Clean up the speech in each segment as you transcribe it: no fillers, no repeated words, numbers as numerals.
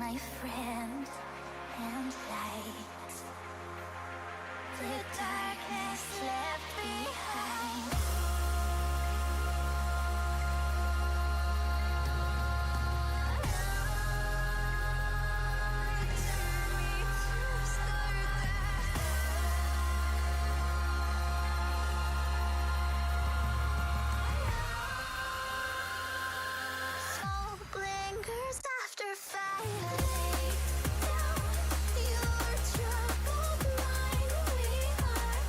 my friend and light. The darkness left behind. Your troubled mind, we are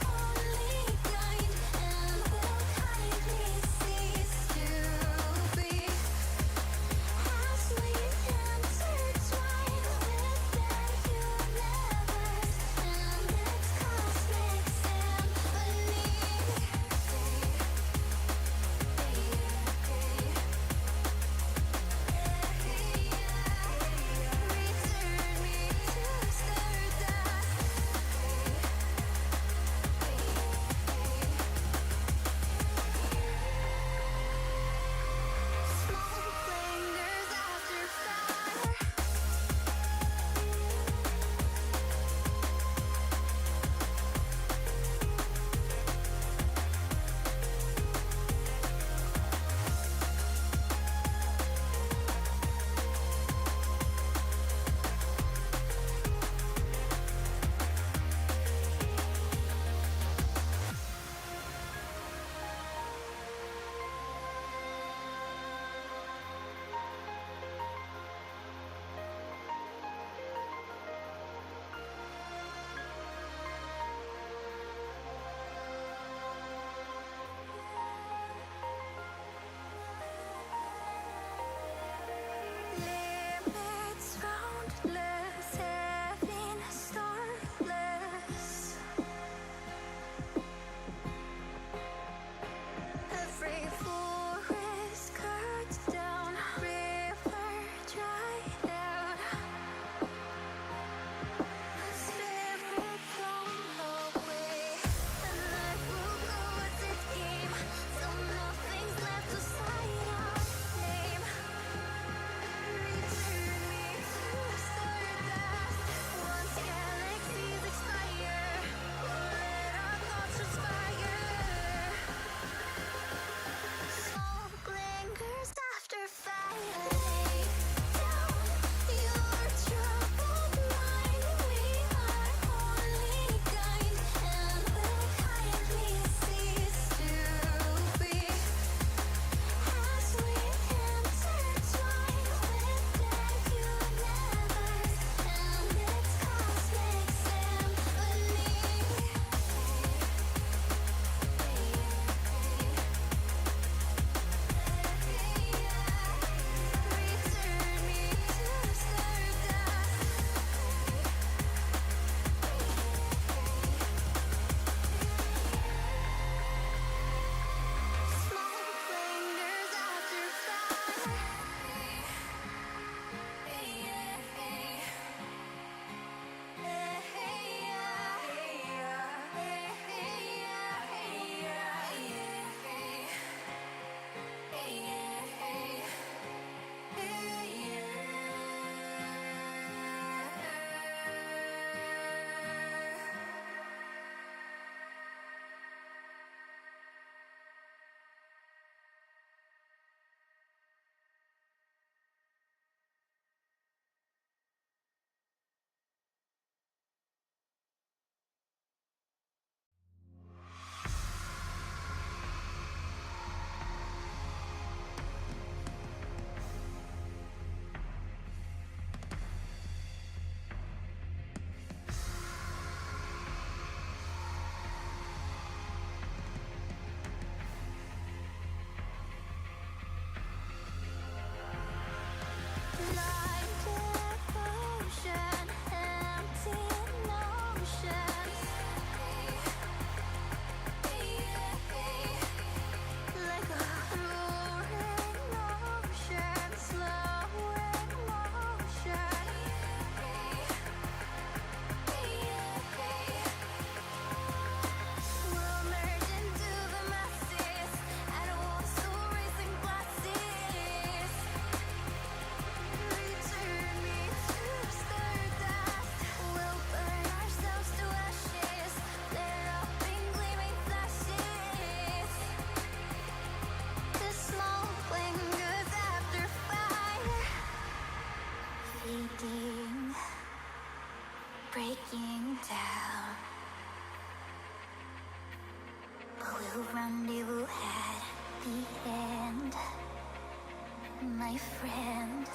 my friend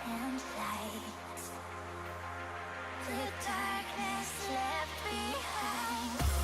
and light. The darkness left behind.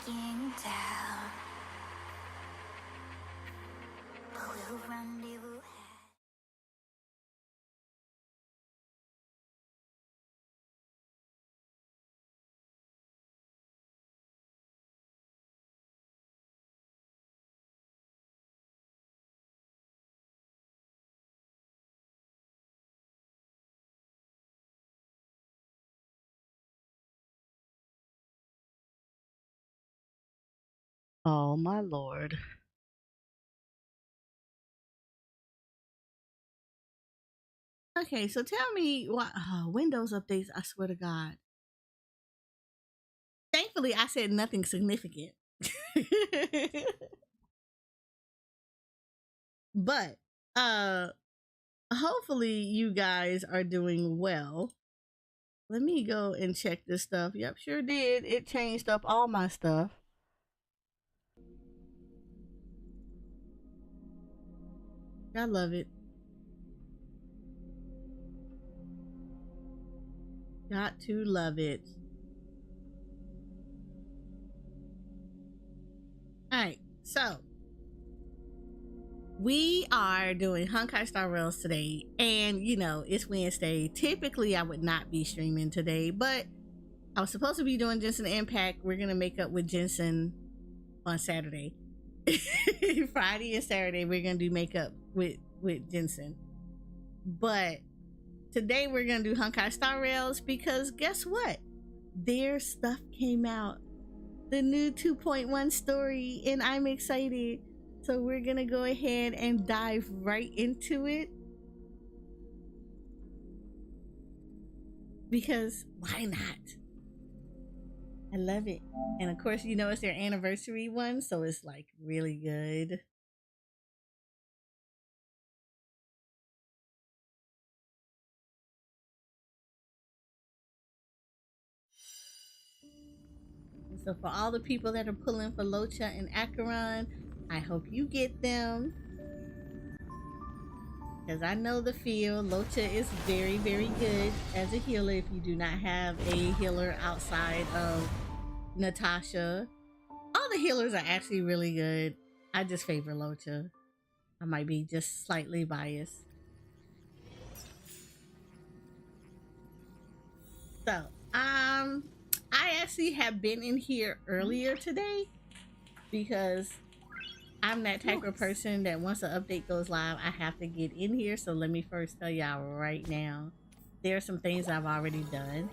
breaking down. But we'll rendezvous. Oh my lord. Okay, so tell me what Windows updates, I swear to God. Thankfully, I said nothing significant. But hopefully you guys are doing well. Let me go and check this stuff. Yep, sure did. It changed up all my stuff. I love it. Got to love it. Alright, so we are doing Honkai Star Rails today, and you know, it's Wednesday. Typically, I would not be streaming today, but I was supposed to be doing Jensen Impact. We're gonna make up with Jensen on Saturday. Friday and Saturday, we're gonna do makeup with Jensen. But today we're gonna do Honkai Star Rails because guess what? Their stuff came out. The new 2.1 story, and I'm excited. So we're gonna go ahead and dive right into it. Because why not? I love it. And of course, you know, it's their anniversary one, so it's like really good. And so for all the people that are pulling for Locha and Acheron, I hope you get them. Because I know the feel. Locha is very, very good as a healer if you do not have a healer outside of Natasha. All the healers are actually really good. I just favor Locha. I might be just slightly biased. So, I actually have been in here earlier today because I'm that type of person that once an update goes live, I have to get in here. So let me first tell y'all right now, there are some things I've already done.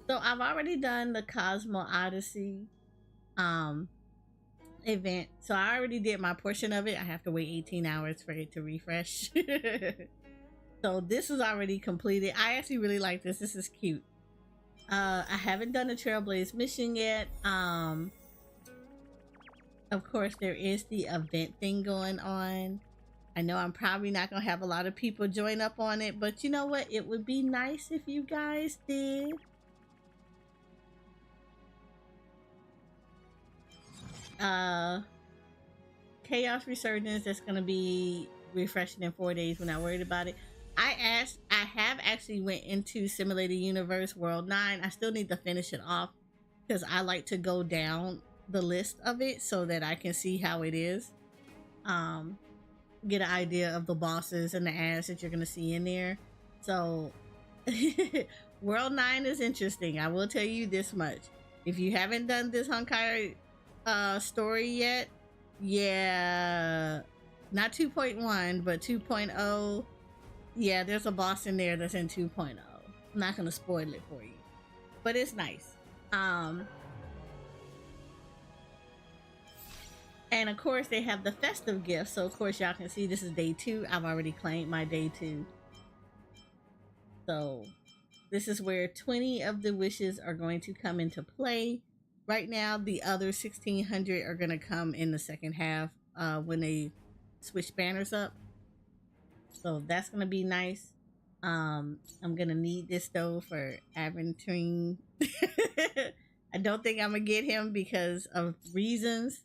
So I've already done the Cosmo Odyssey event. So I already did my portion of it. I have to wait 18 hours for it to refresh. So this is already completed. I actually really like this. This is cute. I haven't done the Trailblaze mission yet. Of course, there is the event thing going on. I know I'm probably not gonna have a lot of people join up on it, but you know what? It would be nice if you guys did. Chaos Resurgence, that's gonna be refreshing in 4 days. We're not worried about it. I have actually went into Simulated Universe World 9. I still need to finish it off because I like to go down the list of it so that I can see how it is. Get an idea of the bosses and the ads that you're gonna see in there. So World 9 is interesting. I will tell you this much. If you haven't done this Honkai story yet, yeah, not 2.1 but 2.0, yeah, there's a boss in there that's in 2.0. I'm not gonna spoil it for you, but it's nice. And of course they have the festive gifts, so of course y'all can see this is day 2. I've already claimed my day 2. So this is where 20 of the wishes are going to come into play. Right now the other 1600 are going to come in the second half when they switch banners up. So that's going to be nice. I'm going to need this though for Aventurine. I don't think I'm going to get him because of reasons.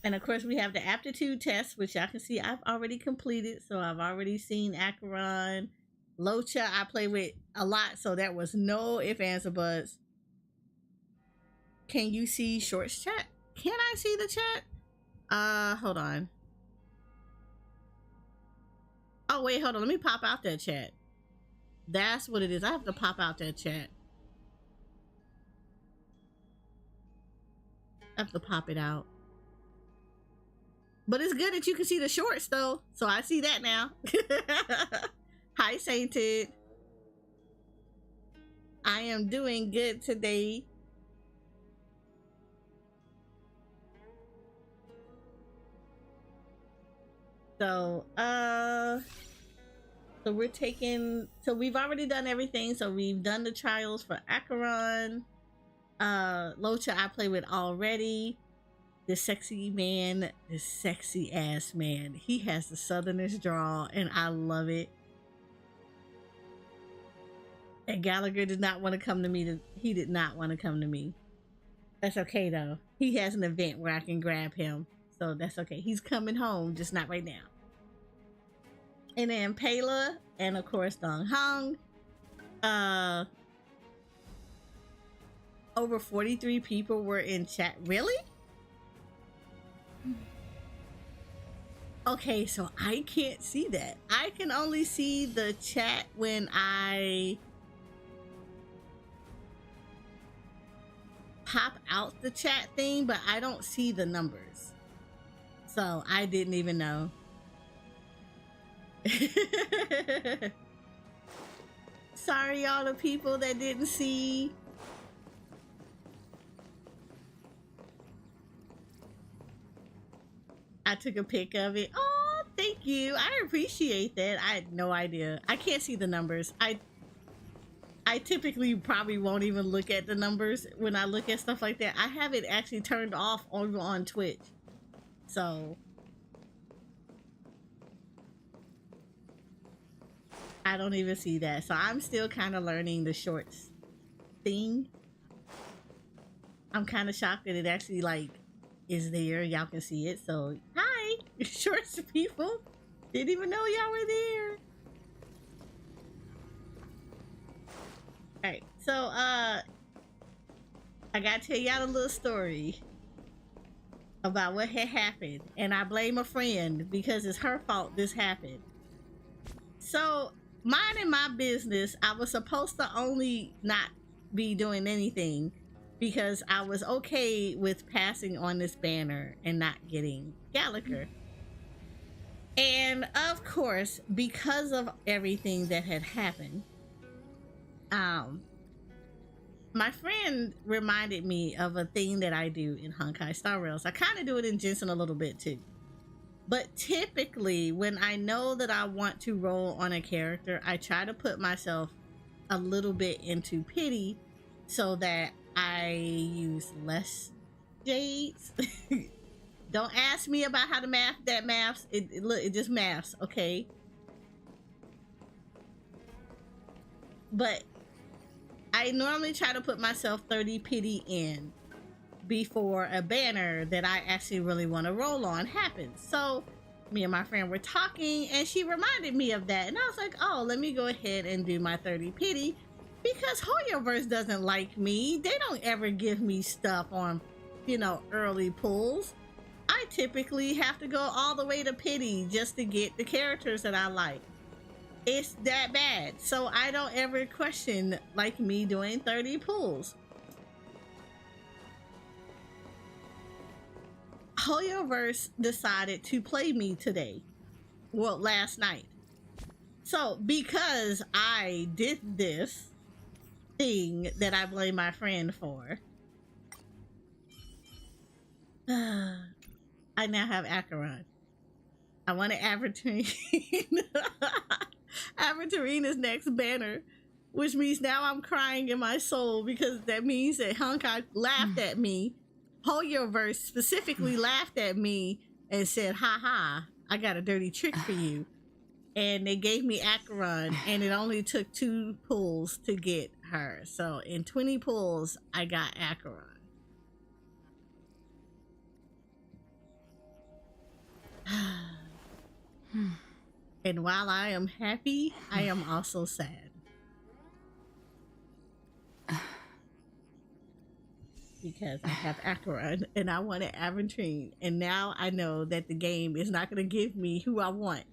And of course we have the aptitude test, which y'all can see I've already completed. So I've already seen Acheron. Locha I play with a lot, so that was no ifs, ands, or buts. Can you see Short's chat? can I see the chat? Hold on. Oh wait, hold on. Let me pop out that chat. That's what it is. I have to pop out that chat. I have to pop it out. But it's good that you can see the shorts though. So I see that now. Hi, Sainted. I am doing good today. So, so we're taking, so we've already done everything. So we've done the trials for Acheron. Locha I play with already. This sexy man, this sexy ass man. He has the southernest drawl and I love it. And Gallagher did not want to come to me. He did not want to come to me. That's okay though. He has an event where I can grab him. So that's okay. He's coming home, just not right now. And then Pela and of course Dong Hong. Over 43 people were in chat. Really? Okay, so I can't see that. I can only see the chat when I pop out the chat thing, but I don't see the numbers. So I didn't even know. Sorry, all the people that didn't see. I took a pic of it. Oh, thank you. I appreciate that. I had no idea. I can't see the numbers. I typically probably won't even look at the numbers when I look at stuff like that. I have it actually turned off over on Twitch. So I don't even see that. So I'm still kind of learning the shorts thing. I'm kind of shocked that it actually like is there. Y'all can see it. So hi, shorts people. Didn't even know y'all were there. All right, so I gotta tell y'all a little story about what had happened, and I blame a friend because it's her fault this happened. So minding my business, I was supposed to only not be doing anything because I was okay with passing on this banner and not getting Gallagher. And of course, because of everything that had happened, my friend reminded me of a thing that I do in Honkai Star Rail. I kind of do it in Jensen a little bit too. But typically, when I know that I want to roll on a character, I try to put myself a little bit into pity so that I use less jades. Don't ask me about how to math that maths. It just maths, okay? But I normally try to put myself 30 pity in before a banner that I actually really want to roll on happens. So me and my friend were talking and she reminded me of that. And I was like, oh, let me go ahead and do my 30 pity because Hoyoverse doesn't like me. They don't ever give me stuff on, you know, early pulls. I typically have to go all the way to pity just to get the characters that I like. It's that bad. So I don't ever question like me doing 30 pulls. Hoyoverse decided to play me today. Well, last night. So because I did this thing that I blame my friend for, I now have Acheron. I want to Avertarine. Avertarina's next banner, which means now I'm crying in my soul because that means that Honkai laughed at me. Hoyoverse specifically laughed at me and said, ha ha, I got a dirty trick for you. And they gave me Acheron and it only took 2 pulls to get her. So in 20 pulls, I got Acheron. And while I am happy, I am also sad. because I have Acheron and I wanted Aventrine, and now I know that the game is not going to give me who I want.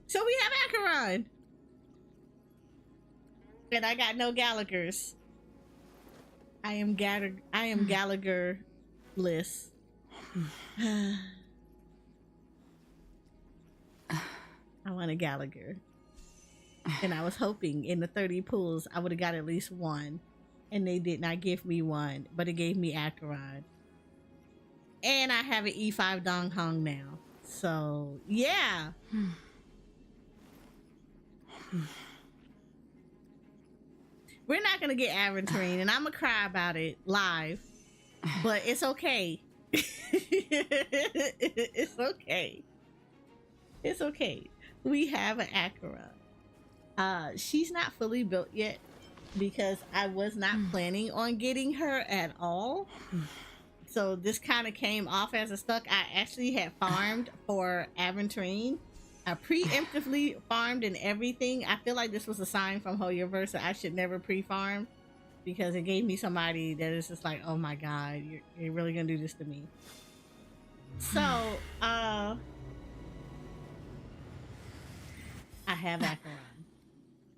So we have Acheron, and I got no Gallagher's. I am Gallagher-less. I want a Gallagher, and I was hoping in the 30 pulls I would have got at least one, and they did not give me one, but it gave me Acheron, and I have an E5 Dong Hong now. So yeah. We're not gonna get Aventrine, and I'm gonna cry about it live, but it's okay. It's okay. It's okay. We have an Acheron. She's not fully built yet because I was not planning on getting her at all. So this kind of came off as a stuck. I actually had farmed for Aventrine. I preemptively farmed and everything. I feel like this was a sign from hoyoverse that I should never pre-farm, because it gave me somebody that is just like, oh my god, you're really gonna do this to me. So I have Acheron,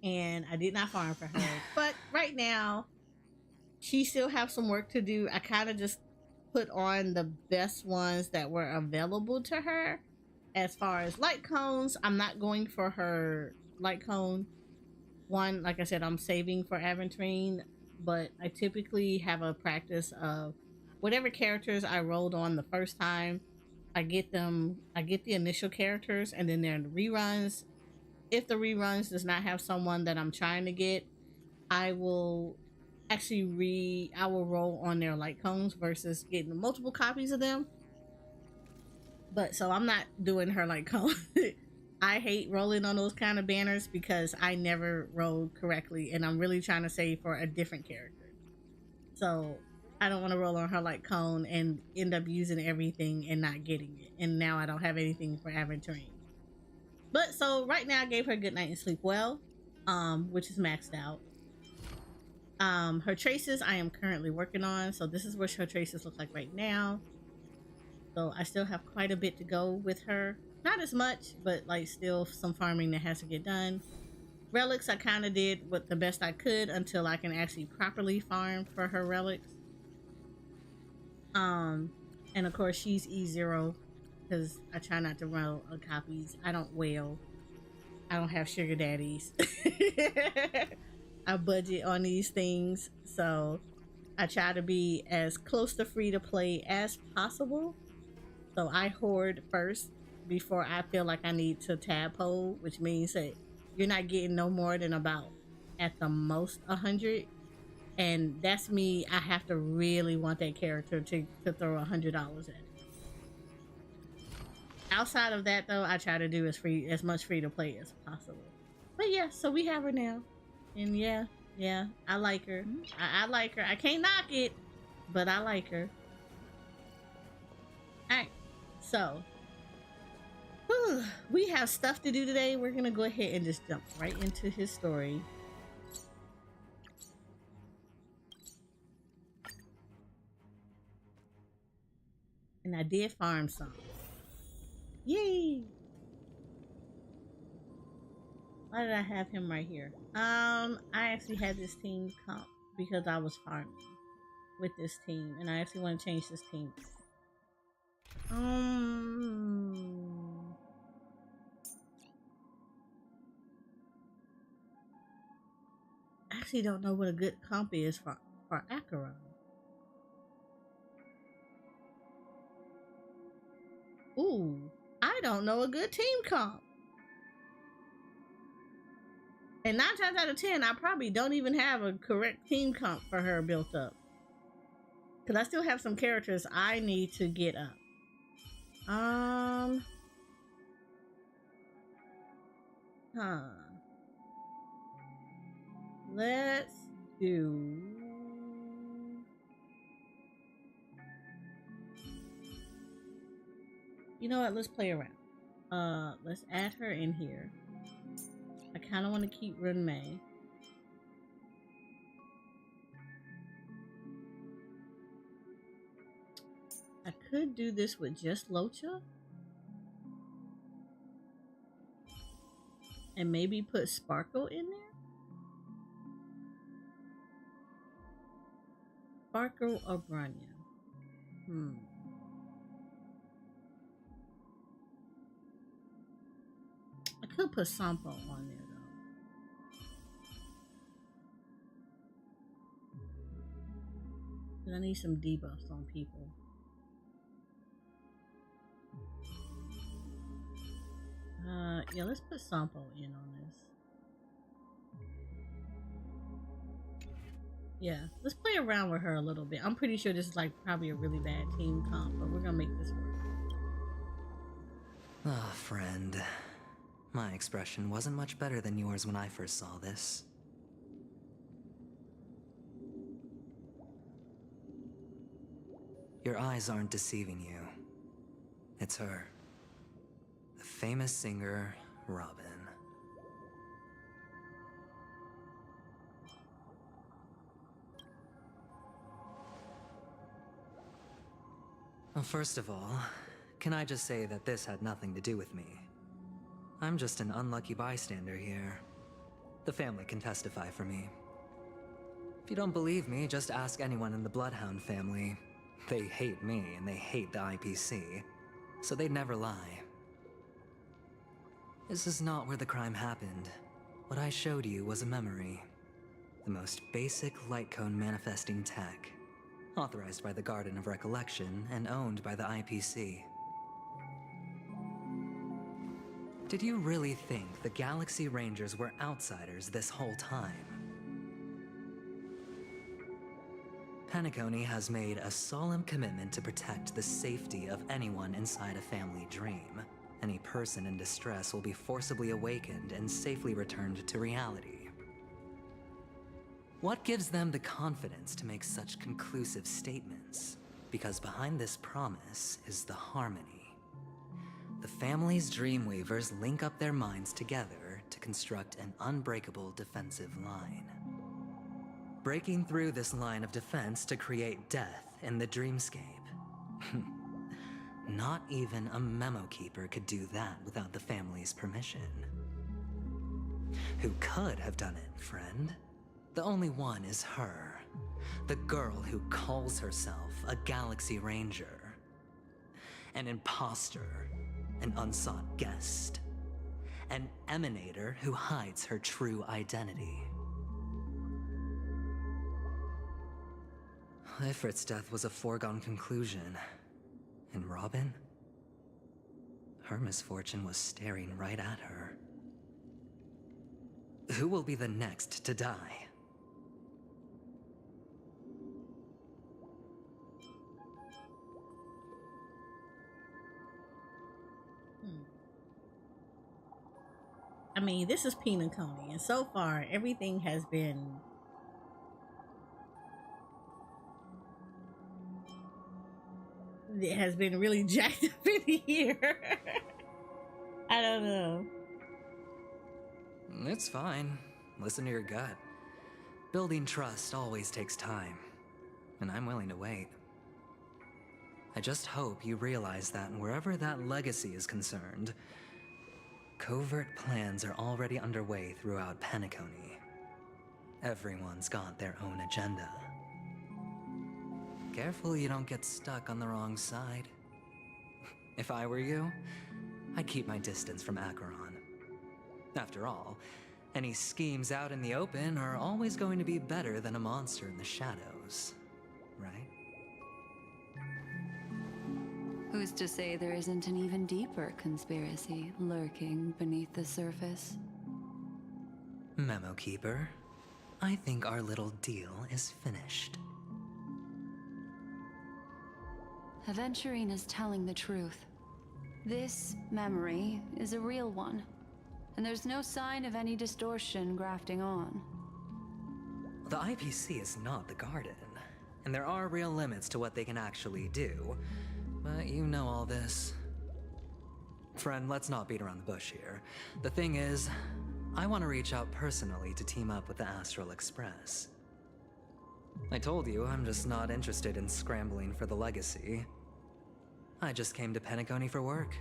and I did not farm for her, but right now she still have some work to do. I kind of just put on the best ones that were available to her. As far as light cones, I'm not going for her light cone one. Like I said, I'm saving for Aventrine, but I typically have a practice of whatever characters I rolled on the first time, I get the initial characters, and then there are the reruns. If the reruns does not have someone that I'm trying to get, I will roll on their light cones versus getting multiple copies of them. But so I'm not doing her light cone. I hate rolling on those kind of banners because I never rolled correctly, and I'm really trying to save for a different character. So I don't want to roll on her light cone and end up using everything and not getting it. And now I don't have anything for Aventrine. But so right now I gave her good night and sleep well, which is maxed out. Her traces I am currently working on. So this is what her traces look like right now. So I still have quite a bit to go with her. Not as much, but like still some farming that has to get done. Relics, I kind of did what the best I could until I can actually properly farm for her relics. And of course she's E0 because I try not to roll copies. I don't whale. I don't have sugar daddies. I budget on these things, so I try to be as close to free to play as possible. So I hoard first before I feel like I need to tadpole, which means that you're not getting no more than about at the most 100, and that's me. I have to really want that character to throw $100 at it. Outside of that though, I try to do as much free to play as possible. But yeah, so we have her now, and yeah, I like her. I like her. I can't knock it, but I like her. All right. So, we have stuff to do today. We're going to go ahead and just jump right into his story. And I did farm some. Yay! Why did I have him right here? I actually had this team comp because I was farming with this team, and I actually want to change this team. I actually don't know what a good comp is for Acheron. Ooh, I don't know a good team comp. And 9 times out of 10, I probably don't even have a correct team comp for her built up. Because I still have some characters I need to get up. Let's do... You know what? Let's play around. Let's add her in here. I kind of want to keep Run May. I could do this with just Locha. And maybe put Sparkle in there? Sparkle or Branya? I could put Sampo on there though. I need some debuffs on people. Yeah, let's put Sampo in on this. Yeah, let's play around with her a little bit. I'm pretty sure this is like probably a really bad team comp, but we're gonna make this work. Ah, friend. My expression wasn't much better than yours when I first saw this. Your eyes aren't deceiving you. It's her. The famous singer, Robin. Well, first of all, can I just say that this had nothing to do with me? I'm just an unlucky bystander here. The family can testify for me. If you don't believe me, just ask anyone in the Bloodhound family. They hate me and they hate the IPC, so they'd never lie. This is not where the crime happened. What I showed you was a memory. The most basic light cone manifesting tech. Authorized by the Garden of Recollection and owned by the IPC. Did you really think the Galaxy Rangers were outsiders this whole time? Penacony has made a solemn commitment to protect the safety of anyone inside a family dream. Any person in distress will be forcibly awakened and safely returned to reality. What gives them the confidence to make such conclusive statements? Because behind this promise is the harmony. The family's Dreamweavers link up their minds together to construct an unbreakable defensive line. Breaking through this line of defense to create death in the dreamscape. Not even a memo keeper could do that without the family's permission. Who could have done it, friend? The only one is her. The girl who calls herself a Galaxy Ranger. An imposter. An unsought guest. An emanator who hides her true identity. Ifrit's death was a foregone conclusion. And Robin? Her misfortune was staring right at her. Who will be the next to die? I mean, this is Penacony, and so far everything has been really jacked up in here. I don't know. It's fine. Listen to your gut. Building trust always takes time, and I'm willing to wait. I just hope you realize that wherever that legacy is concerned, covert plans are already underway throughout Penacony. Everyone's got their own agenda. Careful you don't get stuck on the wrong side. If I were you, I'd keep my distance from Acheron. After all, any schemes out in the open are always going to be better than a monster in the shadows, right? Who's to say there isn't an even deeper conspiracy lurking beneath the surface? Memo Keeper, I think our little deal is finished. Aventurine is telling the truth. This memory is a real one, and there's no sign of any distortion grafting on. The IPC is not the Garden, and there are real limits to what they can actually do, but you know all this. Friend, let's not beat around the bush here. The thing is, I want to reach out personally to team up with the Astral Express. I told you I'm just not interested in scrambling for the legacy. I just came to Penacony for work.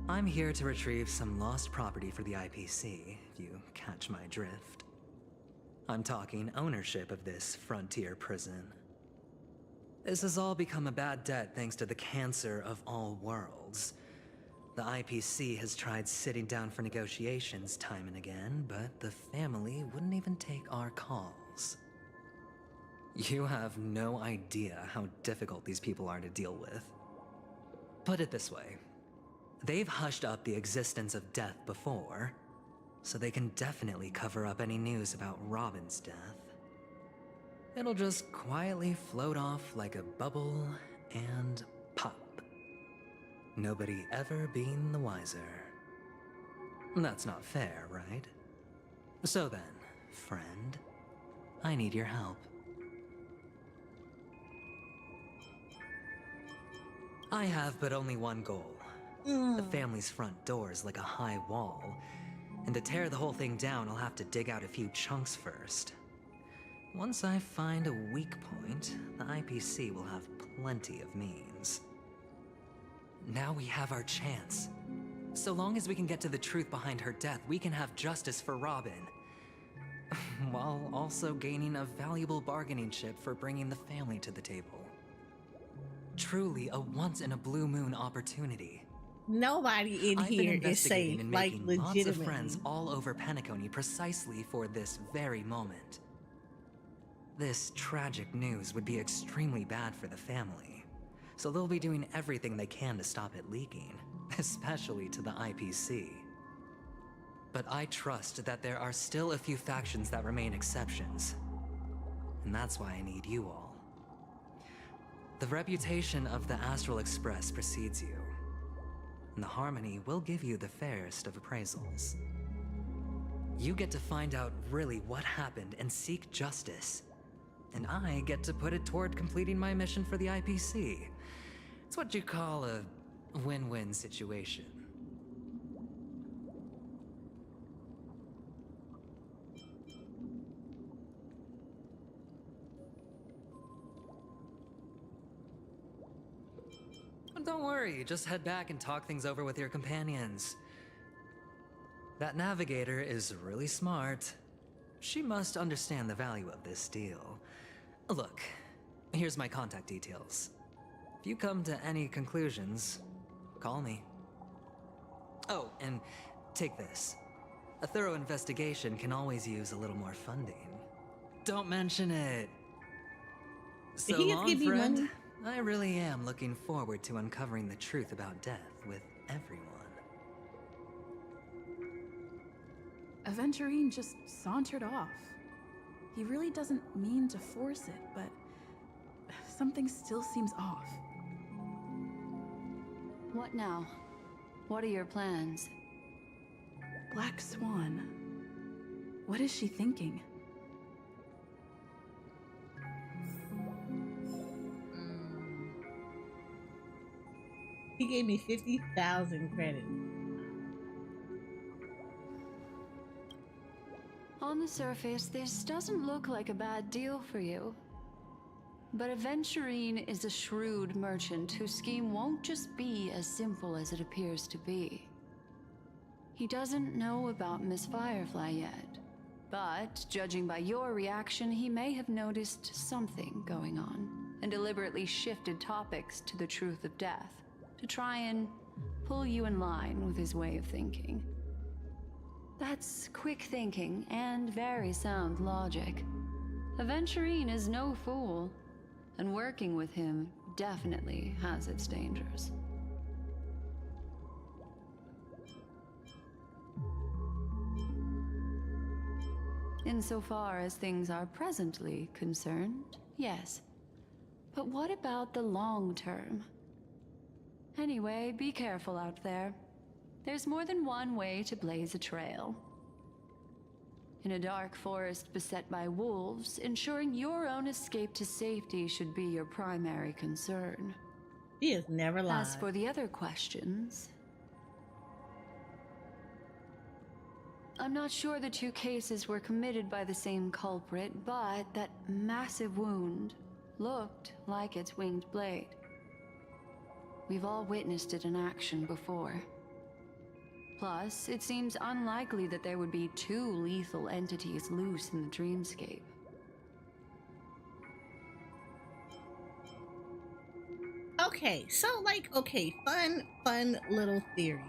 I'm here to retrieve some lost property for the IPC, if you catch my drift. I'm talking ownership of this frontier prison. This has all become a bad debt thanks to the cancer of all worlds. The IPC has tried sitting down for negotiations time and again, but the family wouldn't even take our calls. You have no idea how difficult these people are to deal with. Put it this way. They've hushed up the existence of death before, so they can definitely cover up any news about Robin's death. It'll just quietly float off like a bubble and pop. Nobody ever being the wiser. That's not fair, right? So then, friend, I need your help. I have but only one goal. The family's front door is like a high wall, and to tear the whole thing down, I'll have to dig out a few chunks first. Once I find a weak point, the IPC will have plenty of means. Now we have our chance. So long as we can get to the truth behind her death, we can have justice for Robin. While also gaining a valuable bargaining chip for bringing the family to the table. Truly a once-in-a-blue-moon opportunity. Nobody in I've been here is investigating safe, and like making lots of legitimately. friends all over Penacony precisely for this very moment. This tragic news would be extremely bad for the family, so they'll be doing everything they can to stop it leaking, especially to the IPC. But I trust that there are still a few factions that remain exceptions, and that's why I need you all. The reputation of the Astral Express precedes you, and the Harmony will give you the fairest of appraisals. You get to find out really what happened and seek justice, and I get to put it toward completing my mission for the IPC. It's what you call a win-win situation. Don't worry, just head back and talk things over with your companions. That navigator is really smart. She must understand the value of this deal. Look, here's my contact details. If you come to any conclusions, call me. Oh, and take this. A thorough investigation can always use a little more funding. Don't mention it. So Did he just long, give you friend. money? I really am looking forward to uncovering the truth about death with everyone. Aventurine just sauntered off. He really doesn't mean to force it, but something still seems off. What now? What are your plans? Black Swan. What is she thinking? He gave me 50,000 credits. On the surface, this doesn't look like a bad deal for you. But Aventurine is a shrewd merchant whose scheme won't just be as simple as it appears to be. He doesn't know about Miss Firefly yet, but judging by your reaction, he may have noticed something going on and deliberately shifted topics to the truth of death to try and pull you in line with his way of thinking. That's quick thinking and very sound logic. Aventurine is no fool, and working with him definitely has its dangers. Insofar as things are presently concerned, yes. But what about the long term? Anyway, be careful out there. There's more than one way to blaze a trail. In a dark forest beset by wolves, ensuring your own escape to safety should be your primary concern. He has never lied. As for the other questions, I'm not sure the two cases were committed by the same culprit, but that massive wound looked like its winged blade. We've all witnessed it in action before. Plus, it seems unlikely that there would be two lethal entities loose in the dreamscape. Okay, so like, okay, fun little theory.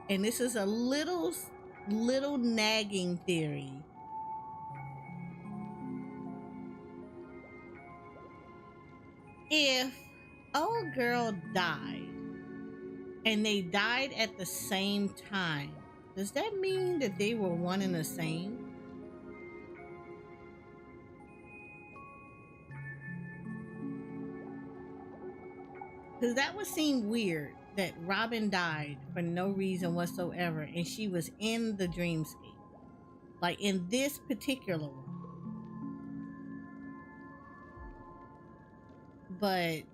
And this is a little nagging theory. If old girl died and they died at the same time, does that mean that they were one and the same? Because that would seem weird that Robin died for no reason whatsoever and she was in the dreamscape. Like in this particular one. But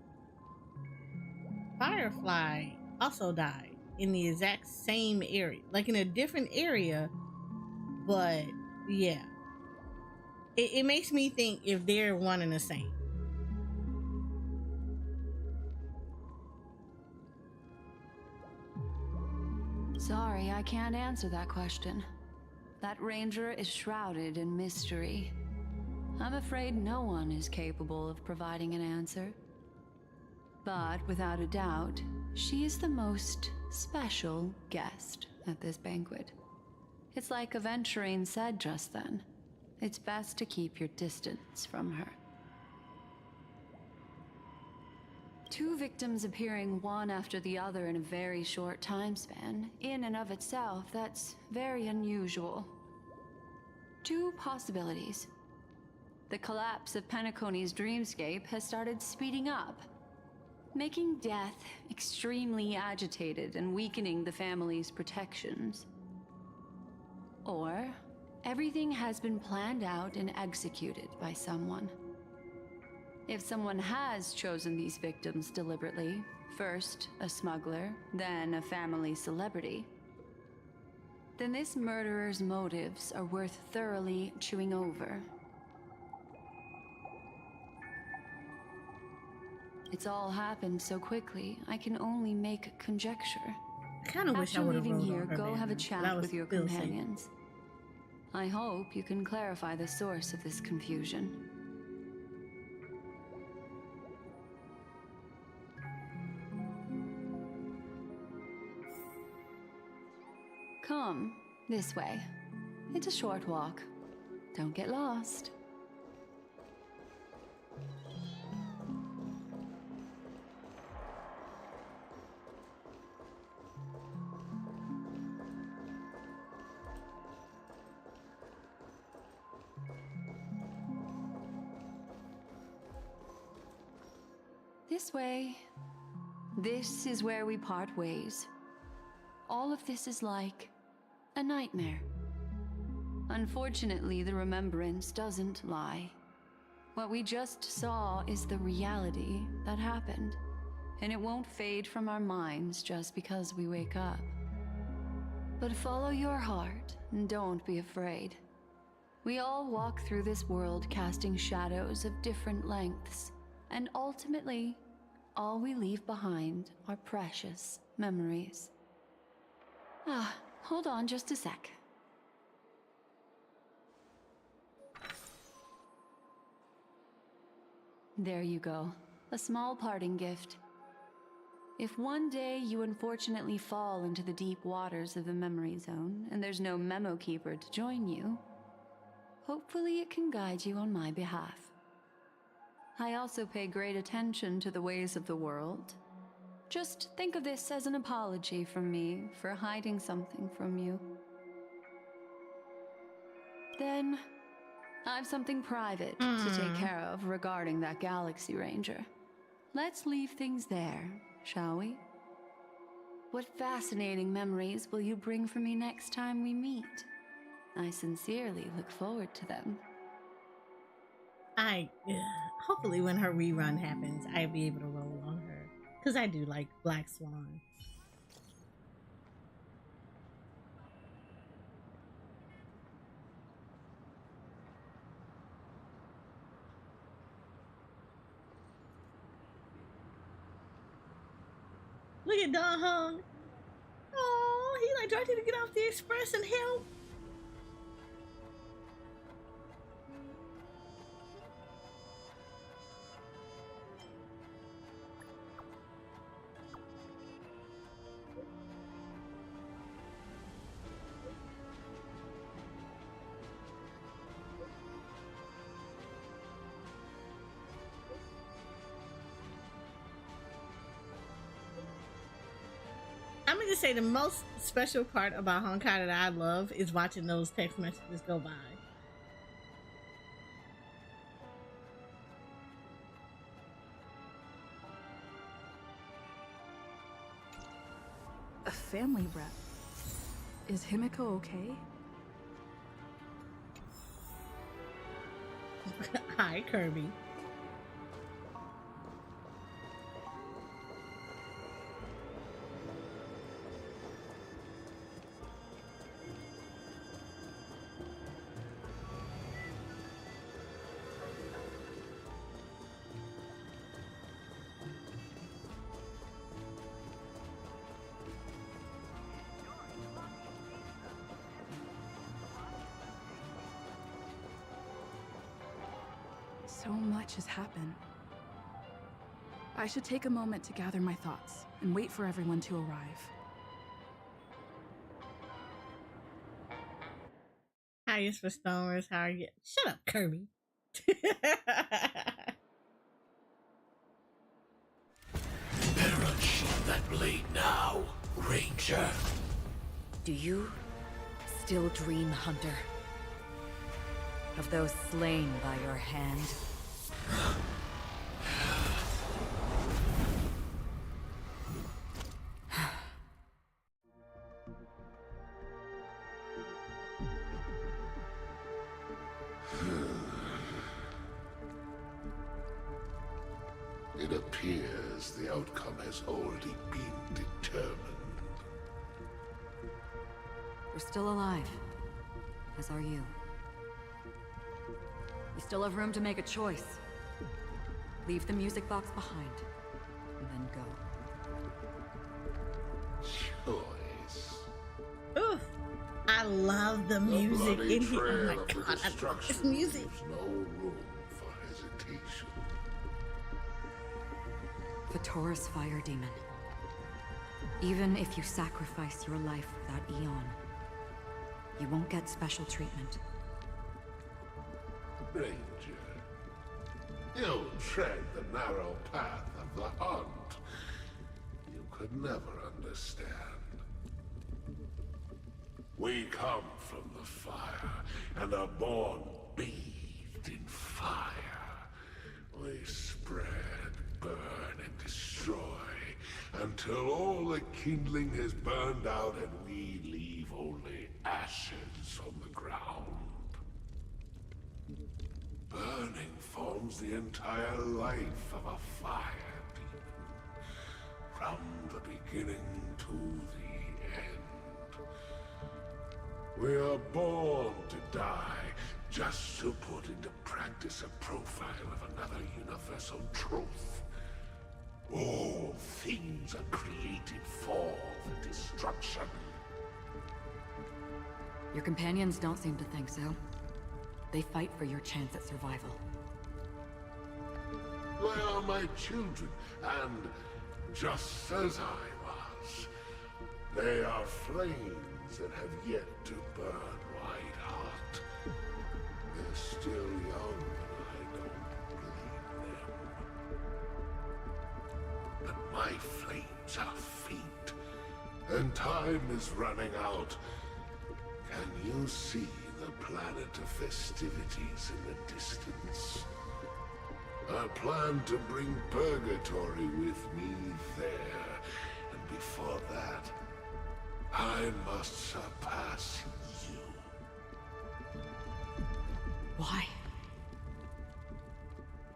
Firefly also died in the exact same area. Like in a different area. But yeah. It makes me think if they're one and the same. Sorry, I can't answer that question. That ranger is shrouded in mystery. I'm afraid no one is capable of providing an answer. But without a doubt, she is the most special guest at this banquet. It's like Aventurine said just then. It's best to keep your distance from her. Two victims appearing one after the other in a very short time span, in and of itself, that's very unusual. Two possibilities. The collapse of Penacony's dreamscape has started speeding up, making death extremely agitated and weakening the family's protections. Or everything has been planned out and executed by someone. If someone has chosen these victims deliberately, first a smuggler, then a family celebrity, then this murderer's motives are worth thoroughly chewing over. It's all happened so quickly, I can only make conjecture. I kind of wish I After would have leaving rolled here, on her go have a banner, but I chat was with your still safe. companions. I hope you can clarify the source of this confusion. Come, this way. It's a short walk. Don't get lost. This way. This is where we part ways. All of this is like a nightmare. Unfortunately, the remembrance doesn't lie. What we just saw is the reality that happened, and it won't fade from our minds just because we wake up. But follow your heart and don't be afraid. We all walk through this world casting shadows of different lengths, and ultimately, all we leave behind are precious memories. Hold on just a sec. There you go. A small parting gift. If one day you unfortunately fall into the deep waters of the memory zone and there's no memo keeper to join you, hopefully it can guide you on my behalf. I also pay great attention to the ways of the world. Just think of this as an apology from me for hiding something from you. Then, I've something private to take care of regarding that Galaxy Ranger. Let's leave things there, shall we? What fascinating memories will you bring for me next time we meet? I sincerely look forward to them. Hopefully when her rerun happens, I'll be able to roll on her. Because I do like Black Swan. Look at Don Hung. Oh, he like, do I need to get off the express and help? I'm gonna just say the most special part about Honkai that I love is watching those text messages go by. A family rep. Is Himiko okay? Hi, Kirby. So much has happened. I should take a moment to gather my thoughts and wait for everyone to arrive. Highest for stoners. How are you? Shut up, Kirby. Better unsheath that blade now, Ranger. Do you still dream, Hunter? Of those slain by your hand? It appears the outcome has already been determined. We're still alive, as are you. You still have room to make a choice. Leave the music box behind, and then go. Choice. Oof. I love the music bloody in here. Oh trail my of the god, I love destruction this music. leaves no room for hesitation. The Taurus Fire Demon. Even if you sacrifice your life for that eon, you won't get special treatment. Ranger, you tread the narrow path of the hunt. You could never understand. We come from the fire, and are born bathed in fire. We spread, burn, and destroy, until all the kindling has burned out and we leave only ashes on the ground. Burning forms the entire life of a fire demon, from the beginning to the end. We are born to die, just to put into practice a profile of another universal truth. All things are created for the destruction. Your companions don't seem to think so. They fight for your chance at survival. They are my children, and just as I was, they are flames that have yet to burn white hot. They're still young, and I don't blame them. But my flames are faint, and time is running out. Can you see the planet of festivities in the distance? I plan to bring Purgatory with me there, and before that, I must surpass you. Why?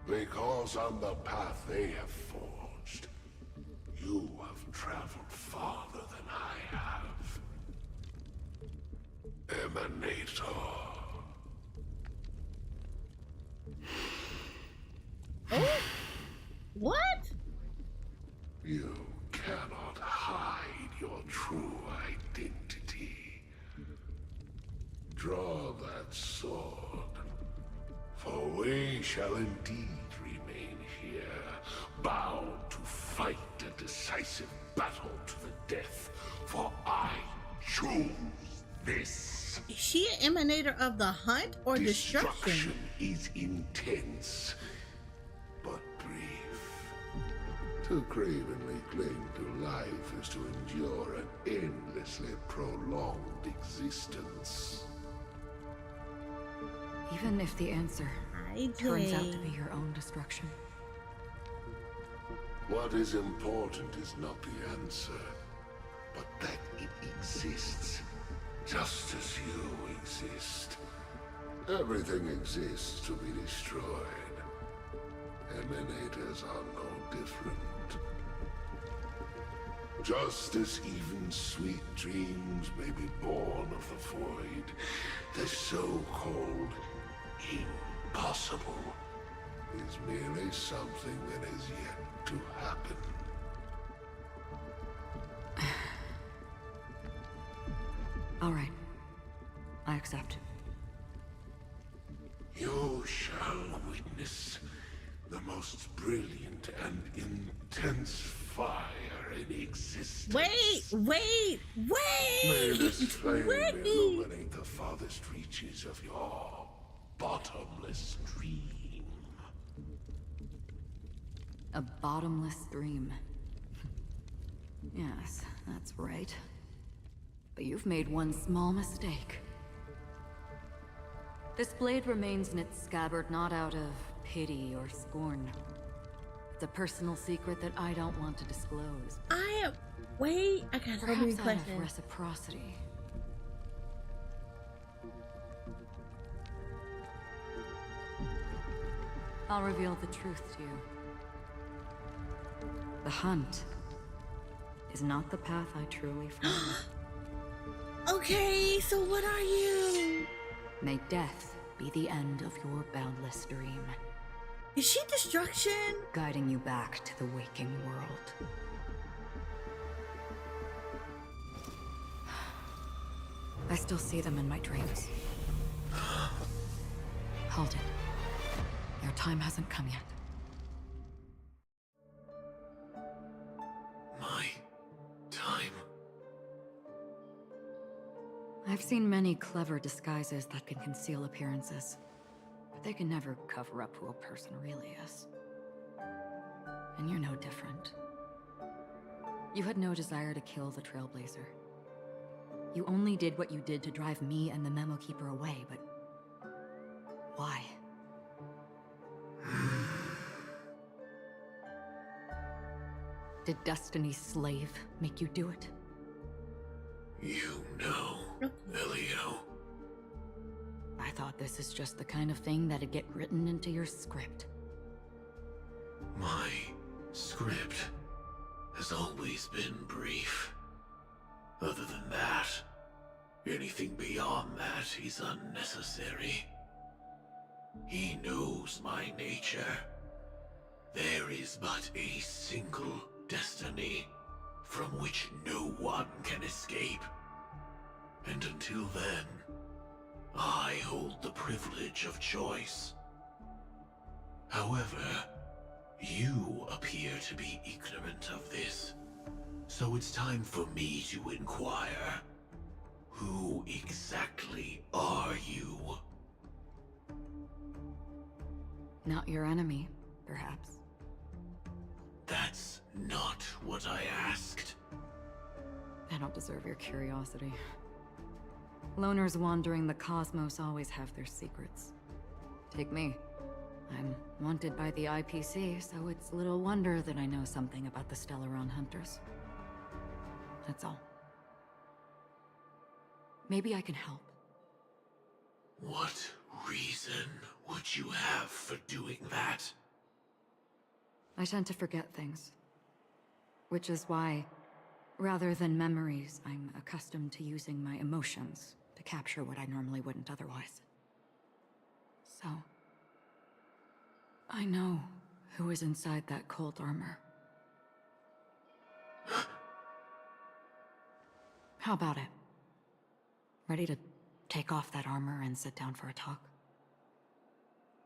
Because on the path they have forged, you have traveled farther than I have. Emanator. Oh? What? You cannot fight a decisive battle to the death, for I choose this. Is she an emanator of the hunt or destruction? Destruction is intense, but brief. To cravenly cling to life is to endure an endlessly prolonged existence. Even if the answer Hi, turns out Jay. to be your own destruction. What is important is not the answer, but that it exists, just as you exist. Everything exists to be destroyed. Emanators are no different. Just as even sweet dreams may be born of the void, the so-called impossible is merely something that is yet to happen. All right. I accept. You shall witness the most brilliant and intense fire in existence. Wait! May this flame Wait! illuminate the farthest reaches of your bottomless dream. A bottomless dream. Yes, that's right. But you've made one small mistake. This blade remains in its scabbard not out of pity or scorn. It's a personal secret that I don't want to disclose. I got so many Perhaps out of questions. reciprocity. I'll reveal the truth to you. The hunt is not the path I truly follow. Okay, so what are you? May death be the end of your boundless dream, Is she destruction? guiding you back to the waking world. I still see them in my dreams. Hold it. Your time hasn't come yet. My time. I've seen many clever disguises that can conceal appearances, but they can never cover up who a person really is. And you're no different. You had no desire to kill the Trailblazer. You only did what you did to drive me and the Memo Keeper away, but why? Did Destiny's slave make you do it? You know, Elio. I thought this is just the kind of thing that'd get written into your script. My script has always been brief. Other than that, anything beyond that is unnecessary. He knows my nature. There is but a single destiny from which no one can escape. And until then, I hold the privilege of choice. However, you appear to be ignorant of this, so it's time for me to inquire. Who exactly are you? Not your enemy, perhaps. That's not what I asked. I don't deserve your curiosity. Loners wandering the cosmos always have their secrets. Take me. I'm wanted by the IPC, so it's little wonder that I know something about the Stellaron Hunters. That's all. Maybe I can help. What reason would you have for doing that? I tend to forget things. Which is why, rather than memories, I'm accustomed to using my emotions to capture what I normally wouldn't otherwise. So, I know who is inside that cold armor. How about it? Ready to take off that armor and sit down for a talk?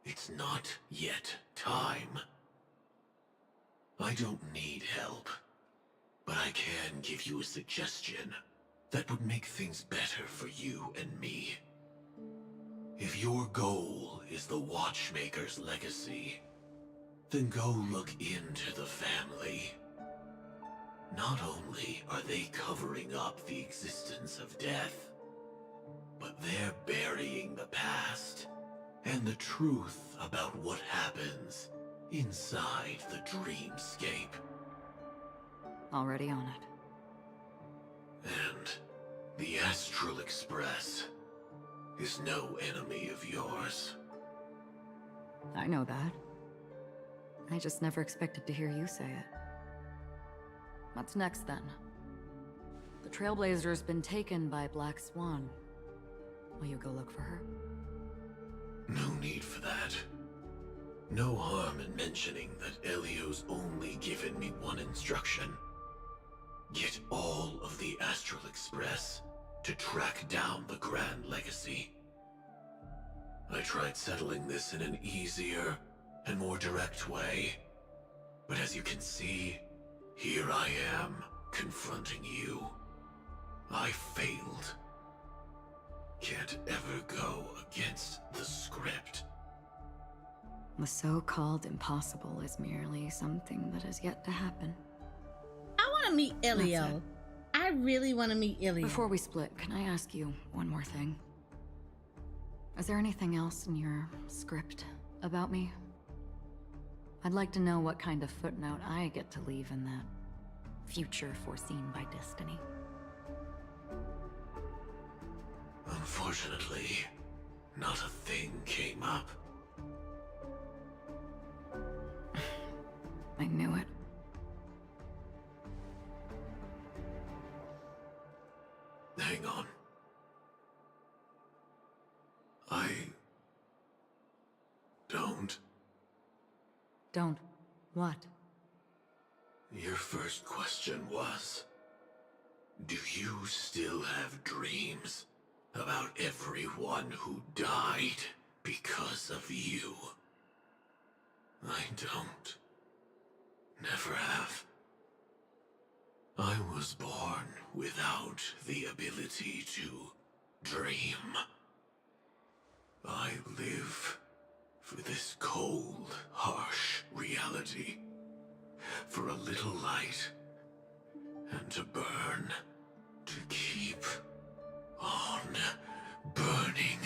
It's not yet time. I don't need help, but I can give you a suggestion that would make things better for you and me. If your goal is the Watchmaker's legacy, then go look into the family. Not only are they covering up the existence of death, but they're burying the past and the truth about what happens inside the dreamscape. Already on it. And the Astral Express is no enemy of yours. I know that. I just never expected to hear you say it. What's next, then? The Trailblazer's been taken by Black Swan. Will you go look for her? No need for that. No harm in mentioning that Elio's only given me one instruction. Get all of the Astral Express to track down the Grand Legacy. I tried settling this in an easier and more direct way, but as you can see, here I am, confronting you. I failed. Can't ever go against the script. The so-called impossible is merely something that has yet to happen. I want to meet Elio. That's it. I really want to meet Elio. Before we split, can I ask you one more thing? Is there anything else in your script about me? I'd like to know what kind of footnote I get to leave in that future foreseen by destiny. Unfortunately, not a thing came up. I knew it. Hang on. I don't. Don't. What? Your first question was, do you still have dreams about everyone who died because of you? I don't. Never have. I was born without the ability to dream. I live for this cold, harsh reality. For a little light, and to burn, to keep on burning,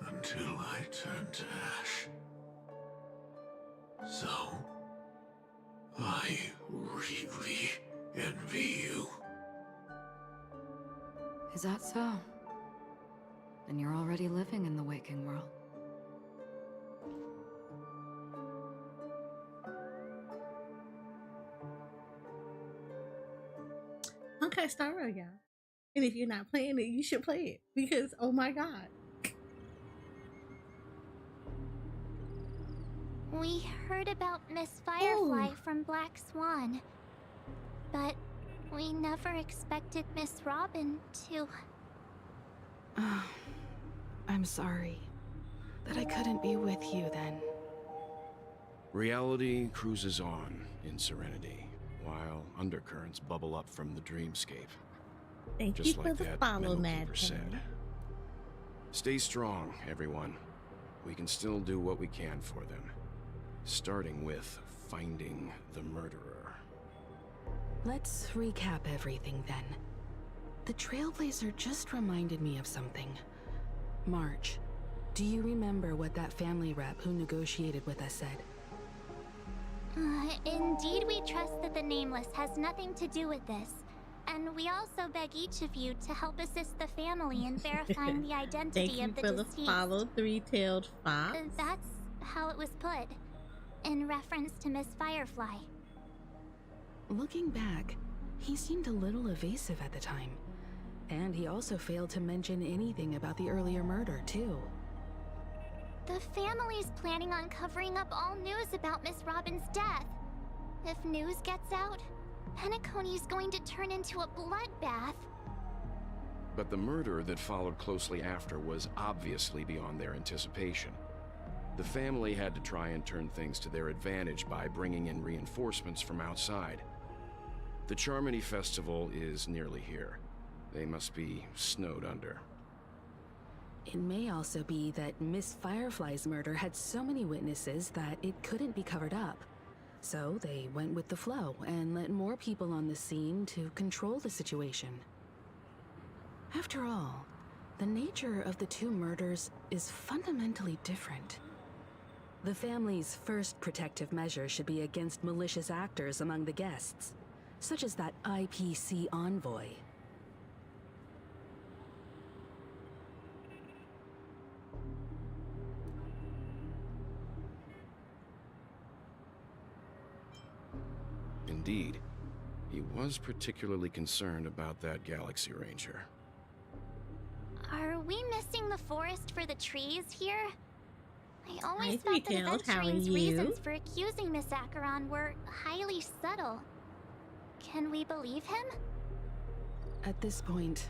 until I turn to ash. So, I really envy you. Is that so? Then you're already living in the waking world. Honkai Star Rail, y'all. And if you're not playing it, you should play it because oh my god. We heard about Miss Firefly Ooh. from Black Swan, but we never expected Miss Robin to. I'm sorry that I couldn't be with you then. Reality cruises on in serenity, while undercurrents bubble up from the dreamscape. Thank Just you like for the that follow, Mental Mad Keeper Pen. said. Stay strong, everyone. We can still do what we can for them. Starting with finding the murderer. Let's recap everything then. The Trailblazer just reminded me of something. March, do you remember what that family rep who negotiated with us said? Indeed, we trust that the Nameless has nothing to do with this. And we also beg each of you to help assist the family in verifying the identity Thank you of the for the deceased. follow, three-tailed fox. That's how it was put, in reference to Miss Firefly. Looking back, he seemed a little evasive at the time. And he also failed to mention anything about the earlier murder, too. The family's planning on covering up all news about Miss Robin's death. If news gets out, Penacony's going to turn into a bloodbath. But the murder that followed closely after was obviously beyond their anticipation. The family had to try and turn things to their advantage by bringing in reinforcements from outside. The Charmony Festival is nearly here. They must be snowed under. It may also be that Miss Firefly's murder had so many witnesses that it couldn't be covered up. So they went with the flow and let more people on the scene to control the situation. After all, the nature of the two murders is fundamentally different. The family's first protective measure should be against malicious actors among the guests, such as that IPC envoy. Indeed, he was particularly concerned about that Galaxy Ranger. Are we missing the forest for the trees here? I always Hi, thought that Three-Tailed. How are Adventuring's you? reasons for accusing Miss Acheron were highly subtle. Can we believe him? At this point,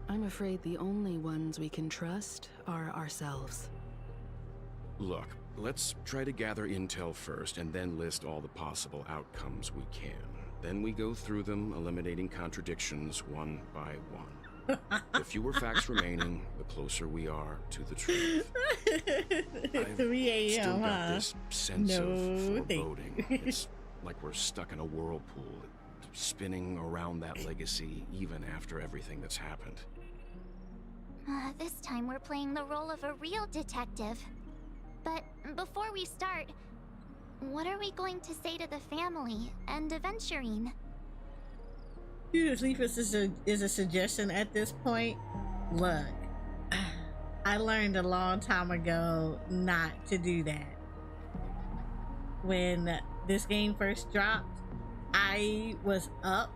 I'm afraid the only ones we can trust are ourselves. Look, let's try to gather intel first and then list all the possible outcomes we can. Then we go through them, eliminating contradictions one by one. The fewer facts remaining, the closer we are to the truth. I've 3 a.m., still got huh? this sense No, of foreboding. It's like we're stuck in a whirlpool, spinning around that legacy even after everything that's happened. This time we're playing the role of a real detective. But before we start, what are we going to say to the family and Aventurine? You just leave us is a suggestion at this point. Look, I learned a long time ago not to do that. When this game first dropped, I was up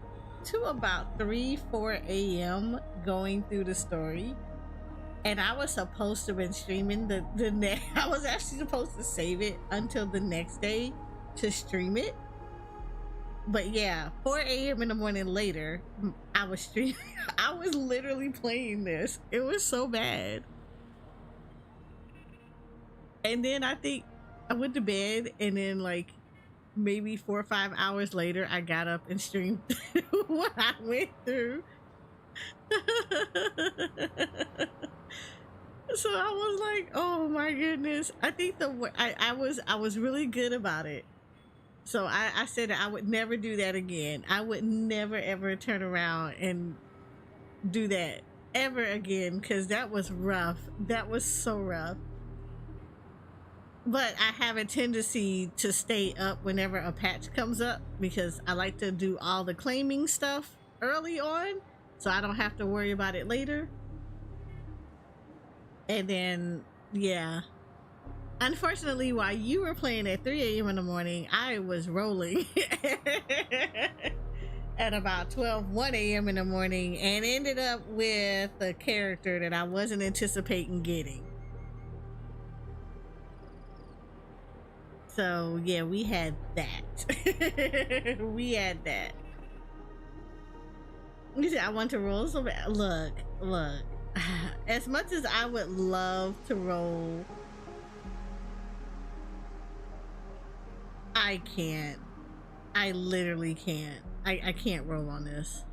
to about 3-4 a.m. going through the story. And I was supposed to have been streaming I was actually supposed to save it until the next day to stream it. But yeah, 4 a.m. in the morning later, I was streaming. I was literally playing this. It was so bad. And then I think I went to bed, and then like maybe 4 or 5 hours later, I got up and streamed what I went through. So I was like, oh my goodness. I think I was really good about it. So I said that I would never do that again. I would never ever turn around and do that ever again, because that was rough. That was so rough. But I have a tendency to stay up whenever a patch comes up, because I like to do all the claiming stuff early on so I don't have to worry about it later. And then, yeah. Unfortunately, while you were playing at 3 a.m. in the morning, I was rolling at about 1 a.m. in the morning and ended up with a character that I wasn't anticipating getting. So, yeah, we had that. We had that. You said I want to roll so bad. Look. As much as I would love to roll, I can't. I literally can't. I can't roll on this.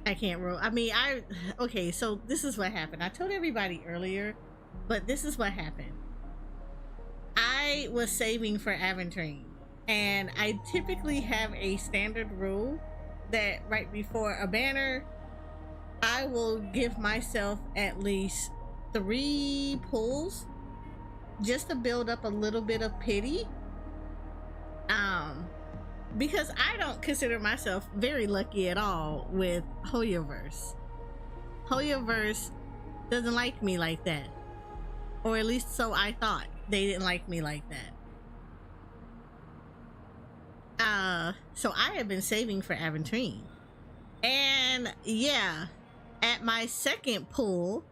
I can't roll. I mean, okay, so this is what happened. I told everybody earlier, but this is what happened. I was saving for Aventurine. And I typically have a standard rule that right before a banner, I will give myself at least 3 pulls just to build up a little bit of pity. Because I don't consider myself very lucky at all with Hoyoverse. Hoyoverse doesn't like me like that. Or at least so I thought. They didn't like me like that. So I have been saving for Aventurine. And yeah, at my second pull,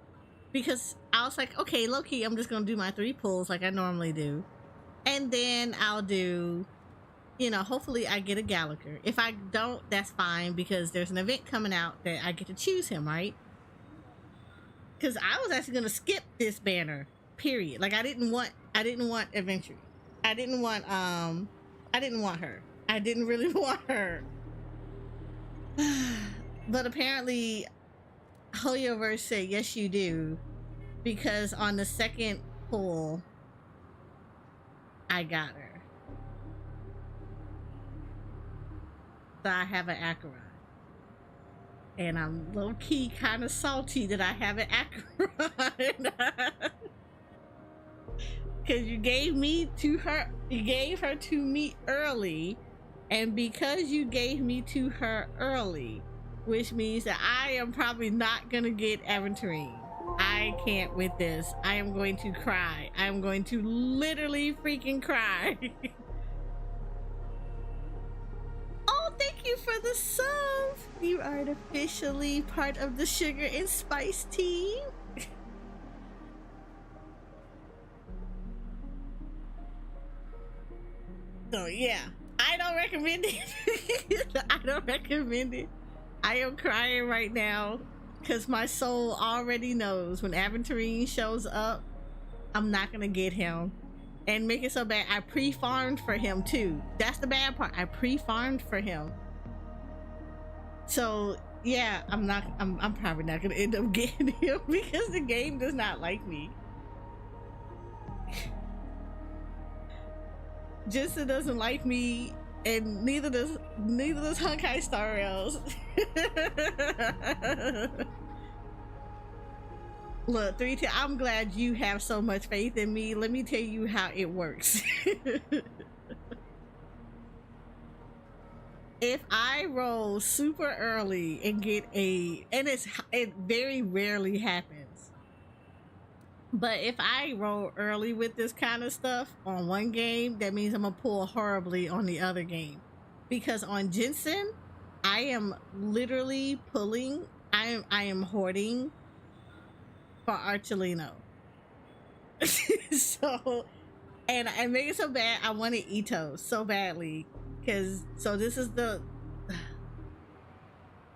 because I was like, okay, low-key, I'm just gonna do my 3 pulls like I normally do. And then I'll do, hopefully I get a Gallagher. If I don't, that's fine, because there's an event coming out that I get to choose him, right? because I was actually gonna skip this banner, period. Like I didn't want adventure. I didn't want her. I didn't really want her. But apparently hoyoverse said yes you do, because on the second pull I got her. So I have an Acheron. And I'm low-key kind of salty that I have an Acheron. Because you gave her to me early, and because you gave me to her early, which means that I am probably not gonna get Aventurine. I can't with this. I am going to cry. I am going to literally freaking cry. Oh, thank you for the sub. You are officially part of the Sugar and Spice team. So yeah, I don't recommend it. I don't recommend it. I am crying right now because my soul already knows when Aventurine shows up, I'm not gonna get him. And make it so bad, I pre-farmed for him too. That's the bad part. I pre-farmed for him. So yeah, I'm probably not gonna end up getting him because the game does not like me. Jensen doesn't like me, and neither does Honkai Star Rail. Look, 3T, I'm glad you have so much faith in me. Let me tell you how it works. If I roll super early and get it very rarely happens. But if I roll early with this kind of stuff on one game, that means I'm gonna pull horribly on the other game. Because on Jensen, I am literally pulling, I am hoarding for Archelino. So, and I make it so bad, I wanted Ito so badly. So this is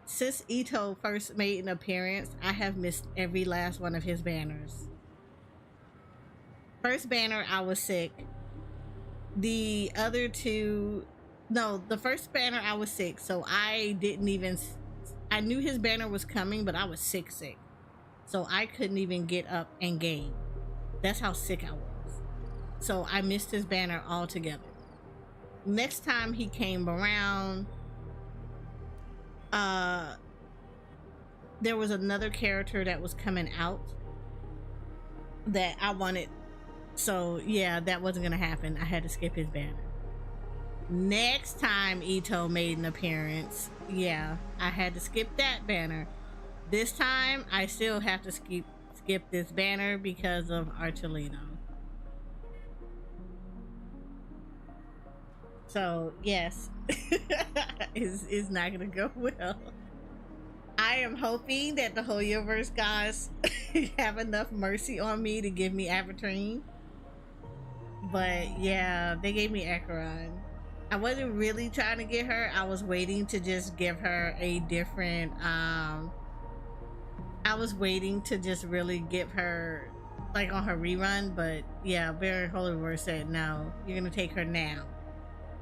since Ito first made an appearance, I have missed every last one of his banners. First banner, I was sick. The other two, no, the first banner, I was sick. So I knew his banner was coming, but I was sick. So I couldn't even get up and game. That's how sick I was. So I missed his banner altogether. Next time he came around, there was another character that was coming out that I wanted. So yeah, that wasn't gonna happen. I had to skip his banner. Next time Ito made an appearance, yeah, I had to skip that banner. This time I still have to skip this banner because of Archelino. So yes, it's not gonna go well. I am hoping that the hoyoverse guys have enough mercy on me to give me Aventurine. But yeah, they gave me Acheron. I wasn't really trying to get her. I was waiting to just give her a different I was waiting to just really give her like on her rerun, but yeah, Baron Holyverse said no, you're gonna take her now.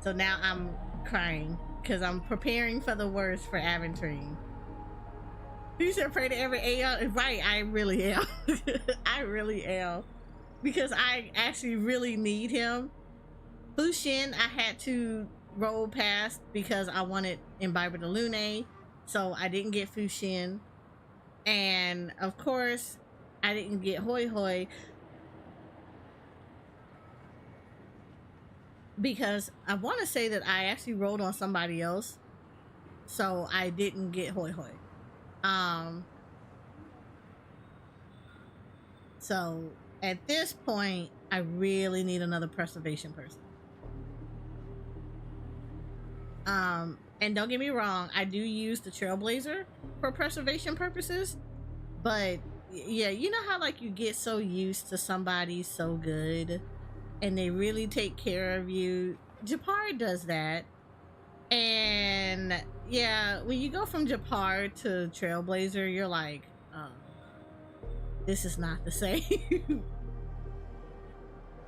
So now I'm crying because I'm preparing for the worst for Aventurine. You should pray to every AL. Right, I really am. I really am. Because I actually really need him. Fushin, I had to roll past because I wanted Imbiber de Lune. So I didn't get Fushin. And of course, I didn't get Hoi Hoi. Because I want to say that I actually rolled on somebody else. So I didn't get Hoi Hoi. So at this point, I really need another preservation person. And don't get me wrong, I do use the Trailblazer for preservation purposes, but yeah, you know how like you get so used to somebody so good and they really take care of you. Japar does that. And yeah, when you go from Japar to Trailblazer, you're like, this is not the same.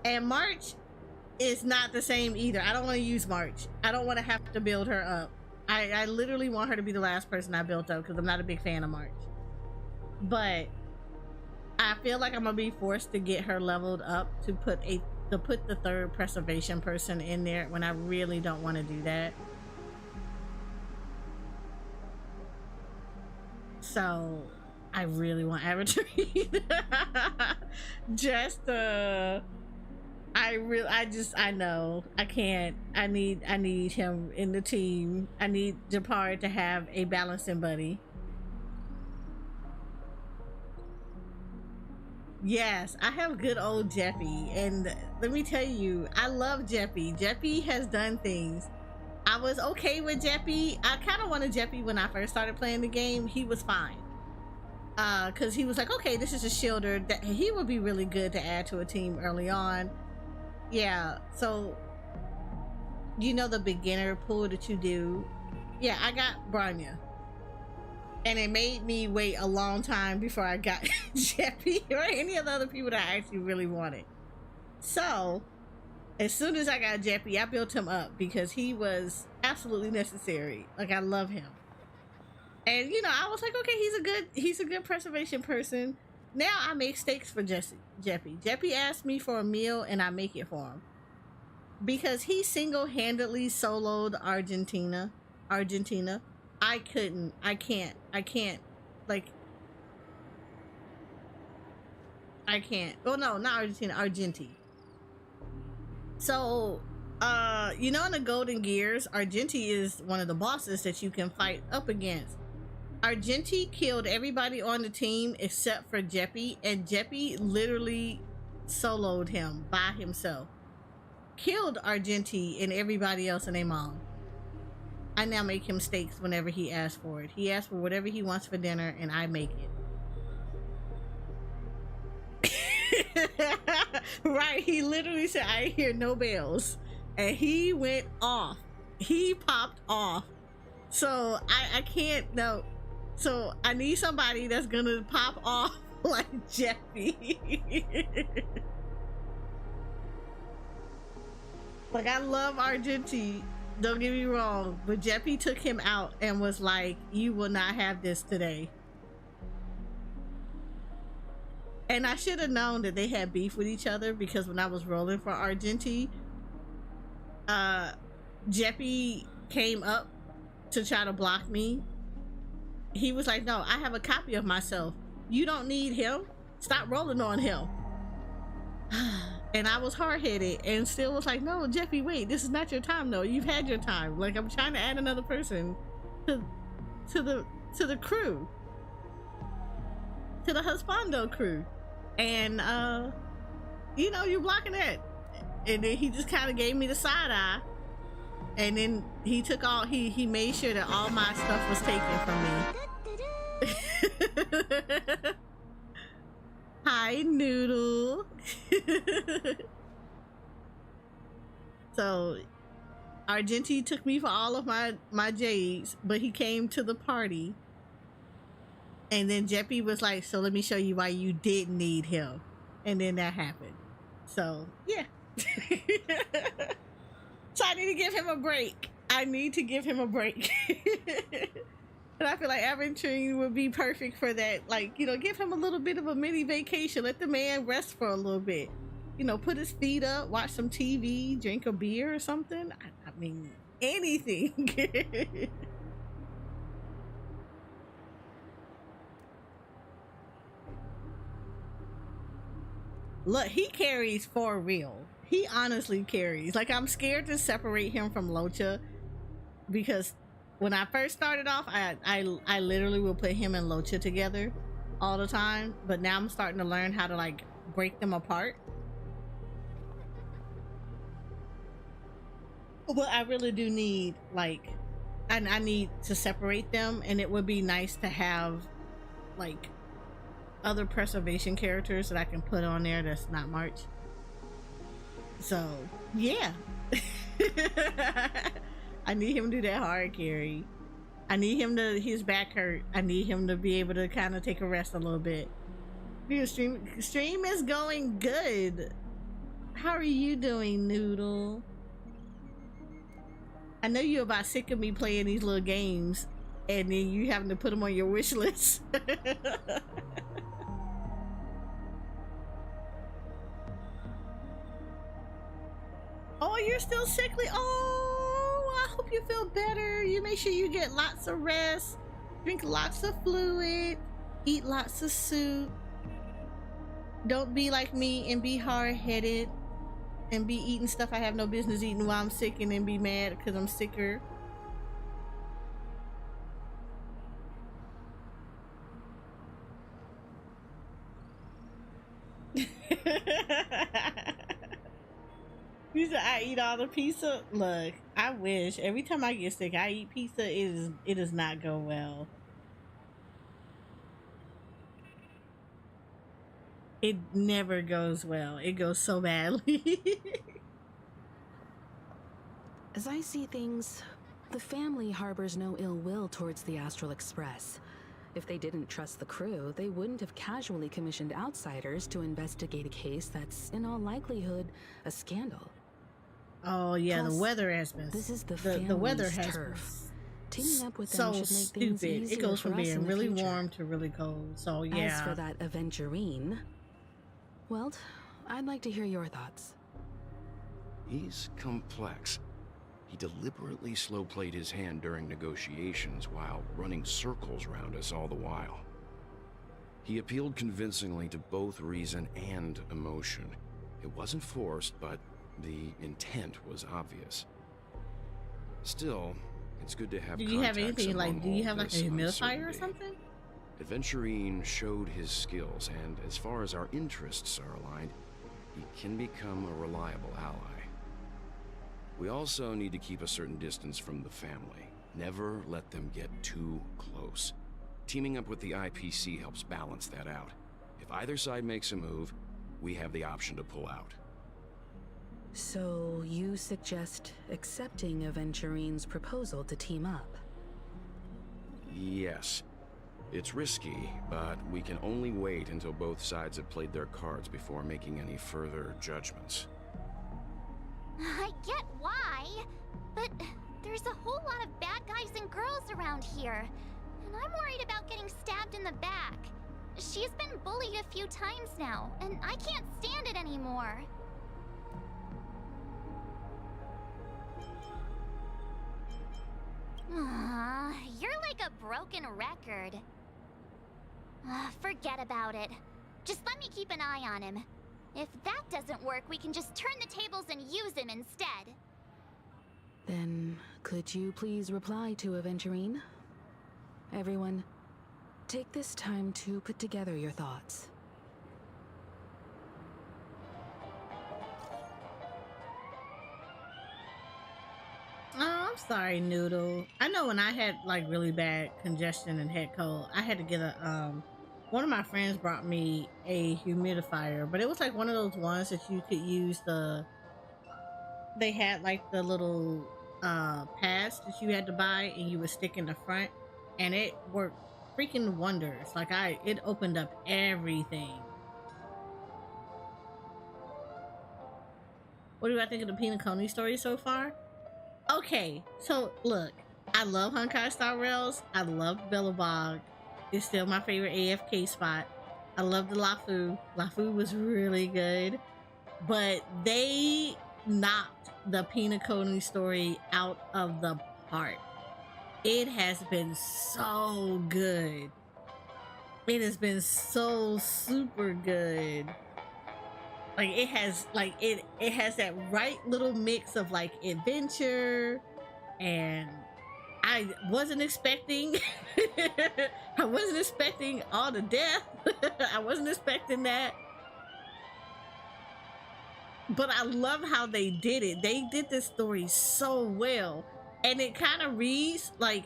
And March is not the same either. I don't want to use March. I don't want to have to build her up. I literally want her to be the last person I built up because I'm not a big fan of March. But I feel like I'm gonna be forced to get her leveled up to put the third preservation person in there when I really don't want to do that. So I really want Avatrine. I know I can't. I need him in the team. I need Japar to have a balancing buddy. Yes, I have good old Jeppy, and let me tell you, I love Jeppy. Jeppy has done things. I was okay with Jeppy. I kind of wanted Jeppy when I first started playing the game. He was fine. Because he was like, okay, this is a shielder. That he would be really good to add to a team early on. Yeah, so you know the beginner pool that you do? Yeah, I got Branya. And it made me wait a long time before I got Jeppy or any of the other people that I actually really wanted. So, as soon as I got Jeppy, I built him up because he was absolutely necessary. Like, I love him. And, you know, I was like, okay, he's a good preservation person. Now I make steaks for Jeppy. Jeppy asked me for a meal and I make it for him. Because he single-handedly soloed Argentina. I can't, well, no, not Argentina, Argenti. So, you know, in the Golden Gears, Argenti is one of the bosses that you can fight up against. Argenti killed everybody on the team except for Jeppy, and Jeppy literally soloed him by himself. Killed Argenti and everybody else and their mom. I now make him steaks whenever he asks for it. He asks for whatever he wants for dinner, and I make it. Right, he literally said, I hear no bells. And he went off. He popped off. So I can't, no. So I need somebody that's gonna pop off like Jeppy. Like, I love Argenti. Don't get me wrong, but Jeppy took him out and was like, you will not have this today. And I should have known that they had beef with each other because when I was rolling for Argenti, Jeppy came up to try to block me. He was like, no, I have a copy of myself. You don't need him. Stop rolling on him. And I was hard-headed and still was like, no, Jeppy, wait, this is not your time though. You've had your time. Like, I'm trying to add another person to the crew. To the Husbando crew. And you know, you're blocking that. And then he just kind of gave me the side eye. And then he took all, he made sure that all my stuff was taken from me. Hi, Noodle. So Argenti took me for all of my jades, but he came to the party. And then Jeppy was like, so let me show you why you didn't need him. And then that happened. So, yeah. So I need to give him a break. And I feel like Avatrine would be perfect for that. Like, you know, give him a little bit of a mini vacation. Let the man rest for a little bit. You know, put his feet up, watch some TV, drink a beer or something. I mean, anything. Look, he carries for real. He honestly carries. Like, I'm scared to separate him from Locha because when I first started off, I literally will put him and Locha together all the time. But now I'm starting to learn how to, like, break them apart. But I really do need, like, I need to separate them, and it would be nice to have, like, other preservation characters that I can put on there that's not March. So, yeah. I need him to do that hard carry. I need him to, his back hurt. I need him to be able to kind of take a rest a little bit. Your stream is going good. How are you doing, Noodle? I know you're about sick of me playing these little games and then you having to put them on your wish list. Oh, you're still sickly. Oh, I hope you feel better. You make sure you get lots of rest, drink lots of fluid, eat lots of soup. Don't be like me and be hard-headed and be eating stuff I have no business eating while I'm sick and then be mad because I'm sicker. You said I eat all the pizza? Look, I wish. Every time I get sick, I eat pizza. It does not go well. It never goes well. It goes so badly. As I see things, the family harbors no ill will towards the Astral Express. If they didn't trust the crew, they wouldn't have casually commissioned outsiders to investigate a case that's, in all likelihood, a scandal. Oh yeah, Plus, the weather has been. This is The weather has turf. been Teaming up with so them should make things stupid. easier It goes for from us being in the really future. warm to really cold. So yeah. As for that Aventurine, well, I'd like to hear your thoughts. He's complex. He deliberately slow-played his hand during negotiations while running circles around us all the while. He appealed convincingly to both reason and emotion. It wasn't forced, but the intent was obvious. Still, it's good to have Do you have contacts anything like? among Do you all have like a this humidifier or uncertainty. something? Aventurine showed his skills, and as far as our interests are aligned, he can become a reliable ally. We also need to keep a certain distance from the family. Never let them get too close. Teaming up with the IPC helps balance that out. If either side makes a move, we have the option to pull out. So you suggest accepting Aventurine's proposal to team up? Yes. It's risky, but we can only wait until both sides have played their cards before making any further judgments. I get why, but there's a whole lot of bad guys and girls around here, and I'm worried about getting stabbed in the back. She's been bullied a few times now, and I can't stand it anymore. You're like a broken record. Forget about it. Just let me keep an eye on him. If that doesn't work, we can just turn the tables and use him instead. Then, could you please reply to Aventurine? Everyone, take this time to put together your thoughts. Oh, I'm sorry, Noodle. I know when I had like really bad congestion and head cold, I had to get a one of my friends brought me a humidifier, but it was like one of those ones that you could use they had like the little pads that you had to buy and you would stick in the front, and it worked freaking wonders. Like it opened up everything. What do I think of the Penacony story so far? Okay, so look, I love Honkai Star Rails. I love Billabong. It's still my favorite AFK spot. I love the Lafu. Lafu was really good, but they knocked the Penacony story out of the park. It has been so good. It has been so super good. Like it has that right little mix of like adventure, and I wasn't expecting all the death. I wasn't expecting that. But I love how they did it. They did this story so well. And it kind of reads like,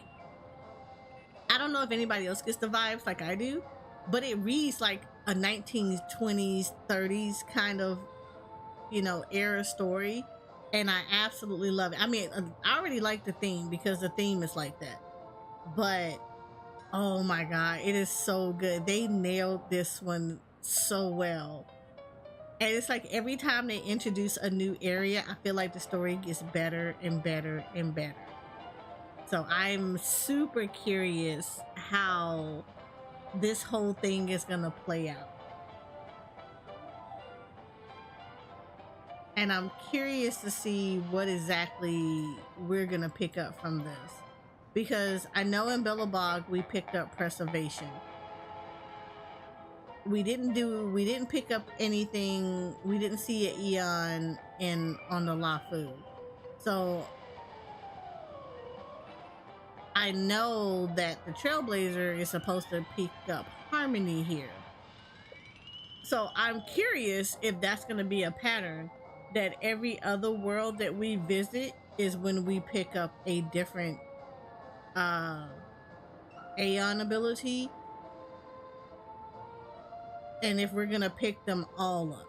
I don't know if anybody else gets the vibes like I do, but it reads like a 1920s, 30s kind of, era story. And I absolutely love it. I mean, I already like the theme because the theme is like that. But, oh my God, it is so good. They nailed this one so well. And it's like every time they introduce a new area, I feel like the story gets better and better and better. So I'm super curious how this whole thing is gonna play out. And I'm curious to see what exactly we're gonna pick up from this. Because I know in Billabog we picked up preservation. We didn't pick up anything. We didn't see an Eon on the Lafu. So I know that the Trailblazer is supposed to pick up harmony here. So I'm curious if that's going to be a pattern, that every other world that we visit is when we pick up a different Aeon ability, and if we're gonna pick them all up.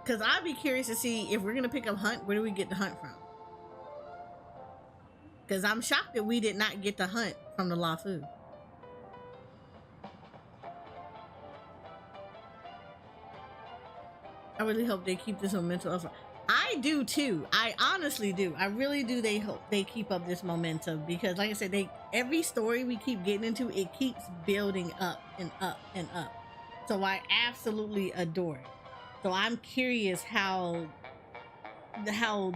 Because I'd be curious to see if we're gonna pick up Hunt, where do we get the Hunt from? Because I'm shocked that we did not get the Hunt from the Lafu. I really hope they keep this momentum. I do too. I honestly do. I really do. They hope they keep up this momentum, because like I said, every story we keep getting into, it keeps building up and up and up. So I absolutely adore it. So I'm curious how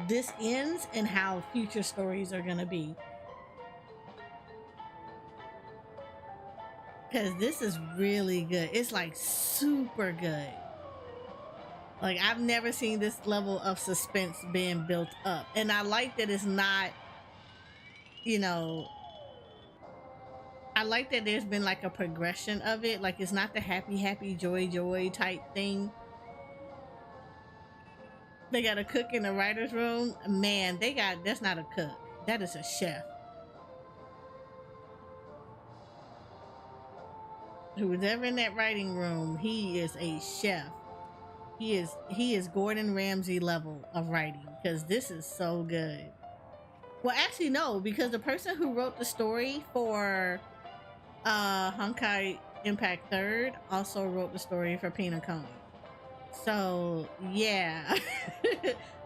this ends and how future stories are gonna be. Because this is really good. It's like super good. Like, I've never seen this level of suspense being built up. And I like that it's not, you know, I like that there's been like a progression of it. Like, it's not the happy, joy type thing. They got a cook in the writer's room. Man, that's not a cook. That is a chef. Who was ever in that writing room, he is a chef. He is Gordon Ramsay level of writing, because this is so good. Well, actually no, because the person who wrote the story for Honkai Impact 3rd also wrote the story for Penacony. So yeah,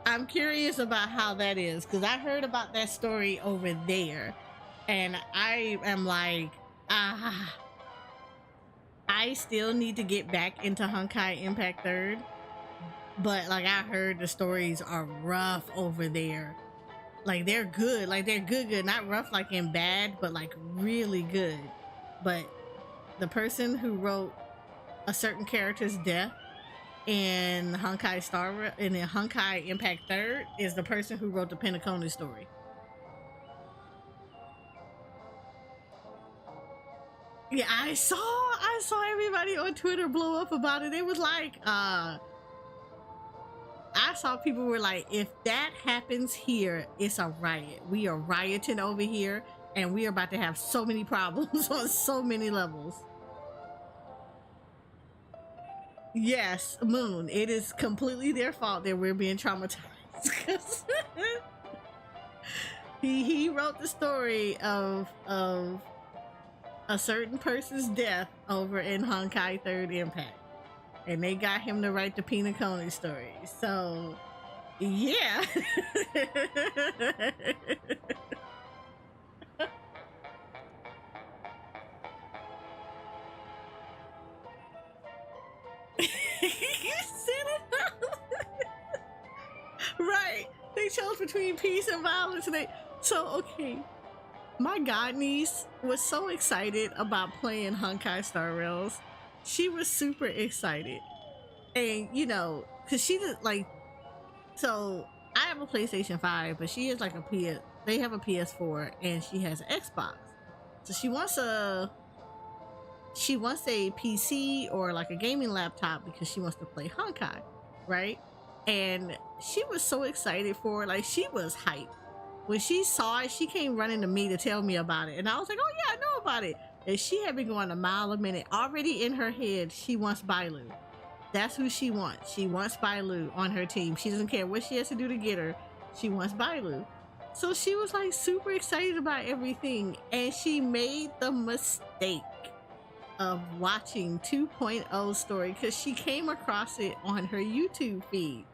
I'm curious about how that is, because I heard about that story over there, and I am like, I still need to get back into Honkai Impact 3rd. But like, I heard the stories are rough over there. Like, they're good. Like, they're good. Not rough like in bad, but like really good. But the person who wrote a certain character's death in Honkai Star Rail, in the Honkai Impact 3rd, is the person who wrote the Penacony story. Yeah, I saw everybody on Twitter blow up about it. It was like, I saw people were like, if that happens here, it's a riot. We are rioting over here, and we are about to have so many problems on so many levels. Yes, Moon, it is completely their fault that we're being traumatized. he wrote the story of a certain person's death over in Honkai 3rd Impact. And they got him to write the Penacony story. So, yeah. Right. They chose between peace and violence. So, okay. My godniece was so excited about playing Honkai Star Rails. She was super excited, and you know, because she did like, so I have a PlayStation 5, but she is like they have a PS4, and she has an Xbox. So she wants a PC or like a gaming laptop because she wants to play Honkai, right? And she was so excited for it. Like, she was hyped. When she saw it, she came running to me to tell me about it, and I was like, oh yeah, I know about it. And she had been going a mile a minute. Already in her head, she wants Bailu. That's who she wants. She wants Bailu on her team. She doesn't care what she has to do to get her. She wants Bailu. So she was like super excited about everything. And she made the mistake of watching 2.0 story because she came across it on her YouTube feed.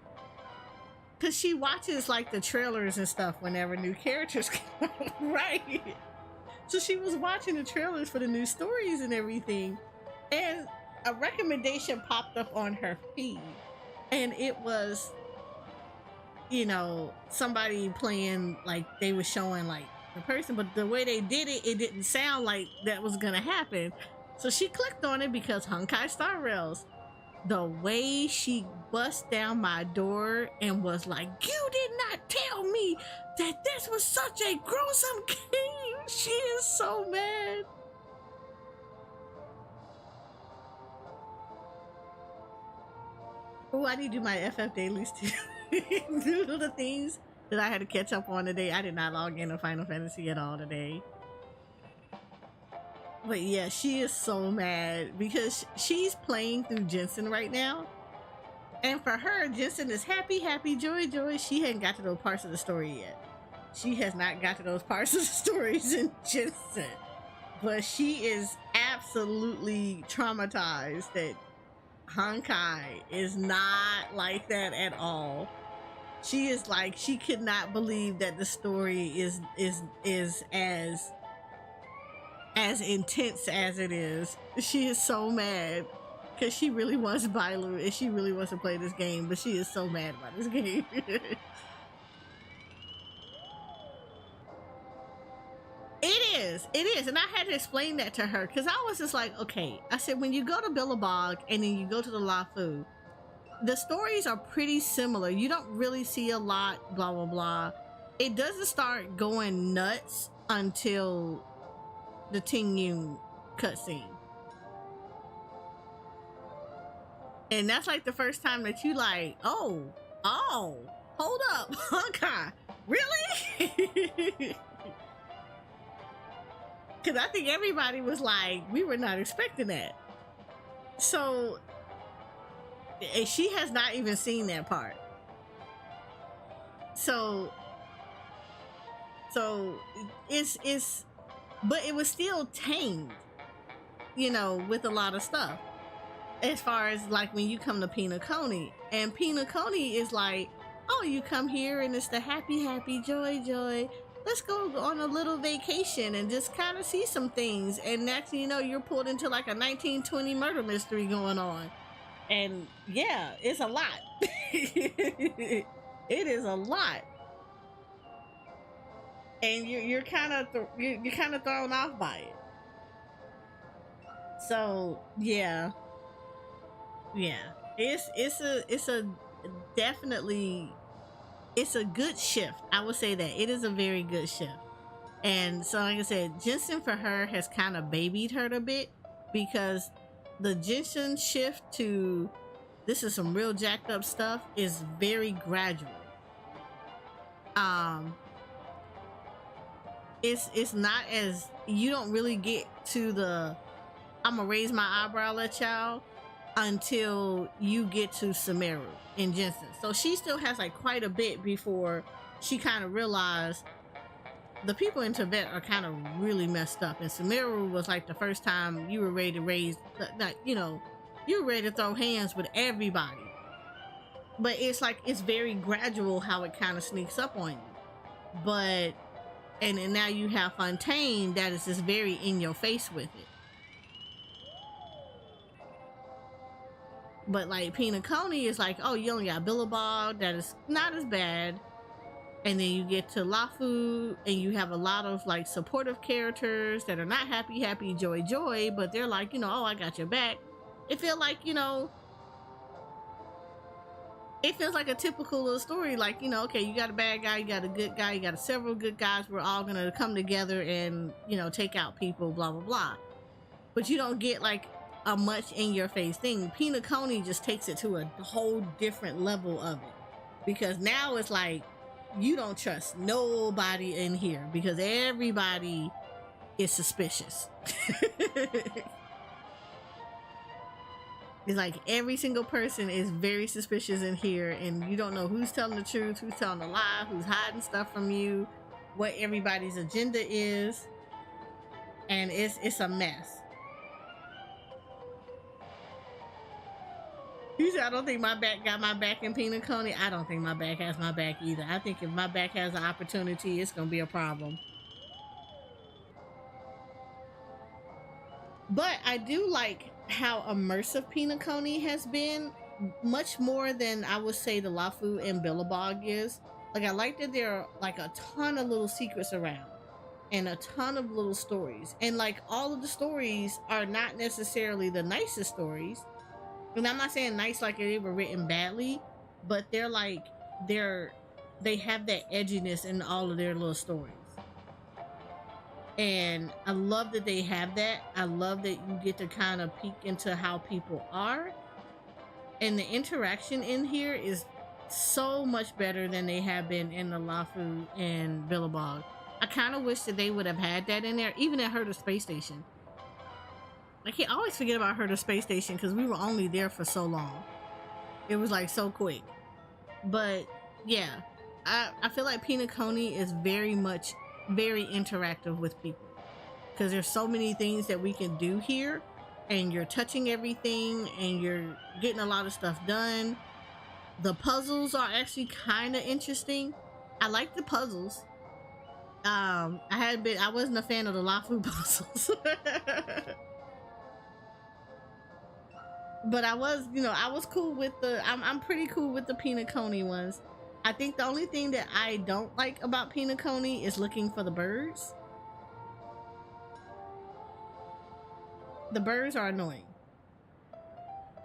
Because she watches like the trailers and stuff whenever new characters come out, right? So she was watching the trailers for the new stories and everything, and a recommendation popped up on her feed, and it was, you know, somebody playing, like they were showing like the person, but the way they did it, it didn't sound like that was gonna happen. So she clicked on it because Honkai Star Rails. The way she bust down my door and was like, "You did not tell me that this was such a gruesome game." She is so mad. Oh, I need to do my FF dailies too. Do the things that I had to catch up on today. I did not log into Final Fantasy at all today. But yeah, she is so mad because she's playing through Jensen right now. And for her, Jensen is happy, happy, joy, joy. She hadn't got to those parts of the story yet. She has not got to those parts of the stories in Jensen. But she is absolutely traumatized that Honkai is not like that at all. She is like, she could not believe that the story is as intense as it is. She is so mad because she really wants Bailu and she really wants to play this game, but she is so mad about this game. It is, and I had to explain that to her because I was just like, okay, I said, when you go to Billabong and then you go to the Lafu, the stories are pretty similar. You don't really see a lot, blah blah blah. It doesn't start going nuts until the Ting Yun cutscene, and that's like the first time that you like, oh, hold up, Honkai, really? Because I think everybody was like, we were not expecting that. So, and she has not even seen that part. So it's, but it was still tamed, you know, with a lot of stuff. As far as like when you come to Penacony, and Penacony is like, oh, you come here and it's the happy, happy, joy, joy. Let's go on a little vacation and just kind of see some things. And next thing you know, you're pulled into like a 1920 murder mystery going on. And yeah, it's a lot. It is a lot. And you're kind of thrown off by it. So yeah, it's a definitely. It's a good shift. I would say that it is a very good shift. And so like I said, Jensen for her has kind of babied her a bit because the Jensen shift to this is some real jacked up stuff is very gradual. It's not as, you don't really get to the I'm gonna raise my eyebrow at y'all until you get to Sumeru in Jensen. So she still has like quite a bit before she kind of realized the people in Tibet are kind of really messed up. And Sumeru was like the first time you were ready to raise, you know, you were ready to throw hands with everybody. But it's like, it's very gradual how it kind of sneaks up on you. But, and now you have Fontaine that is just very in your face with it. But like Penacony is like, oh, you only got Billabong, that is not as bad. And then you get to Lafu and you have a lot of like supportive characters that are not happy, happy, joy, joy, but they're like, you know, oh, I got your back. It feels like, you know, it feels like a typical little story. Like, you know, okay, you got a bad guy, you got a good guy, you got several good guys. We're all going to come together and, you know, take out people, blah, blah, blah. But you don't get like a much in your face thing. Penacony just takes it to a whole different level of it, because now it's like you don't trust nobody in here because everybody is suspicious. It's like every single person is very suspicious in here, and you don't know who's telling the truth, who's telling a lie, who's hiding stuff from you, what everybody's agenda is, and it's a mess. He said, I don't think my back got my back in Penacony. I don't think my back has my back either. I think if my back has an opportunity, it's going to be a problem. But I do like how immersive Penacony has been, much more than I would say the Lafu and Billabong is. Like, I like that there are like a ton of little secrets around and a ton of little stories. And like all of the stories are not necessarily the nicest stories. And I'm not saying nice like they were written badly, but they're like, they have that edginess in all of their little stories. And I love that they have that. I love that you get to kind of peek into how people are. And the interaction in here is so much better than they have been in the Lafu and Billabong. I kind of wish that they would have had that in there, even at Herder Space Station. I can't always forget about Herder Space Station because we were only there for so long. It was like so quick. But yeah, I feel like Penacony is very interactive with people because there's so many things that we can do here, and you're touching everything and you're getting a lot of stuff done. The puzzles are actually kind of interesting. I like the puzzles. I wasn't a fan of the Lafu puzzles. But I was cool with I'm pretty cool with the Penacony ones. I think the only thing that I don't like about Penacony is looking for the birds. The birds are annoying.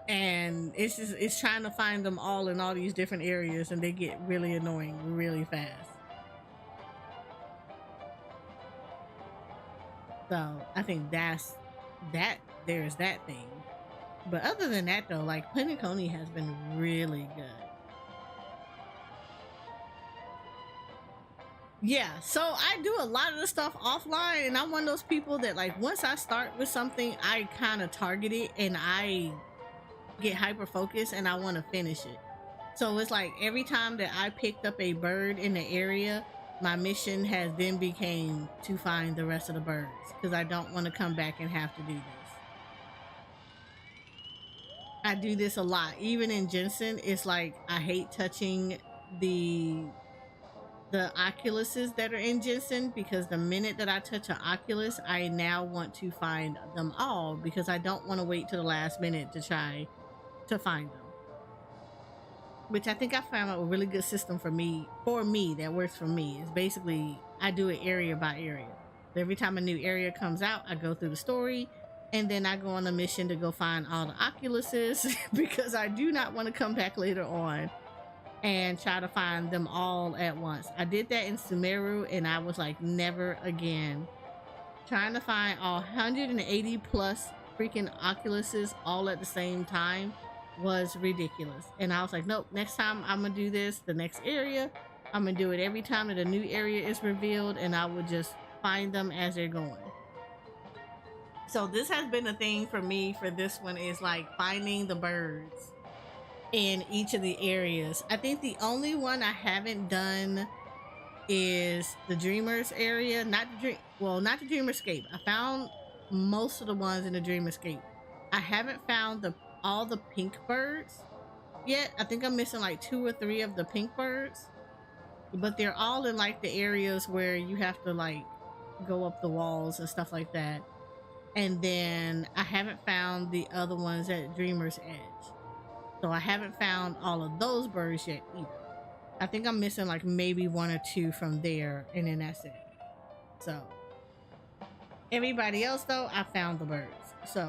And it's trying to find them all in all these different areas, and they get really annoying really fast. So I think there's that thing. But other than that though, like Penacony has been really good. Yeah, so I do a lot of the stuff offline, and I'm one of those people that like once I start with something, I kind of target it and I get hyper focused and I want to finish it. So it's like every time that I picked up a bird in the area, my mission has then became to find the rest of the birds because I don't want to come back and have to do this. I do this a lot. Even in Jensen, it's like I hate touching the oculuses that are in Jensen because the minute that I touch an oculus, I now want to find them all because I don't want to wait to the last minute to try to find them. Which I think I found a really good system for me that works for me. Is basically I do it area by area. So every time a new area comes out, I go through the story, and then I go on a mission to go find all the oculuses because I do not want to come back later on and try to find them all at once. I did that in Sumeru, and I was like, never again. Trying to find all 180 plus freaking oculuses all at the same time was ridiculous. And I was like, nope, next time I'm gonna do this, the next area, I'm gonna do it every time that a new area is revealed, and I would just find them as they're going. So this has been a thing for me for this one, is like finding the birds in each of the areas. I think the only one I haven't done is the Dreamers area, not the Dream Escape. I found most of the ones in the Dream Escape. I haven't found all the pink birds yet. I think I'm missing like 2 or 3 of the pink birds, but they're all in like the areas where you have to like go up the walls and stuff like that. And then I haven't found the other ones at Dreamer's Edge, so I haven't found all of those birds yet either. I think I'm missing like maybe 1 or 2 from there, and then that's it. So everybody else though, I found the birds. So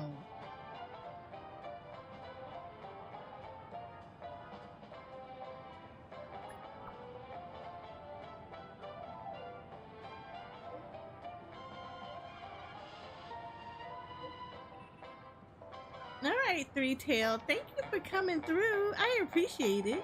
all right, Three Tail, thank you for coming through. I appreciate it.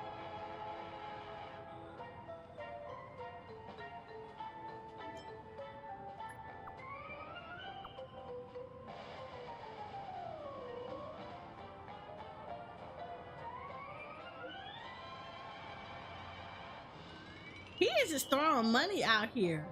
He is just throwing money out here.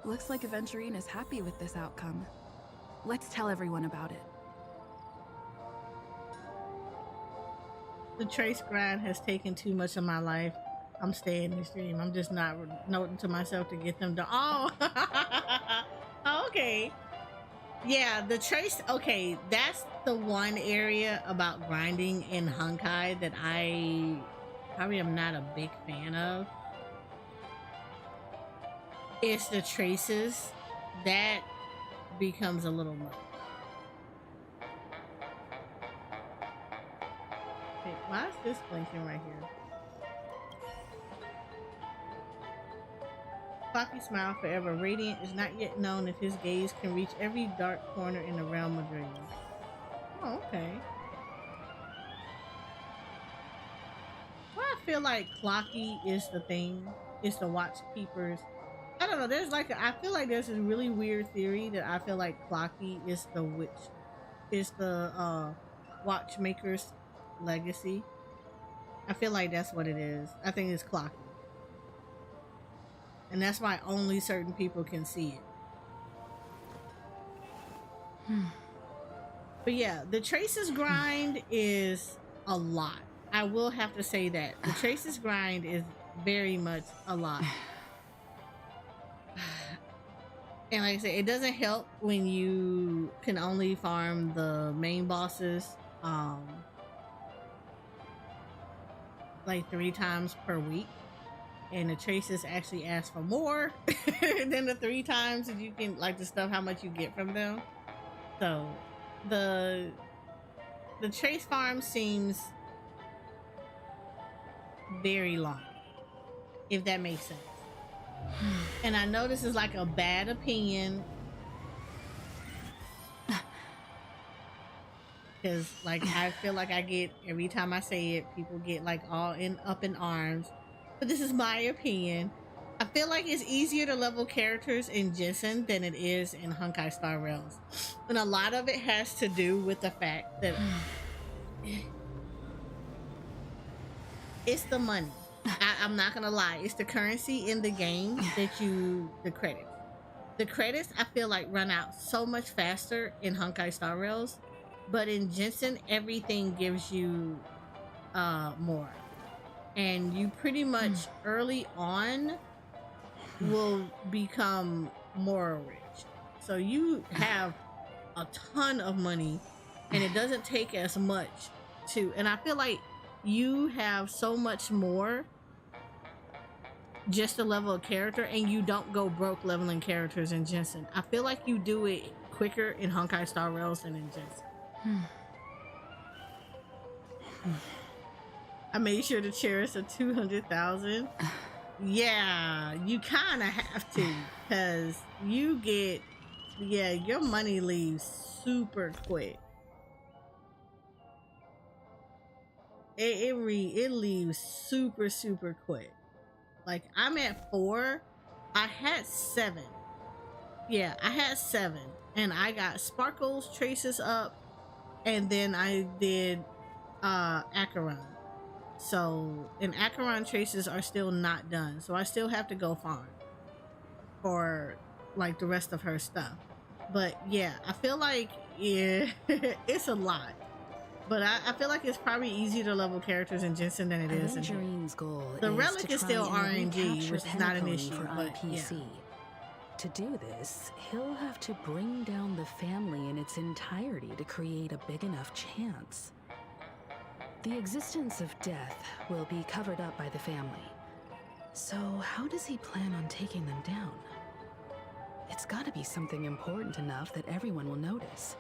Looks like Aventurine is happy with this outcome. Let's tell everyone about it. The trace grind has taken too much of my life. I'm staying in the stream. I'm just not noting to myself to get them to. Oh, okay. Yeah, the trace. Okay, that's the one area about grinding in Honkai that I probably am not a big fan of. It's the traces that becomes a little much. Wait, why is this blinking right here? Floppy smile forever. Radiant is not yet known if his gaze can reach every dark corner in the realm of dreams. Oh, okay. Well, I feel like Clocky is the thing. It's the watch keepers. I don't know. There's like I feel like there's this really weird theory that I feel like Clocky is the witch, is the watchmaker's legacy. I feel like that's what it is. I think it's Clocky. And that's why only certain people can see it. But yeah, the Traces grind is a lot. I will have to say that. The Traces grind is very much a lot. And like I said, it doesn't help when you can only farm the main bosses like 3 times per week. And the Traces actually ask for more than the 3 times that you can, like the stuff, how much you get from them. So the Trace farm seems very long, if that makes sense. And I know this is like a bad opinion, because like I feel like I get, every time I say it, people get like all up in arms. But this is my opinion. I feel like it's easier to level characters in Jensen than it is in Honkai Star Rail. And a lot of it has to do with the fact that it's the money. I'm not gonna lie. It's the currency in the game that the credits. The credits, I feel like, run out so much faster in Honkai Star Rails. But in Jensen, everything gives you more. And you pretty much early on will become more rich. So you have a ton of money and it doesn't take as much to, and I feel like you have so much more just to level a character, and you don't go broke leveling characters in Jensen. I feel like you do it quicker in Honkai Star Rails than in Jensen. I made sure to cherish a 200,000. Yeah, you kind of have to, because you get, yeah, your money leaves super quick. It leaves super quick. Like, I'm at 4. I had 7. Yeah, I had 7, and I got Sparkles, Traces up, and then I did Acheron. So, and Acheron Traces are still not done, so I still have to go farm for like the rest of her stuff. But yeah, I feel like, yeah, it's a lot. But I feel like it's probably easier to level characters in Jensen than it is in Aventurine's goal the is relic to is still try and RNG, recapture which is not an Penacony issue, for but IPC. yeah. To do this, he'll have to bring down the family in its entirety to create a big enough chance. The existence of death will be covered up by the family. So how does he plan on taking them down? It's gotta be something important enough that everyone will notice.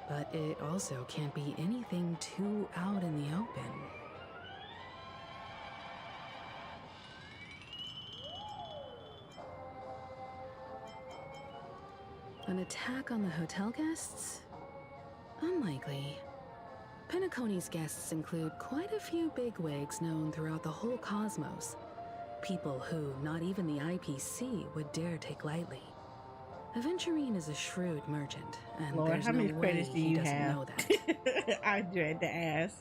But it also can't be anything too out in the open. An attack on the hotel guests? Unlikely. Penacony's guests include quite a few bigwigs known throughout the whole cosmos. People who not even the IPC would dare take lightly. Aventurine is a shrewd merchant, and Lord, there's how no many way credits do he you doesn't have? know that. I dread to ask.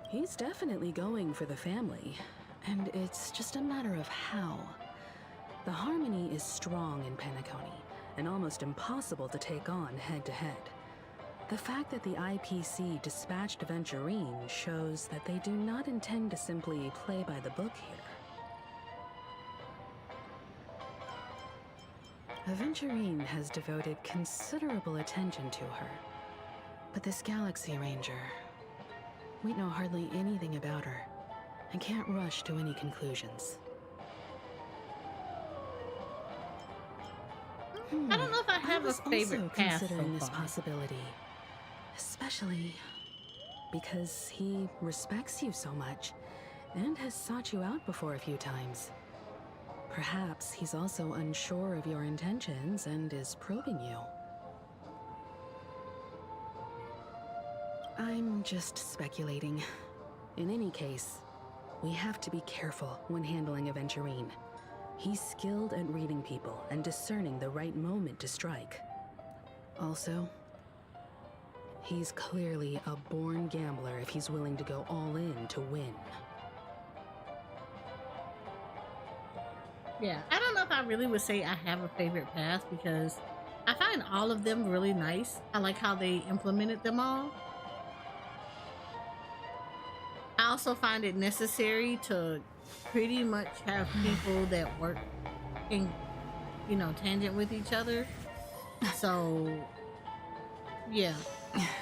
He's definitely going for the family, and it's just a matter of how. The harmony is strong in Penacony, and almost impossible to take on head-to-head. The fact that the IPC dispatched Aventurine shows that they do not intend to simply play by the book here. Aventurine has devoted considerable attention to her. But this Galaxy Ranger, we know hardly anything about her, and can't rush to any conclusions. I don't know if I have a favorite also path considering so this far. possibility, especially because he respects you so much and has sought you out before a few times. Perhaps he's also unsure of your intentions and is probing you. I'm just speculating. In any case, we have to be careful when handling Aventurine. He's skilled at reading people and discerning the right moment to strike. Also, he's clearly a born gambler if he's willing to go all in to win. Yeah, I don't know if I really would say I have a favorite path because I find all of them really nice. I like how they implemented them all. I also find it necessary to pretty much have people that work in, tangent with each other. So, yeah,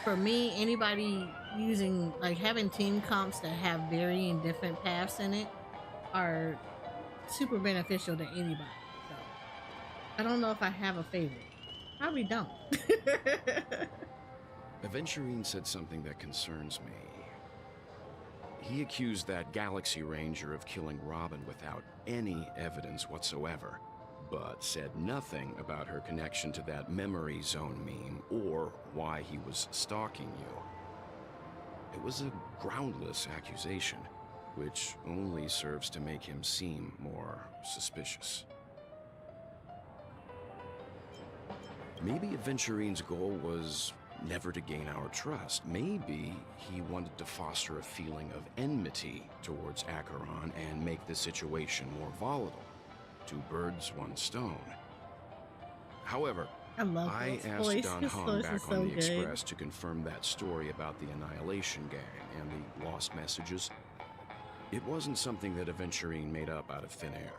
for me, anybody using, having team comps that have varying different paths in it are super beneficial to anybody. So, I don't know if I have a favorite. Probably don't. Aventurine said something that concerns me. He accused that Galaxy Ranger of killing Robin without any evidence whatsoever, but said nothing about her connection to that memory zone meme or why he was stalking you. It was a groundless accusation, which only serves to make him seem more suspicious. Maybe Aventurine's goal was never to gain our trust. Maybe he wanted to foster a feeling of enmity towards Acheron and make the situation more volatile. Two birds, one stone. However, I asked Don Hung back on the Express to confirm that story about the Annihilation Gang and the lost messages. It wasn't something that Aventurine made up out of thin air.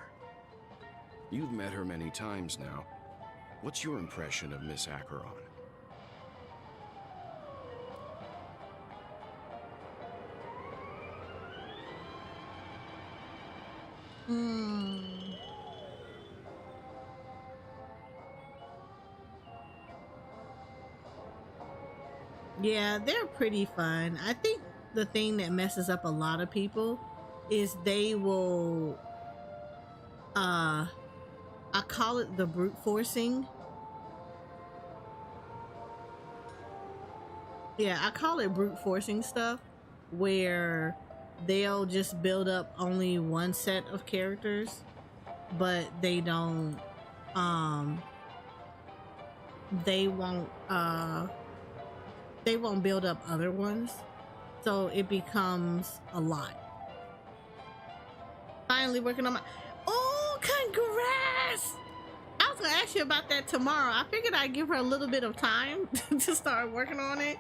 You've met her many times now. What's your impression of Miss Acheron? Yeah, they're pretty fun. I think the thing that messes up a lot of people is they will I call it the brute forcing. Yeah, I call it brute forcing stuff where they'll just build up only one set of characters, but they don't they won't build up other ones, so it becomes a lot. Finally working on my congrats! I was gonna ask you about that tomorrow. I figured I'd give her a little bit of time to start working on it,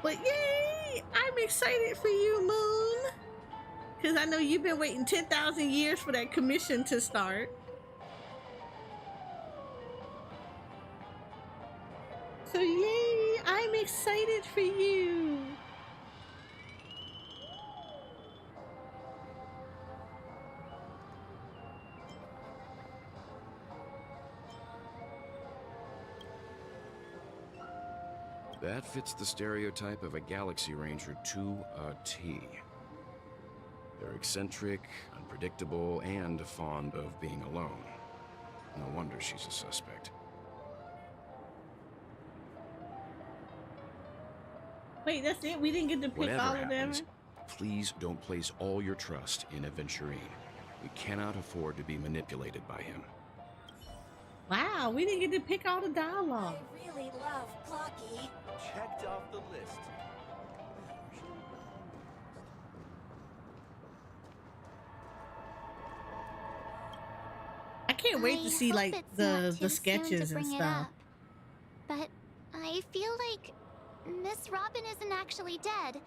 but yay, I'm excited for you, Moon, because I know you've been waiting 10,000 years for that commission to start. So yay, I'm excited for you. That fits the stereotype of a Galaxy Ranger to a T. They're eccentric, unpredictable, and fond of being alone. No wonder she's a suspect. Wait, that's it? We didn't get to pick Whatever all of them? happens, please don't place all your trust in Aventurine. We cannot afford to be manipulated by him. Wow, we didn't get to pick all the dialogue. I really love Blocky. Checked off the list. I can't wait to see hope like it's not the too soon sketches to and bring it stuff. up, but I feel like Miss Robin isn't actually dead,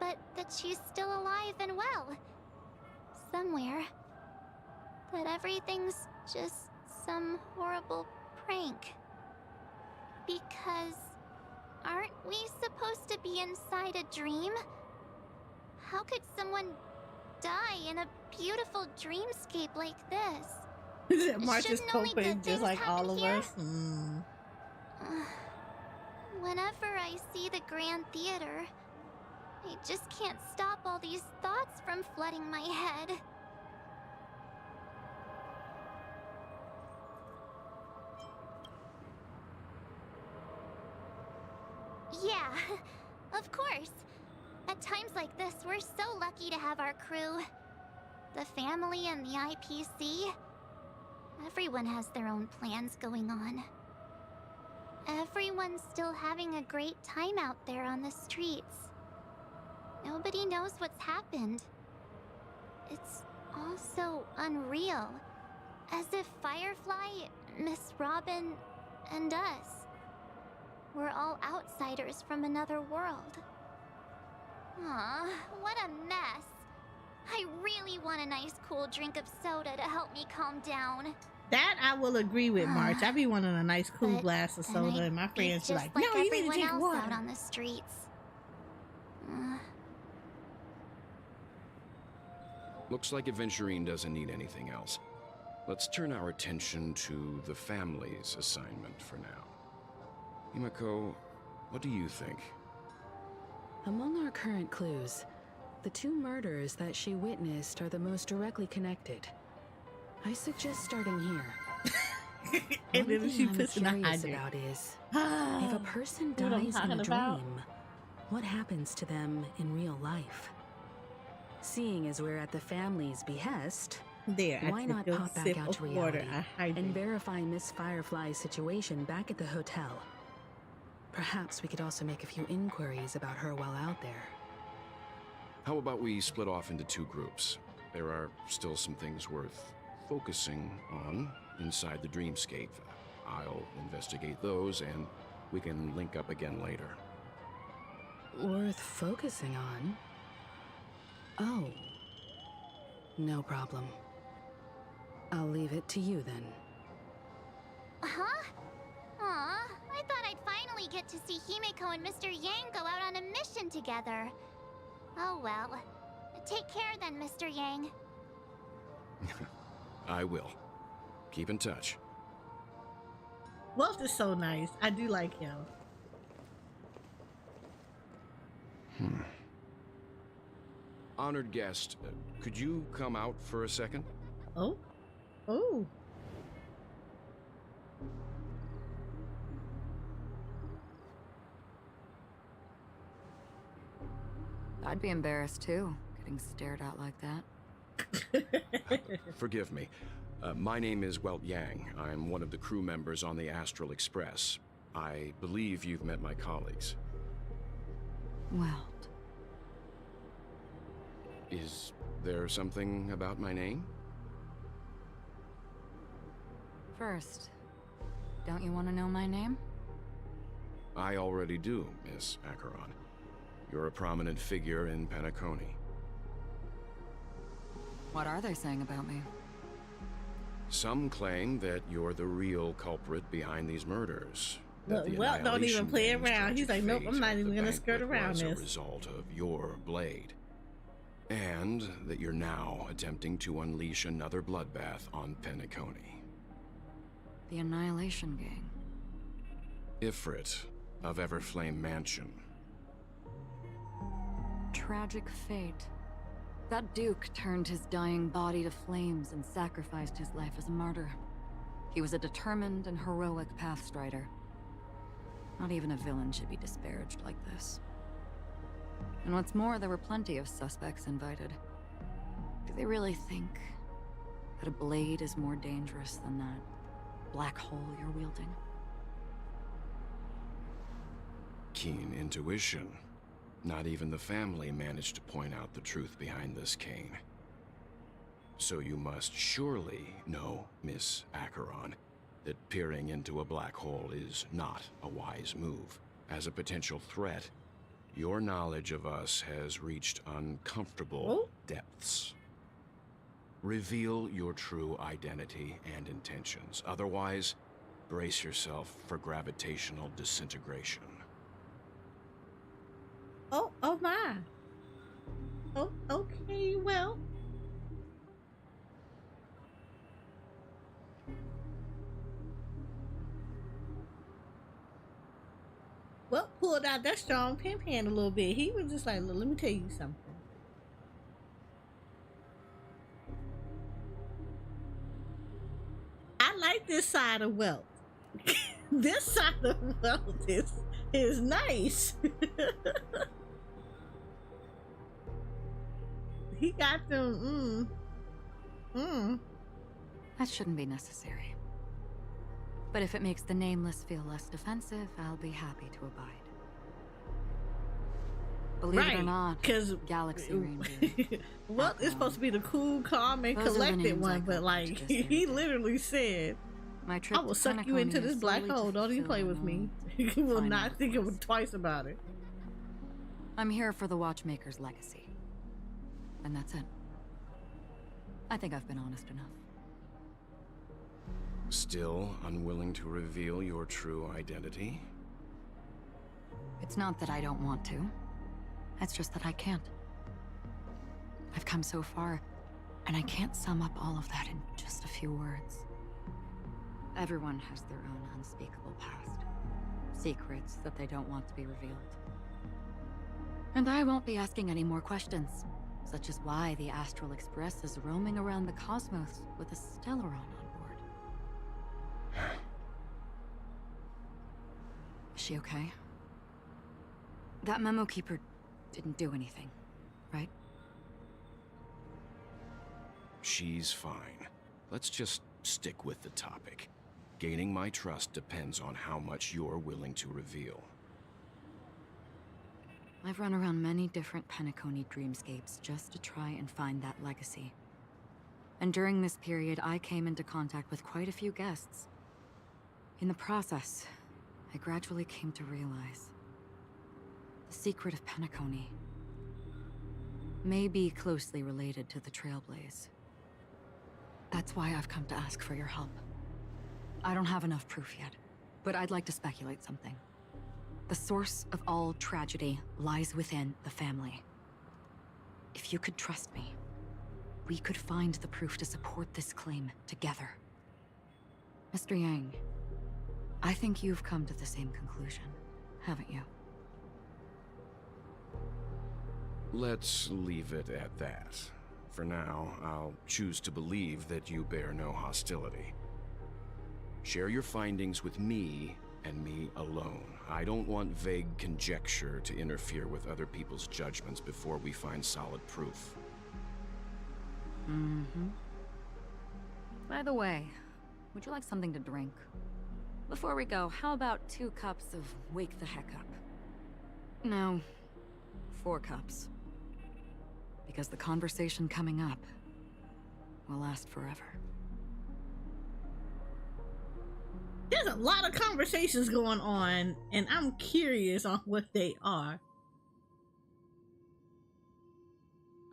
but that she's still alive and well. Somewhere. That everything's just some horrible prank. Because aren't we supposed to be inside a dream? How could someone die in a beautiful dreamscape like this? March is Shouldn't only coping good just things like all happen of here? us. Mm. Whenever I see the Grand Theater, I just can't stop all these thoughts from flooding my head. Yeah, of course. At times like this, we're so lucky to have our crew. The family and the IPC. Everyone has their own plans going on. Everyone's still having a great time out there on the streets. Nobody knows what's happened. It's all so unreal. As if Firefly, Miss Robin, and us we're all outsiders from another world. Aw, what a mess. I really want a nice cool drink of soda to help me calm down. That I will agree with, March. I be wanting a nice cool But glass of then soda, I'd and my be friends be just like, "No, you need to everyone drink else water." out on the streets. Looks like Aventurine doesn't need anything else. Let's turn our attention to the family's assignment for now. Himiko, what do you think? Among our current clues, the two murders that she witnessed are the most directly connected. I suggest starting here. And One then thing she I'm puts in a curious hydrant. about is, if a person What I'm dies in a talking about? dream, what happens to them in real life? Seeing as we're at the family's behest, There, I why took not a pop back sip out to of water. reality I and hydrate. verify Miss Firefly's situation back at the hotel? Perhaps we could also make a few inquiries about her while out there. How about we split off into two groups? There are still some things worth focusing on inside the dreamscape. I'll investigate those, and we can link up again later. Worth focusing on? Oh. No problem. I'll leave it to you then. Huh? Aw, I thought I'd finally get to see Himiko and Mr. Yang go out on a mission together. Oh well. Take care then, Mr. Yang. I will. Keep in touch. Wolf is so nice. I do like him. Honored guest, could you come out for a second? Oh, oh. I'd be embarrassed too, getting stared at like that. Forgive me. My name is Welt Yang. I'm one of the crew members on the Astral Express. I believe you've met my colleagues. Well, Is there something about my name? first, don't you want to know my name? I already do, Miss Acheron. You're a prominent figure in Penacony. What are they saying about me? Some claim that you're the real culprit behind these murders. that Look, the Welt don't even Annihilation play Gang's around. He's tragic like, nope, fate I'm not at the even gonna skirt banquet around was this. a result of your blade. And that you're now attempting to unleash another bloodbath on Penacony. The Annihilation Gang. Ifrit of Everflame Mansion. Tragic fate. That Duke turned his dying body to flames and sacrificed his life as a martyr. He was a determined and heroic pathstrider. Not even a villain should be disparaged like this. And what's more, there were plenty of suspects invited. Do they really think that a blade is more dangerous than that black hole you're wielding? Keen intuition. Not even the family managed to point out the truth behind this cane. So you must surely know, Miss Acheron, that peering into a black hole is not a wise move. As a potential threat, your knowledge of us has reached uncomfortable depths. Reveal your true identity and intentions. Otherwise, brace yourself for gravitational disintegration. Oh my. Oh, okay, well. Well, pulled out that strong pimp hand a little bit. He was just like, look, let me tell you something. I like this side of wealth. This side of wealth is nice. He got them, That shouldn't be necessary. But if it makes the nameless feel less defensive, I'll be happy to abide. Believe it or not, because Galaxy Ranger. Well, it's supposed to be the cool, calm, and Those are the collected names one, I but got like into this he area. literally said, My trip I will to suck you into Penacony this is black solely to hole. Don't even play fulfill with me. an You will final not think request. twice about it. I'm here for the Watchmaker's legacy. And that's it. I think I've been honest enough. Still unwilling to reveal your true identity? It's not that I don't want to. It's just that I can't. I've come so far, and I can't sum up all of that in just a few words. Everyone has their own unspeakable past. Secrets that they don't want to be revealed. And I won't be asking any more questions, such as why the Astral Express is roaming around the cosmos with a Stellaron on board. Is she okay? That memo keeper didn't do anything, right? She's fine. Let's just stick with the topic. Gaining my trust depends on how much you're willing to reveal. I've run around many different Penacony dreamscapes just to try and find that legacy. And during this period, I came into contact with quite a few guests. In the process, I gradually came to realize the secret of Penacony may be closely related to the Trailblaze. That's why I've come to ask for your help. I don't have enough proof yet, but I'd like to speculate something. The source of all tragedy lies within the family. If you could trust me, we could find the proof to support this claim together. Mr. Yang, I think you've come to the same conclusion, haven't you? Let's leave it at that. For now, I'll choose to believe that you bear no hostility. Share your findings with me and me alone. I don't want vague conjecture to interfere with other people's judgments before we find solid proof. By the way, would you like something to drink? Before we go, how about 2 cups of Wake the Heck Up? No, 4 cups. Because the conversation coming up will last forever. There's a lot of conversations going on, and I'm curious on what they are.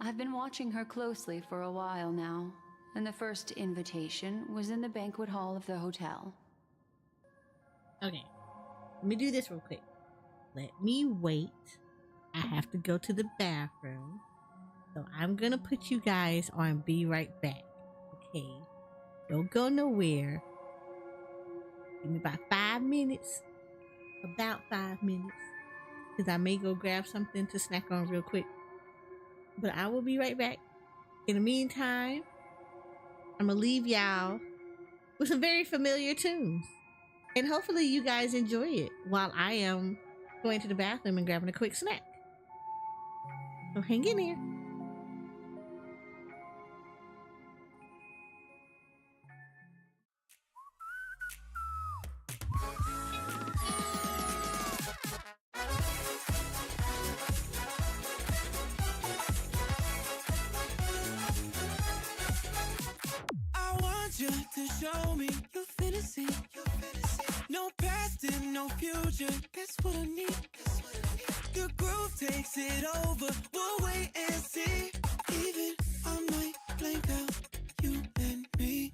I've been watching her closely for a while now, and the first invitation was in the banquet hall of the hotel. Okay, let me do this real quick. Let me wait. I have to go to the bathroom. So I'm gonna put you guys on be right back. Okay, don't go nowhere. Give me about 5 minutes. About 5 minutes. Because I may go grab something to snack on real quick. But I will be right back. In the meantime, I'm gonna leave y'all with some very familiar tunes. And hopefully you guys enjoy it while I am going to the bathroom and grabbing a quick snack. So hang in there. show me your fantasy. No past and no future. That's what I need. The groove takes it over. We'll wait and see. Even I might blank out you and me.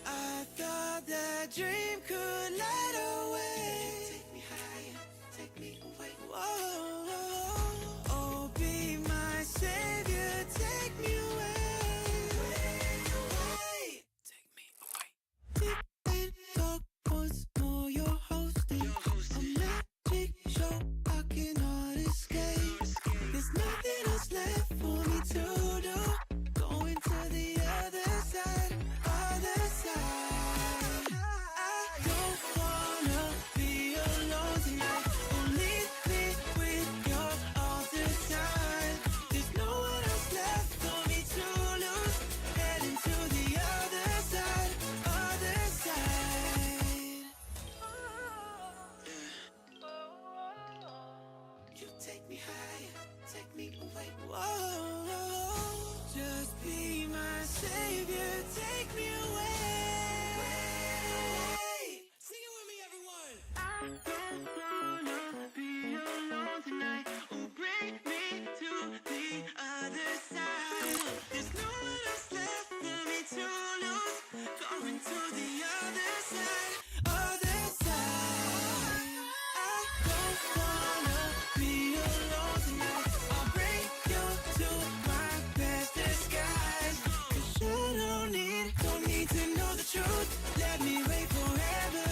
I thought that dream could light away. Take me higher, take me away. Whoa, oh, be my savior, take me away. Take me away. Deep in dark once more, you're hosting a magic show I cannot escape. There's nothing else left for me to do. Going to the other side, other side. I don't wanna be alone tonight. Oh, leave me with your all the time. There's no one else left for me to lose. Heading to the other side, other side. You take me higher, take me away. Whoa, just be my savior, take me away. Sing it with me, everyone. I don't wanna be alone tonight. Oh, bring me to the other side. There's no one else left for me to lose. Going to the other side, other side. I don't wanna be alone tonight. I'll bring you to my best disguise. 'Cause you don't need to know the truth. Let me wait forever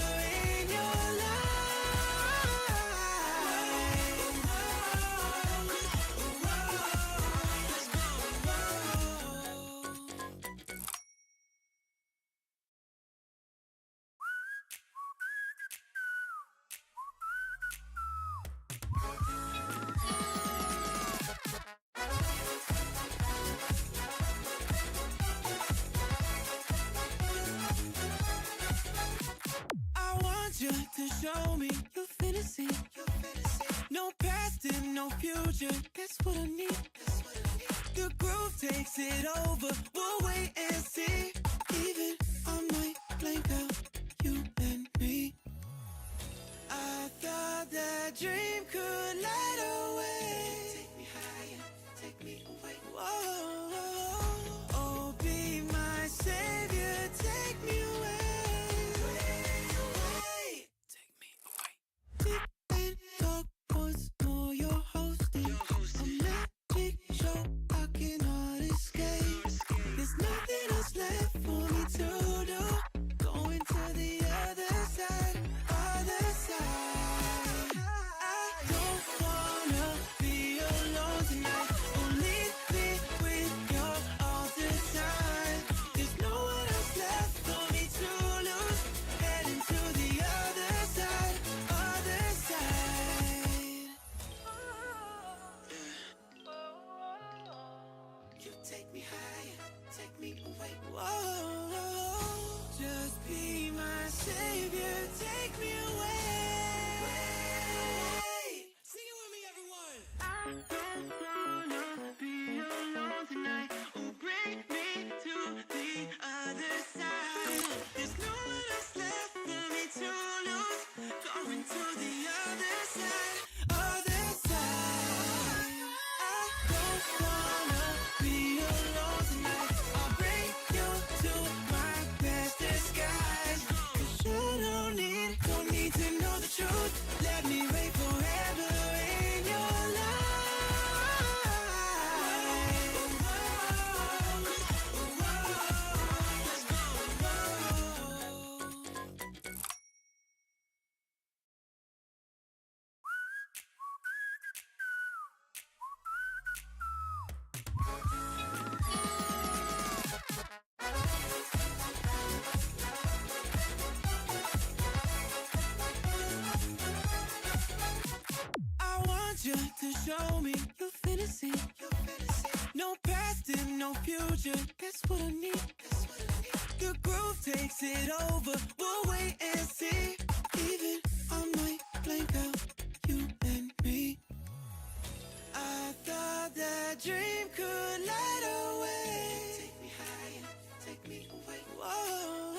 in your life. I want you to show me your fantasy. No past and no future. That's what I need. The groove takes it over. We'll wait and see. Even I might blank out you and me. I thought that dream could light away. Take me higher, take me away. Whoa, oh, be my savior, take me away. Take me away. Deep in dark once more, you're hosting a magic show I cannot escape. There's nothing else left for me to do. Going to the other side, other side. I don't wanna be alone tonight. Oh, leave me with your all the time. There's no one else left for me to lose. Heading to the other side, other side. You take me higher, take me away. Whoa, just be my savior, take me away. Sing it with me, everyone. I don't wanna be alone tonight. Oh, bring me to the other side. There's no one else left for me to lose. Going to the other side, other side. I don't wanna be alone tonight. I'll bring you to my best disguise. 'Cause you don't need to know the truth. Let me wait forever in your life. I want you to show me your fantasy. No past and no future. That's what I need. The groove takes it over. We'll wait and see. Even I might blank out you and me. I thought that dream could light away. Take me higher, take me away. Whoa.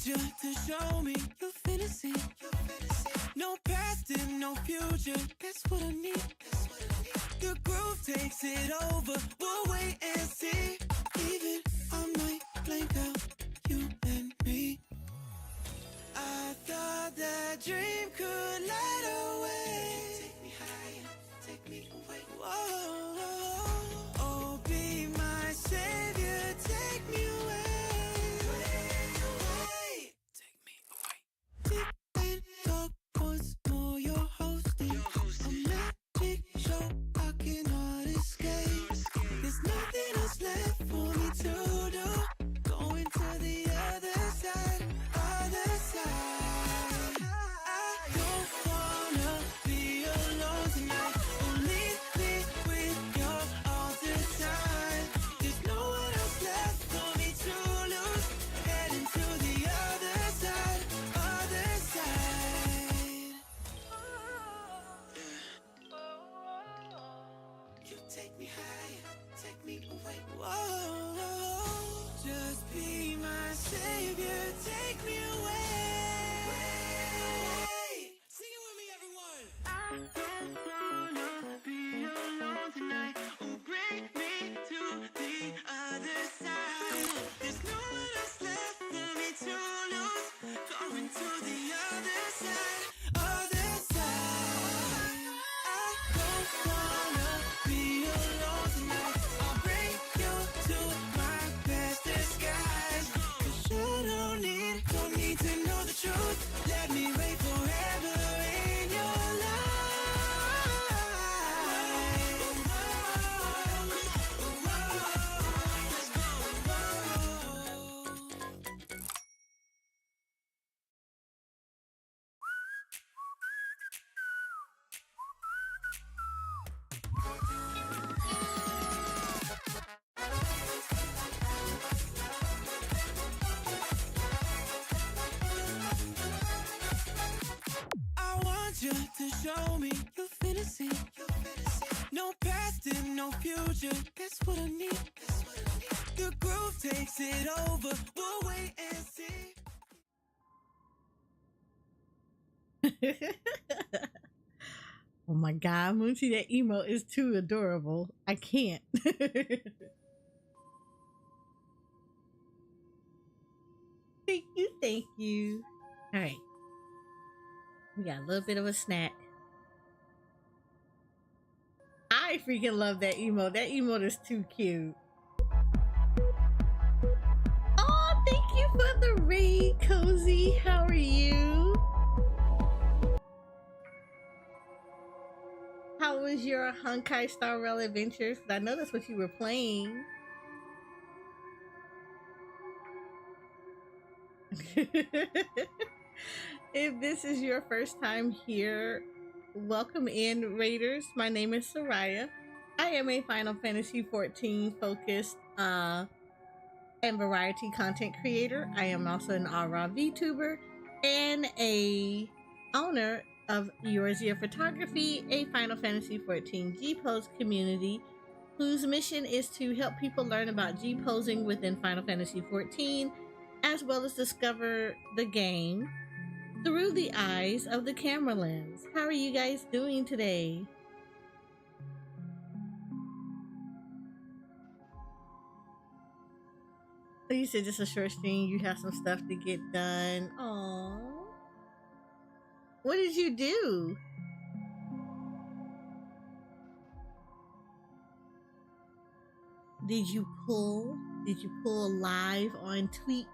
want you to show me your fantasy. No past and no future, that's what I need. The groove takes it over, we'll wait and see. Even I might blank out, you and me. I thought that dream could light away. Take me higher, take me away. Whoa, oh, be my savior, take me away. Take me away. Deep and dark, once more you're hosting a magic show I cannot escape. There's nothing else left for me to do. Going to the other side, other side. I don't wanna be alone tonight. Oh, leave me with you all the time. There's no one else left for me to lose. Heading to the other side, other side. You take me higher, take me away. Whoa, just be my savior, take me away. Sing it with me, everyone. I don't wanna be alone tonight. Oh, bring me to the other side. There's no one else left for me to lose. Going to the other side, other side. I don't wanna be alone tonight. I'll bring you to my best disguise. 'Cause you don't need to know the truth. Let me wait forever in your I want you to show me your fantasy. No past and no future, that's what I need. The groove takes it over, we'll wait and see. Oh my god, Moonchi, that emo is too adorable. I can't. Thank you, thank you. All right. We got a little bit of a snack. I freaking love that emote. That emote is too cute. Oh, thank you for the raid, Cozy. How are you? How was your Honkai Star Rail adventures? I know that's what you were playing. If this is your first time here, welcome in, Raiders. My name is Soraya. I am a Final Fantasy XIV focused and variety content creator. I am also an aura VTuber and a owner of Yorzia Photography, a Final Fantasy XIV G-Pose community whose mission is to help people learn about G-posing within Final Fantasy XIV, as well as discover the game through the eyes of the camera lens. How are you guys doing today? So you said just a short stream, you have some stuff to get done. Aww. What did you do? Did you pull? Did you pull live on Tweet?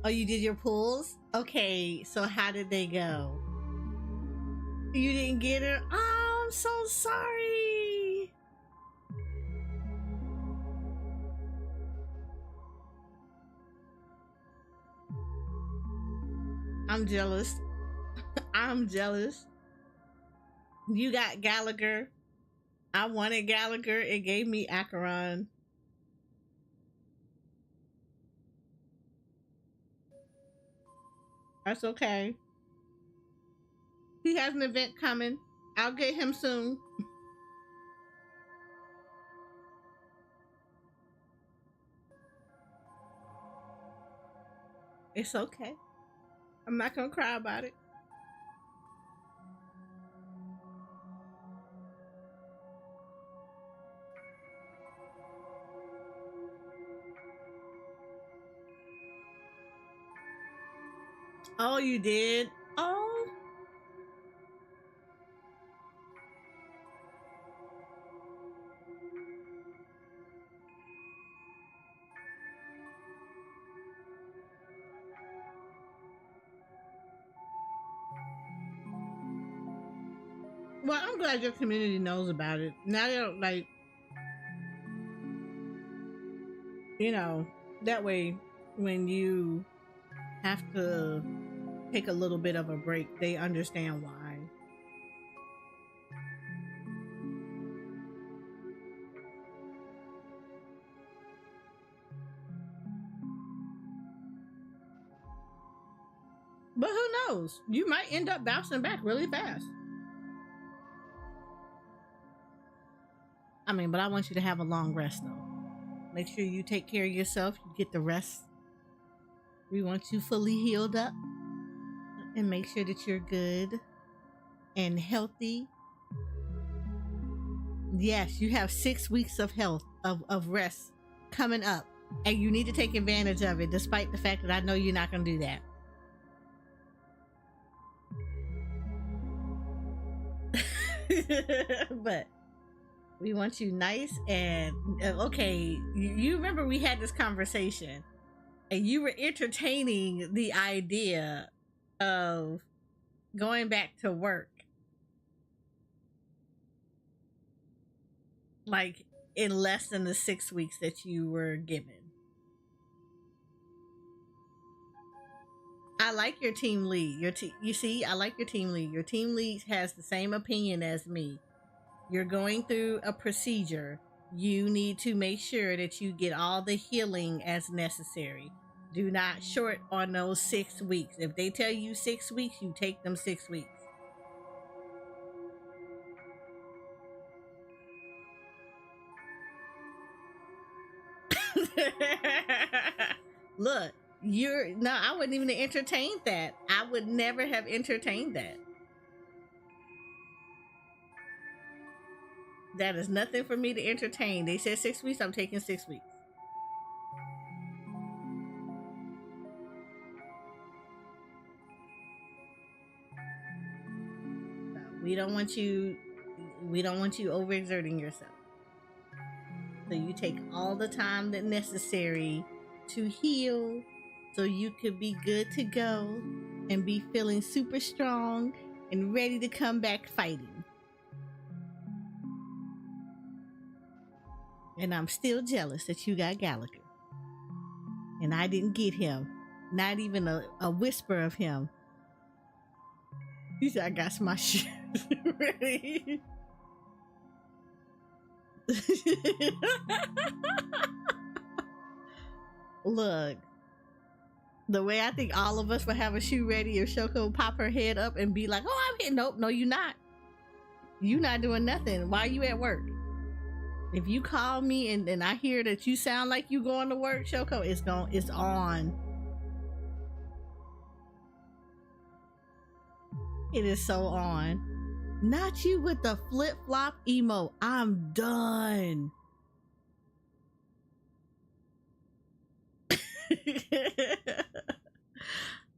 Oh, you did your pulls? Okay, so how did they go? You didn't get her? Oh, I'm so sorry. I'm jealous. I'm jealous. You got Gallagher. I wanted Gallagher. It gave me Acheron. That's okay. He has an event coming. I'll get him soon. It's okay. I'm not gonna cry about it. Oh, you did? Oh. Well, I'm glad your community knows about it. Now they don't, like, you know, that way when you have to take a little bit of a break, they understand why. But who knows? You might end up bouncing back really fast. I mean, but I want you to have a long rest though. Make sure you take care of yourself, you get the rest. We want you fully healed up and make sure that you're good and healthy. Yes, you have 6 weeks of health, of rest coming up, and you need to take advantage of it, despite the fact that I know you're not going to do that. But we want you nice and okay. You remember we had this conversation and you were entertaining the idea of going back to work, like in less than the 6 weeks that you were given. I like your team lead. You see, I like your team lead. Your team lead has the same opinion as me. You're going through a procedure. You need to make sure that you get all the healing as necessary. Do not short on those 6 weeks. If they tell you 6 weeks, you take them 6 weeks. Look, I wouldn't even entertain that. I would never have entertained that. That is nothing for me to entertain. They said 6 weeks, I'm taking 6 weeks. No, we don't want you overexerting yourself. So you take all the time that's necessary to heal so you could be good to go and be feeling super strong and ready to come back fighting. And I'm still jealous that you got Gallagher. And I didn't get him. Not even a whisper of him. He said, I got my shit ready. Look, the way I think all of us would have a shoe ready if Shoko would pop her head up and be like, oh, I'm here. Nope, no, you're not. You're not doing nothing. Why are you at work? If you call me and I hear that you sound like you going to work, Shoko, it's on. It is so on. Not you with the flip-flop emo. I'm done.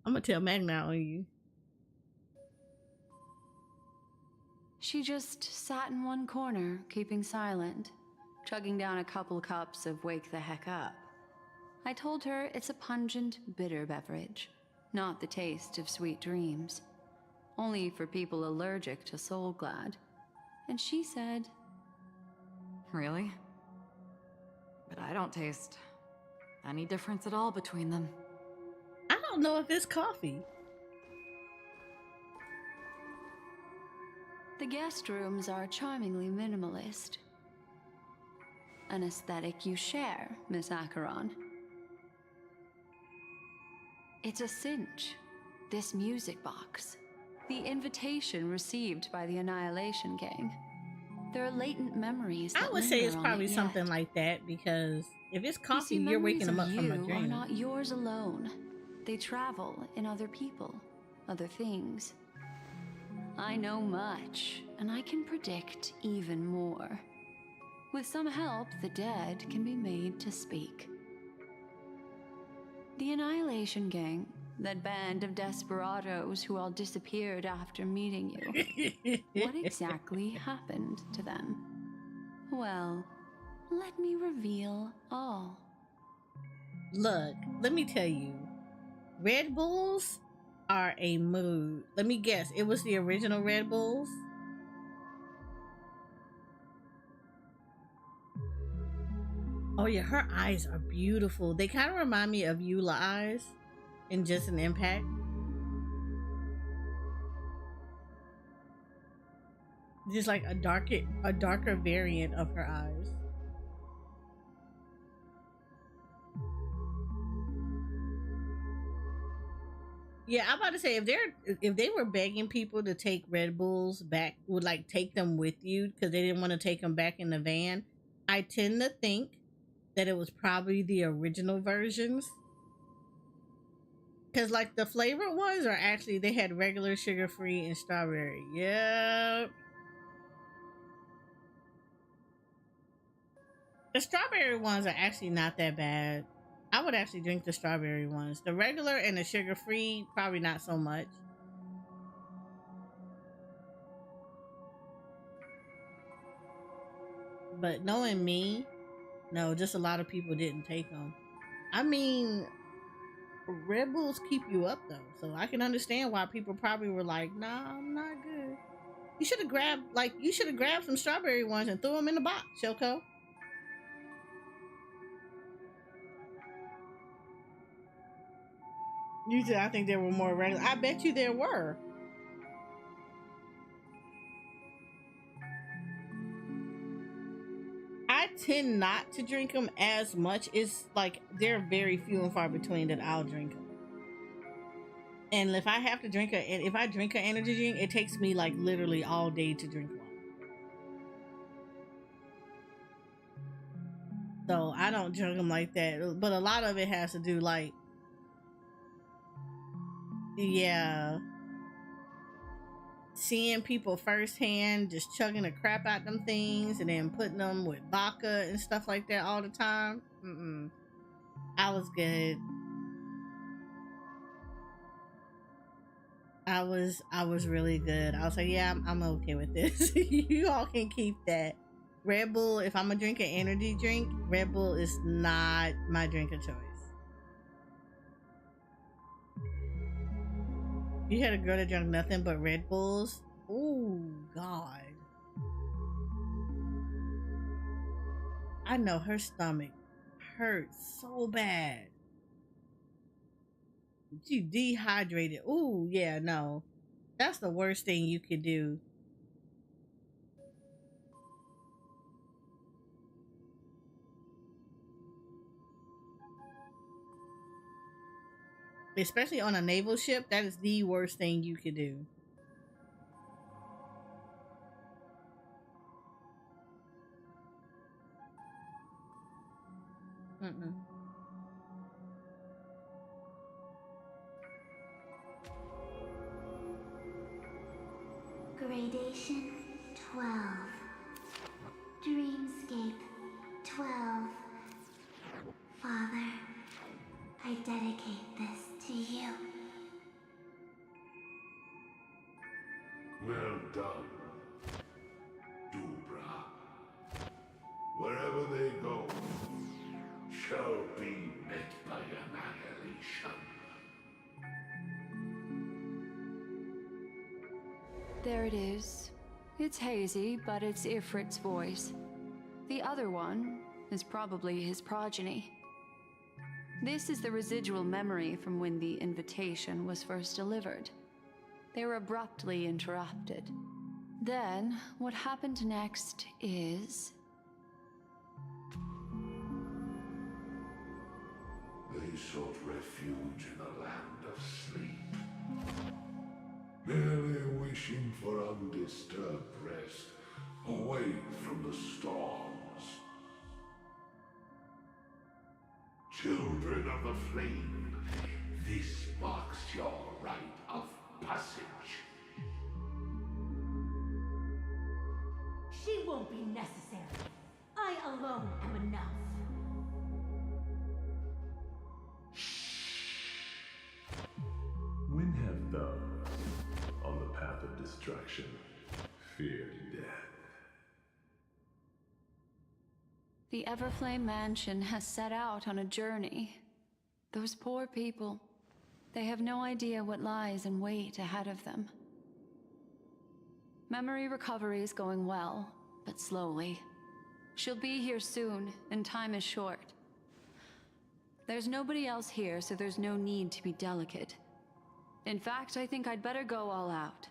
I'm gonna tell Magna on you. She just sat in one corner, keeping silent, chugging down a couple cups of Wake the Heck Up. I told her it's a pungent, bitter beverage, not the taste of sweet dreams. Only for people allergic to Soul Glad. And she said, Really? But I don't taste any difference at all between them. I don't know if it's coffee. the guest rooms are charmingly minimalist. An aesthetic you share, Miss Acheron. It's a cinch, this music box. The invitation received by the Annihilation Gang. There are latent memories that I would say it's linger on probably it something yet. like that, because if it's You coffee, see, you're waking them memories up of from a you are dream. not yours alone. they travel in other people, other things. I know much, and I can predict even more. With some help, the dead can be made to speak. The Annihilation Gang, that band of desperados who all disappeared after meeting you. What exactly happened to them? Well, let me reveal all. Look, let me tell you, Red Bulls are a mood. Let me guess, it was the original Red Bulls? Oh yeah, her eyes are beautiful. They kind of remind me of Eula eyes in Just an Impact. Just like a darker variant of her eyes. Yeah, I'm about to say if they were begging people to take Red Bulls back, would like take them with you because they didn't want to take them back in the van. I tend to think that it was probably the original versions. Because like the flavored ones are actually, they had regular, sugar-free, and strawberry. Yep. The strawberry ones are actually not that bad. I would actually drink the strawberry ones. The regular and the sugar-free, probably not so much. But knowing me, no, just a lot of people didn't take them. I mean, Red Bulls keep you up though, so I can understand why people probably were like, "Nah, I'm not good." You should have grabbed some strawberry ones and threw them in the box, Shoko. Usually, I think there were more regular. I bet you there were. I tend not to drink them as much. It's like they're very few and far between that I'll drink them. And if I have to drink if I drink an energy drink, it takes me like literally all day to drink one. So I don't drink them like that. But a lot of it has to do like, yeah, seeing people firsthand just chugging the crap out them things and then putting them with vodka and stuff like that all the time. I was good. I was really good. I was like, yeah, I'm okay with this. You all can keep that. Red Bull, if I'm gonna drink an energy drink, Red Bull is not my drink of choice. You had a girl that drank nothing but Red Bulls? Oh, God. I know her stomach hurts so bad. She dehydrated. Ooh, yeah, no. That's the worst thing you could do. Especially on a naval ship, that is the worst thing you could do. Gradation 12. Dreamscape 12. Father, I dedicate this to you. Well done, Dubra. Wherever they go, shall be met by annihilation. There it is. It's hazy, but it's Ifrit's voice. The other one is probably his progeny. This is the residual memory from when the invitation was first delivered. They were abruptly interrupted. Then, what happened next is... They sought refuge in a land of sleep, merely wishing for undisturbed rest, away from the storms. Children of the flame, This marks your rite of passage. She won't be necessary. I alone am enough. When have thou, on the path of destruction, feared death? The Everflame Mansion has set out on a journey. Those poor people, they have no idea what lies in wait ahead of them. Memory recovery is going well, but slowly. She'll be here soon, and time is short. There's nobody else here, so there's no need to be delicate. In fact, I think I'd better go all out.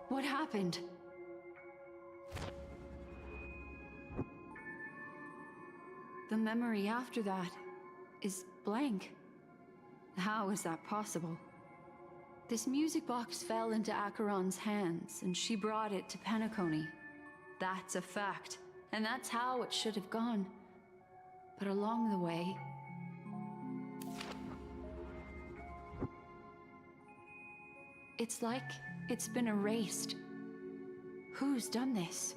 What happened? The memory after that is blank. How is that possible? This music box fell into Acheron's hands, and she brought it to Penacony. That's a fact, and that's how it should have gone. But along the way... it's like it's been erased. Who's done this?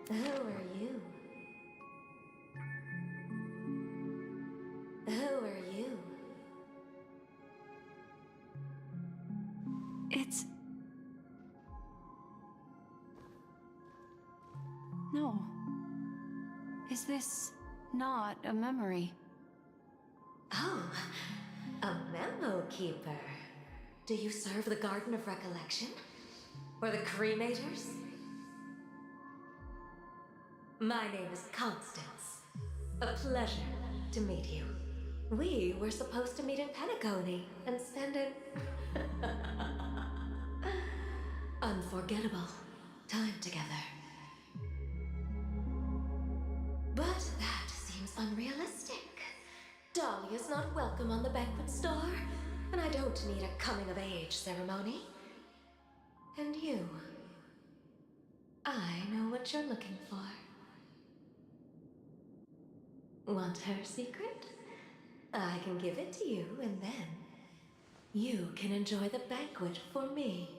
Who are you? Who are you? It's... no. Is this not a memory? Oh, a memo keeper. Do you serve the Garden of Recollection? Or the Cremators? My name is Constance. A pleasure to meet you. We were supposed to meet in Penacony and spend an unforgettable time together. But that seems unrealistic. Dolly is not welcome on the banquet store, and I don't need a coming-of-age ceremony. And you, I know what you're looking for. Want her secret? I can give it to you, and then you can enjoy the banquet for me.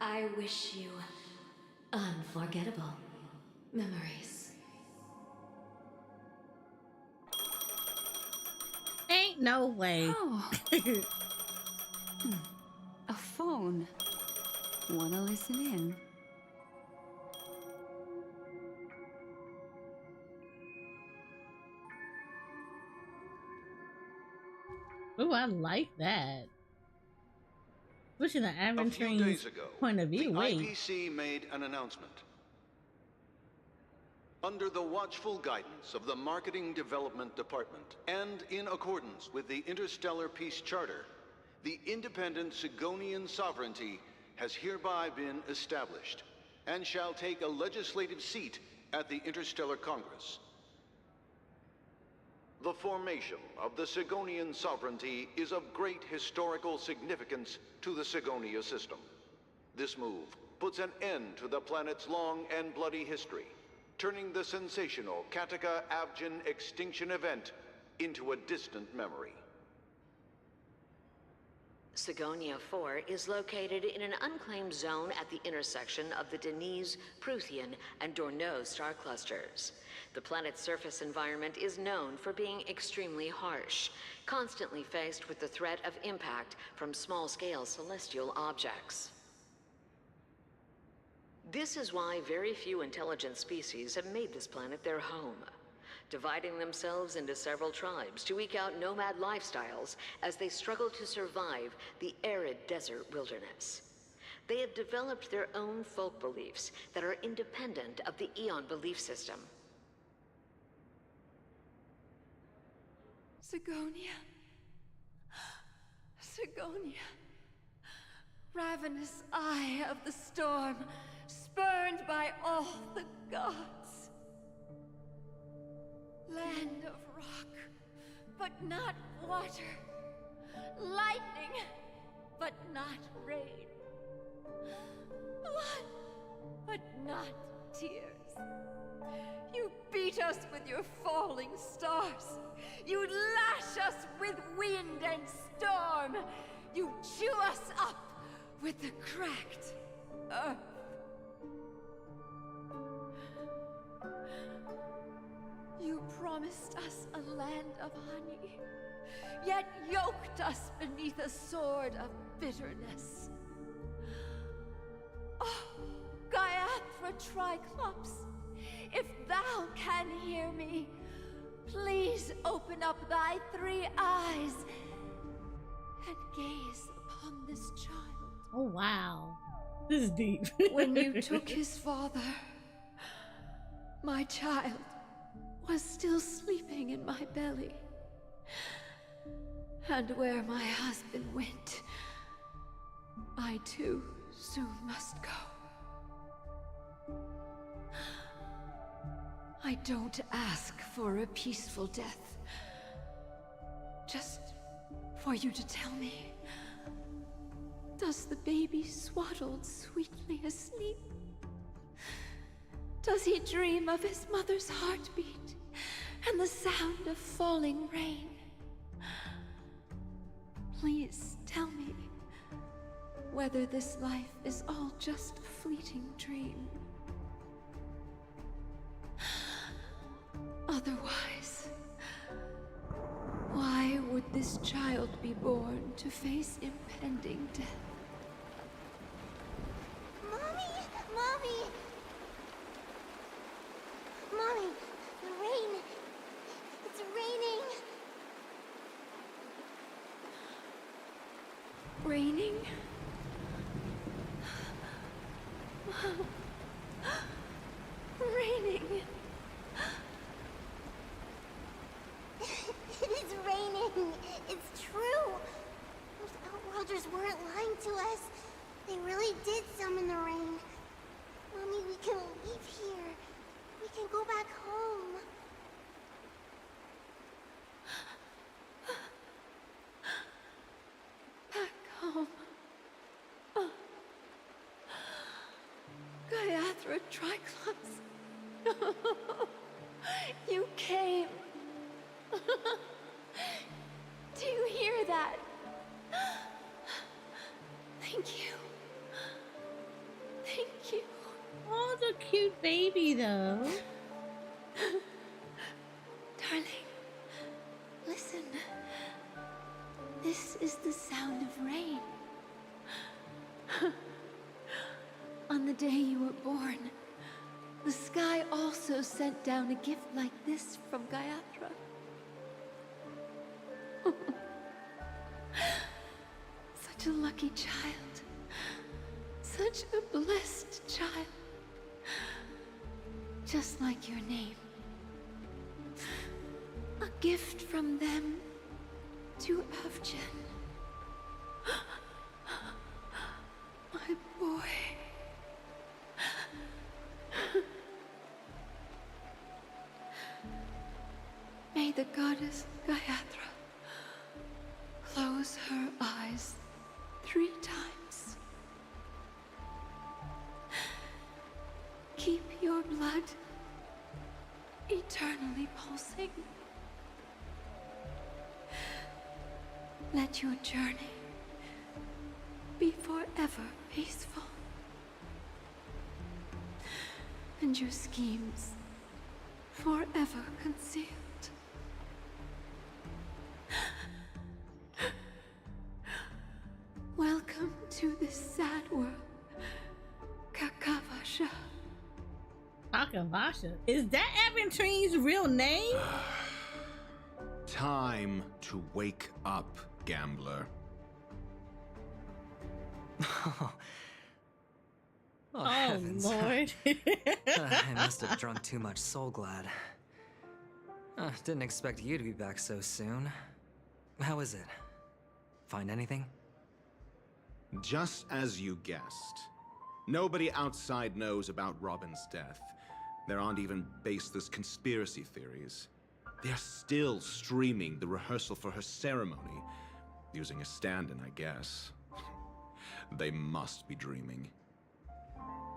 I wish you unforgettable memories. Ain't no way. Oh. A phone. Wanna listen in? Ooh, I like that. Pushing the A few Aventrine's days ago, point of view. the Wait. IPC made an announcement. Under the watchful guidance of the Marketing Development Department, and in accordance with the Interstellar Peace Charter, the independent Sigonian sovereignty has hereby been established, and shall take a legislative seat at the Interstellar Congress. The formation of the Sigonian sovereignty is of great historical significance to the Sigonia system. This move puts an end to the planet's long and bloody history, turning the sensational Kataka-Avgin extinction event into a distant memory. Sigonia 4 is located in an unclaimed zone at the intersection of the Denise, Prothean, and Dorneau star clusters. The planet's surface environment is known for being extremely harsh, constantly faced with the threat of impact from small-scale celestial objects. This is why very few intelligent species have made this planet their home, dividing themselves into several tribes to eke out nomad lifestyles as they struggle to survive the arid desert wilderness. They have developed their own folk beliefs that are independent of the Eon belief system. Sigonia. Sigonia. Ravenous eye of the storm, spurned by all the gods. Land of rock, but not water. Lightning, but not rain. Blood, but not tears. You beat us with your falling stars. You lash us with wind and storm. You chew us up with the cracked earth. You promised us a land of honey, yet yoked us beneath a sword of bitterness. Oh, Gaiathra Triclops, if thou can hear me, please open up thy 3 eyes and gaze upon this child. Oh wow, this is deep. When you took his father, my child was still sleeping in my belly. And where my husband went, I too soon must go. I don't ask for a peaceful death. Just for you to tell me, does the baby swaddled sweetly asleep? Does he dream of his mother's heartbeat and the sound of falling rain? Please tell me whether this life is all just a fleeting dream. Otherwise, why would this child be born to face impending death? Mommy! Mommy! Mommy, the rain. It's raining. Raining? Mom. Raining. It is raining. It's true. Those Outworlders weren't lying to us. They really did summon the rain. Mommy, we can leave here. We can go back home. Back home. Oh. Gaiathra Triclops. You came. Do you hear that? Thank you. Thank you. Oh, the cute baby though. Darling, listen. This is the sound of rain. On the day you were born, the sky also sent down a gift like this from Gaiathra. Such a lucky child. Such a blessed child. Just like your name. A gift from them to Avjen. My boy. May the goddess Gaiathra close her eyes 3 times. Keep your blood eternally pulsing. Let your journey be forever peaceful. And your schemes forever concealed. Welcome to this sad world, Kakavasha. Kakavasha? Is that Aventrine's real name? Time to wake up, gambler. Oh, heavens. Lord. I must have drunk too much Soul Glad. Didn't expect you to be back so soon. How is it? Find anything? Just as you guessed. Nobody outside knows about Robin's death. There aren't even baseless conspiracy theories. They're still streaming the rehearsal for her ceremony. Using a stand-in, I guess. They must be dreaming.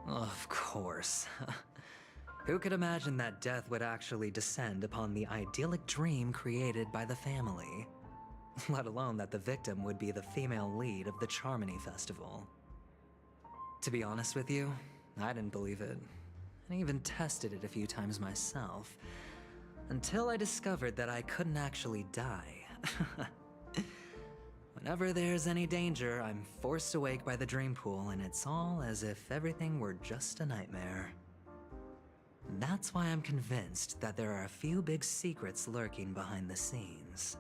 Of course. Who could imagine that death would actually descend upon the idyllic dream created by the family? Let alone that the victim would be the female lead of the Charmony Festival. To be honest with you, I didn't believe it. I even tested it a few times myself, until I discovered that I couldn't actually die. Whenever there's any danger, I'm forced awake by the dream pool, and it's all as if everything were just a nightmare. That's why I'm convinced that there are a few big secrets lurking behind the scenes.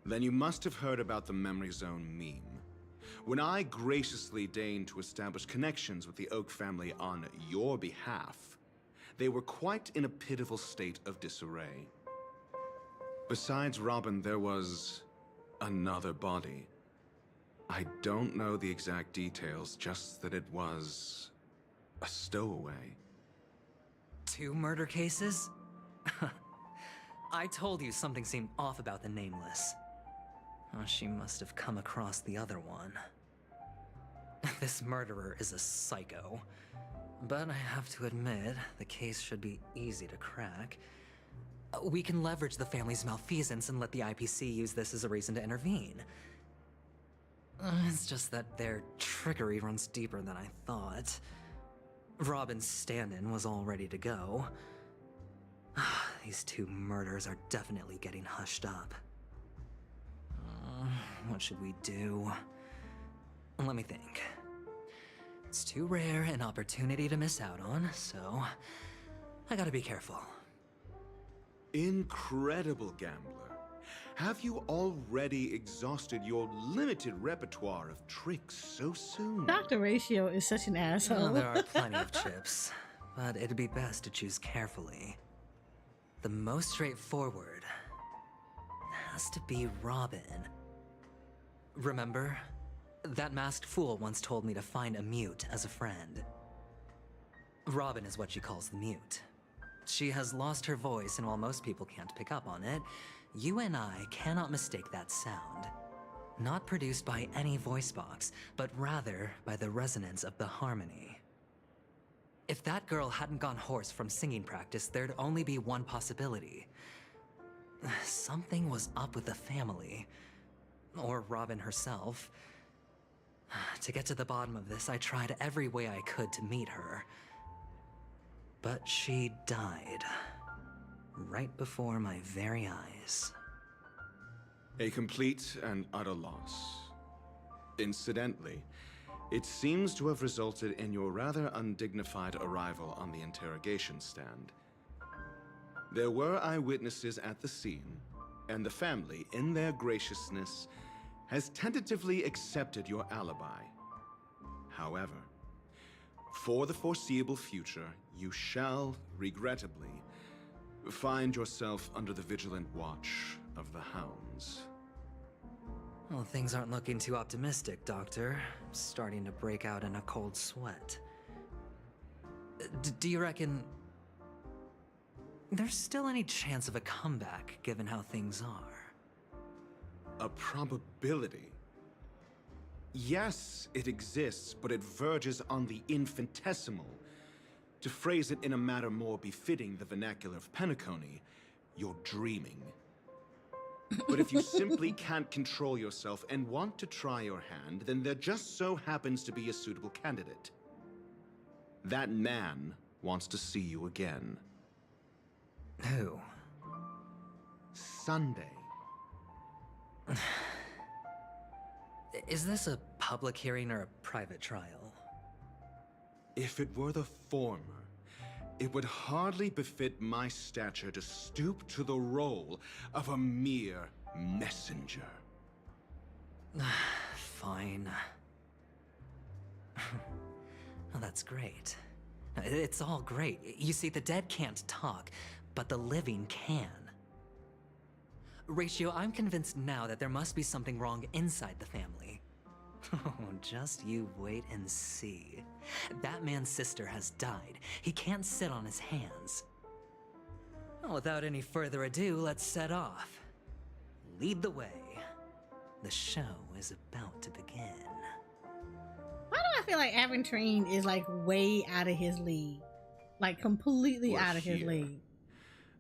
Then you must have heard about the Memory Zone meme. When I graciously deigned to establish connections with the Oak family on your behalf, they were quite in a pitiful state of disarray. Besides Robin, there was another body. I don't know the exact details, just that it was a stowaway. 2 murder cases? I told you something seemed off about the Nameless. Oh, she must have come across the other one. This murderer is a psycho. But I have to admit, the case should be easy to crack. We can leverage the family's malfeasance and let the IPC use this as a reason to intervene. It's just that their trickery runs deeper than I thought. Robin's stand-in was all ready to go. These 2 murders are definitely getting hushed up. What should we do? Let me think. It's too rare an opportunity to miss out on, so I gotta be careful. Incredible gambler. Have you already exhausted your limited repertoire of tricks so soon? Dr. Ratio is such an asshole. Well, there are plenty of chips, but it'd be best to choose carefully. The most straightforward has to be Robin. Remember? That masked fool once told me to find a mute as a friend. Robin is what she calls the mute. She has lost her voice, and while most people can't pick up on it, you and I cannot mistake that sound. Not produced by any voice box, but rather by the resonance of the harmony. If that girl hadn't gone hoarse from singing practice, there'd only be one possibility. Something was up with the family. Or Robin herself. To get to the bottom of this, I tried every way I could to meet her. But she died. Right before my very eyes. A complete and utter loss. Incidentally, it seems to have resulted in your rather undignified arrival on the interrogation stand. There were eyewitnesses at the scene, and the family, in their graciousness, has tentatively accepted your alibi. However, for the foreseeable future, you shall, regrettably, find yourself under the vigilant watch of the hounds. Well, things aren't looking too optimistic, Doctor. I'm starting to break out in a cold sweat. Do you reckon there's still any chance of a comeback, given how things are? A probability? Yes, it exists, but it verges on the infinitesimal. To phrase it in a manner more befitting the vernacular of Penacony, you're dreaming. But if you simply can't control yourself and want to try your hand, then there just so happens to be a suitable candidate. That man wants to see you again. Who? Sunday. Is this a public hearing or a private trial? If it were the former, it would hardly befit my stature to stoop to the role of a mere messenger. Fine. Oh, that's great. It's all great. You see, the dead can't talk, but the living can. Ratio, I'm convinced now that there must be something wrong inside the family. Oh, just you wait and see. That man's sister has died. He can't sit on his hands. Well, without any further ado, let's set off. Lead the way. The show is about to begin. I feel like Aventurine is like way out of his league. Like completely We're out of his here. league.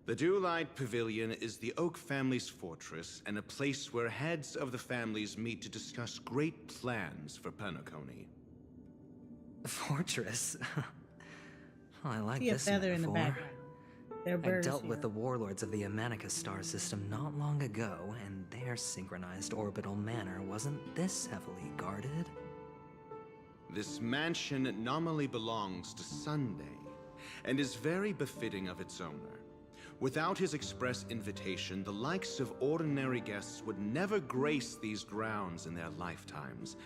The Dewlight Pavilion is the Oak family's fortress and a place where heads of the families meet to discuss great plans for Penacony. Fortress? Oh, I like See a this feather in the metaphor. background. They're I birds dealt here. with the warlords of the Honkai Star system not long ago, and their synchronized orbital manor wasn't this heavily guarded. This mansion nominally belongs to Sunday, and is very befitting of its owner. Without his express invitation, the likes of ordinary guests would never grace these grounds in their lifetimes.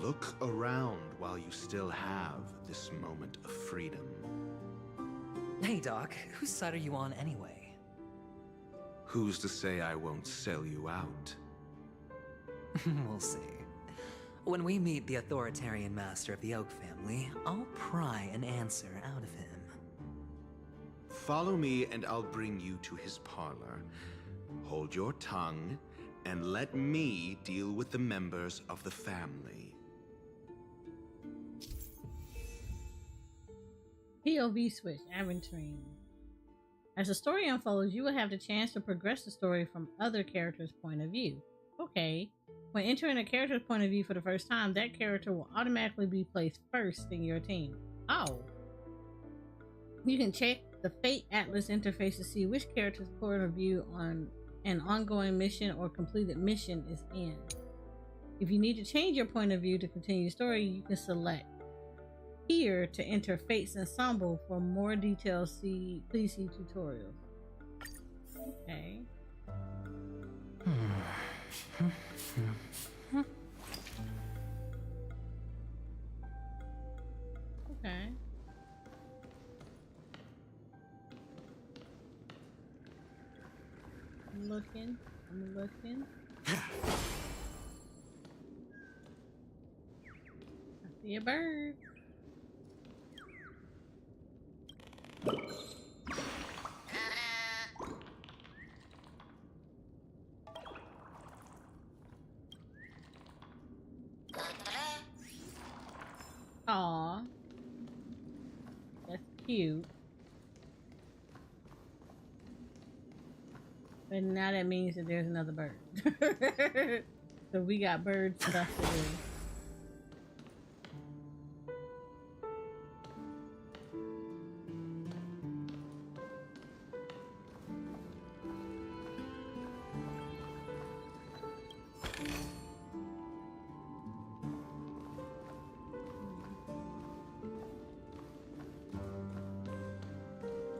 Look around while you still have this moment of freedom. Hey, Doc, whose side are you on anyway? Who's to say I won't sell you out? We'll see. When we meet the authoritarian master of the Oak family, I'll pry an answer out of him. Follow me and I'll bring you to his parlor. Hold your tongue and let me deal with the members of the family. POV switch, Aventurine. As the story unfolds, you will have the chance to progress the story from other characters' point of view. Okay. When entering a character's point of view for the first time, that character will automatically be placed first in your team. Oh. You can check the Fate Atlas interface to see which character's point of view on an ongoing mission or completed mission is in. If you need to change your point of view to continue the story, you can select here to enter Fate's ensemble. For more details, please see tutorials. Okay. Okay. I'm looking. I see a bird. Aw. That's cute. But now that means that there's another bird. So we got bird stuff to do.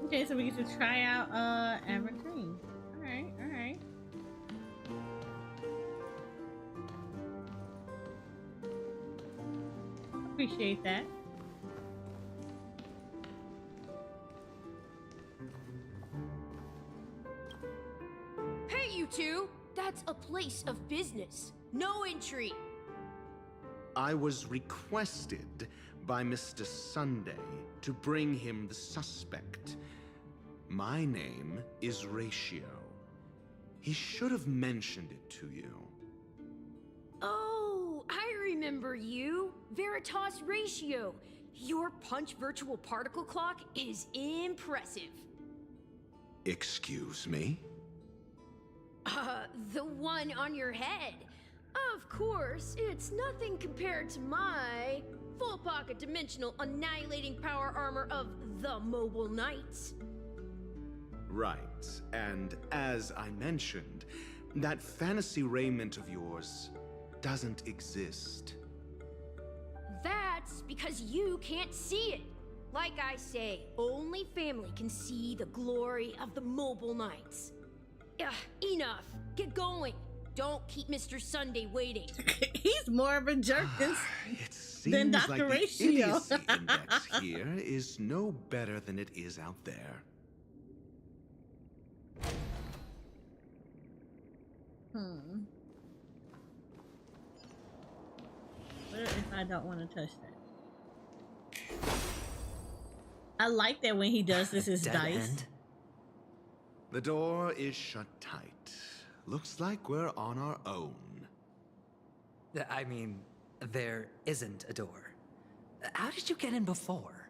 Okay, so we get to try out Aventurine. Alright. Appreciate that. Hey, you two! That's a place of business. No entry. I was requested by Mr. Sunday to bring him the suspect. My name is Ratio. He should have mentioned it to you. Oh, I remember you. Veritas Ratio. Your punch virtual particle clock is impressive. Excuse me? The one on your head. Of course, it's nothing compared to my full pocket dimensional annihilating power armor of the Mobile Knights. Right, and as I mentioned, that fantasy raiment of yours doesn't exist. That's because you can't see it. Like I say, only family can see the glory of the Mobile Knights. Enough. Get going. Don't keep Mr. Sunday waiting. He's more of a jerk than Seems Dr. like the Ratio. idiocy index here is no better than it is out there. What if I don't want to touch that? I like that when he does this is Dead dice. end? The door is shut tight. Looks like we're on our own. I mean, there isn't a door. How did you get in before?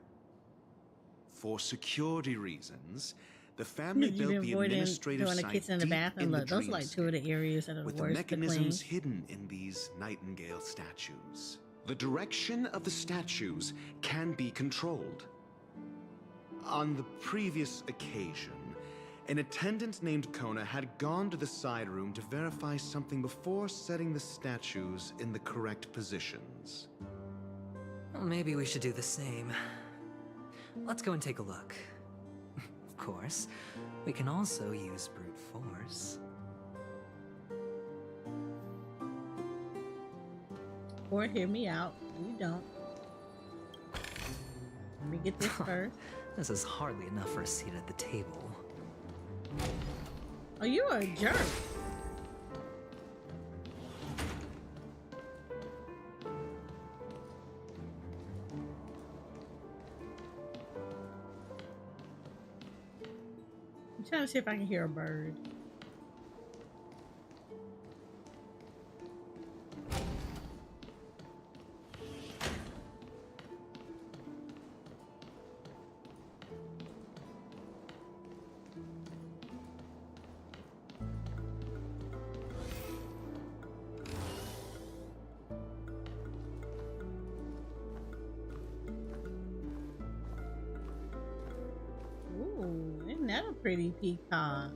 For security reasons, the family You've built been the avoiding administrative doing the site kitchen and the deep bathroom. in the Look, those are like two of the areas that are the with the worst to clean. mechanisms hidden in these Nightingale statues. The direction of the statues can be controlled. On the previous occasion, an attendant named Kona had gone to the side room to verify something before setting the statues in the correct positions. Well, maybe we should do the same. Let's go and take a look. Of course, we can also use brute force. Or hear me out. You don't. Let me get this first. This is hardly enough for a seat at the table. Oh, you are a jerk. I'm trying to see if I can hear a bird. Ooh, isn't that a pretty peacock?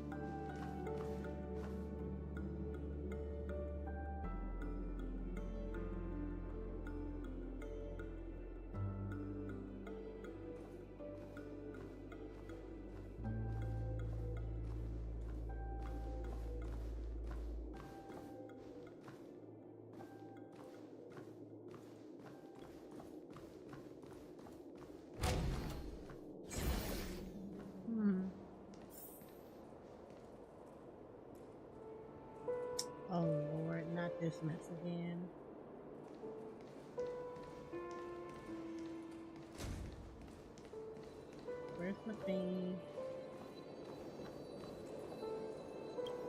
Oh Lord, not this mess again. Where's my thing?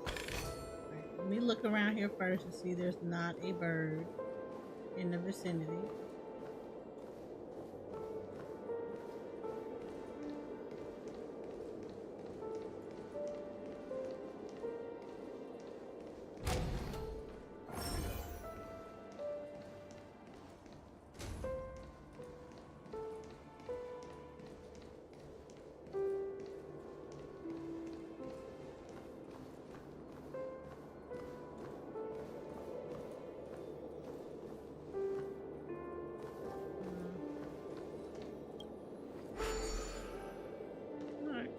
Right, let me look around here first and see there's not a bird in the vicinity.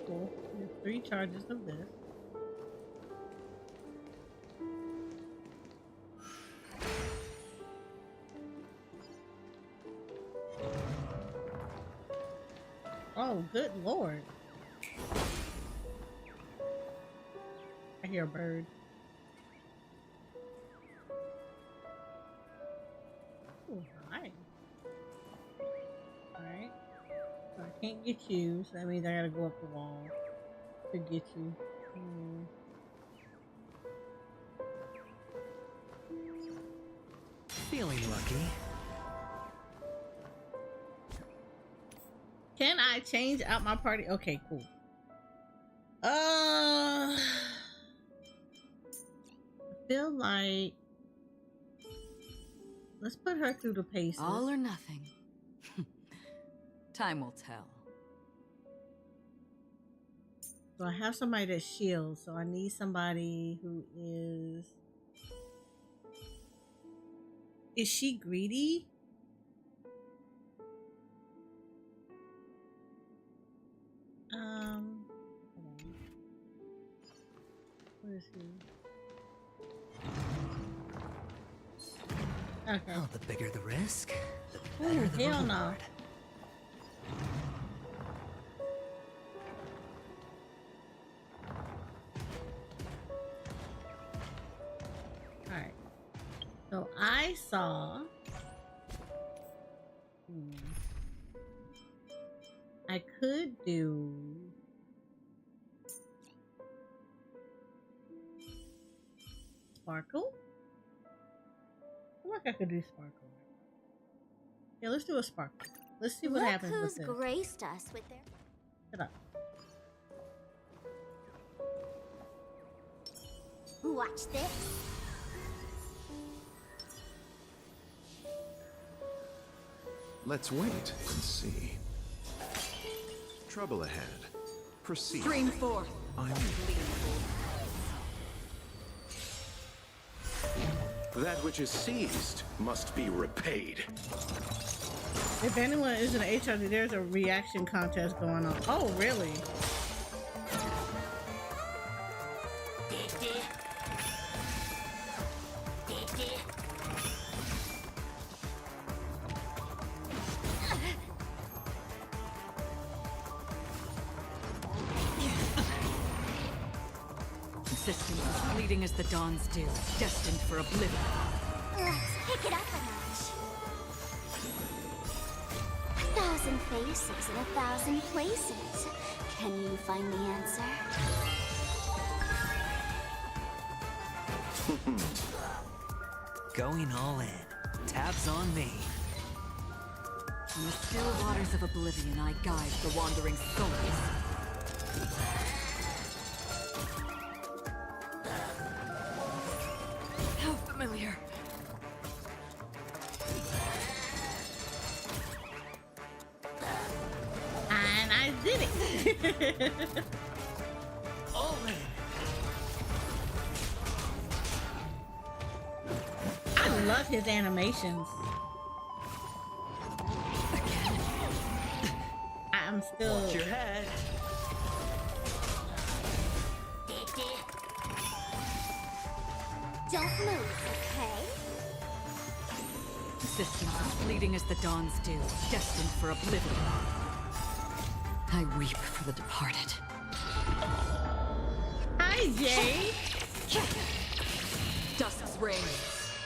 Cool. There's 3 charges of this. Oh, good Lord. I hear a bird. Oh, hi. Alright. So I can't get you, so that means I gotta go up the wall to get you. Feeling lucky. Can I change out my party? Okay, cool. I feel like let's put her through the paces. All or nothing. Time will tell. So I have somebody that shields, so I need somebody who is... Is she greedy? Hold on. What is he? Okay. Oh, the bigger the risk, the better the hell reward. no. Alright. So I saw... I could do... Sparkle? I feel like I could do Sparkle. Yeah, let's do a sparkle. Let's see what Look happens who's with this. graced us with their... Shut up. Watch this. Let's wait and see. Trouble ahead. Proceed. Stream 4. That which is seized must be repaid. If anyone is in the HRD, there's a reaction contest going on. Oh, really? Existence as fleeting as the dawn's dew, destined for oblivion. Let's pick it up a notch. 1,000 faces in 1,000 places. Can you find the answer? Going all in. Tabs on me. In the still waters of oblivion, I guide the wandering souls. How familiar. And I did it. All in. I love his animations. I'm still. Watch your head. Don't move, okay? Existence as fleeting as the dawn's dew, destined for oblivion. I weep for the departed. Hi, Jay. Dusk's reign,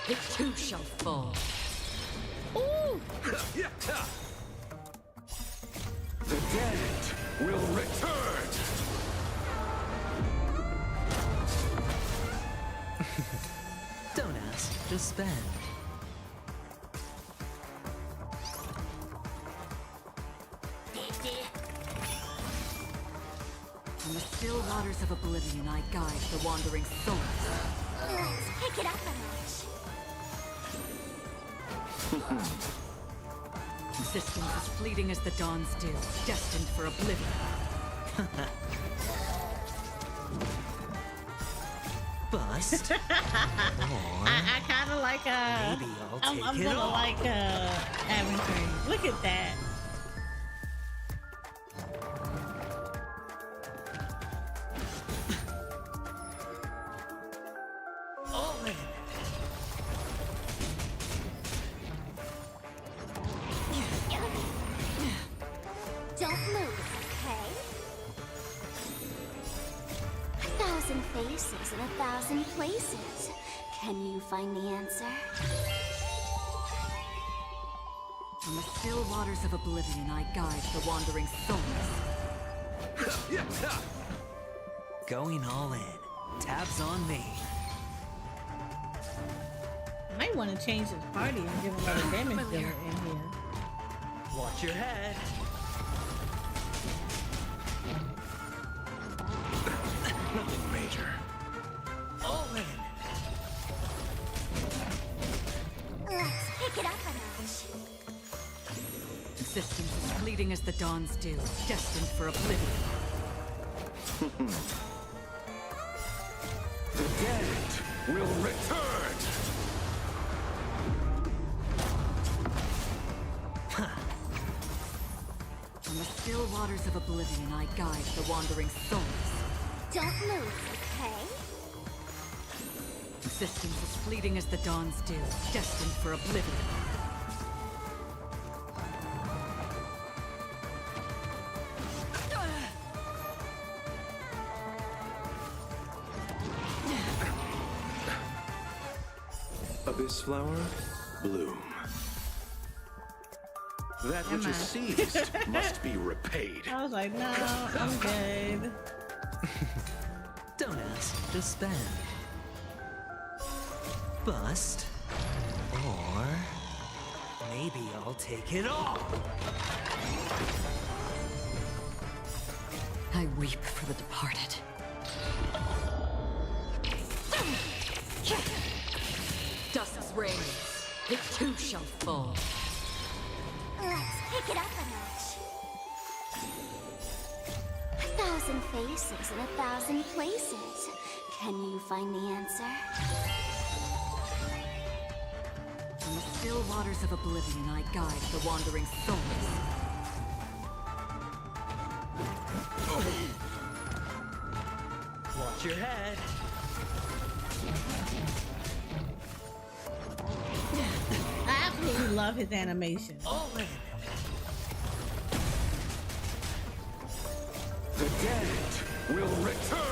it too shall fall. Ooh. The dead will return! Don't ask, just spend. In the still waters of oblivion, I guide the wandering souls. Let's pick it up a notch. Existence as fleeting as the dawn's dew, destined for oblivion. Bust. I kind of like Maybe I'll take I'm it gonna all. like Aventry. Look at that. All in. Don't move, okay? 1,000 faces in 1,000 places. Can you find the answer? From the still waters of oblivion, I guide the wandering souls. Going all in. Tabs on me. Might want to change his party and give him another damage dealer in here. Watch your head. Nothing major. All in. Let's pick it up a notch. Existence as fleeting as the dawn's dew, destined for oblivion. The dead will return! From the still waters of oblivion, I guide the wandering souls. Don't move, okay? Existence as fleeting as the dawn's dew, destined for oblivion. Abyss flower, bloom. That which is seized must be repaid. I was like, no, I'm good. Don't ask, just spend. Bust. Or Maybe I'll take it all. I weep for the departed. Dusk's reign, it too shall fall. Let's pick it up a notch. 1,000 faces in 1,000 places. Can you find the answer? From the still waters of oblivion, I guide the wandering souls. Watch your head. I absolutely love his animation. All in. The dead will return!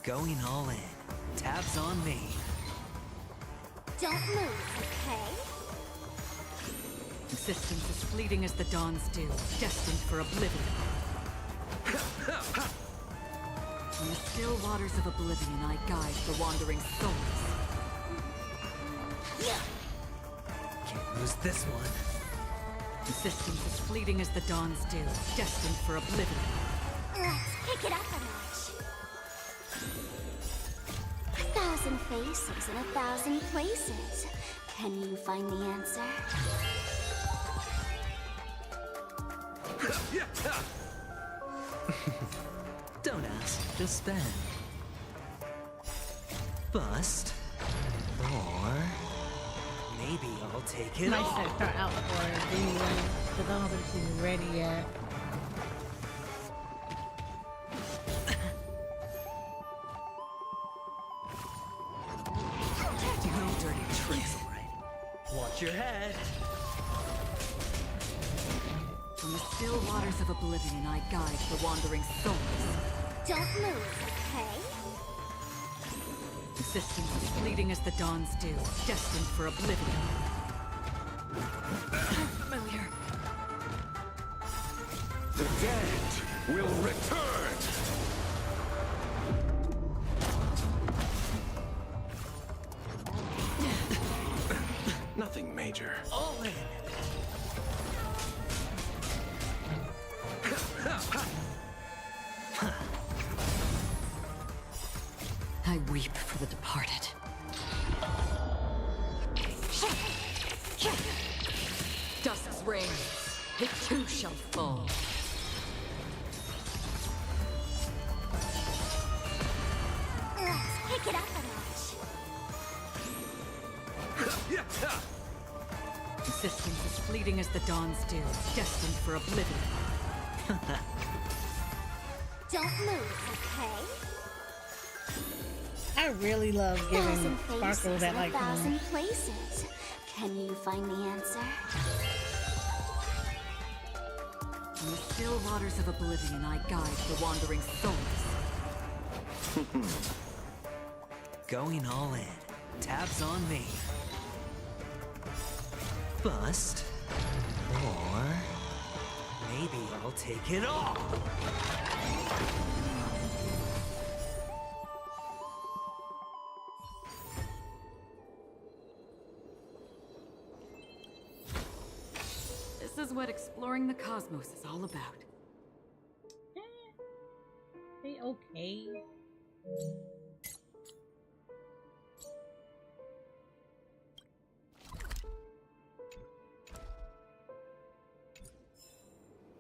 Going all in. Tabs on me. Don't move, okay? Existence is fleeting as the dawn's dew, destined for oblivion. From the still waters of oblivion, I guide the wandering souls. Can't lose this one. Existence is fleeting as the dawn's dew, destined for oblivion. Let's pick it up a notch. 1,000 faces in 1,000 places. Can you find the answer? Don't ask, just spend. Bust. Or maybe I'll take it Might all. set her out for it anyway, because I don't think she's ready yet. No dirty tricks, alright? Watch your head. From the still waters of oblivion, I guide the wandering souls. Don't move, okay? Existence is fleeting as the dawn's dew, destined for oblivion. Familiar. The dead will return! Nothing major. All in. I weep for the departed. Dusk's reign, it too shall fall. Let's pick it up a notch. Existence is fleeting as the dawn's dew, destined for oblivion. Don't move, okay? I really love giving 1,000 Sparkle faces that in like 1,000 places. Can you find the answer? From the still waters of oblivion, I guide the wandering souls. Going all in. Tabs on me. Bust. Or maybe I'll take it all. This is what exploring the cosmos is all about. They okay.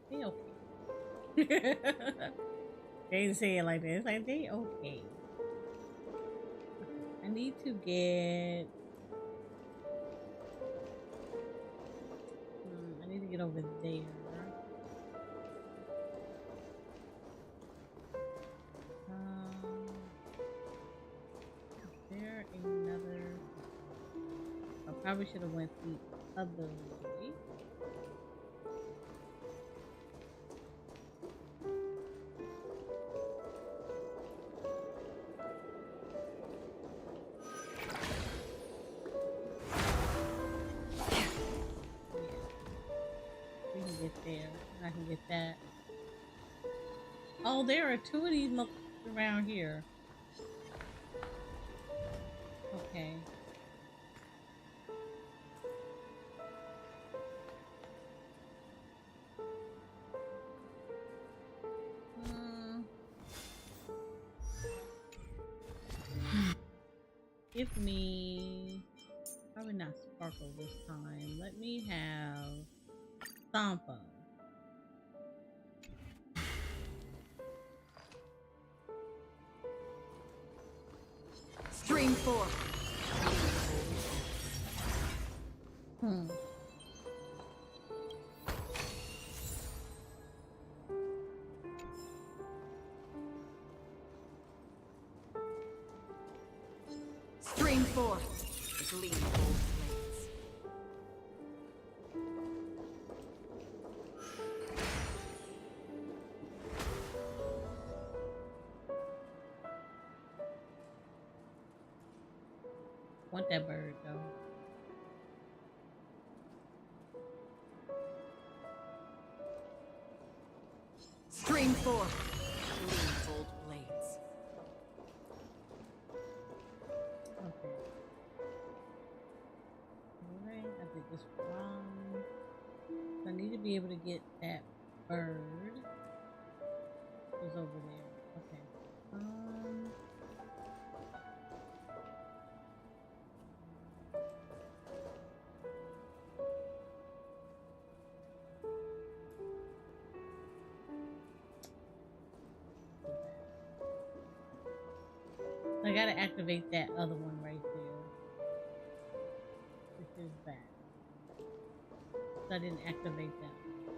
They okay. They didn't say it like that. It's like they okay. I need to get. I need to get over there. Is there another? I probably should have went the other way. We can get there. I can get that. Oh, there are two of these around here. give me probably not Sparkle this time. Let me have Stompa. Stream 4. Stream 4. Gleam old blades. Want that bird though. Stream 4. Gleam old blades. Okay. Alright, I did this wrong. I need to be able to get that bird. It was over there. Okay. I gotta activate that other one right there. This is bad. I didn't activate that one.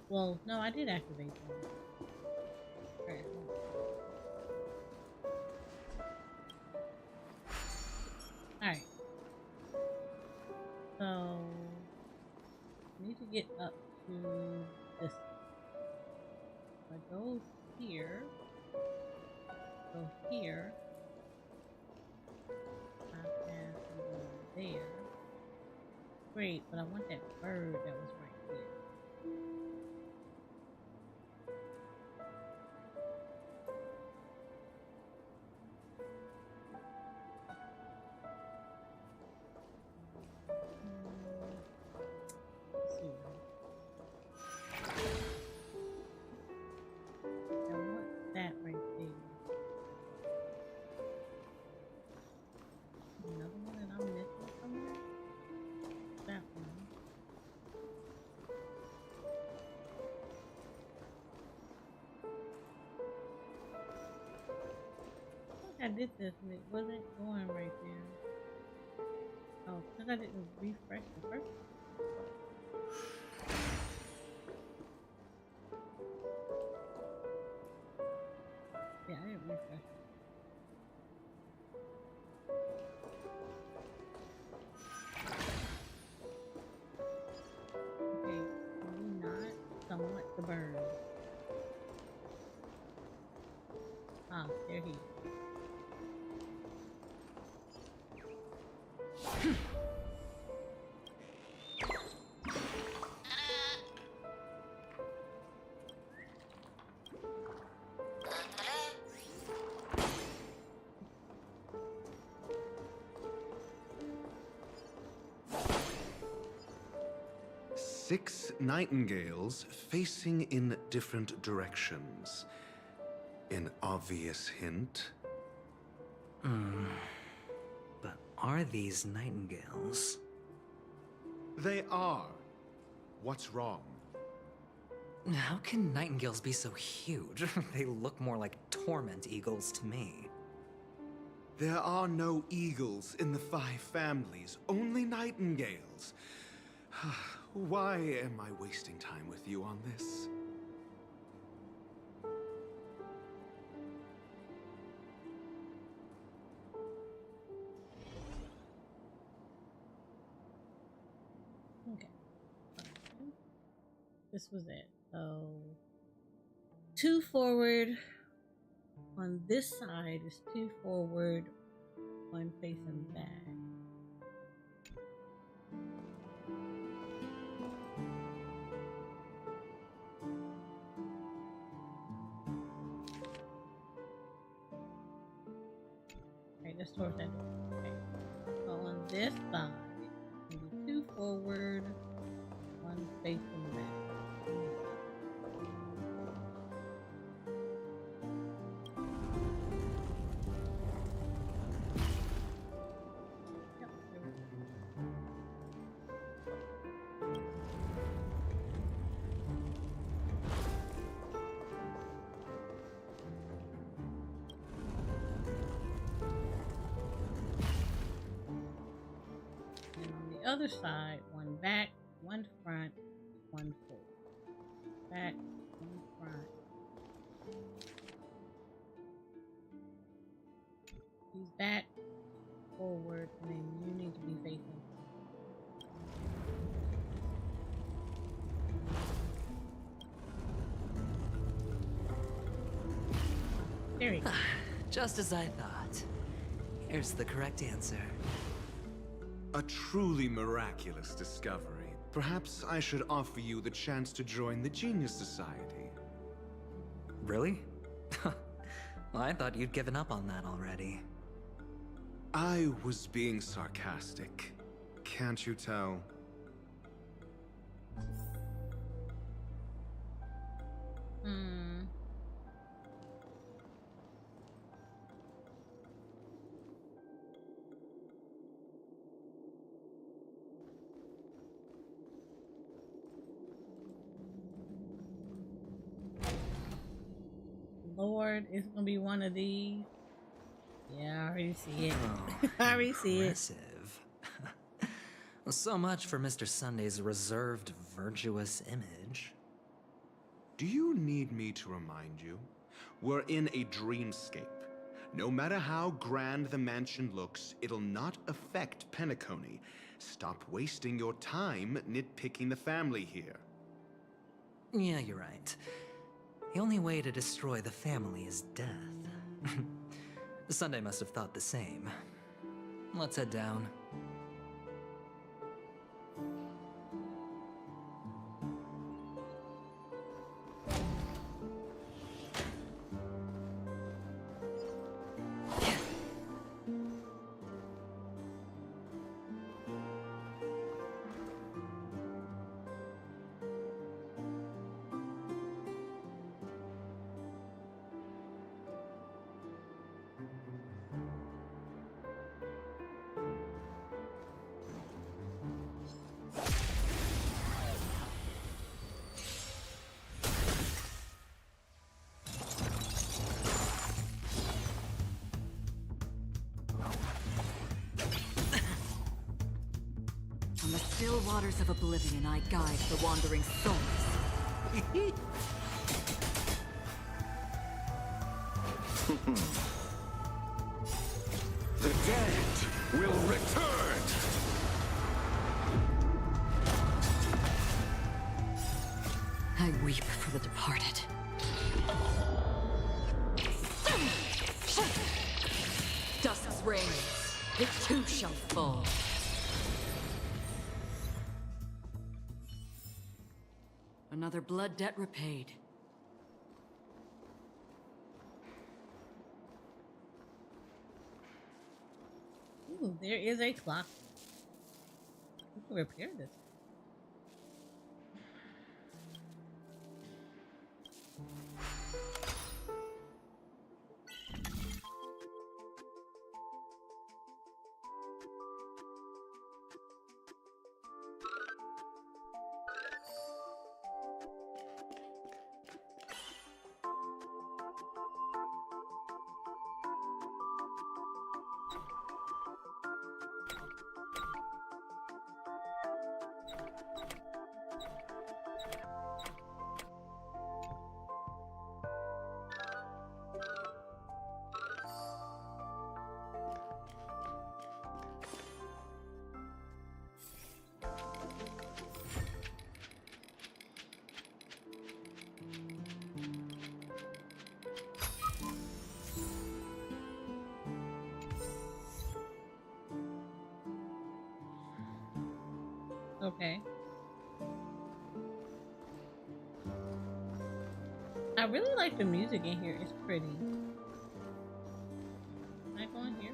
Well, no, I did activate that one. Alright. Alright. So, I need to get up to this. If I go here. Go here. I have to go there. Great, but I want that bird that was right here. Let's see. I want that right there. Another one that I'm missing somewhere? That one. I think I did this and it wasn't going right there. Oh, because I didn't refresh the first one. Yeah, I didn't refresh it. Okay, maybe not. I want the bird. Ah, there he is. 6 nightingales facing in different directions. An obvious hint. But are these nightingales? They are. What's wrong? How can nightingales be so huge? They look more like torment eagles to me. There are no eagles in the 5 families, only nightingales. Why am I wasting time with you on this? Okay. This was it. So 2 forward on this side is 2 forward, 1 facing back. Okay, just towards that door. Okay. So on this side, maybe 2 forward, 1 facing back. other side. One back, one front, one forward. Back, one front. He's back, forward, and then you need to be facing. There we go. Just as I thought. Here's the correct answer. A truly miraculous discovery. Perhaps I should offer you the chance to join the Genius Society. Really? Well, I thought you'd given up on that already. I was being sarcastic. Can't you tell? Lord, it's gonna be one of these. Yeah, I already see it. Oh, I already see it. impressive. Well, so much for Mr. Sunday's reserved, virtuous image. Do you need me to remind you? We're in a dreamscape. No matter how grand the mansion looks, it'll not affect Penacony. Stop wasting your time nitpicking the family here. Yeah, you're right. The only way to destroy the family is death. Sunday must have thought the same. Let's head down. On the still waters of oblivion, I guide the wandering souls. The dead will return! I weep for the departed. Dusk's reigns, it too shall fall. Another blood debt repaid. Ooh, there is a clock. We can repair this. Okay. I really like the music in here. It's pretty. Can I go in here?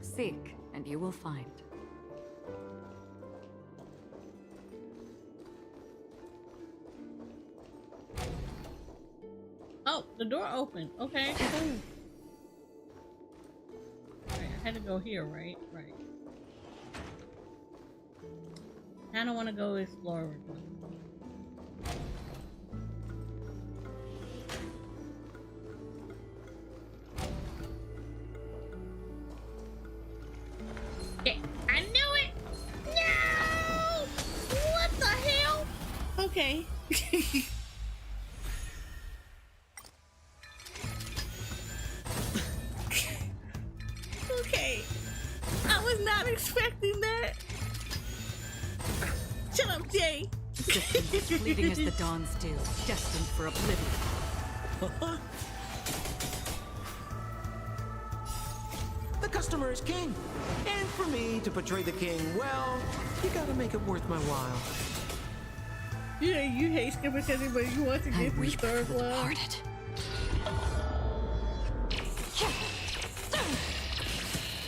Seek, and you will find. The door opened. Okay, cool. Alright, I had to go here, right? Right. I don't want to go explore with them. Yeah, I knew it! No! What the hell? Okay. Okay. I was not expecting that. Shut up, Jay. Fleeting as the dawn's dew, destined for oblivion. The customer is king. And for me to portray the king, well, you gotta make it worth my while. Yeah, you hate Skipper Teddy, but you want to get this third one.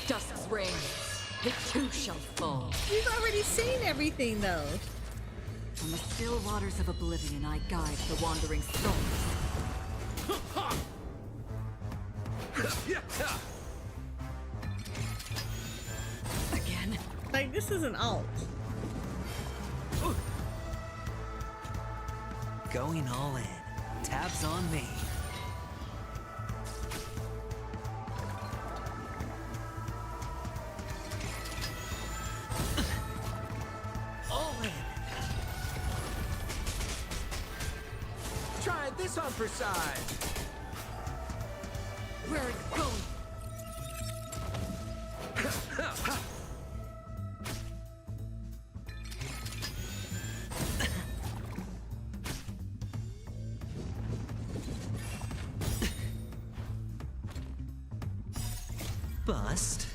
Dusk's reign, the two shall fall. You've already seen everything, though. On the still waters of oblivion, I guide the wandering souls. Again? Like, this is an alt. Going all in. Tabs on me. All in. Try this on for size. Where are you going? Bust.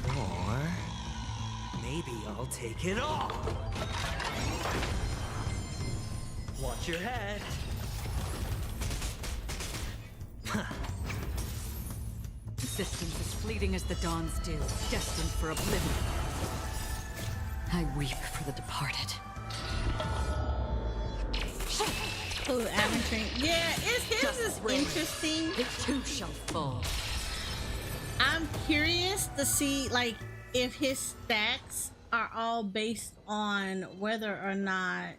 Or maybe I'll take it all. Watch your head. Existence is fleeting as the dawn's dew, destined for oblivion. I weep for the departed. Oh, Aventry. Yeah, his is interesting. The two shall fall. I'm curious to see, like, if his stacks are all based on whether or not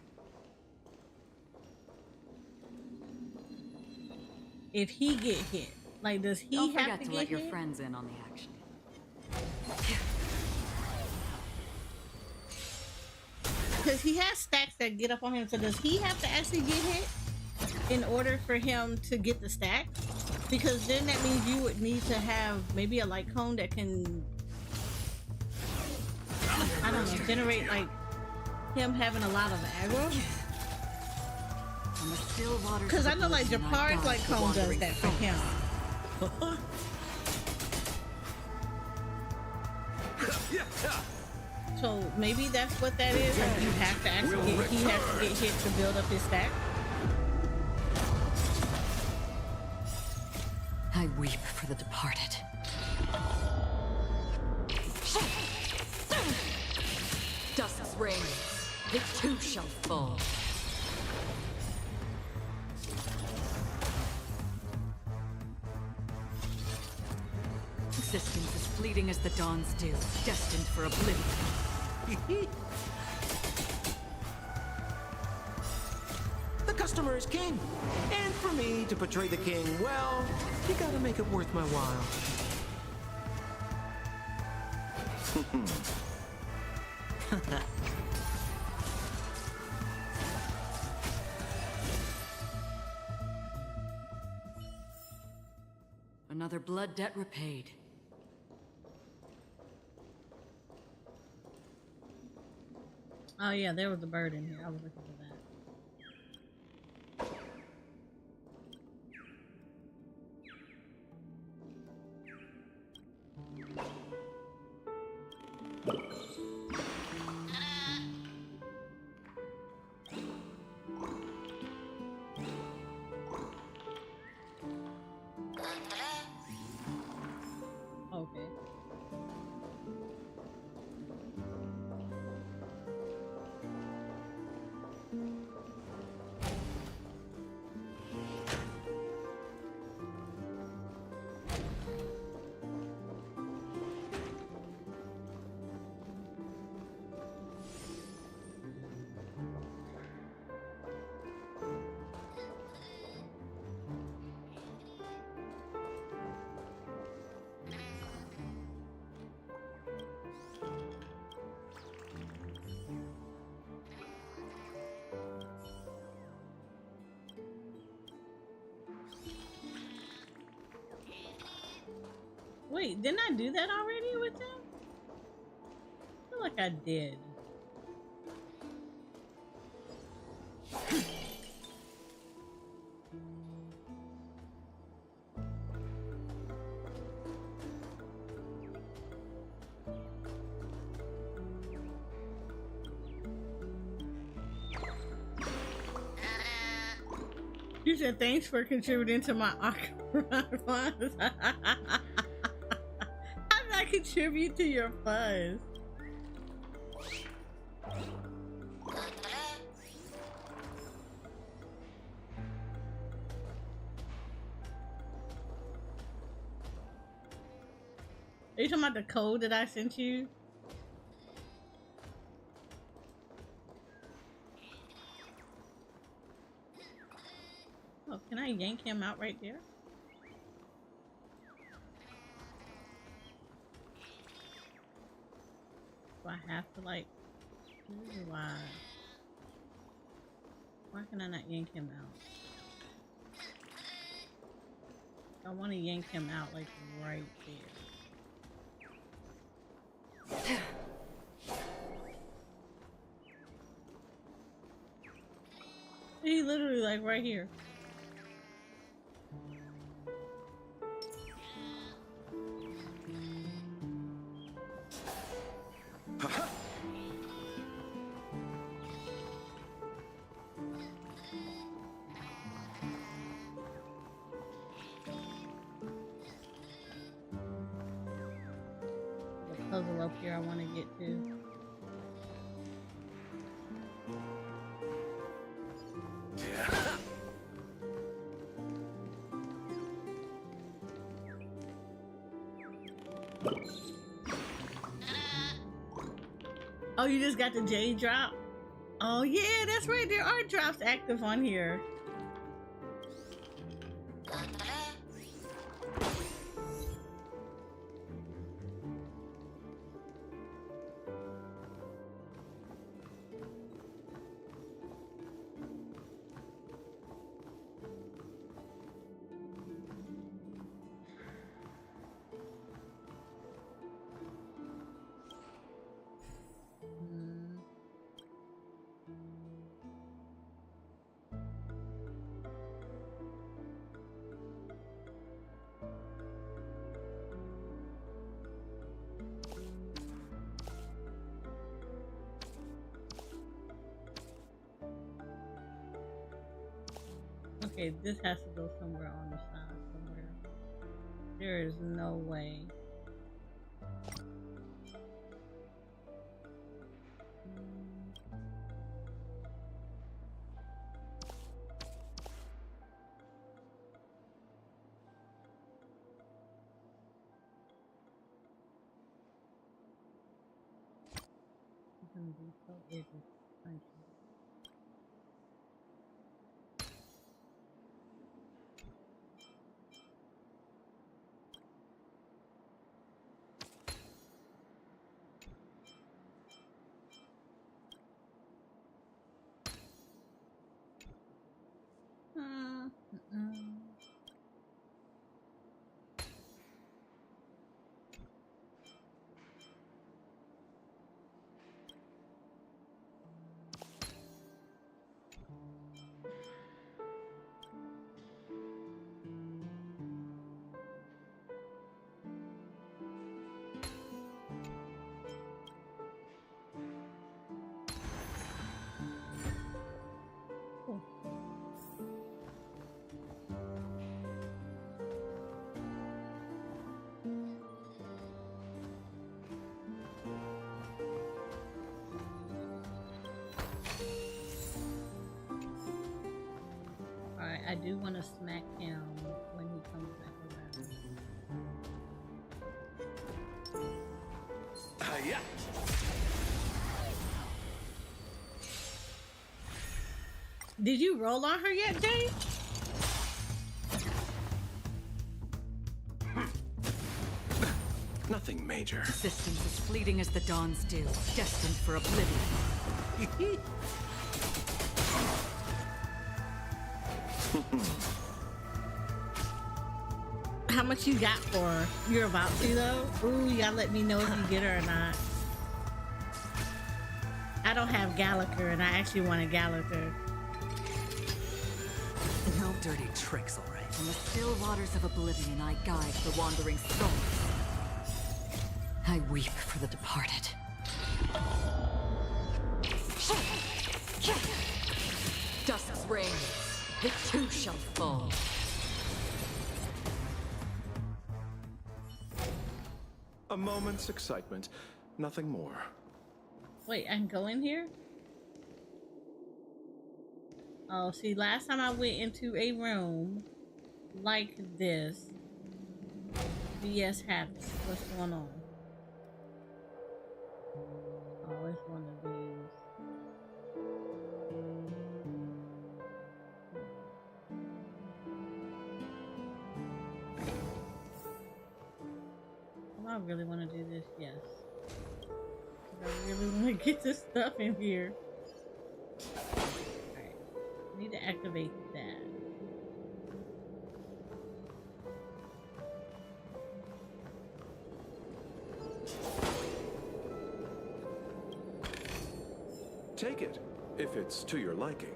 if he get hit. Like, does he Don't have forget to to get let your hit? friends in on the action. Because he has stacks that get up on him. So does he have to actually get hit in order for him to get the stack? Because then that means you would need to have maybe a light cone that can, I don't know, generate like him having a lot of aggro. Because I know like Japar's light cone does that for him. So maybe that's what that is. Like you have to actually he has to get hit to build up his stack. I weep for the departed. Dusk's reign, the two shall fall. Existence is fleeting as the dawn's dew, destined for oblivion. The customer is king. And for me to portray the king, well, you gotta make it worth my while. Another blood debt repaid. Oh yeah, there was a bird in here. I was looking for that. Okay. Wait, didn't I do that already with them? I feel like I did. You said thanks for contributing to my Arkham funds. How did I contribute to your funds? Are you talking about the code that I sent you? Oh, can I yank him out right there? Do I have to like... Why can I not yank him out? I want to yank him out like right there. He literally like right here. The puzzle up here I want to get to. Oh, you just got the J drop? Oh yeah, that's right. There are drops active on here. Okay, this has to go somewhere on the side somewhere. There is no way. It's gonna be so easy. Thank you. I do want to smack him when he comes back around. Yeah. Did you roll on her yet, Jay? Nothing major. Existence as fleeting as the dawn's dew, destined for oblivion. how much you got for her? You're about to though? Ooh, you gotta let me know if you get her or not. I don't have Gallagher and I actually want a Gallagher. No dirty tricks, all right. In the still waters of oblivion, I guide the wandering souls. I weep for the departed. Dusk's reign, the two shall fall. A moment's excitement, nothing more. Wait, I can go in here? Oh, see, last time I went into a room like this, BS happens. What's going on? Oh, it's one of these. Do I really want to do this? Yes. I really want to get this stuff in here. Alright. I need to activate that. Take it, if it's to your liking.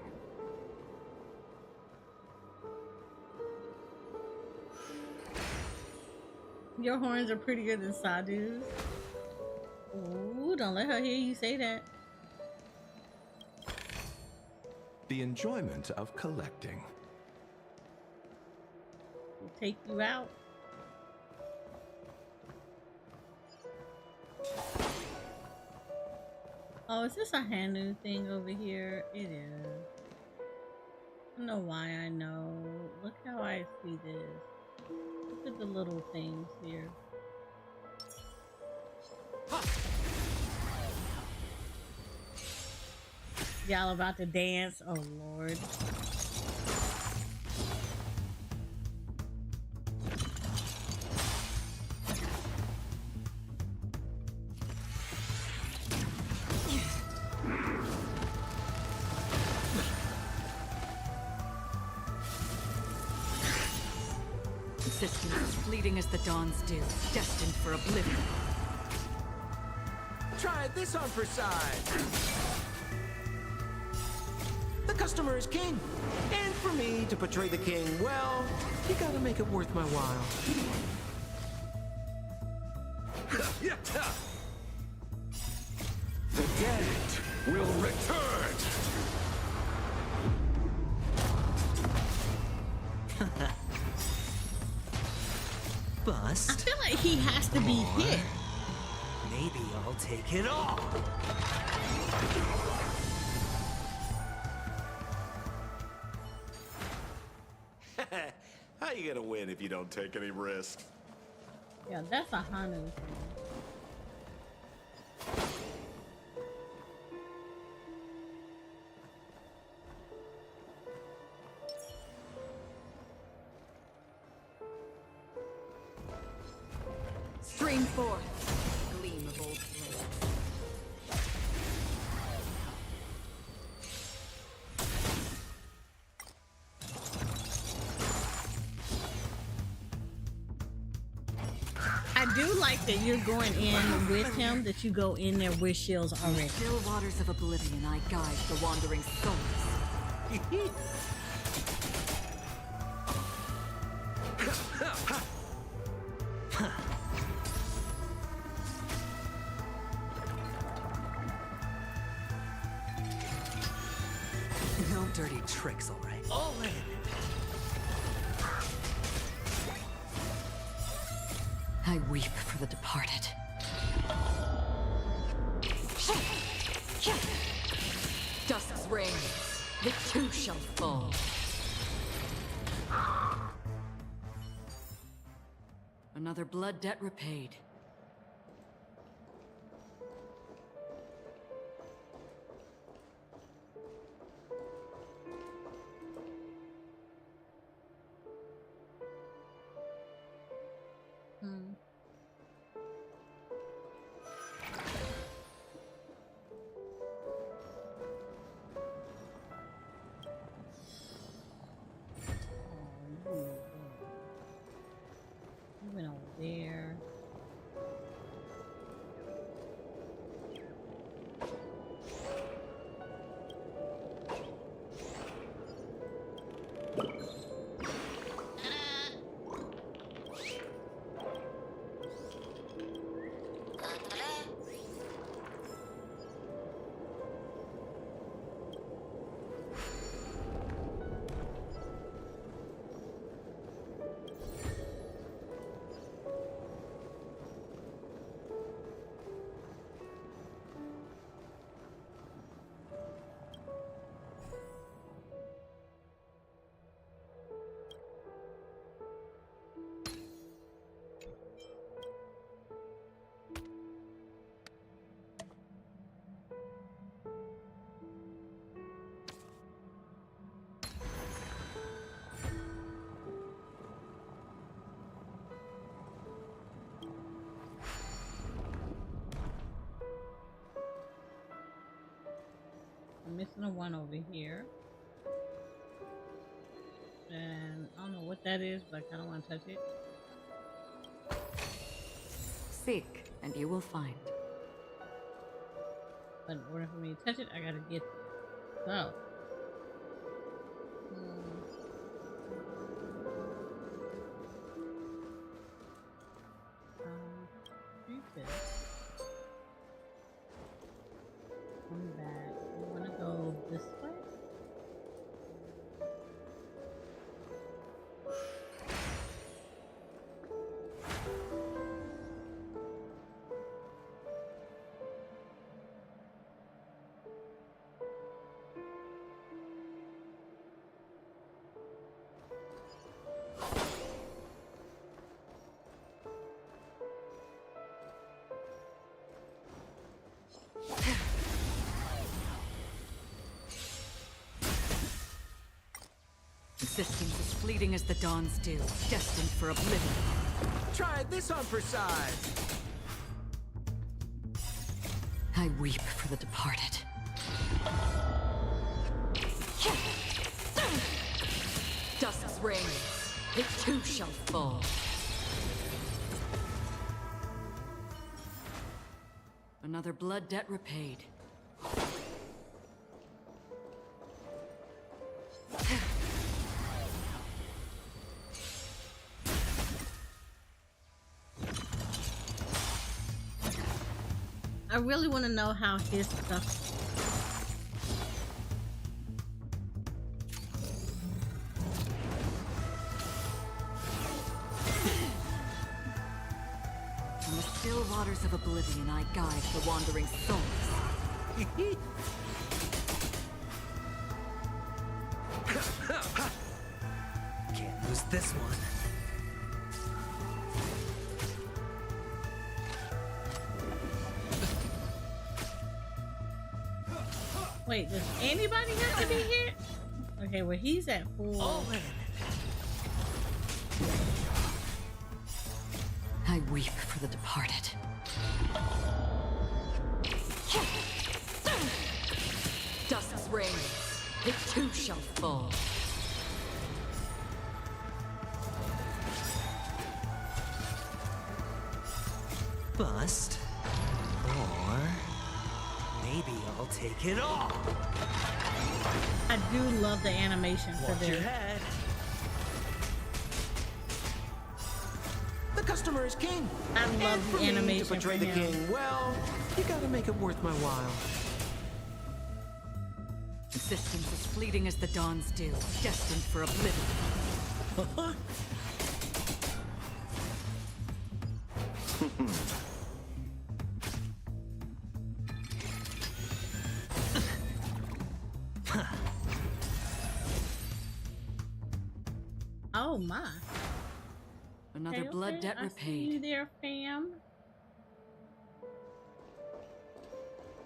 Your horns are prettier than Sadu's. Ooh, don't let her hear you say that. The enjoyment of collecting. We'll take you out. Oh, is this a Hanu thing over here? It is. I don't know why I know. Look how I see this. Look at the little things here. Y'all about to dance? Oh Lord. Existence fleeting as the dawn's dew, destined for oblivion. Try this on for size. The customer is king. And for me to portray the king, well, you gotta make it worth my while. The dead will return! Bust. I feel like he has to be hit. Maybe I'll take it all. How you gonna win if you don't take any risks? Yeah, that's a Hanu thing. Stream forth, gleam of old flames. I do like that you're going in with him, that you go in there with shields already. In still waters of oblivion, I guide the wandering souls. No dirty tricks, all right. All in. I weep for the departed. Dusk's reign, the two shall fall. Another blood debt repaid. I'm missing a one over here. And I don't know what that is, but I kind of want to touch it. Seek, and you will find. But in order for me to touch it, I gotta get there. So. Read this. Come back. We want to go this way. Existence is fleeting as the dawn's dew, destined for oblivion. Try this on for size. I weep for the departed. Dusk's reign, it too shall fall. Another blood debt repaid. I really want to know how his stuff. On the still waters of oblivion, I guide the wandering souls. Can't lose this one. Wait, does anybody have to be here? Okay, well he's at full. All in. I weep for the departed. Dusk's reign, it too shall fall. Bust. Or maybe I'll take it all. I do love the animation for Watch your this. head. The customer is king. I love and the for me animation to portray for the him. king, well, you gotta make it worth my while. Existence is fleeting as the dawn's dew, destined for oblivion. Oh my. Another Okay, blood okay, debt I see you repaid. there, fam.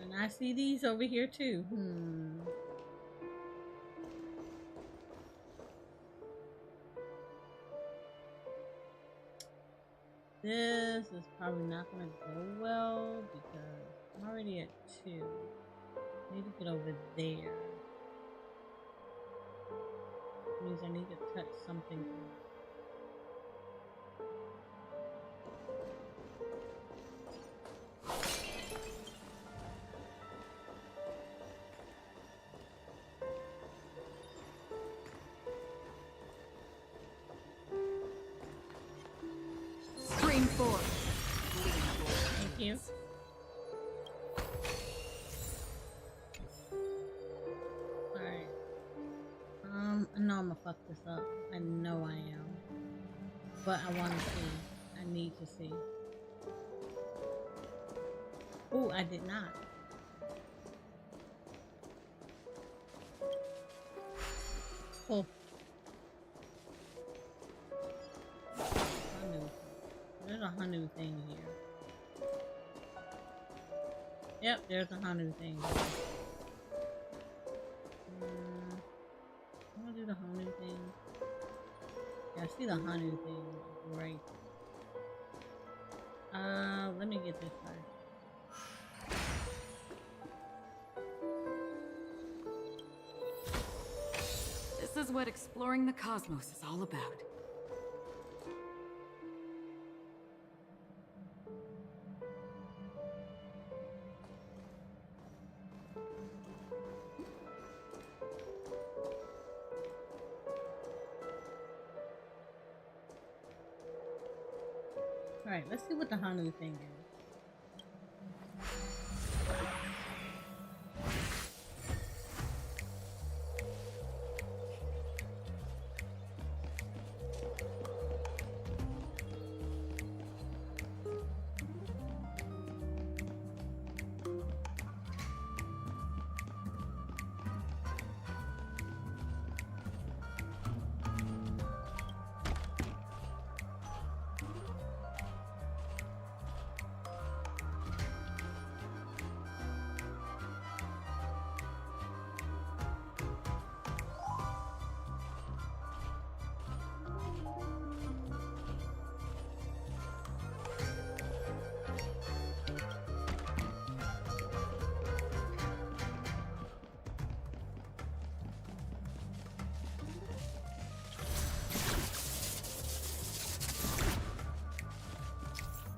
And I see these over here too. This is probably not gonna go well because I'm already at 2. I need to get over there. Which means I need to touch something else. Scream forth. Thank you. fuck this up. I know I am. But I want to see. I need to see. Oh, I did not. Oh. Hanu. There's a Hanu thing here. Yep, there's a Hanu thing here. I'm gonna do the Hanu thing. Yeah, I see the Hanu thing right. Let me get this first. This is what exploring the cosmos is all about. Alright, let's see what the Hanu thing is.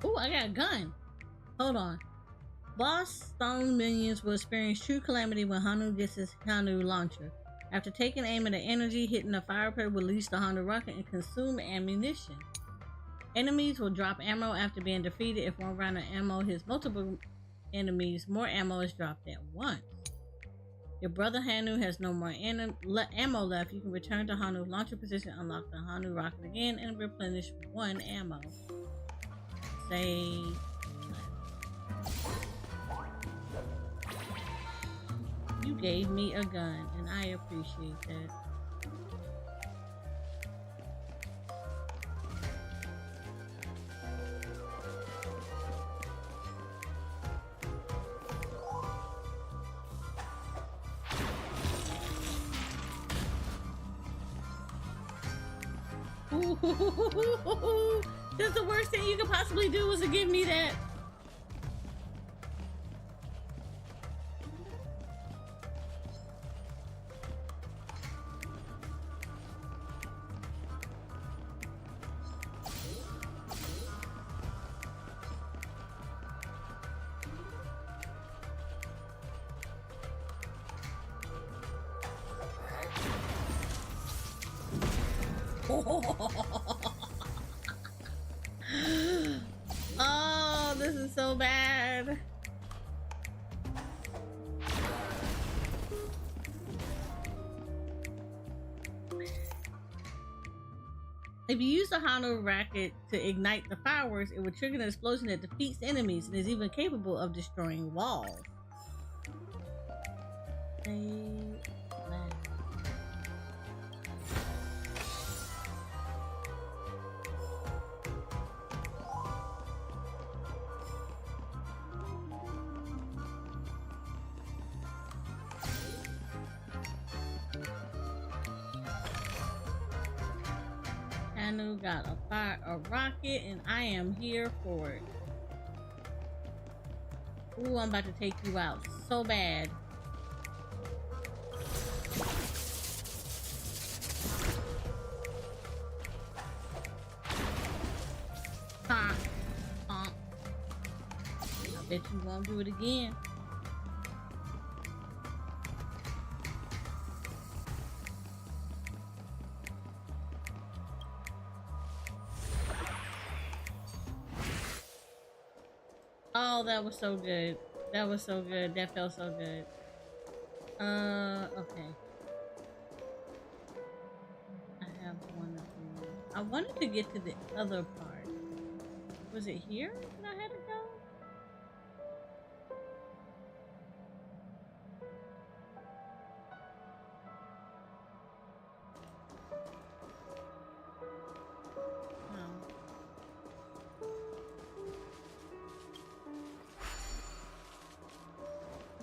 Ooh, I got a gun. Hold on. Boss Stone minions will experience true calamity when Hanu gets his Hanu launcher. After taking aim at the energy, hitting a fire pit will release the Hanu rocket and consume ammunition. Enemies will drop ammo after being defeated. If one round of ammo hits multiple enemies, more ammo is dropped at once. Your brother Hanu has no more ammo left. You can return to Hanu's launcher position, unlock the Hanu rocket again, and replenish one ammo. Say you gave me a gun, and I appreciate that. That's the worst thing you could possibly do was to give me that. Oh, this is so bad. If you use the Hanu rocket to ignite the fireworks, it will trigger an explosion that defeats enemies and is even capable of destroying walls. Hanu got a rocket, and I am here for it. Ooh, I'm about to take you out so bad. Ha! I bet you won't do it again. Oh, that was so good. That was so good. That felt so good. Okay. I wanted to get to the other part. Was it here that I had to go?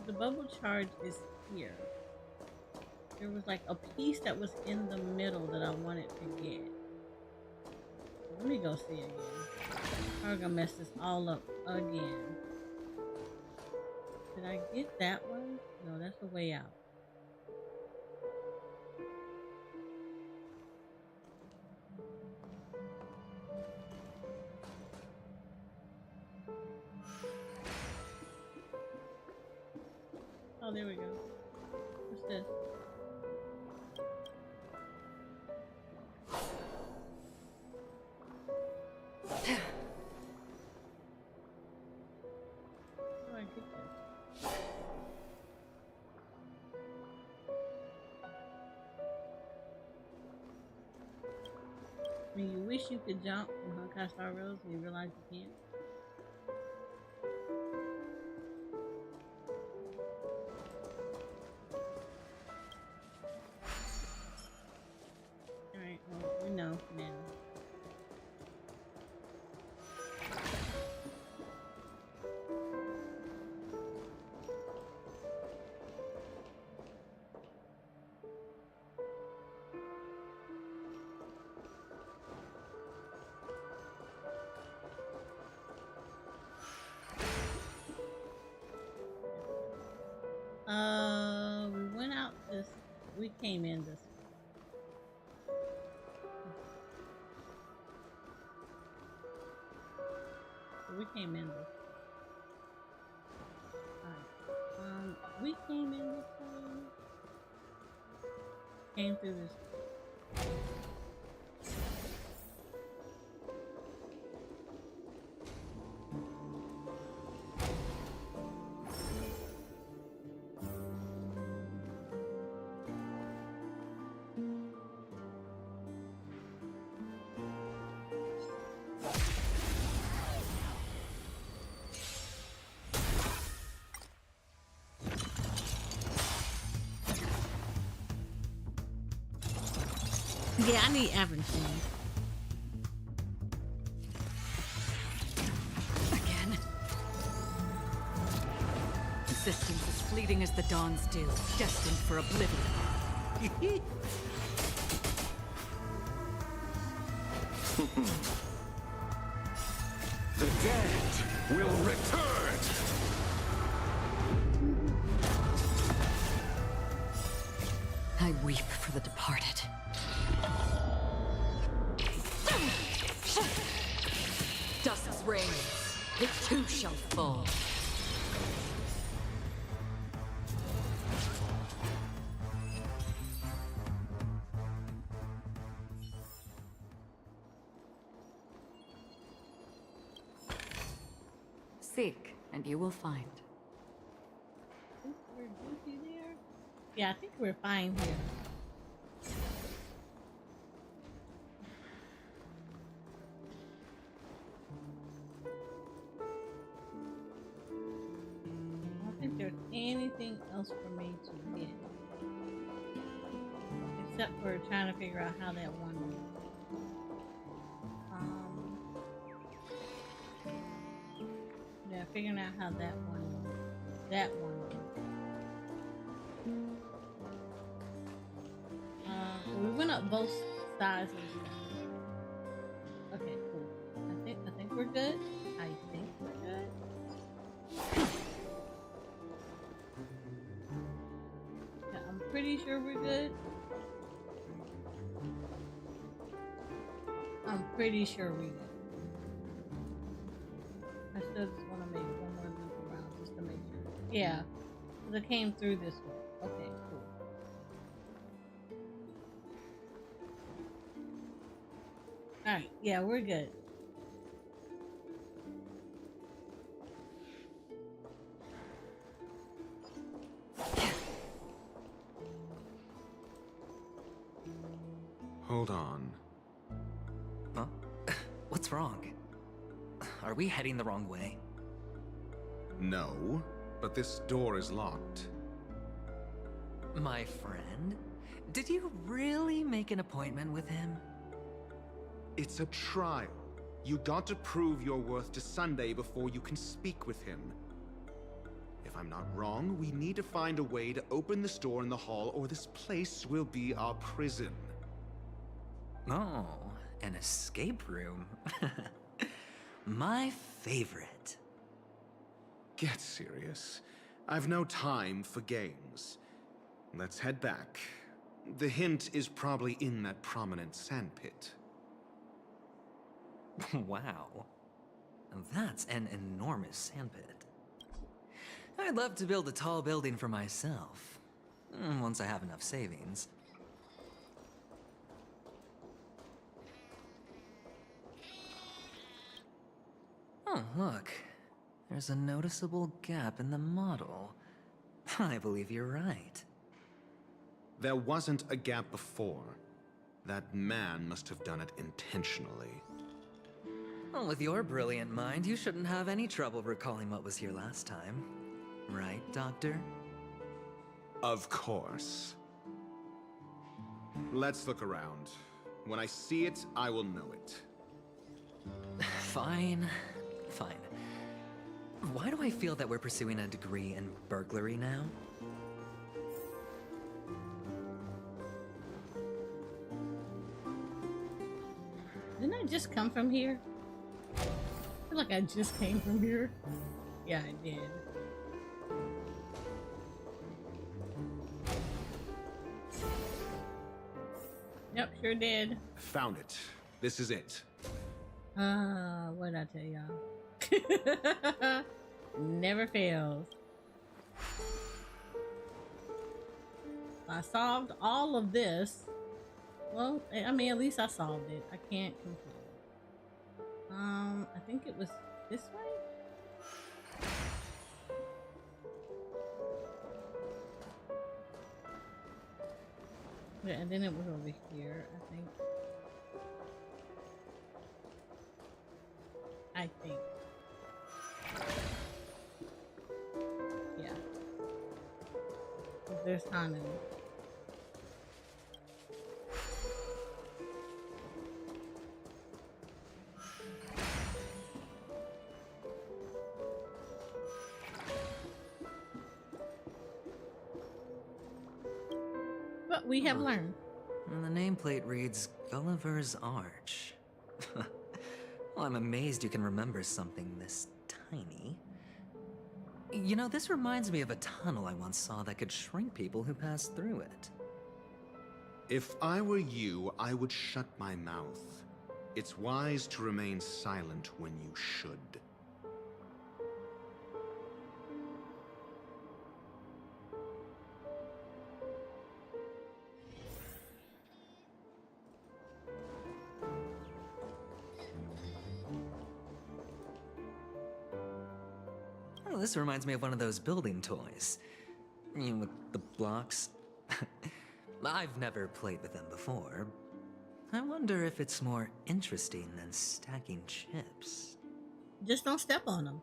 The bubble charge is here. There was like a piece that was in the middle that I wanted to get. Let me go see again. I'm gonna mess this all up again. Did I get that one? No, that's the way out. Oh, there we go. What's this? How do I get this? I mean, you wish you could jump from Honkai Star Rail and you realize you can't. Alright, well, we know now. We went out this. We came in this. We came in this. Alright. We came in this way. Came through this. Yeah, I need everything. Again? Existence as fleeting as the dawn's dew, destined for oblivion. The dead will return! I weep for the departed. Dusk's reign, it too shall fall. Seek, and you will find. We're goofy there? Yeah, I think we're fine here. I don't think there's anything else for me to get. Except for trying to figure out how that one works. Yeah, figuring out how that one works. We went up both sides of the. Okay, cool. I think we're good. I think we're good. Yeah, I'm pretty sure we're good. I'm pretty sure we're good. I still just want to make one more loop around just to make sure. Yeah, because I came through this way. Okay, cool. Alright, yeah, we're good. Hold on. What's wrong? Are we heading the wrong way? No, but this door is locked. My friend? Did you really make an appointment with him? It's a trial. You got to prove your worth to Sunday before you can speak with him. If I'm not wrong, we need to find a way to open this door in the hall, or this place will be our prison. Oh, an escape room. My favorite. Get serious. I've no time for games. Let's head back. The hint is probably in that prominent sandpit. Wow. That's an enormous sandpit. I'd love to build a tall building for myself. Once I have enough savings. Oh, look. There's a noticeable gap in the model. I believe you're right. There wasn't a gap before. That man must have done it intentionally. Well, with your brilliant mind, you shouldn't have any trouble recalling what was here last time. Right, Doctor? Of course. Let's look around. When I see it, I will know it. Fine. Fine. Why do I feel that we're pursuing a degree in burglary now? Didn't I just come from here? I feel like I just came from here. Yeah, I did. Yep, sure did. Found it. This is it. What'd I tell y'all? Never fails. I solved all of this. Well, I mean, at least I solved it. I can't complete it. I think it was this way? Yeah, and then it was over here, I think. Yeah. There's Hanan. But we have learned. And the nameplate reads Gulliver's Arch. Well, I'm amazed you can remember something this tiny. You know, this reminds me of a tunnel I once saw that could shrink people who passed through it. If I were you, I would shut my mouth. It's wise to remain silent when you should. Oh, this reminds me of one of those building toys. You know, with the blocks. I've never played with them before. I wonder if it's more interesting than stacking chips. Just don't step on them.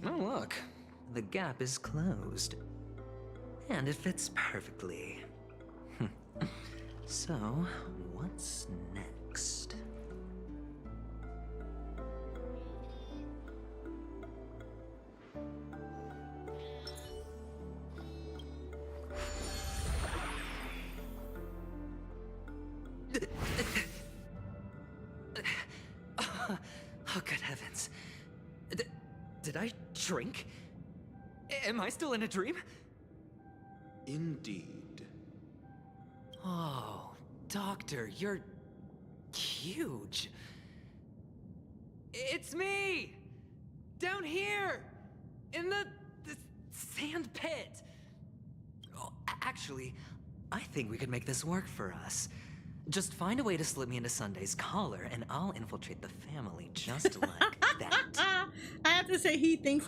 Oh, look. The gap is closed. And it fits perfectly. So, what's next? Oh, good heavens. Did I drink? Am I still in a dream? Indeed. Oh, Doctor, you're huge. It's me! Down here! In the sand pit! Oh, actually, I think we could make this work for us. Just find a way to slip me into Sunday's collar, and I'll infiltrate the family just like that. I have to say, he thinks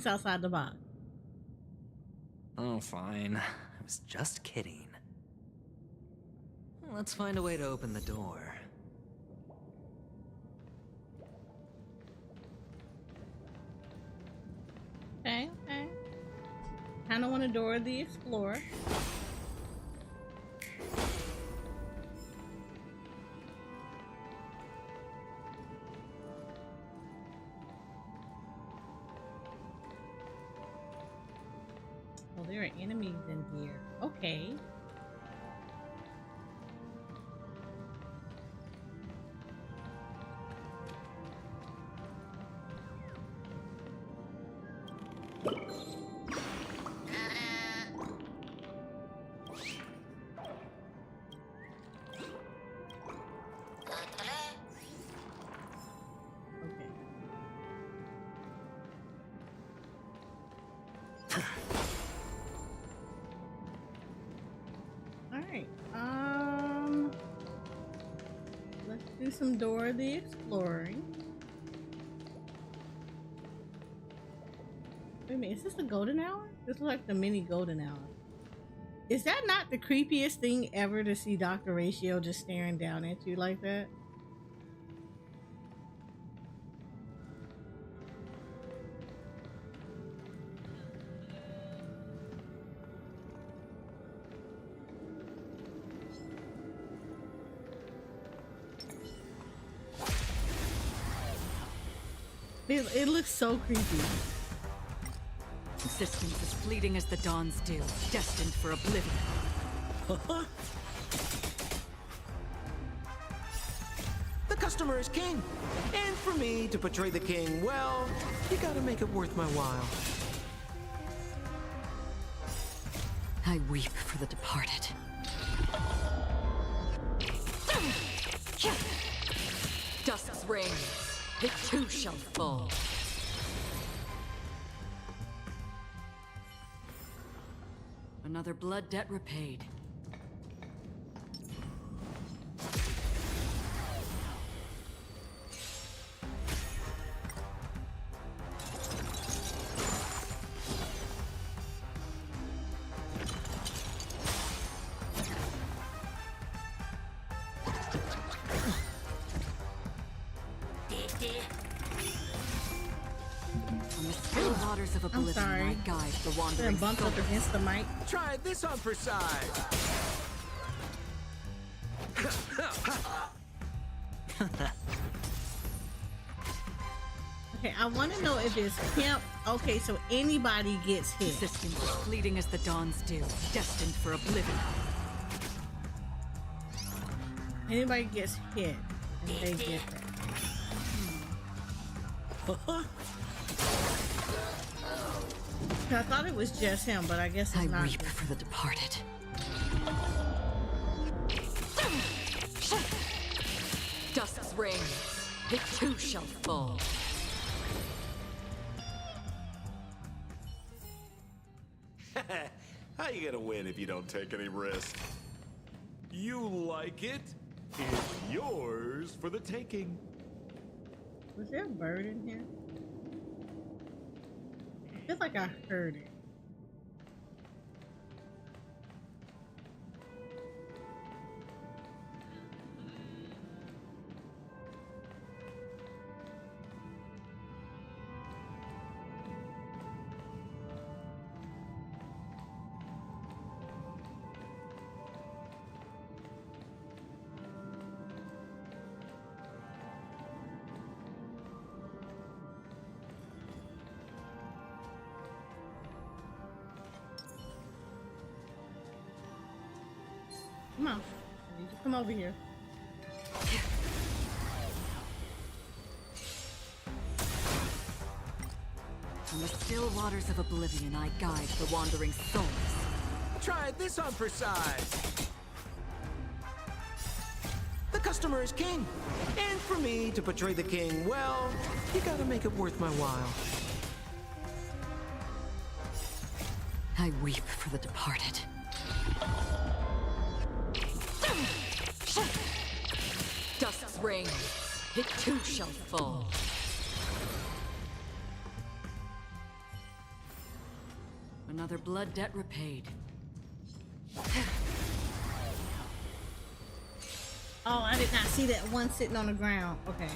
outside the box. Oh, fine. I was just kidding. Let's find a way to open the door. Okay, okay. Kind of want to Dora the Explorer. Oh, there are enemies in here. Okay. Alright, let's do some Dora the Exploring. Wait a minute, is this the golden hour? This looks like the mini golden hour. Is that not the creepiest thing ever to see Dr. Ratio just staring down at you like that? It looks so creepy. Existence as fleeting as the dawn's dew, destined for oblivion. The customer is king. And for me to portray the king, well, you gotta make it worth my while. I weep for the departed. Dusk's reign, it too shall fall. Another blood debt repaid. I'm sorry. Guide the Then wandering bumped up against the mic. Try this on for size. Okay, I want to know if it's Pimp. Okay, so anybody gets hit. Existence as fleeting as the dawn's dew, destined for oblivion. Anybody gets hit, and they get that. I thought it was just him, but I guess it's not. I weep for the departed. Dusk's reign, it too shall fall. How you gonna win if you don't take any risks? You like it? It's yours for the taking. Was there a bird in here? I feel like I heard it. Come on. I need you to come over here. From the still waters of oblivion, I guide the wandering souls. Try this on for size. The customer is king. And for me to portray the king, well, you gotta make it worth my while. I weep for the departed. Dusk's reign, it too shall fall. Another blood debt repaid. Oh, I did not see that one sitting on the ground. Okay.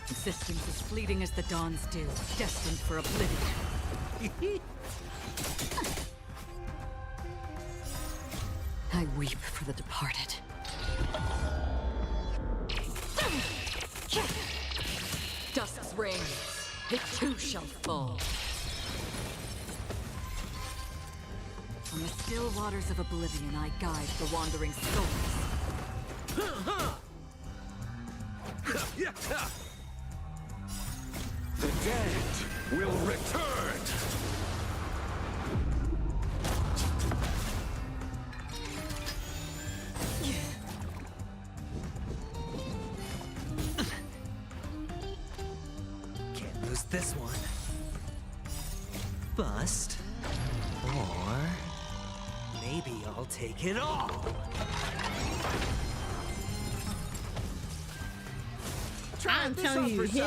Existence is fleeting as the dawn's dew, destined for oblivion. I weep for the departed. Dusk's reign, it too shall fall. On the still waters of oblivion, I guide the wandering souls. The dead will return! Can't lose this one. Bust. Or maybe I'll take it all. I'm telling you, his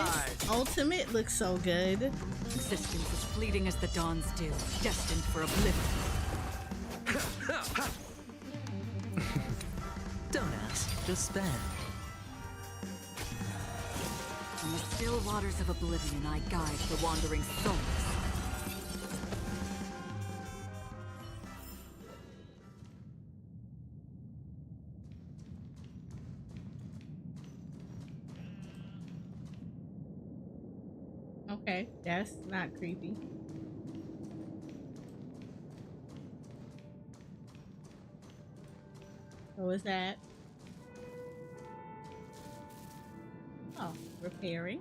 ultimate looks so good. Existence is fleeting as the dawn's dew, destined for oblivion. Don't ask, just spend. On the still waters of oblivion, I guide the wandering souls. Okay, that's not creepy. What was that? Oh, repairing.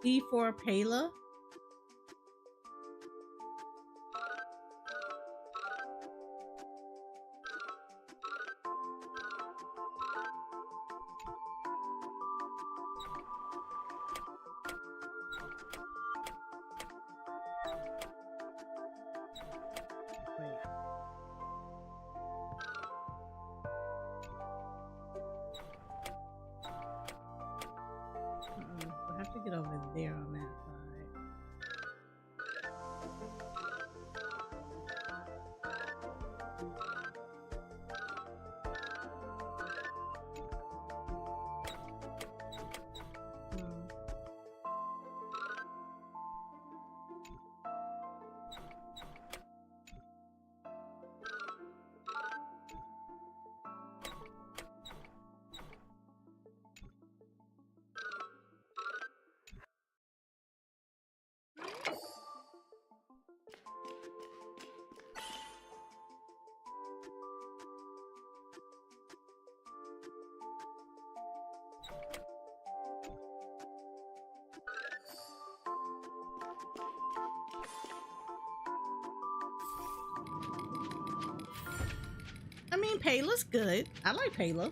E4 Payla. We'll have to get over there on that side. I mean, Payla's good. I like Payla.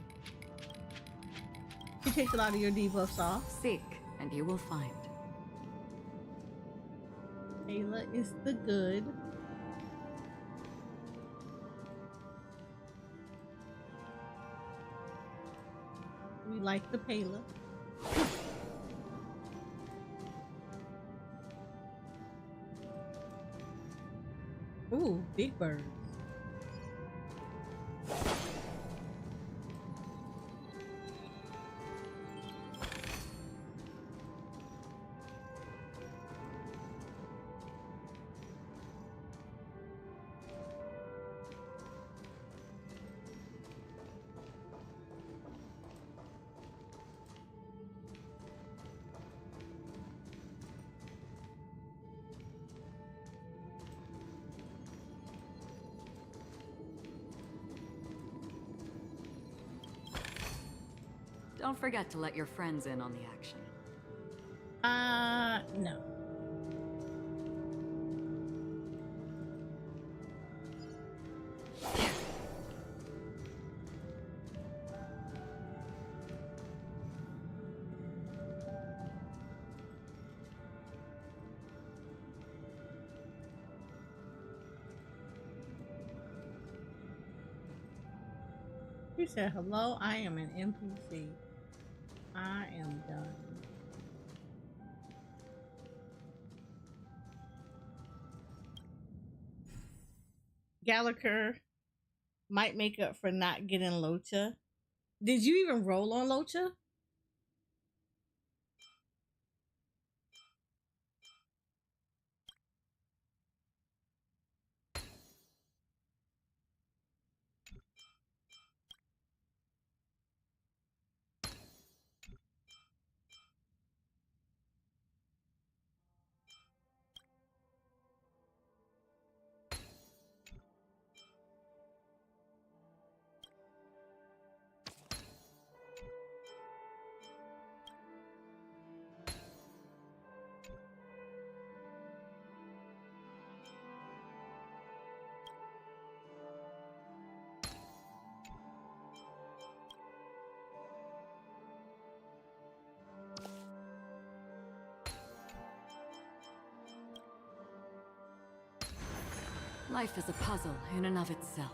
She takes a lot of your debuffs off. Seek, and you will find. Payla is the good. We like the Payla. Ooh, big birds. Don't forget to let your friends in on the action. No. He said, hello, I am an NPC. I am done. Gallagher might make up for not getting Locha. Did you even roll on Locha? Life is a puzzle in and of itself.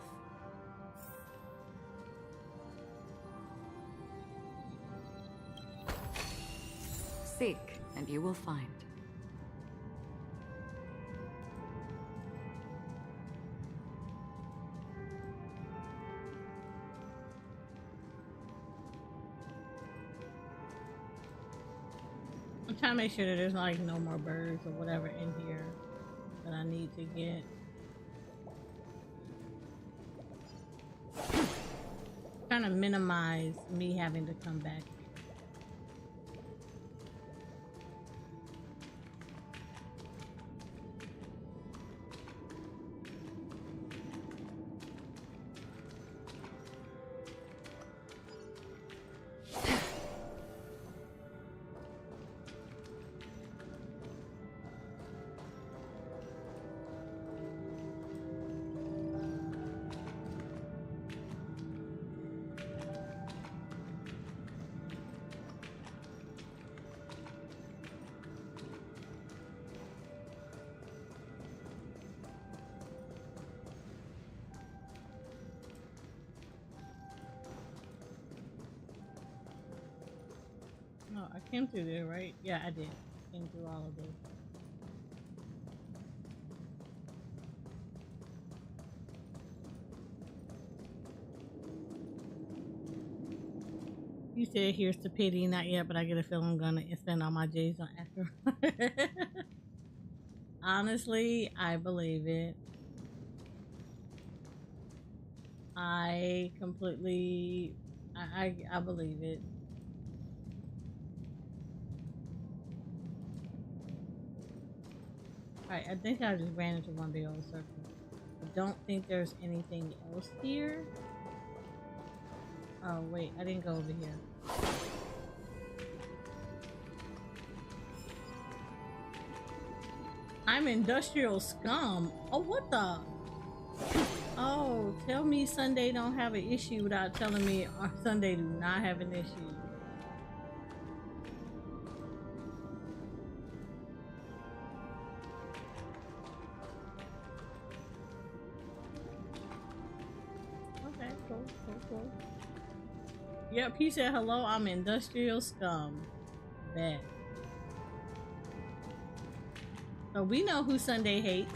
Seek, and you will find. I'm trying to make sure that there's like no more birds or whatever in here that I need to get. Trying to minimize me having to come back. Oh, I came through there, right? Yeah, I did. Came through all of this. You said here's the pity, not yet, but I get a feeling I'm gonna spend all my J's on after. Honestly, I believe it. I completely, I believe it. Alright, I think I just ran into one big old circle. I don't think there's anything else here. Oh wait, I didn't go over here. I'm industrial scum. Oh, what the? Oh, tell me Sunday don't have an issue without telling me Sunday do not have an issue. Okay, cool. Yep, he said hello, I'm industrial scum. Bet. So we know who Sunday hates.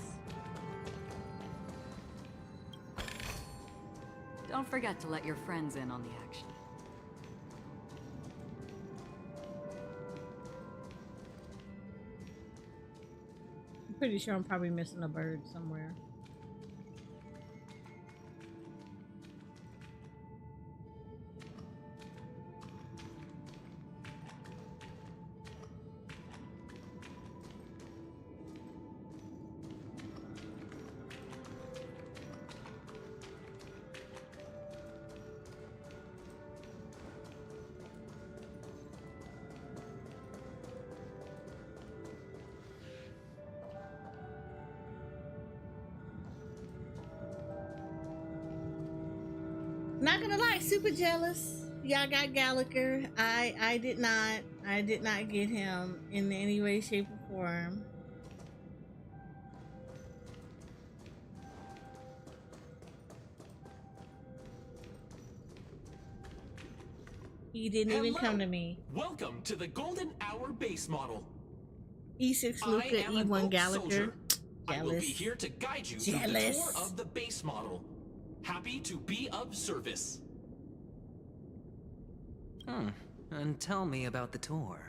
Don't forget to let your friends in on the action. I'm pretty sure I'm probably missing a bird somewhere. Not gonna lie, super jealous. Y'all got Gallagher. I did not get him in any way, shape, or form. He didn't even come to me. Welcome to the Golden Hour base model. E6 Luca, I am an E1 Oak Gallagher. soldier. I will be Jealous. here to guide you through the tour of the base model. Happy to be of service. And tell me about the tour.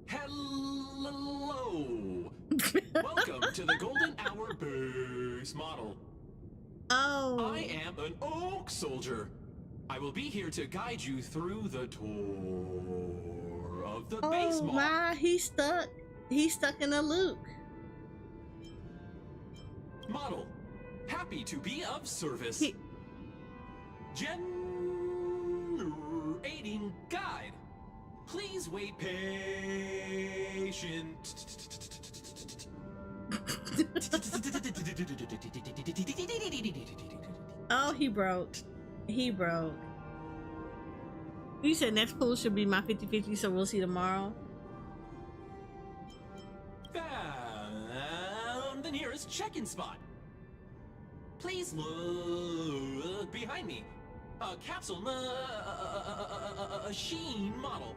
Hello. Welcome to the Golden Hour base model. Oh. I am an Oak soldier. I will be here to guide you through the tour of the base model. Oh my, he's stuck. He's stuck in a loop. Model, happy to be of service. Generating guide. Please wait patient. Oh, he broke. He broke. You said next pool should be my 50-50, so we'll see tomorrow. Found the nearest check-in spot. Please look behind me. A capsule machine model.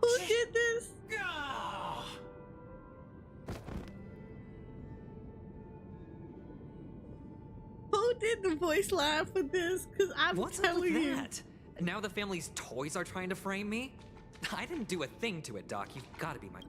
Who did this? Who did the voice line for this? Because I'm What's up telling with you. that? Now the family's toys are trying to frame me? I didn't do a thing to it, Doc. You've got to be my...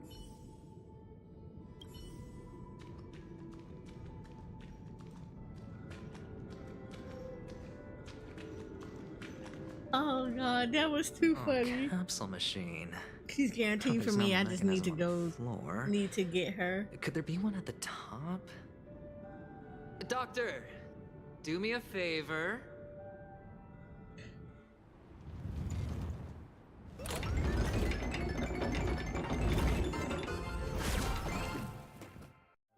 Oh god, that was too funny. Capsule machine. She's guaranteed for There's me. no I just need to mechanism on go. the floor. Need to get her. Could there be one at the top? Doctor, do me a favor.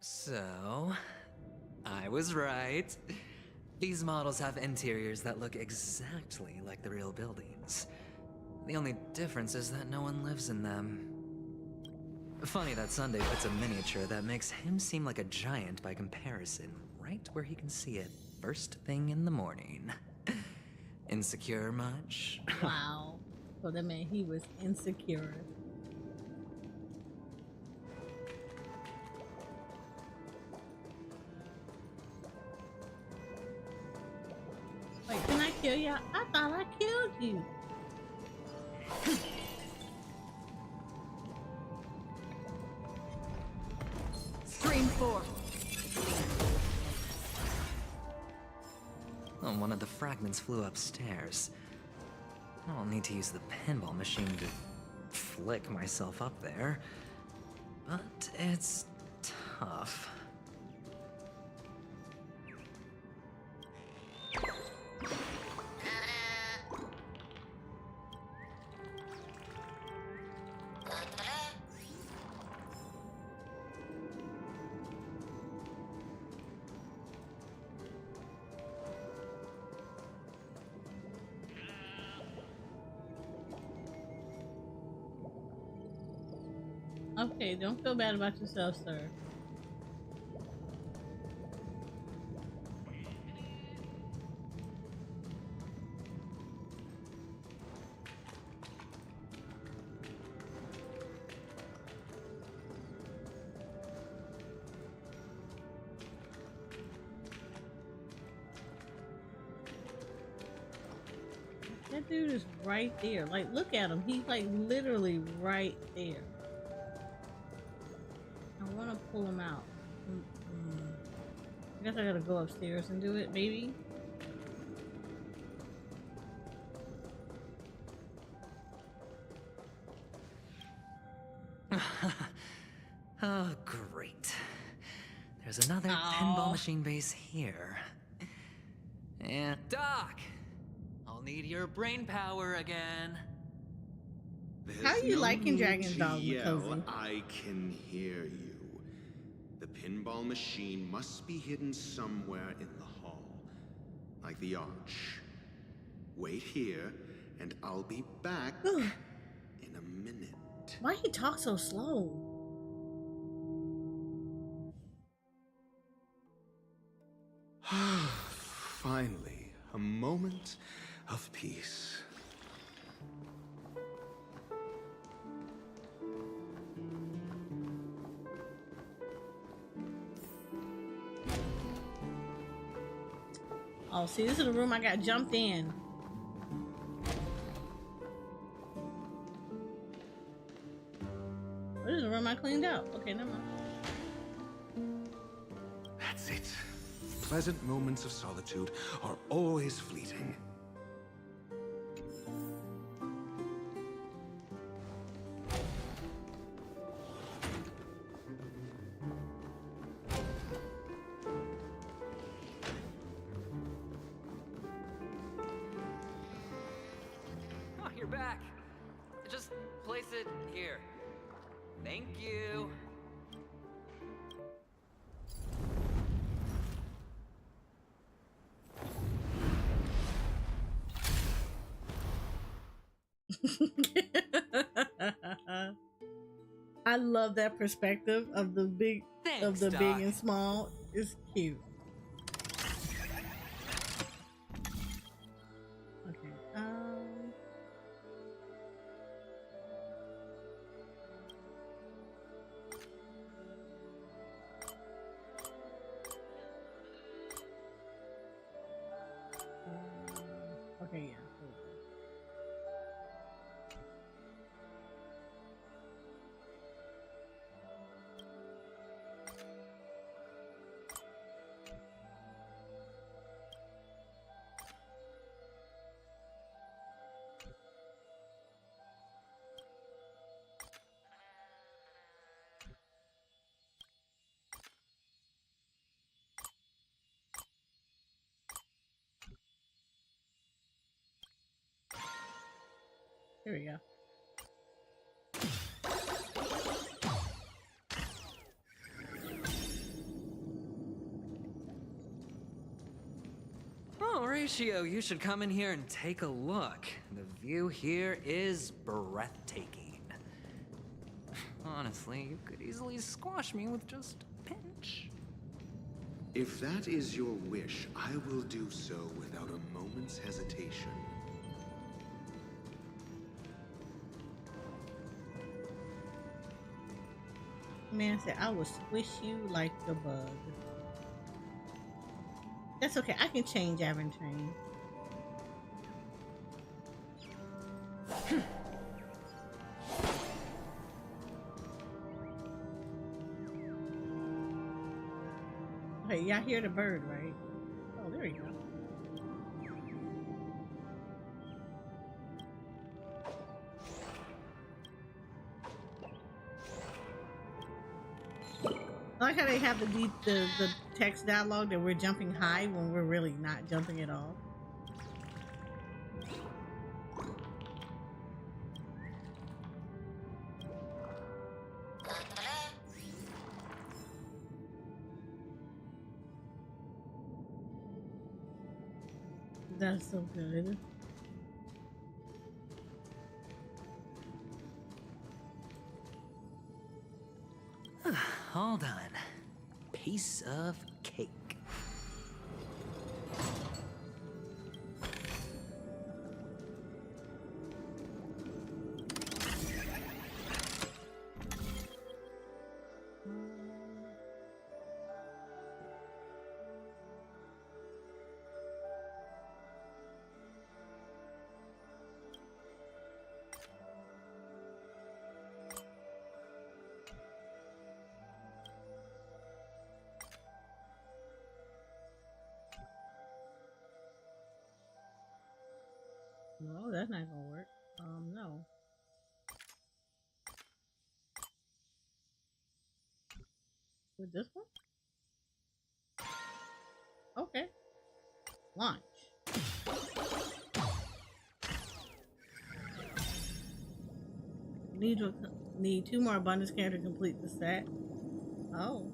So, I was right. These models have interiors that look exactly like the real buildings. The only difference is that no one lives in them. Funny that Sunday puts a miniature that makes him seem like a giant by comparison, right where he can see it first thing in the morning. Insecure much? Wow. So that meant he was insecure. Wait, can I kill you? I thought I killed you. Stream 4. Oh, one of the fragments flew upstairs. I'll need to use the pinball machine to flick myself up there. But it's tough. Okay, don't feel bad about yourself, sir. That dude is right there. Like, look at him. He's like literally right there. I want to pull him out. I guess I gotta go upstairs and do it, maybe. Oh, great. There's another pinball machine base here. And Doc, I'll need your brain power again. How are you liking Dragon's Dog, yell. Cozy? I can hear you. The pinball machine must be hidden somewhere in the hall, like the arch. Wait here, and I'll be back in a minute. Why he talk so slow? moment of peace. Oh, see, this is the room I got jumped in. This is the room I cleaned up. Okay, never mind. That's it. Pleasant moments of solitude are always fleeting. Oh, you're back. Just place it here. Thank you. I love that perspective of the big Thanks, big Doc. and small. It's cute. Okay. Okay, yeah. There we go. Here we go. Oh, Horatio, you should come in here and take a look. The view here is breathtaking. Honestly, you could easily squash me with just a pinch. If that is your wish, I will do so without a moment's hesitation. Man said, I will squish you like a bug. That's okay. I can change Aventrain. Okay, y'all hear the bird, right? Oh, there you go. I like how they have the text dialogue that we're jumping high when we're really not jumping at all. That's so good. Hold on. Piece of cake. No, that's not gonna work. No. With this one? Okay. Launch. Need 2 more abundance care to complete the set. Oh.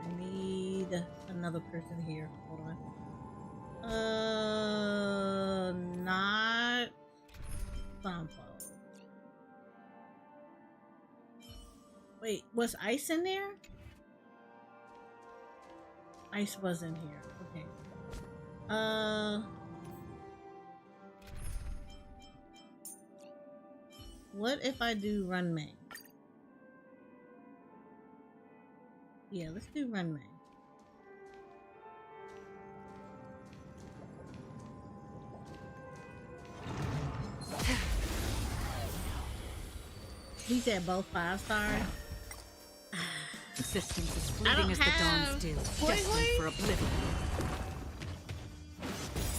I need another person here. Hold on. Not Sampo. Wait, was Ice in there? Ice was in here. Okay. What if I do Run May? Yeah, let's do Run May. He said both 5 stars. Existence is fleeting as the dawn's dew, destined for oblivion.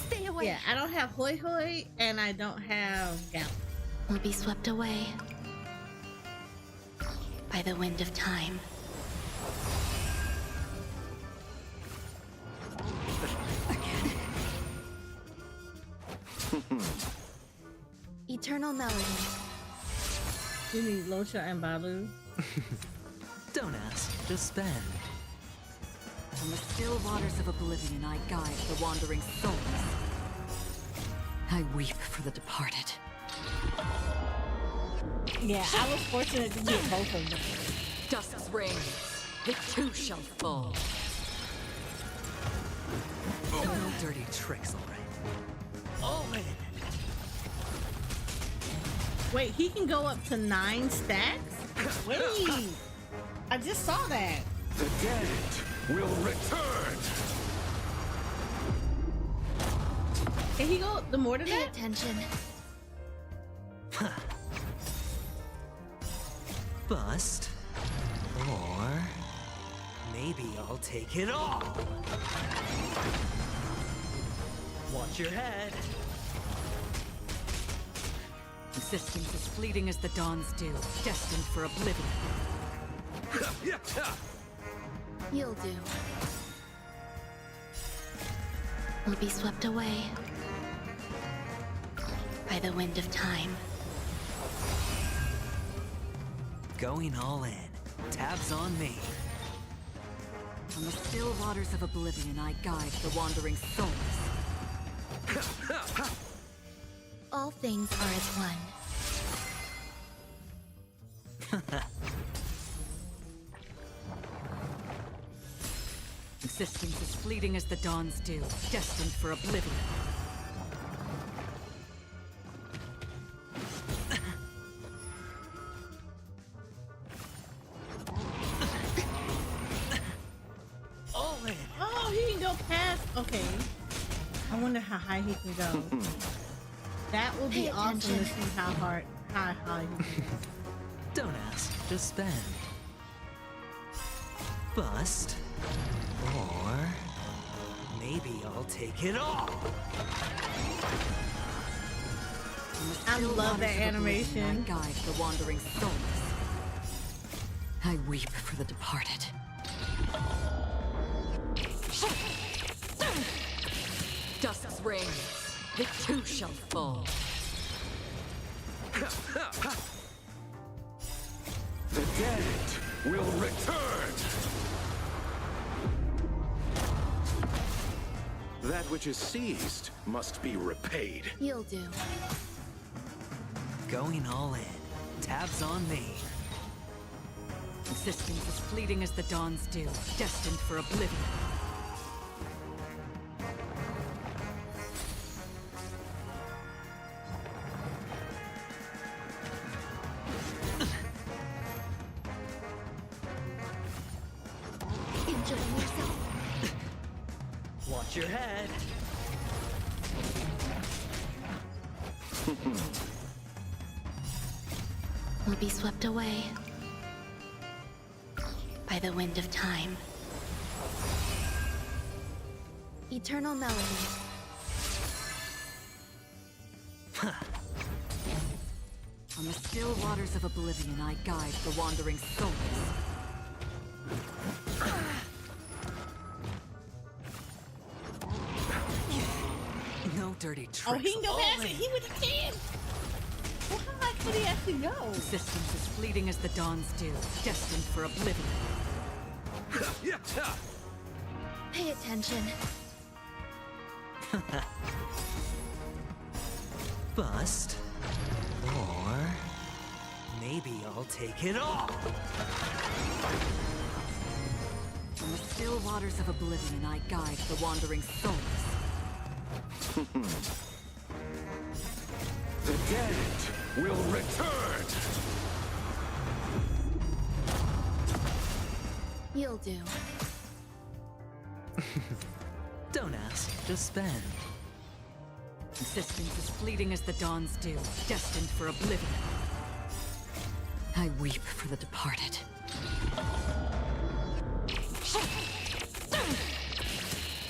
Stay away. Yeah, I don't have Hoi Hoi and I don't have Gallop. Will be swept away by the wind of time. Eternal melody. You need Losha and Balu. Don't ask, just spend. From the still waters of oblivion, I guide the wandering souls. I weep for the departed. Yeah, I was fortunate to get both of them. Dusk's reign, the two shall fall. No dirty tricks, all right. Wait, he can go up to 9 stacks? Wait, I just saw that. The dead will return. Can he go the more than Pay that? attention. Bust. Or maybe I'll take it all. Watch your head. Existence is fleeting as the dawn's dew, destined for oblivion. You'll do. Will be swept away by the wind of time. Going all in. Tabs on me. From the still waters of oblivion, I guide the wandering souls. All things are as one. Existence is fleeting as the dawn's dew, destined for oblivion. Oh, he can go past. Okay. I wonder how high he can go. That would be awesome to see how high he can go. Don't ask, just spend. Bust. Or maybe I'll take it all. I love that animation. I guide the wandering souls. I weep for the departed. Dusk's reign, the two shall fall. The dead will return. That which is seized must be repaid. You'll do. Going all in. Tabs on me. Existence is fleeting as the dawn's dew, destined for oblivion. Enjoying yourself. Watch your head. Will be swept away by the wind of time. Eternal melody. On the still waters of oblivion, I guide the wandering souls. No dirty tricks. Oh, he can go past it. He would have can. Well, how high could he actually go? Existence is fleeting as the dawn's dew, destined for oblivion. Pay attention. Bust. Or maybe I'll take it all. In the still waters of oblivion, I guide the wandering souls. The dead will return! You'll do. Don't ask, just spend. Existence as fleeting as the dawn's dew, destined for oblivion. I weep for the departed.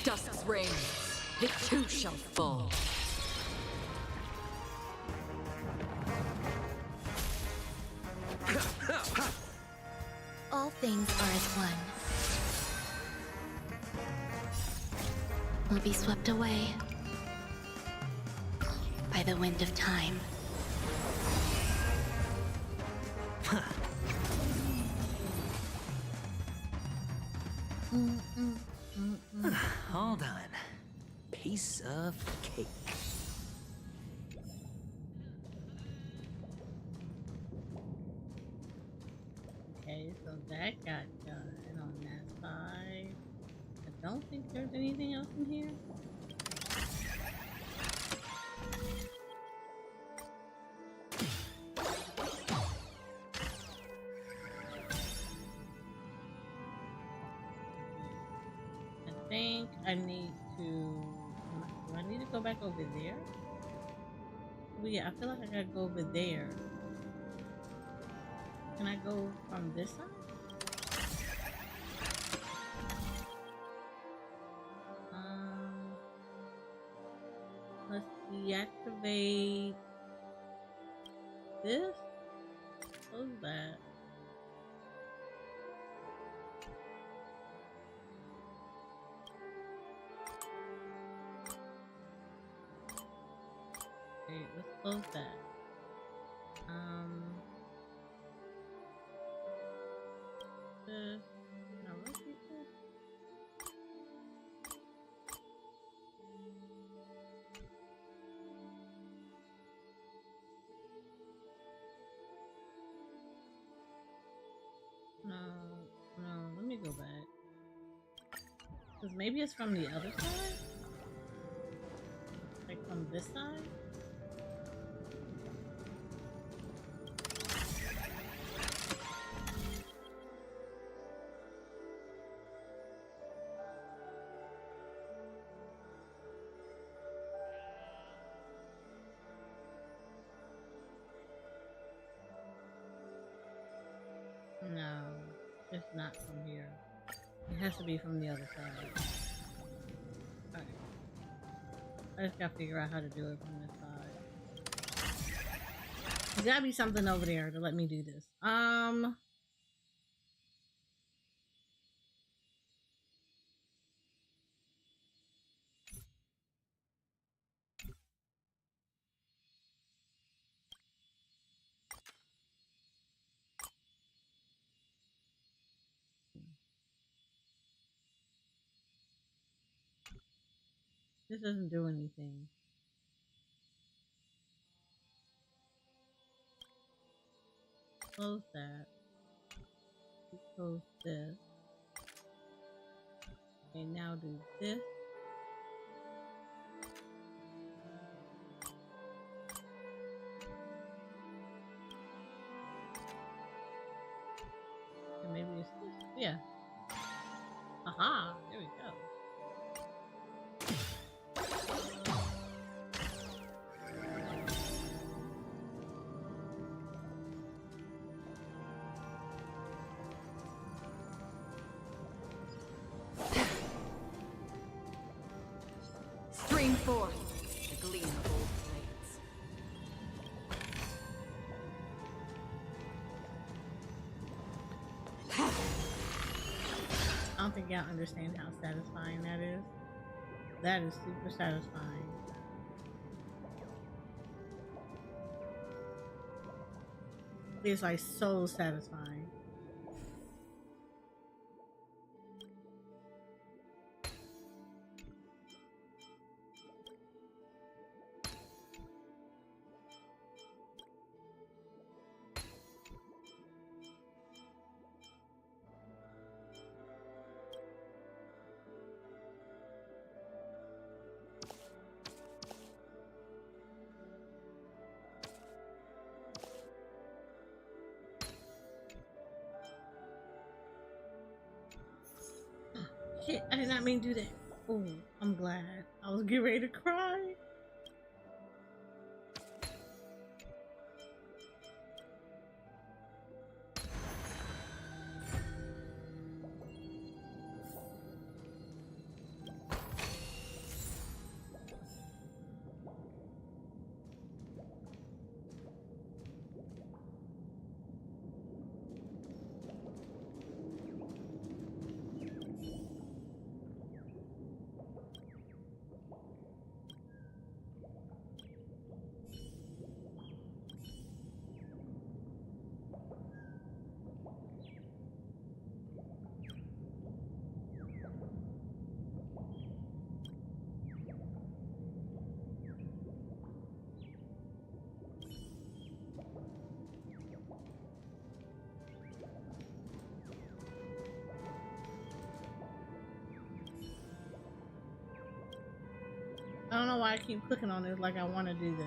Dusk's reign, it too shall fall. All things are as one. Will be swept away by the wind of time. Hold on. Piece of cake. Okay, so that got done on that side. I don't think there's anything else in here. I think I need to. Do I need to go back over there? Oh yeah, I feel like I gotta go over there. Can I go from this side? Let's deactivate this. Close that. Okay, let's close that. Now rotate this. No, let me go back. Because maybe it's from the other side? Like from this side? No, it's not from here. It has to be from the other side. Alright. I just gotta figure out how to do it from this side. There's gotta be something over there to let me do this. This doesn't do anything. Close that. Close this. Okay, now do this. And maybe it's this. Yeah. Aha! There we go. Stream forth the gleam of old blades. I don't think y'all understand how satisfying that is. That is super satisfying. It's like so satisfying. Shit, I did not mean to do that. Oh, I'm glad. I was getting ready to cry. I don't know why I keep clicking on this like I want to do this.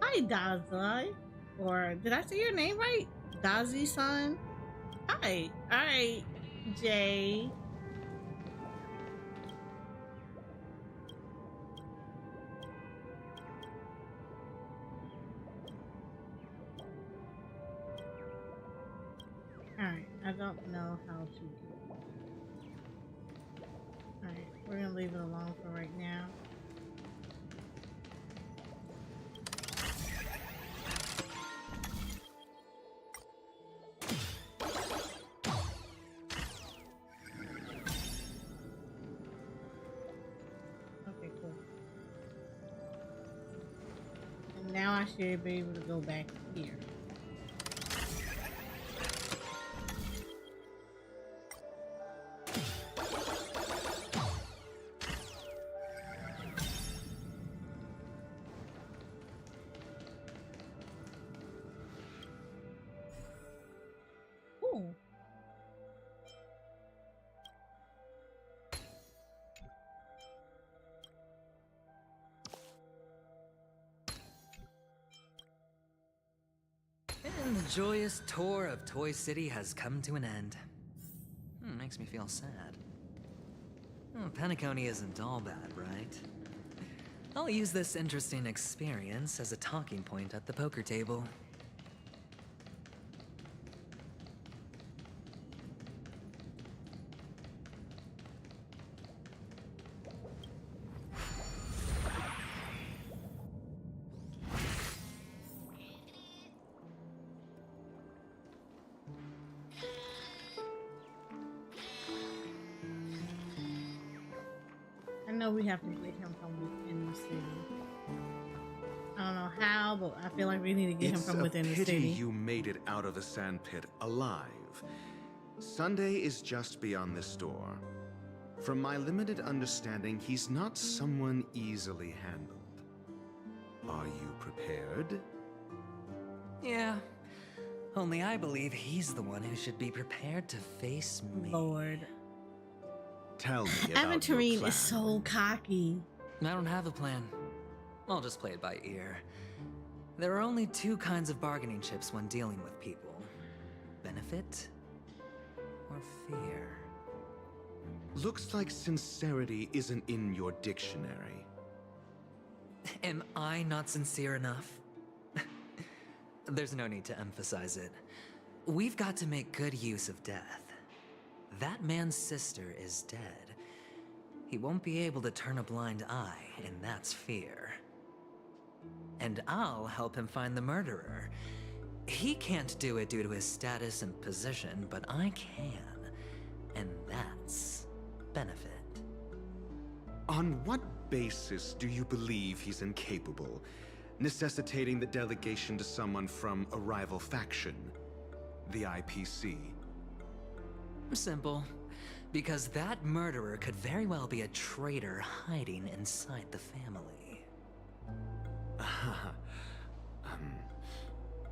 Hi, Dazai. Or did I say your name right? Dazi-san? Hi. Alright, Jay. Alright, I don't know how to do it. Alright, we're gonna leave it alone for right now. Now I should be able to go back here. Ooh. And the joyous tour of Toy City has come to an end. Makes me feel sad. Penacony isn't all bad, right? I'll use this interesting experience as a talking point at the poker table. I know we have to get him from within the city. I don't know how, but I feel like we need to get him from within the It's a city. pity you made it out of the sandpit alive. Sunday is just beyond this door. From my limited understanding, he's not someone easily handled. Are you prepared? Yeah. Only I believe he's the one who should be prepared to face me. Lord. Tell me about your Aventurine plan. is so cocky. I don't have a plan. I'll just play it by ear. There are only two kinds of bargaining chips when dealing with people. Benefit or fear. Looks like sincerity isn't in your dictionary. Am I not sincere enough? There's no need to emphasize it. We've got to make good use of death. That man's sister is dead. He won't be able to turn a blind eye, and that's fear. And I'll help him find the murderer. He can't do it due to his status and position, but I can. And that's benefit. On what basis do you believe he's incapable, necessitating the delegation to someone from a rival faction, the IPC? Simple. Because that murderer could very well be a traitor hiding inside the family.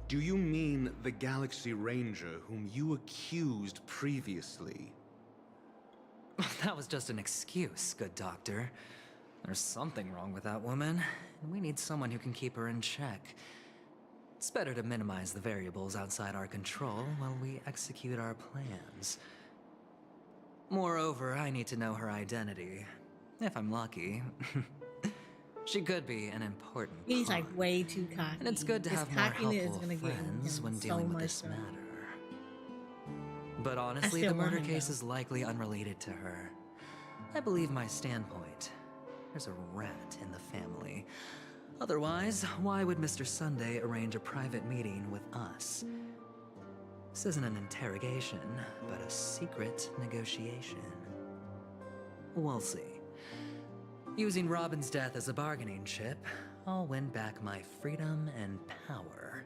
Do you mean the Galaxy Ranger whom you accused previously? That was just an excuse, good doctor. There's something wrong with that woman, and we need someone who can keep her in check. It's better to minimize the variables outside our control while we execute our plans. Moreover, I need to know her identity. If I'm lucky. She could be an important He's like pawn. way too cocky. And it's good to His have more cockiness is helpful gonna get friends him when so dealing with much this trouble. matter. But honestly, still the want murder him, case though. is likely unrelated to her. I believe my standpoint. There's a rat in the family. Otherwise, why would Mr. Sunday arrange a private meeting with us? This isn't an interrogation, but a secret negotiation. We'll see. Using Robin's death as a bargaining chip, I'll win back my freedom and power.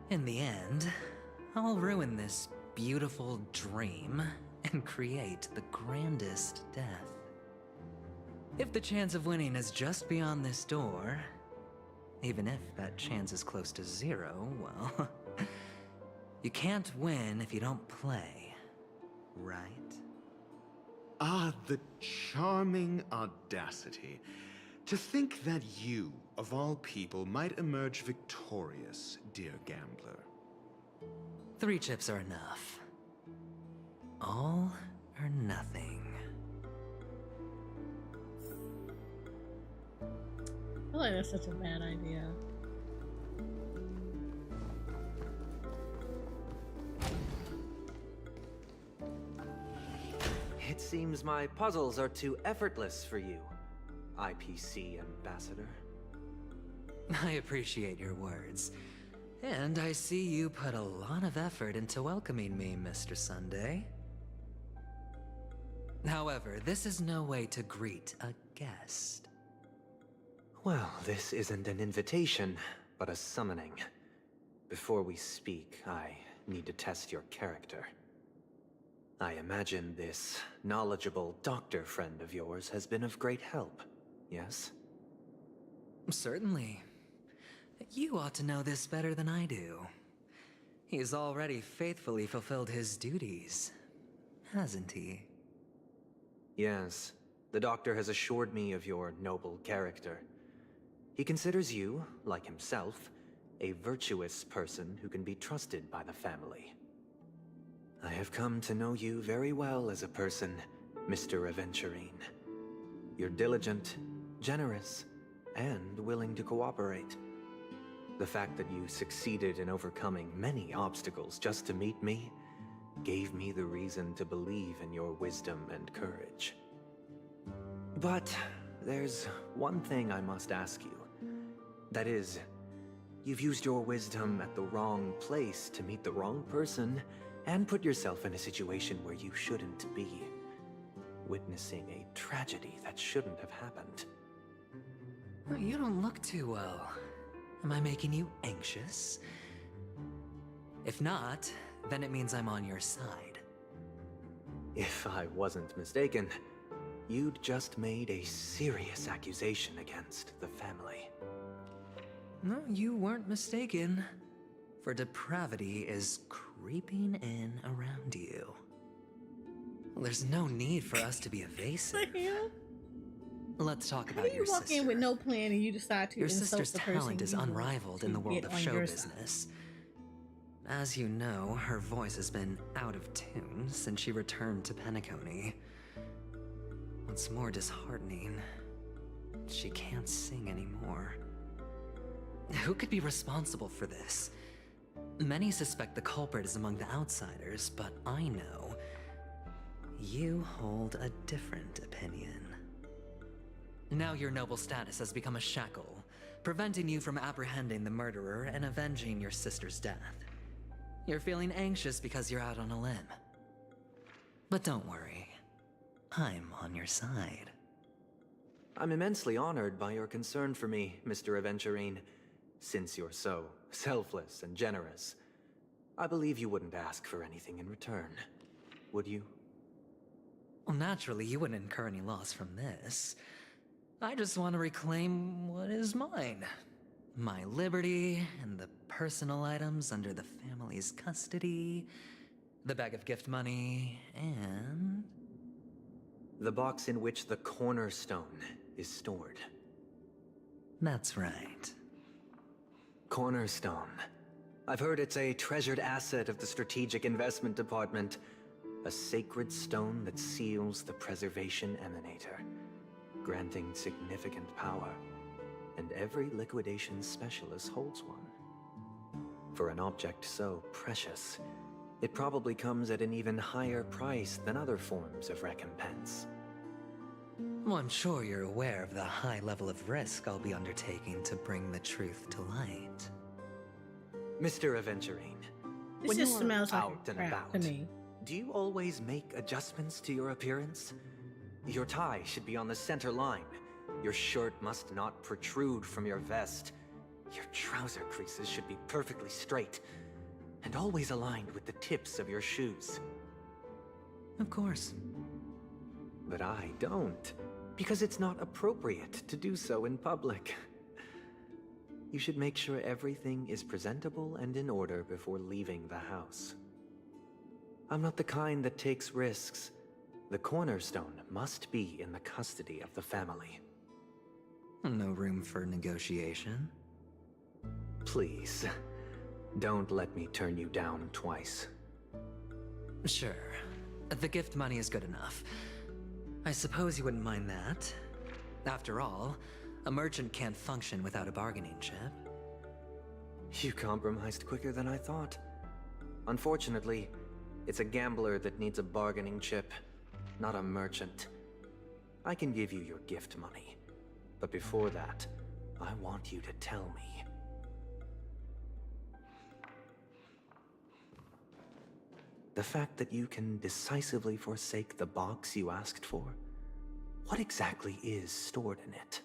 In the end, I'll ruin this beautiful dream and create the grandest death. If the chance of winning is just beyond this door, even if that chance is close to zero, well, you can't win if you don't play, right? Ah, the charming audacity. To think that you, of all people, might emerge victorious, dear gambler. 3 chips are enough. All or nothing. I feel like that's such a bad idea. It seems my puzzles are too effortless for you, IPC Ambassador. I appreciate your words. And I see you put a lot of effort into welcoming me, Mr. Sunday. However, this is no way to greet a guest. Well, this isn't an invitation, but a summoning. Before we speak, I need to test your character. I imagine this knowledgeable doctor friend of yours has been of great help, yes? Certainly. You ought to know this better than I do. He's already faithfully fulfilled his duties, hasn't he? Yes, the doctor has assured me of your noble character. He considers you, like himself, a virtuous person who can be trusted by the family. I have come to know you very well as a person, Mr. Aventurine. You're diligent, generous, and willing to cooperate. The fact that you succeeded in overcoming many obstacles just to meet me gave me the reason to believe in your wisdom and courage. But there's one thing I must ask you. That is, you've used your wisdom at the wrong place to meet the wrong person and put yourself in a situation where you shouldn't be, witnessing a tragedy that shouldn't have happened. You don't look too well. Am I making you anxious? If not, then it means I'm on your side. If I wasn't mistaken, you'd just made a serious accusation against the family. No, you weren't mistaken. For depravity is creeping in around you. There's no need for us to be evasive. Let's talk How about do your you walk sister. in with no plan and you decide to Your insult sister's the person talent is you want unrivaled to in the world get of on show your side? business. As you know, her voice has been out of tune since she returned to Penacony. What's more disheartening, she can't sing anymore. Who could be responsible for this? Many suspect the culprit is among the outsiders, but I know you hold a different opinion. Now your noble status has become a shackle, preventing you from apprehending the murderer and avenging your sister's death. You're feeling anxious because you're out on a limb. But don't worry, I'm on your side. I'm immensely honored by your concern for me, Mr. Aventurine. Since you're so selfless and generous, I believe you wouldn't ask for anything in return, would you? Well, naturally, you wouldn't incur any loss from this. I just want to reclaim what is mine. my liberty, and the personal items under the family's custody, the bag of gift money, and... the box in which the cornerstone is stored. That's right. Cornerstone. I've heard it's a treasured asset of the Strategic Investment Department. A sacred stone that seals the Preservation Emanator, granting significant power. And every liquidation specialist holds one. For an object so precious, it probably comes at an even higher price than other forms of recompense. Well, I'm sure you're aware of the high level of risk I'll be undertaking to bring the truth to light. Mr. Aventurine, This when just you're smells like out and crap about, to me. do you always make adjustments to your appearance? Your tie should be on the center line. Your shirt must not protrude from your vest. Your trouser creases should be perfectly straight and always aligned with the tips of your shoes. Of course. But I don't, because it's not appropriate to do so in public. You should make sure everything is presentable and in order before leaving the house. I'm not the kind that takes risks. The cornerstone must be in the custody of the family. No room for negotiation. Please, don't let me turn you down twice. Sure. The gift money is good enough. I suppose you wouldn't mind that. After all, a merchant can't function without a bargaining chip. You compromised quicker than I thought. Unfortunately, it's a gambler that needs a bargaining chip, not a merchant. I can give you your gift money, but before that, I want you to tell me. The fact that you can decisively forsake the box you asked for, what exactly is stored in it?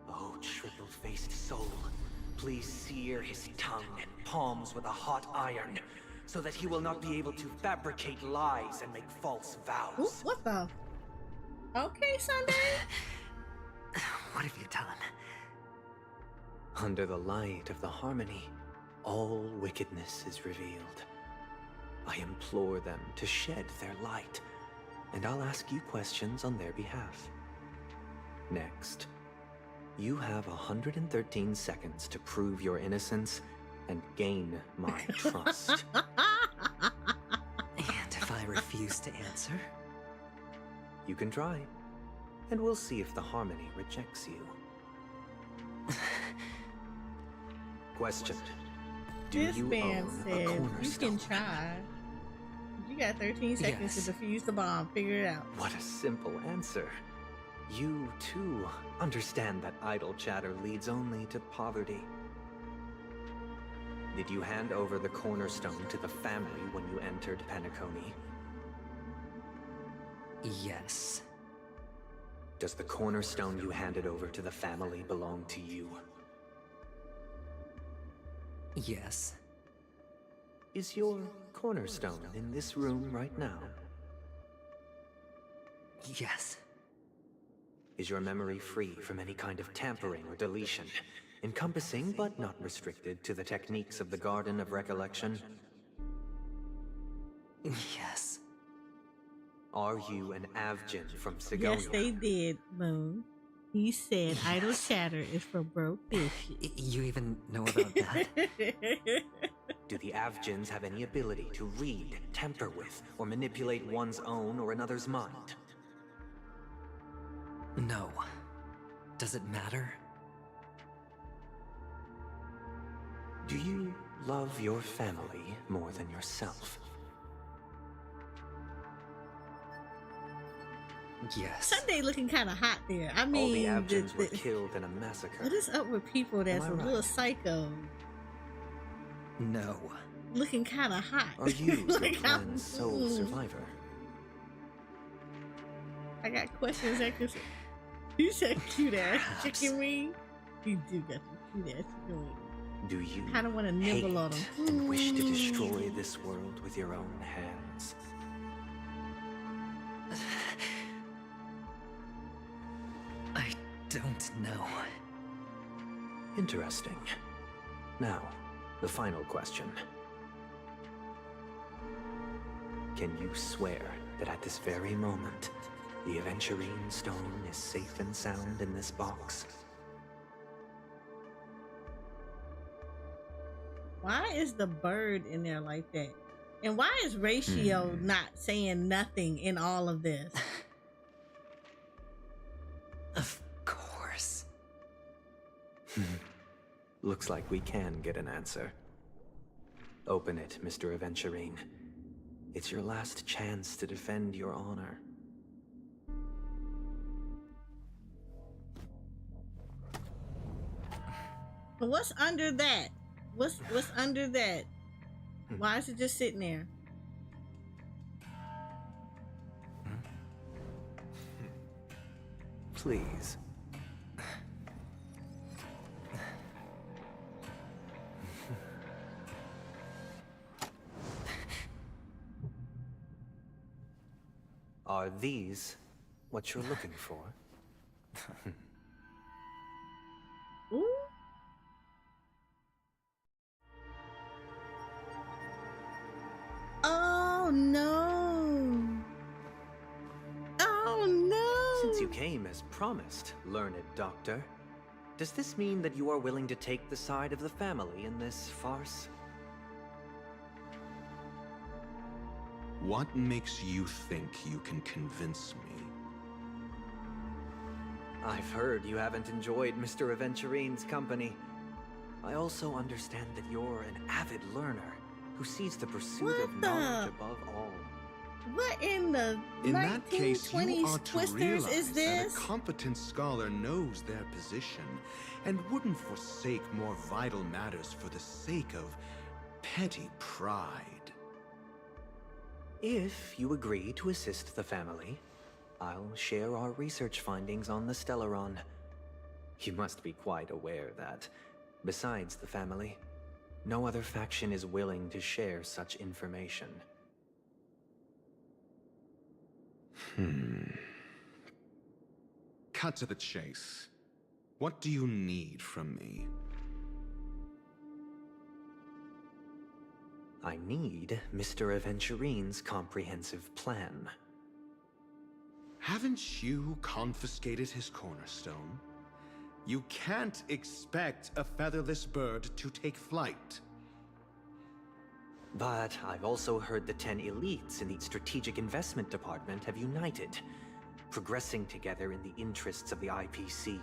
Oh, triple-faced soul, please sear his tongue and palms with a hot iron, so that he will not be able to fabricate lies and make false vows. Ooh, what the? Okay, Sunday. What have you done? Under the light of the harmony, all wickedness is revealed. I implore them to shed their light, and I'll ask you questions on their behalf. Next, you have 113 seconds to prove your innocence and gain my trust. And if I refuse to answer? You can try, and we'll see if the harmony rejects you. Question. Do This you man own a said you cornerstone? can try. You got 13 seconds Yes. to defuse the bomb. Figure it out. What a simple answer. You, too, understand that idle chatter leads only to poverty. Did you hand over the cornerstone to the family when you entered Penacony? Yes. Does the cornerstone you handed over to the family belong to you? Yes. Is your cornerstone in this room right now? Yes. Is your memory free from any kind of tampering or deletion, encompassing but not restricted to the techniques of the Garden of Recollection? Yes. Are you an Avgin from Sigonia? Yes, they did, Moon. He said idle chatter is for broke bitches. You even know about that? Do the Avgins have any ability to read, tamper with, or manipulate one's own or another's mind? No. Does it matter? Do you love your family more than yourself? Yes. Sunday looking kind of hot there. I All the mean, Avgins were killed in a massacre. what is up with people that's Am I a little right? psycho? No. Looking kind of hot. Are you your Like, I'm- clan's sole survivor? I got questions that could. You said cute ass chicken wing. You do got some cute ass chicken wing. Do you Kind of want to hate nibble on them. and wish to destroy this world with your own hands? don't know. Interesting. Now, the final question. Can you swear that at this very moment, the Aventurine Stone is safe and sound in this box? Why is the bird in there like that? And why is Ratio not saying nothing in all of this? Of course. Looks like we can get an answer. Open it, Mr. Aventurine. It's your last chance to defend your honor. But what's under that? What's under that? Why is it just sitting there? Please. Are these what you're looking for? Ooh. Oh no. Oh no. Since you came as promised, learned doctor, does this mean that you are willing to take the side of the family in this farce? What makes you think you can convince me? I've heard you haven't enjoyed Mr. Aventurine's company. I also understand that you're an avid learner who sees the pursuit of knowledge above all. What in the In that case, you 1920s ought to twisters realize is this? that a competent scholar knows their position and wouldn't forsake more vital matters for the sake of petty pride. If you agree to assist the family, I'll share our research findings on the Stellaron. You must be quite aware that, besides the family, no other faction is willing to share such information. Cut to the chase. What do you need from me? I need Mr. Aventurine's comprehensive plan. Haven't you confiscated his cornerstone? You can't expect a featherless bird to take flight. But I've also heard the 10 elites in the Strategic Investment Department have united, progressing together in the interests of the IPC.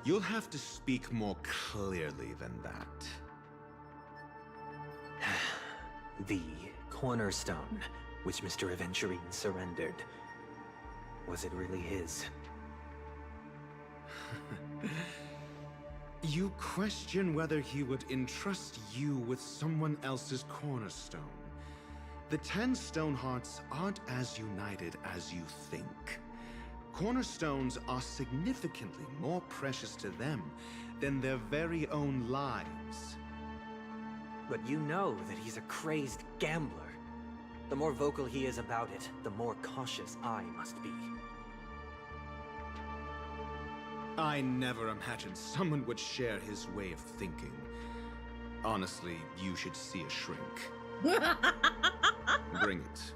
You'll have to speak more clearly than that. The cornerstone, which Mr. Aventurine surrendered. Was it really his? You question whether he would entrust you with someone else's cornerstone. The 10 Stonehearts aren't as united as you think. Cornerstones are significantly more precious to them than their very own lives. But you know that he's a crazed gambler. The more vocal he is about it, the more cautious I must be. I never imagined someone would share his way of thinking. Honestly, you should see a shrink. Bring it.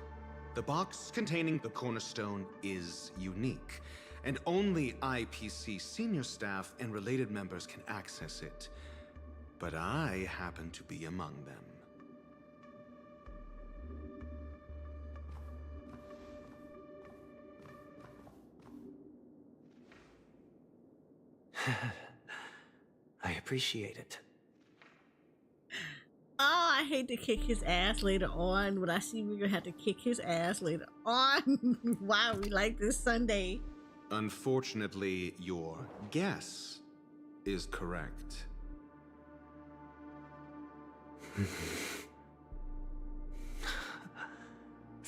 The box containing the cornerstone is unique, and only IPC senior staff and related members can access it. But I happen to be among them. I appreciate it. Oh, I hate to kick his ass later on, but I see we're gonna have to kick his ass later on. Why are we like this Sunday? Unfortunately, your guess is correct.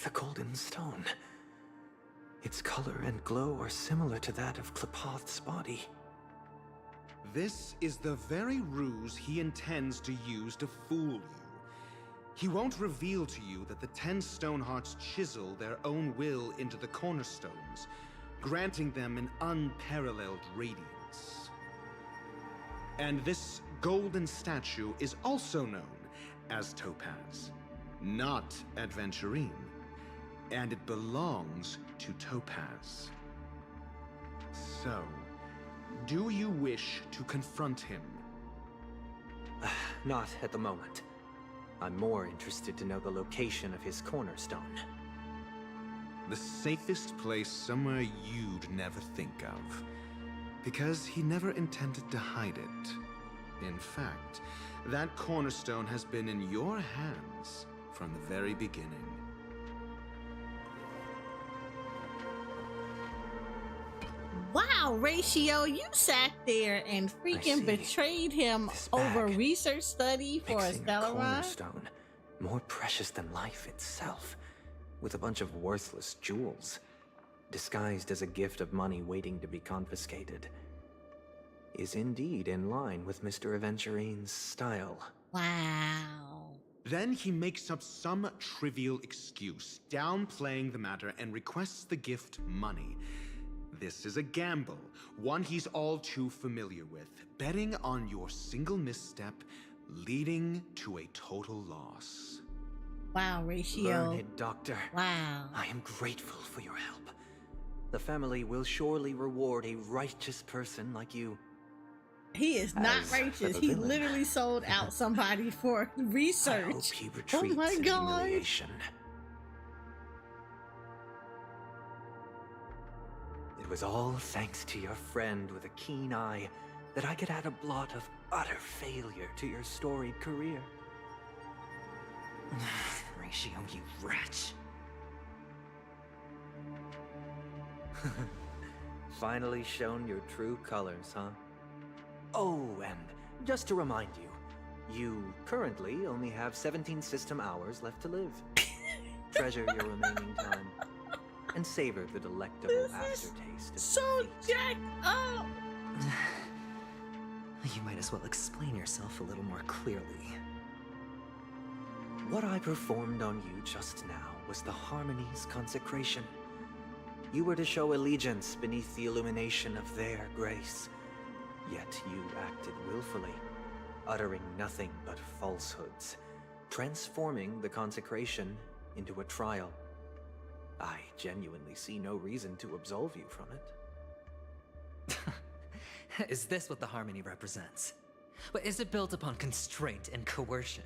The golden stone. Its color and glow are similar to that of Klepoth's body. This is the very ruse he intends to use to fool you. He won't reveal to you that the 10 Stonehearts chisel their own will into the cornerstones, granting them an unparalleled radiance. And this golden statue is also known as Topaz, not Adventurine, and it belongs to Topaz. So, do you wish to confront him? Not at the moment. I'm more interested to know the location of his cornerstone. The safest place somewhere you'd never think of. Because he never intended to hide it. In fact, that cornerstone has been in your hands from the very beginning. Wow, Ratio, you sat there and freaking betrayed him over research study for a stellar run. Cornerstone, more precious than life itself, with a bunch of worthless jewels, disguised as a gift of money waiting to be confiscated, is indeed in line with Mr. Aventurine's style. Wow. Then he makes up some trivial excuse, downplaying the matter, and requests the gift money. This is a gamble, one he's all too familiar with, betting on your single misstep, leading to a total loss. Wow, Ratio. Learn it, Doctor. Wow. I am grateful for your help. The family will surely reward a righteous person like you. He is not As righteous. a He villain. literally sold out somebody for research. I hope he Oh retreats my in god. humiliation. It was all thanks to your friend with a keen eye that I could add a blot of utter failure to your storied career. Ratio, you wretch. Finally shown your true colors, huh? Oh, and just to remind you, you currently only have 17 system hours left to live. Treasure your remaining time and savor the delectable aftertaste of So jacked up. You might as well explain yourself a little more clearly. What I performed on you just now was the Harmony's consecration. You were to show allegiance beneath the illumination of their grace. Yet you acted willfully, uttering nothing but falsehoods, transforming the consecration into a trial. I genuinely see no reason to absolve you from it. Is this what the Harmony represents? But is it built upon constraint and coercion?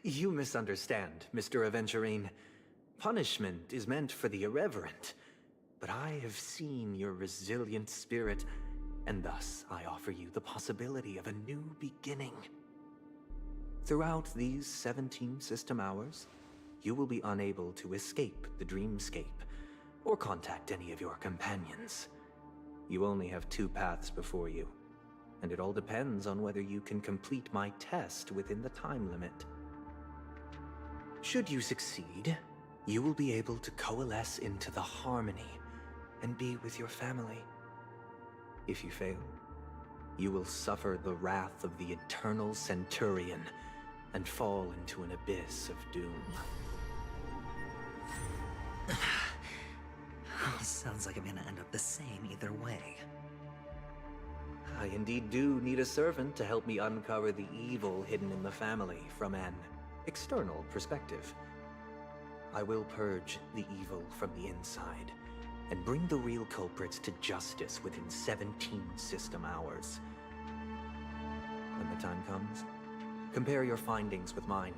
You misunderstand, Mr. Aventurine. Punishment is meant for the irreverent. But I have seen your resilient spirit, and thus I offer you the possibility of a new beginning. Throughout these 17 system hours, you will be unable to escape the dreamscape or contact any of your companions. You only have 2 paths before you, and it all depends on whether you can complete my test within the time limit. Should you succeed, you will be able to coalesce into the Harmony and be with your family. If you fail, you will suffer the wrath of the Eternal Centurion and fall into an abyss of doom. Sounds like I'm gonna end up the same either way. I indeed do need a servant to help me uncover the evil hidden in the family from an external perspective. I will purge the evil from the inside and bring the real culprits to justice within 17 system hours. When the time comes, compare your findings with mine.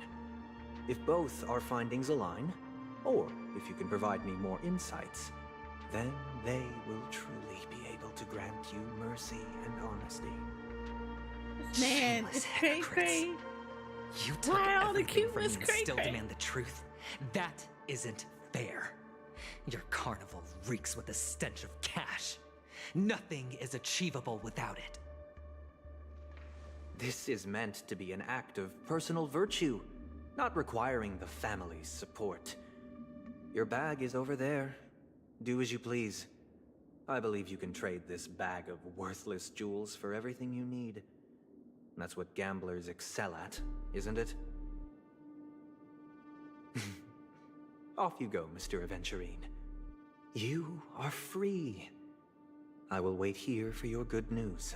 If both our findings align, or if you can provide me more insights, then they will truly be able to grant you mercy and honesty. Man, it's cray-cray. You took Why all the everything from me cuteness and still cray-cray? demand the truth? That isn't fair. Your carnival reeks with the stench of cash. Nothing is achievable without it. This is meant to be an act of personal virtue, not requiring the family's support. Your bag is over there. Do as you please. I believe you can trade this bag of worthless jewels for everything you need. That's what gamblers excel at, isn't it? Off you go, Mr. Aventurine. You are free. I will wait here for your good news.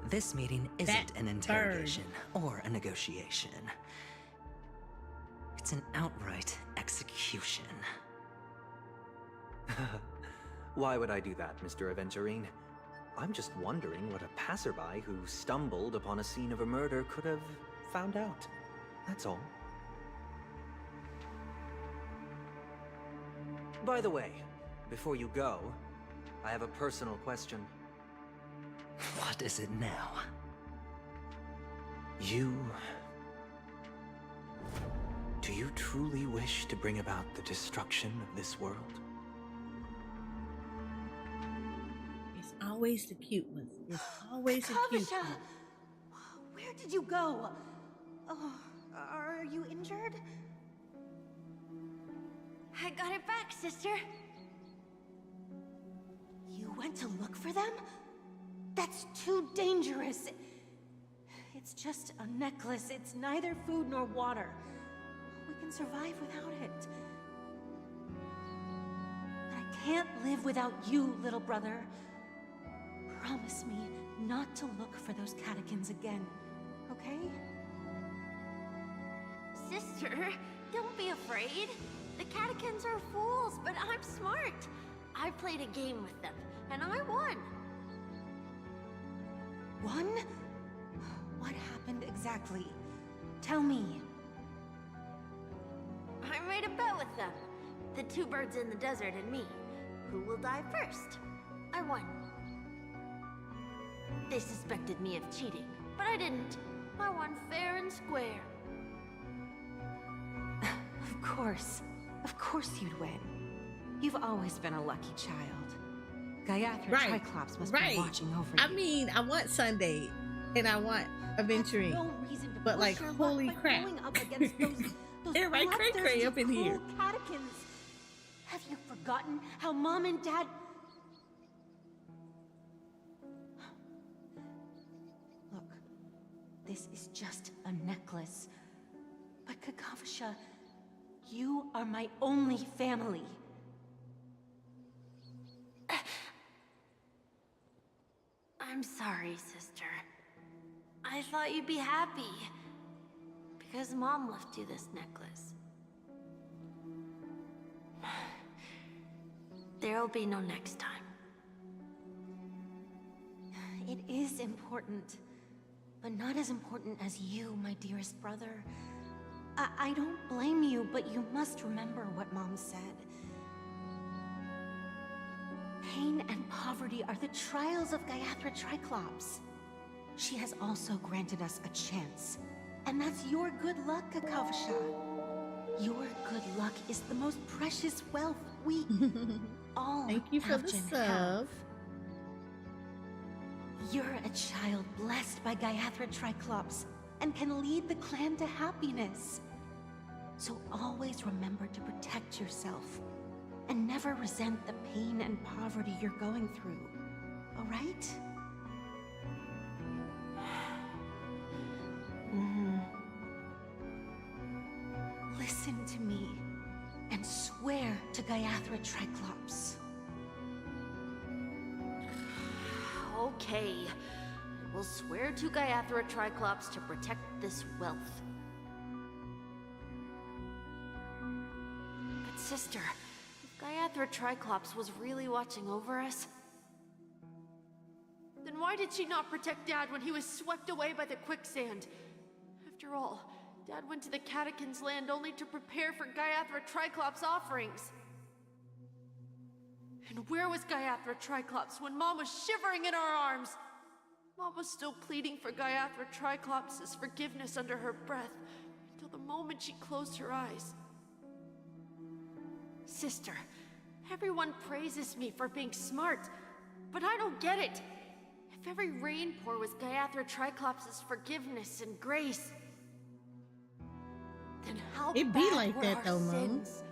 This meeting isn't an interrogation or a negotiation. It's an outright execution. Why would I do that, Mr. Aventurine? I'm just wondering what a passerby who stumbled upon a scene of a murder could have found out. That's all. By the way, before you go, I have a personal question. What is it now? Do you truly wish to bring about the destruction of this world? It's always the cute ones. It's always the cute ones. Where did you go? Oh, are you injured? I got it back, sister. You went to look for them? That's too dangerous. It's just a necklace. It's neither food nor water. We can survive without it. But I can't live without you, little brother. Promise me not to look for those catechins again, okay? Sister, don't be afraid. The catechins are fools, but I'm smart. I played a game with them, and I won. Won? What happened exactly? Tell me. I made a bet with them. The two birds in the desert and me. Who will die first? I won. They suspected me of cheating, but I didn't. I won fair and square. Of course you'd win. You've always been a lucky child. Gayatha Triclops must be watching over you. I mean, I want Sunday, and I want Aventurine. No reason to but push like, your holy luck by crap. going up against those Everybody cray-cray up in here. cruel catechins. Have you forgotten how Mom and Dad... Look, this is just a necklace. But Kakavasha, you are my only family. I'm sorry, sister. I thought you'd be happy. Because Mom left you this necklace. There'll be no next time. It is important, but not as important as you, my dearest brother. I don't blame you, but you must remember what Mom said. Pain and poverty are the trials of Gayatha Triclops. She has also granted us a chance. And that's your good luck, Kakavasha. Your good luck is the most precious wealth we all Thank you for the Elgin sub. have. You're a child blessed by Gayatha Triclops and can lead the clan to happiness. So always remember to protect yourself and never resent the pain and poverty you're going through. All right? Listen to me and swear to Gayatha Triclops. Okay. We'll swear to Gayatha Triclops to protect this wealth. But sister, if Gayatha Triclops was really watching over us, Then why did she not protect Dad when he was swept away by the quicksand? After all, Dad went to the Catechins' land only to prepare for Gayatha Triclops' offerings. And where was Gayatha Triclops when Mom was shivering in our arms? Mom was still pleading for Gayatha Triclops' forgiveness under her breath until the moment she closed her eyes. Sister, everyone praises me for being smart, but I don't get it. If every rain pour was Gayatha Triclops' forgiveness and grace, then how It be bad like were that our though, Mom. sins?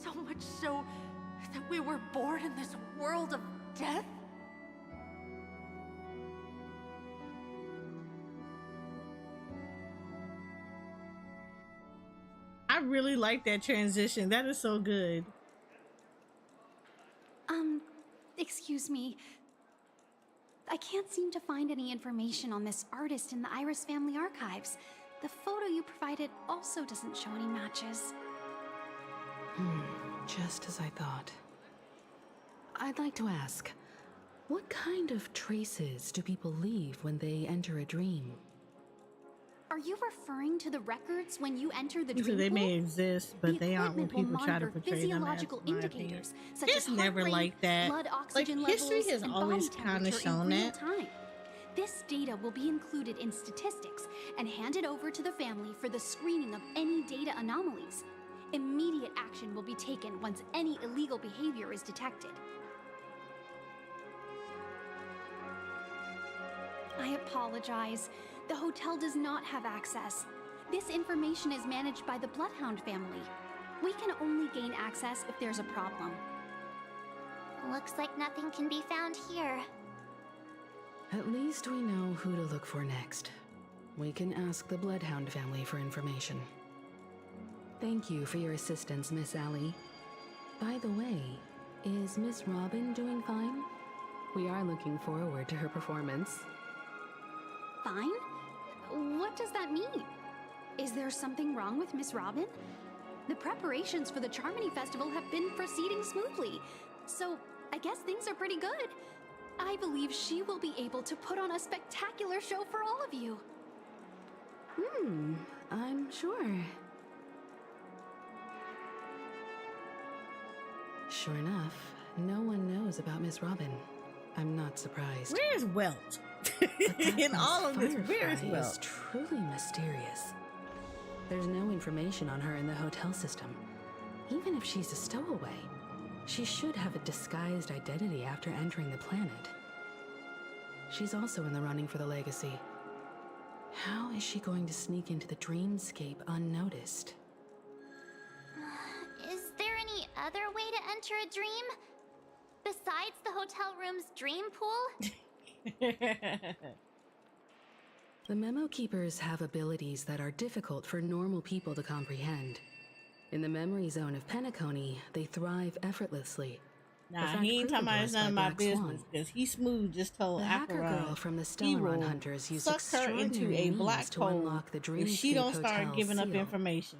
So much so that we were born in this world of death? I really like that transition. That is so good. Excuse me. I can't seem to find any information on this artist in the Iris family archives. The photo you provided also doesn't show any matches. Just as I thought. I'd like to ask, what kind of traces do people leave when they enter a dream? Are you referring to the records when you enter the So dream they pool? may exist, but they aren't when Equipment will people try to monitor portray them as, physiological in my opinion. indicators such It's as heart never rate, like that. blood Like, oxygen history levels, has and always body kind of temperature shown in real that. time. This data will be included in statistics and handed over to the family for the screening of any data anomalies. Immediate action will be taken once any illegal behavior is detected. I apologize. The hotel does not have access. This information is managed by the Bloodhound family. We can only gain access if there's a problem. Looks like nothing can be found here. At least we know who to look for next. We can ask the Bloodhound family for information. Thank you for your assistance, Miss Allie. By the way, is Miss Robin doing fine? We are looking forward to her performance. Fine? What does that mean? Is there something wrong with Miss Robin? The preparations for the Charmony Festival have been proceeding smoothly, so I guess things are pretty good. I believe she will be able to put on a spectacular show for all of you. I'm sure. Sure enough, no one knows about Miss Robin. I'm not surprised. Where's Welt? In all of this, where's Firefly is Welt? truly mysterious. There's no information on her in the hotel system. Even if she's a stowaway, she should have a disguised identity after entering the planet. She's also in the running for the legacy. How is she going to sneak into the dreamscape unnoticed? Is there any other way to enter a dream? Besides the hotel room's dream pool? The Memo Keepers have abilities that are difficult for normal people to comprehend. In the memory zone of Penacony, they thrive effortlessly. Nah, A fact he ain't talking proven to about us it's none by of my Black Swan. business because he smooth just told The hacker Aqua girl from the he Stellaron will Hunters used suck her into extraordinary a means black to hole unlock the if she Dreamscape don't start Hotel giving up seal. information.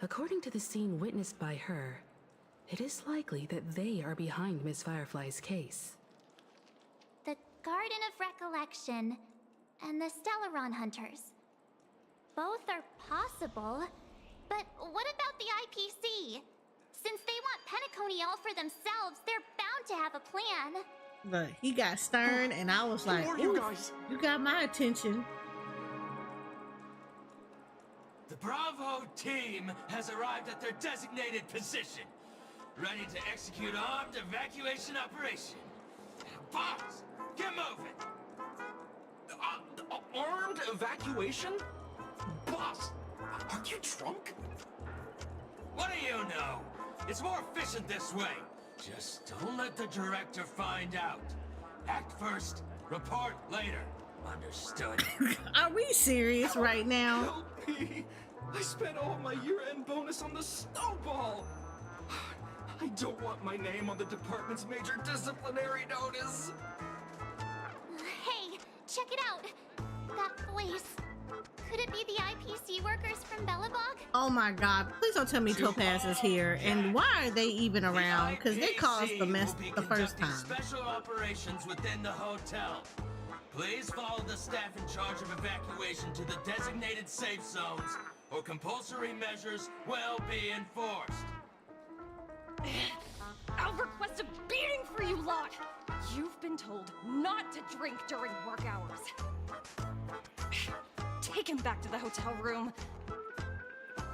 According to the scene witnessed by her, it is likely that they are behind Miss Firefly's case. The Garden of Recollection and the Stellaron Hunters. Both are possible, but what about the IPC? Since they want Penacony all for themselves, they're bound to have a plan. But he got stern, and I was like, Who are you "Ooh, guys?" you got my attention." The Bravo team has arrived at their designated position, ready to execute armed evacuation operation. Boss, get moving! Armed evacuation? Boss, are you drunk? What do you know? It's more efficient this way. Just don't let the director find out. Act first, report later. Understood? Are we serious right now? Help me! I spent all my year-end bonus on the snowball! I don't want my name on the department's major disciplinary notice! Hey, check it out. That voice. Could it be the IPC workers from Bellabog? Oh my God! Please don't tell me Topaz is here. And why are they even around? Because they caused the mess the first time. Special operations within the hotel. Please follow the staff in charge of evacuation to the designated safe zones, or compulsory measures will be enforced. I'll request a beating for you lot! You've been told not to drink during work hours. Take him back to the hotel room.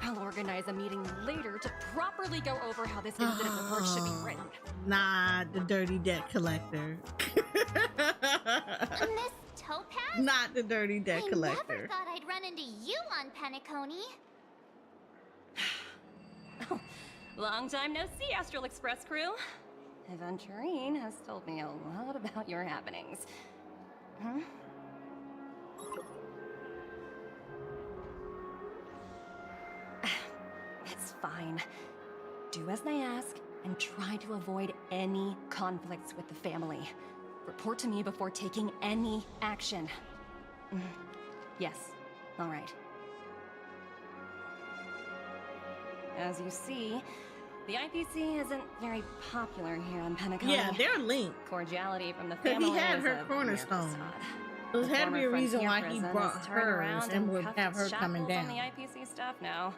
I'll organize a meeting later to properly go over how this incident report should be written. Not the dirty debt collector. Miss Topaz? Not the dirty debt I collector. never thought I'd run into you on Penacony. Long time no see, Astral Express crew. Aventurine has told me a lot about your happenings. Huh? Fine. Do as they ask, and try to avoid any conflicts with the family. Report to me before taking any action. Yes, all right. As you see, the IPC isn't very popular here on Penacony. Yeah, they're linked. Cordiality from the family He had is her a cornerstone. mere facade. So there had to be a The reason former why frontier he prison brought has turned hers around and would cuffed have her its coming shackles on down. the IPC staff now.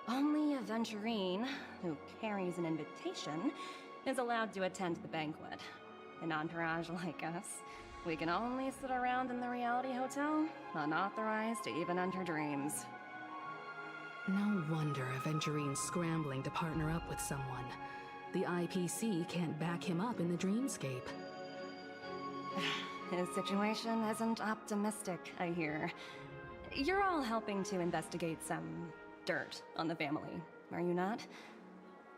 Only a Venturine, who carries an invitation, is allowed to attend the banquet. An entourage like us, we can only sit around in the reality hotel, unauthorized to even enter dreams. No wonder a Venturine's scrambling to partner up with someone. The IPC can't back him up in the dreamscape. His situation isn't optimistic, I hear. You're all helping to investigate some dirt on the family, are you not?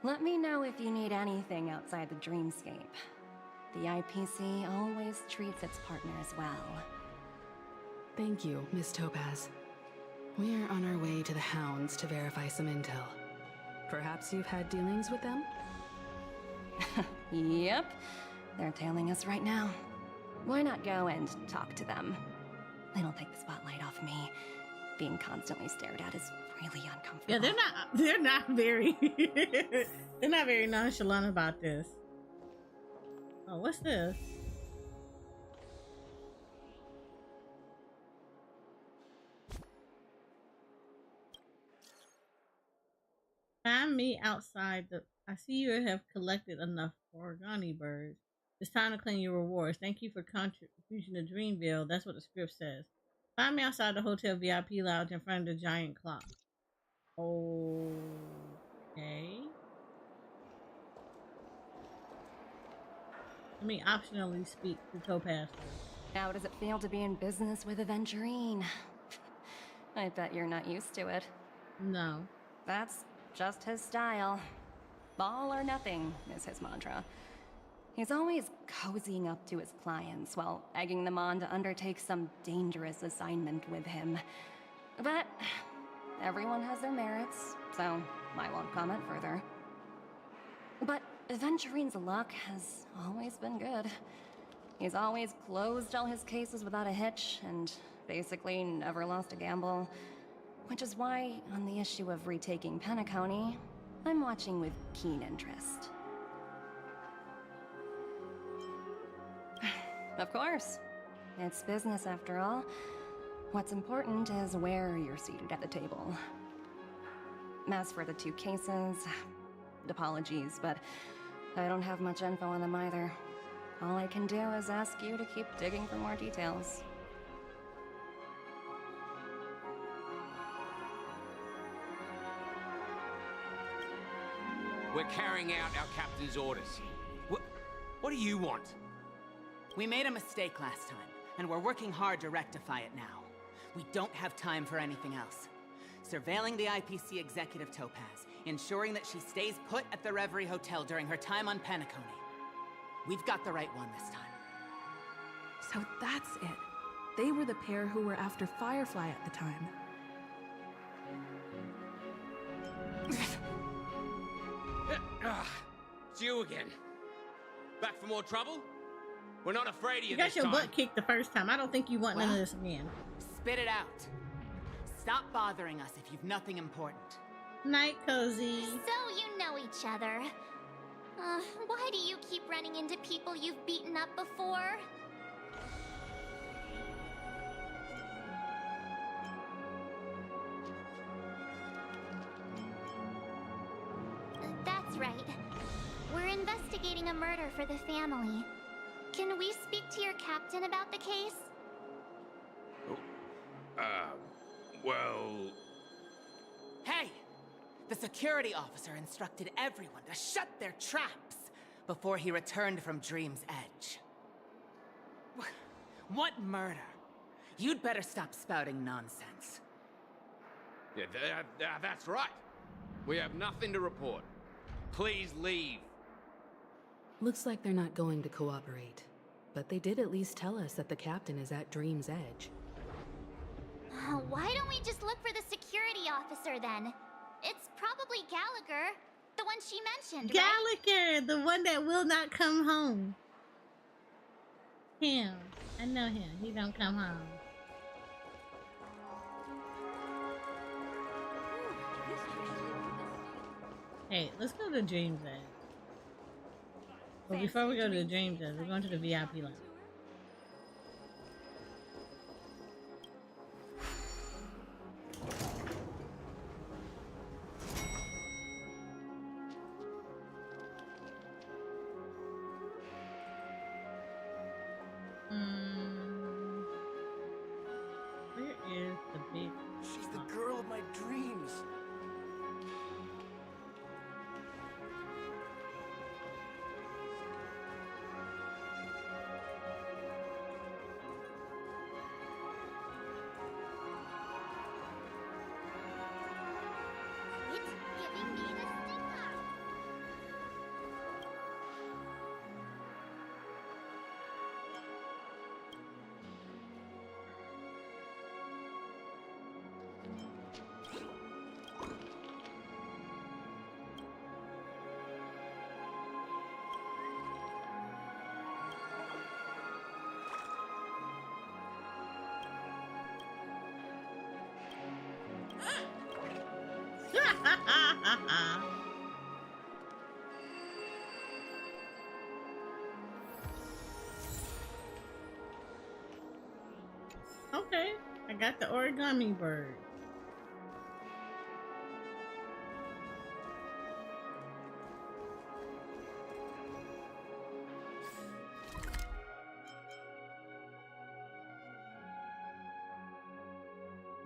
Let me know if you need anything outside the dreamscape. The IPC always treats its partners well. Thank you, Miss Topaz. We're on our way to the Hounds to verify some intel. Perhaps you've had dealings with them? Yep. They're tailing us right now. Why not go and talk to them? It'll take the spotlight off me. Being constantly stared at is really uncomfortable. Yeah, they're not very they're not very nonchalant about this. Oh, what's this? Find me outside the... I see you have collected enough origami birds. It's time to claim your rewards. Thank you for contribution to Dreamville. That's what the script says. Find me outside the hotel VIP lounge in front of the giant clock. Okay. Let me optionally speak to Topaz. How does it feel to be in business with a Venturine? I bet you're not used to it. No. That's just his style. All or nothing is his mantra. He's always cozying up to his clients while egging them on to undertake some dangerous assignment with him. But everyone has their merits, so I won't comment further. But Venturine's luck has always been good. He's always closed all his cases without a hitch and basically never lost a gamble. Which is why, on the issue of retaking Penacony, I'm watching with keen interest. Of course. It's business after all. What's important is where you're seated at the table. As for the two cases, apologies, but I don't have much info on them either. All I can do is ask you to keep digging for more details. We're carrying out our captain's orders. What do you want? We made a mistake last time, and we're working hard to rectify it now. We don't have time for anything else. Surveilling the IPC executive Topaz, ensuring that she stays put at the Reverie Hotel during her time on Penacony. We've got the right one this time. So that's it. They were the pair who were after Firefly at the time. It's you again. Back for more trouble? We're not afraid of you. You got this your time. butt kicked the first time. I don't think you want none of this again. Spit it out. Stop bothering us if you've nothing important. Night, Cozy. So you know each other. Why do you keep running into people you've beaten up before? That's right. We're investigating a murder for the family. Can we speak to your captain about the case? Well... Hey! The security officer instructed everyone to shut their traps before he returned from Dream's Edge. What murder? You'd better stop spouting nonsense. Yeah, that's right. We have nothing to report. Please leave. Looks like they're not going to cooperate. But they did at least tell us that the captain is at Dream's Edge. Why don't we just look for the security officer then? It's probably Gallagher, the one she mentioned, Gallagher, the one that will not come home. Him. I know him. He don't come home. Hey, let's go to Dream's Edge. But before we go to the Dream's Edge, we're going to the VIP lounge. Where is the big... She's the girl of my dreams. It's giving me the stinger. Okay, I got the origami bird.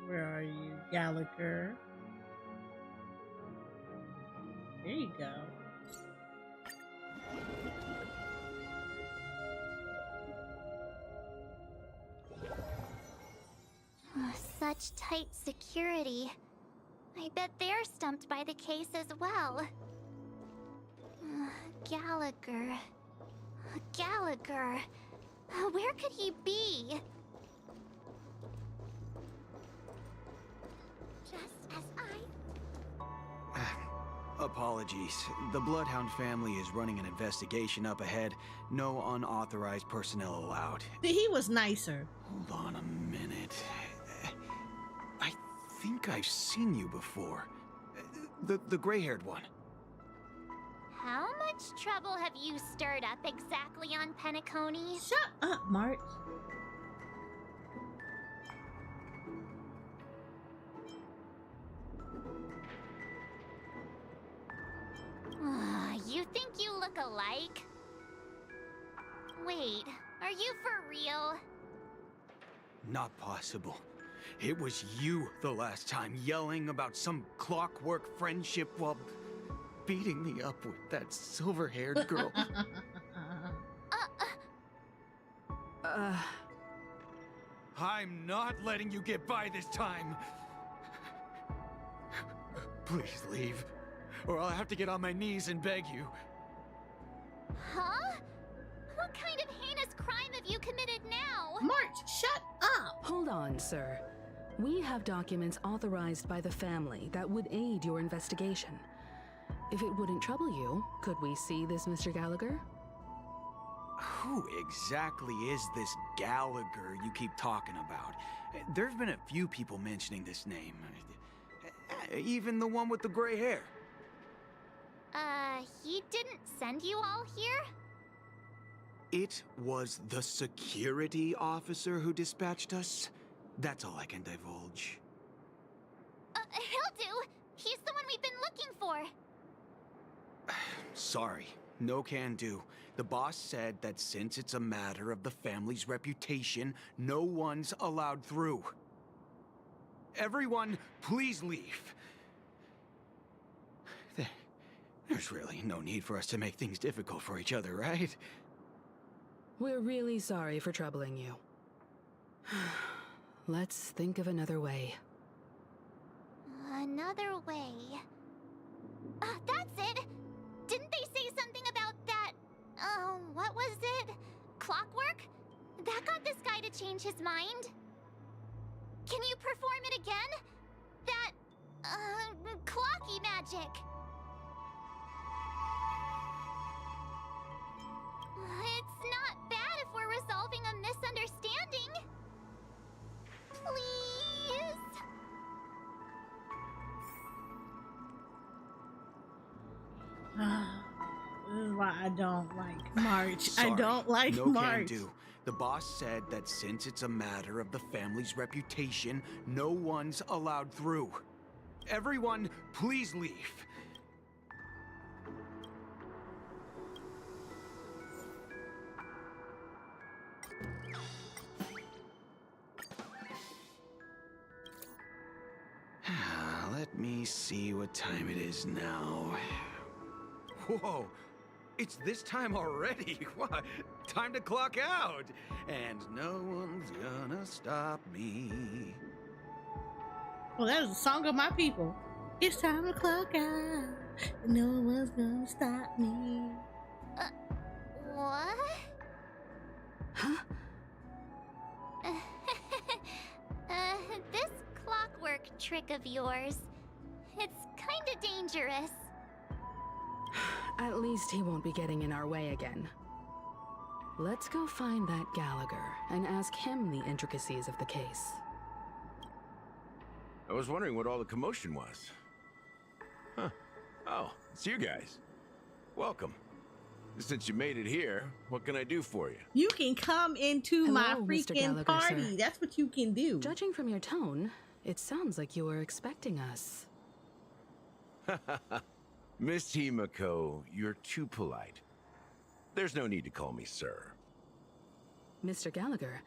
Where are you, Gallagher? There you go. Such tight security. I bet they're stumped by the case as well. Gallagher. Gallagher. Where could he be? Just as Apologies. The Bloodhound family is running an investigation up ahead. No unauthorized personnel allowed. He was nicer. Hold on a minute. I think I've seen you before. The gray-haired one. How much trouble have you stirred up exactly on Penacony? Shut up, March. You think you look alike? Wait, are you for real? Not possible. It was you the last time, yelling about some clockwork friendship while beating me up with that silver-haired girl. I'm not letting you get by this time. Please leave, or I'll have to get on my knees and beg you. Huh? What kind of heinous crime have you committed now? March, shut up! Hold on, sir. We have documents authorized by the family that would aid your investigation. If it wouldn't trouble you, could we see this Mr. Gallagher? Who exactly is this Gallagher you keep talking about? There's been a few people mentioning this name. Even the one with the gray hair. He didn't send you all here? It was the security officer who dispatched us. That's all I can divulge. He'll do. He's the one we've been looking for. Sorry, no can do. The boss said that since it's a matter of the family's reputation, no one's allowed through. Everyone, please leave. There's really no need for us to make things difficult for each other, right? We're really sorry for troubling you. Let's think of another way. Another way. That's it! Didn't they say something about that... what was it? Clockwork? That got this guy to change his mind. Can you perform it again? That... Clocky magic. It's not bad if we're resolving a misunderstanding. Please? This is why I don't like March. Sorry, I don't like no March. can do. The boss said that since it's a matter of the family's reputation, no one's allowed through. Everyone, please leave. Let me see what time it is now. Whoa, it's this time already. What? Time to clock out. And no one's gonna stop me. Well, that is a song of my people. It's time to clock out. No one's gonna stop me. What? Huh? This clockwork trick of yours, it's kinda dangerous. At least he won't be getting in our way again. Let's go find that Gallagher and ask him the intricacies of the case. I was wondering what all the commotion was. Huh. Oh, it's you guys. Welcome. Since you made it here, what can I do for you? You can come into my Hello, Mr. freaking Gallagher, party. sir. That's what you can do. Judging from your tone, it sounds like you were expecting us. Miss Himiko, you're too polite. There's no need to call me sir. Mr. Gallagher,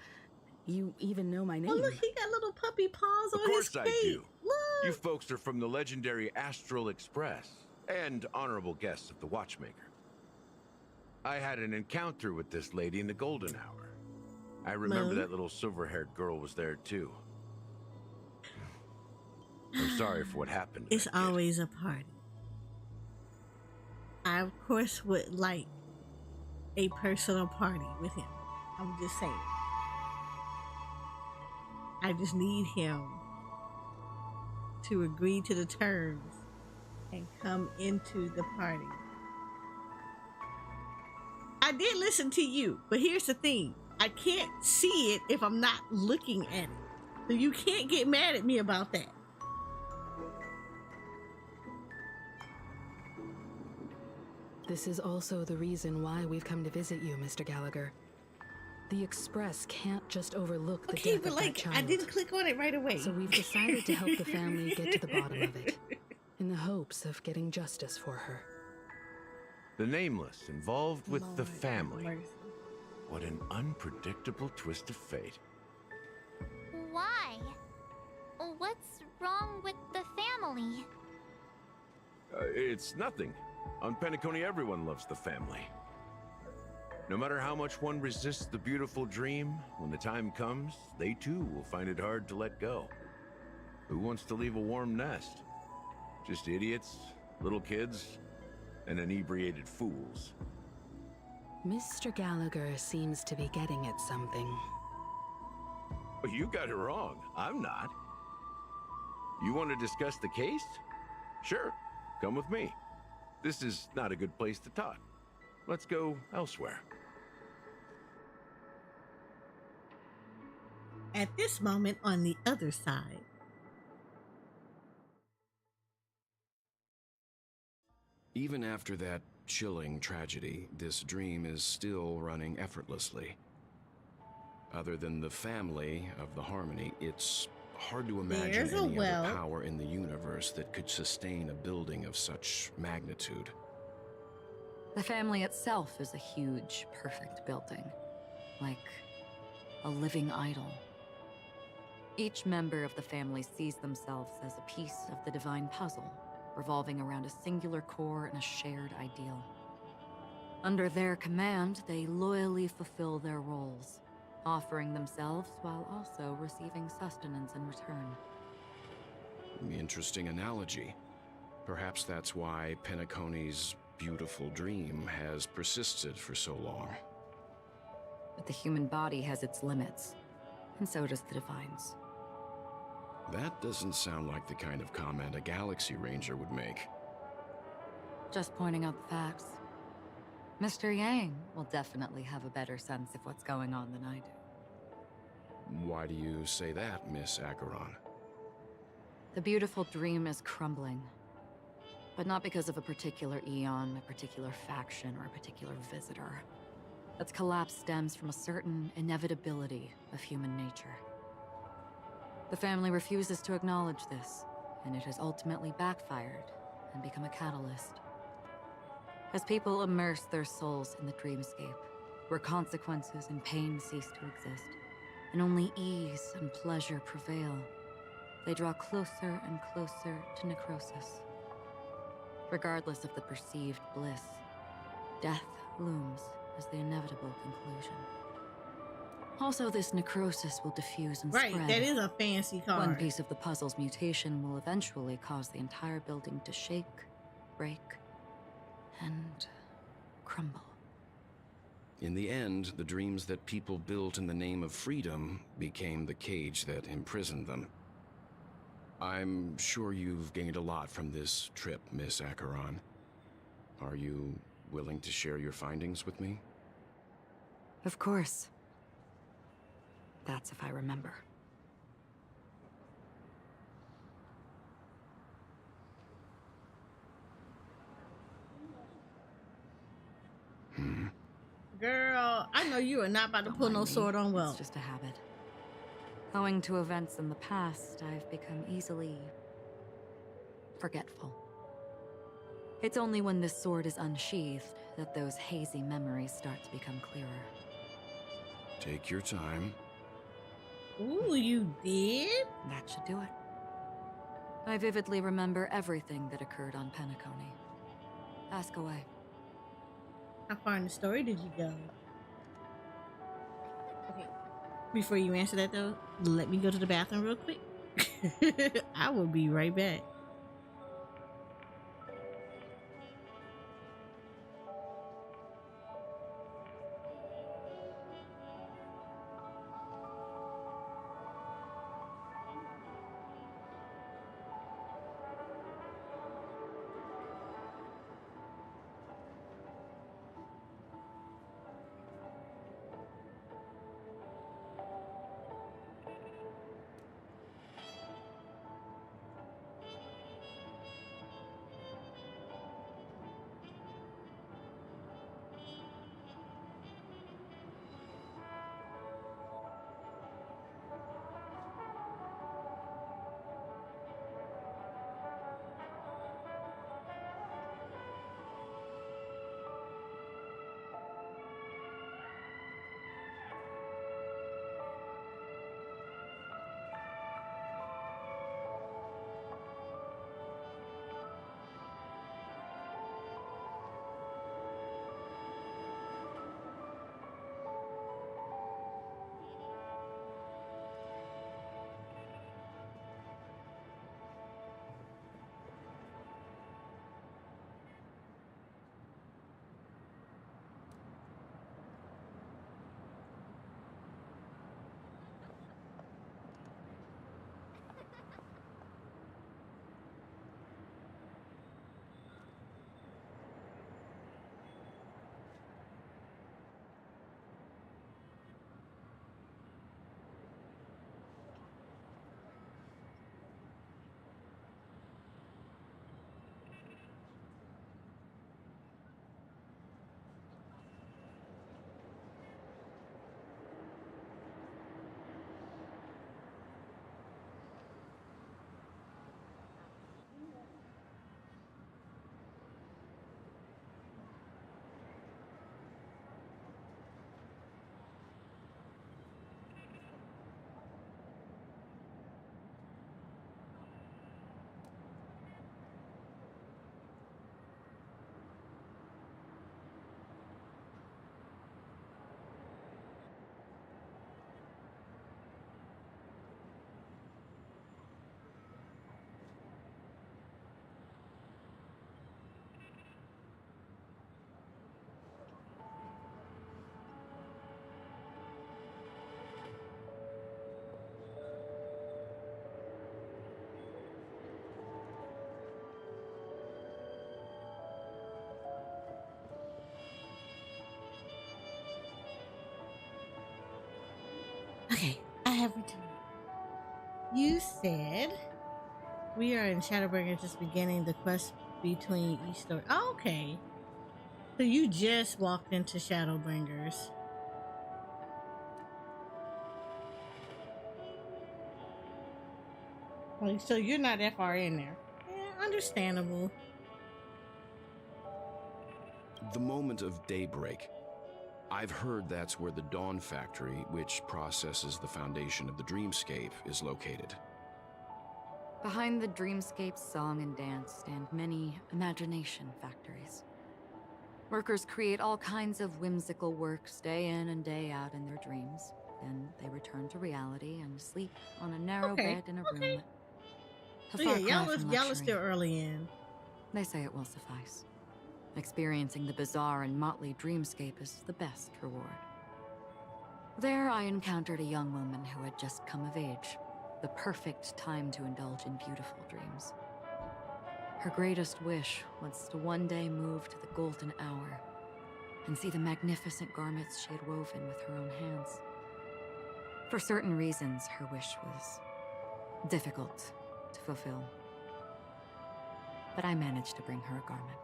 you even know my name. Oh, look, he got little puppy paws on his Of course feet. I do. Look. You folks are from the legendary Astral Express and honorable guests of the Watchmaker. I had an encounter with this lady in the golden hour. I remember Moon? that little silver-haired girl was there too. I'm sorry for what happened. It's always a party. I, of course, would like a personal party with him. I'm just saying. I just need him to agree to the terms and come into the party. I did listen to you, but here's the thing. I can't see it if I'm not looking at it. So you can't get mad at me about that. This is also the reason why we've come to visit you, Mr. Gallagher. The Express can't just overlook the Okay, death but of that like, child. I didn't click on it right away. So we've decided to help the family get to the bottom of it, in the hopes of getting justice for her. The Nameless involved with the Lord, family. mercy. What an unpredictable twist of fate. Why? What's wrong with the family? It's nothing. On Penacony, everyone loves the family. No matter how much one resists the beautiful dream, when the time comes, they too will find it hard to let go. Who wants to leave a warm nest? Just idiots, little kids, and inebriated fools. Mr. Gallagher seems to be getting at something. Well, you got it wrong. I'm not. You want to discuss the case? Sure, come with me. This is not a good place to talk. Let's go elsewhere. At this moment, on the other side. Even after that chilling tragedy, this dream is still running effortlessly. Other than the family of the Harmony, it's hard to imagine There's a any well. other power in the universe that could sustain a building of such magnitude. The family itself is a huge, perfect building. Like a living idol. Each member of the family sees themselves as a piece of the divine puzzle, revolving around a singular core and a shared ideal. Under their command, they loyally fulfill their roles, offering themselves while also receiving sustenance in return. Interesting analogy. Perhaps that's why Penacony's beautiful dream has persisted for so long. But the human body has its limits, and so does the divine's. That doesn't sound like the kind of comment a Galaxy Ranger would make. Just pointing out the facts. Mr. Yang will definitely have a better sense of what's going on than I do. Why do you say that, Miss Acheron? The beautiful dream is crumbling. But not because of a particular eon, a particular faction, or a particular visitor. Its collapse stems from a certain inevitability of human nature. The family refuses to acknowledge this, and it has ultimately backfired and become a catalyst. As people immerse their souls in the dreamscape, where consequences and pain cease to exist, and only ease and pleasure prevail, they draw closer and closer to necrosis. Regardless of the perceived bliss, death looms as the inevitable conclusion. Also, this necrosis will diffuse and spread. Right, that is a fancy card. One piece of the puzzle's mutation will eventually cause the entire building to shake, break, and crumble. In the end, the dreams that people built in the name of freedom became the cage that imprisoned them. I'm sure you've gained a lot from this trip, Miss Acheron. Are you willing to share your findings with me? Of course. That's if I remember. Girl, I know you are not about to pull no sword on well. It's just a habit. Owing to events in the past, I've become easily forgetful. It's only when this sword is unsheathed that those hazy memories start to become clearer. Take your time. Ooh, you did? That should do it. I vividly remember everything that occurred on Penacony. Ask away. How far in the story did you go? Okay. Before you answer that though, let me go to the bathroom real quick. I will be right back. Okay, I have returned. You said we are in Shadowbringer, just beginning the quest between each story. Oh, okay. So you just walked into Shadowbringers. Like, so you're not that far in there. Yeah, understandable. The moment of daybreak. I've heard that's where the Dawn Factory, which processes the foundation of the dreamscape, is located. Behind the dreamscape's song and dance stand many imagination factories. Workers create all kinds of whimsical works day in and day out in their dreams. Then they return to reality and sleep on a narrow bed in a room. So yeah, y'all are still early in. They say it will suffice. Experiencing the bizarre and motley dreamscape is the best reward. There I encountered a young woman who had just come of age. The perfect time to indulge in beautiful dreams. Her greatest wish was to one day move to the golden hour and see the magnificent garments she had woven with her own hands. For certain reasons, her wish was difficult to fulfill. But I managed to bring her a garment.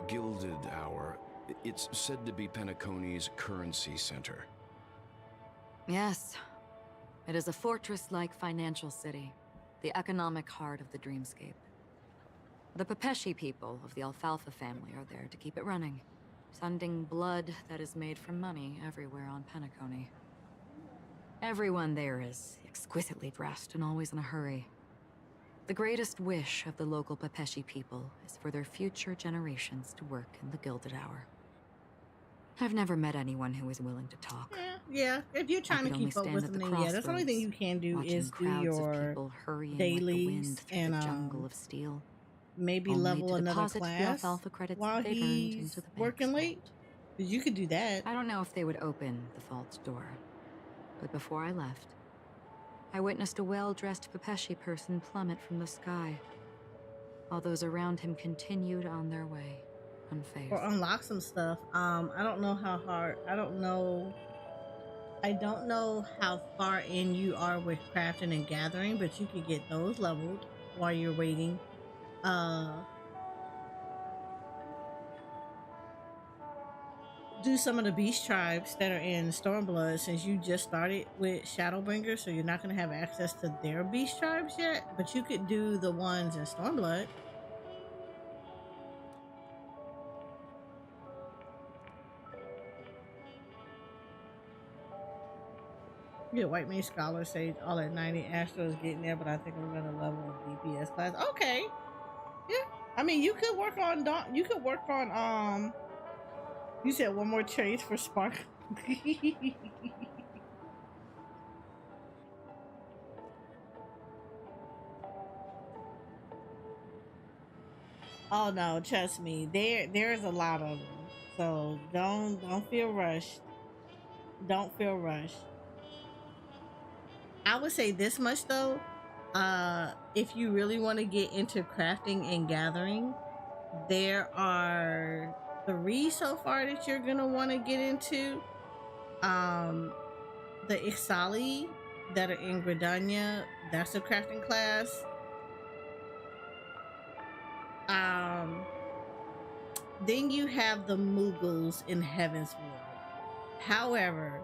Gilded Hour. It's said to be Penacony's currency center. Yes. It is a fortress-like financial city, the economic heart of the dreamscape. The Pepeshi people of the Alfalfa family are there to keep it running, sending blood that is made from money everywhere on Penacony. Everyone there is exquisitely dressed and always in a hurry. The greatest wish of the local Pepeshi people is for their future generations to work in the Gilded Hour. I've never met anyone who is willing to talk. Yeah. If you're trying to keep up with them, then yeah, that's the only thing you can do is do your dailies and jungle of steel. Maybe level another class while he's working late. You could do that. I don't know if they would open the vault door, but before I left, I witnessed a well-dressed Pepeshi person plummet from the sky, while those around him continued on their way, unfazed. Or unlock some stuff. I don't know how hard. I don't know how far in you are with crafting and gathering, but you could get those leveled while you're waiting. Do some of the beast tribes that are in Stormblood, since you just started with Shadowbringer, so you're not going to have access to their beast tribes yet, but you could do the ones in Stormblood. Yeah, White Mage Scholar Sage all at 90. Astro is getting there, but I think we're going to level DPS class. Okay. Yeah. I mean, you could work on you said one more chase for Spark. Oh no, trust me. There's a lot of them. So don't feel rushed. Don't feel rushed. I would say this much though. If you really want to get into crafting and gathering, there are 3 so far that you're gonna want to get into. The Ixali that are in Gridania, that's a crafting class. Then you have the Mughals in Heavensward. However,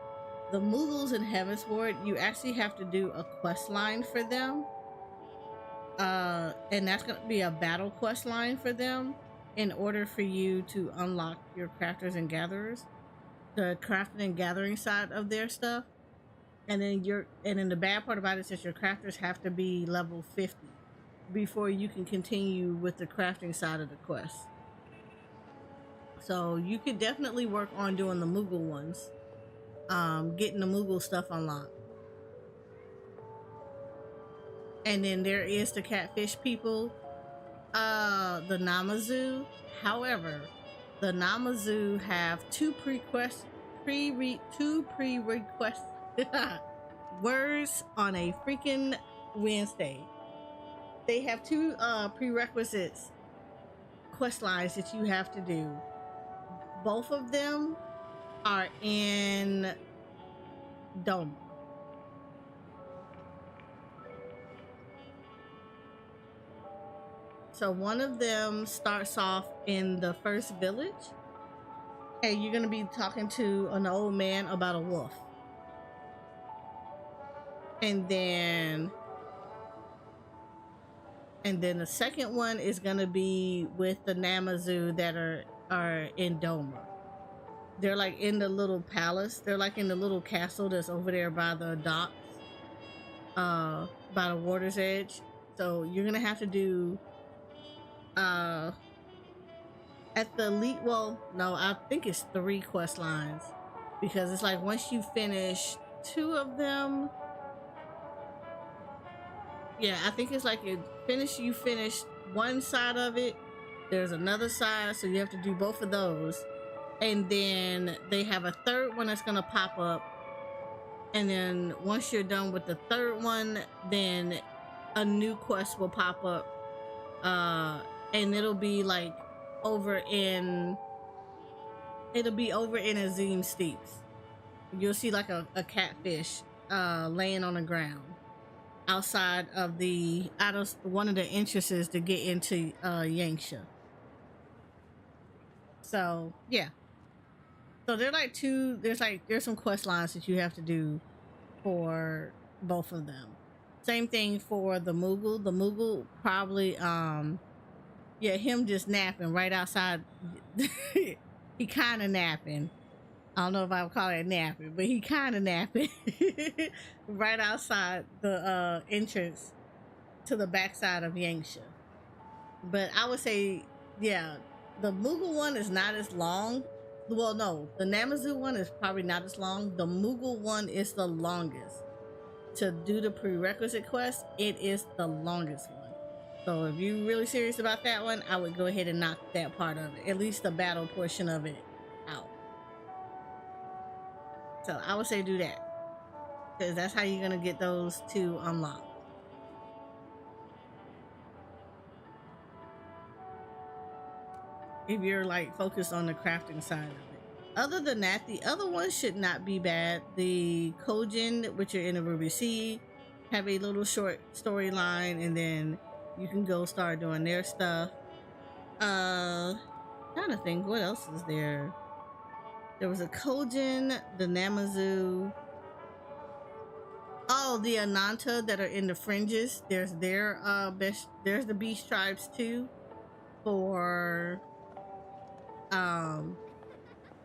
the Mughals in Heavensward, you actually have to do a quest line for them. And that's gonna be a battle quest line for them in order for you to unlock your crafters and gatherers, the crafting and gathering side of their stuff. And then the bad part about it is your crafters have to be level 50 before you can continue with the crafting side of the quest. So you could definitely work on doing the Mughal ones, getting the Mughal stuff unlocked. And then there is the catfish people, the Namazu. However, the Namazu have two pre-request words on a freaking Wednesday. They have 2 prerequisites quest lines that you have to do. Both of them are in Dome. So one of them starts off in the first village, and you're gonna be talking to an old man about a wolf. And then the second one is gonna be with the Namazu that are in Doma. They're like in the little palace. They're like in the little castle that's over there by the docks, by the water's edge. So you're gonna have to do at the elite. Well, no, I think it's 3 quest lines, because it's like once you finish 2 of them. Yeah, I think it's like you finish one side of it, there's another side, so you have to do both of those. And then they have a third one that's gonna pop up. And then once you're done with the third one, then a new quest will pop up. And it'll be like over in Azim Steeps. You'll see like a catfish laying on the ground outside of one of the entrances to get into Yangsha. So yeah. So they're like there's some quest lines that you have to do for both of them. Same thing for the Moogle. The Moogle probably him just napping right outside. He kind of napping. I don't know if I would call it napping, but he kind of napping right outside the entrance to the backside of Yangsha. But I would say, yeah, the Moogle one is not as long. Well, no, the Namazu one is probably not as long. The Moogle one is the longest. To do the prerequisite quest, it is the longest one. So if you're really serious about that one, I would go ahead and knock that part of it, at least the battle portion of it, out. So I would say do that, because that's how you're gonna get those 2 unlocked. If you're like focused on the crafting side of it. Other than that, the other ones should not be bad. The Kojin, which are in the Ruby Sea, have a little short storyline, and then you can go start doing their stuff. Trying to think, what else is there? There was a Kojin, the Namazu. Oh, the Ananta that are in the fringes. There's their there's the beast tribes too. For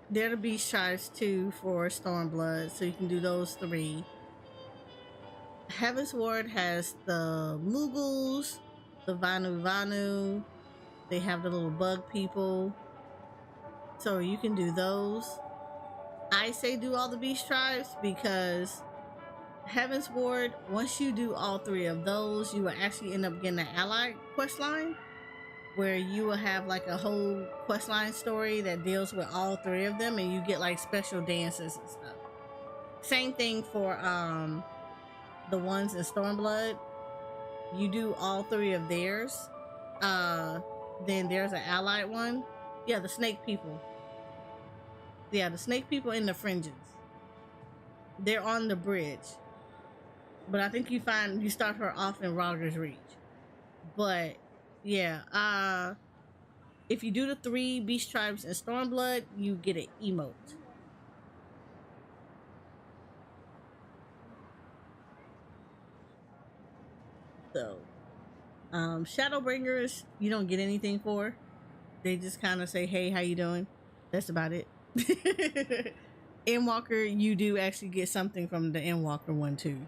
they're the beast tribes too for Stormblood, so you can do those 3. Heaven's Ward has the Moogles, the Vanu. They have the little bug people, so you can do those. I say do all the beast tribes, because Heaven's Ward, once you do all 3 of those, you will actually end up getting an allied quest line, where you will have like a whole quest line story that deals with all 3 of them, and you get like special dances and stuff. Same thing for the ones in Stormblood. You do all 3 of theirs, then there's an allied one. Yeah, the snake people. Yeah, the snake people in the fringes. They're on the bridge, but I think you start her off in Rogger's Reach. But yeah, if you do the 3 beast tribes in Stormblood, you get an emote. So Shadowbringers, you don't get anything for. They just kind of say, hey, how you doing? That's about it. Endwalker, you do actually get something from the Endwalker one too.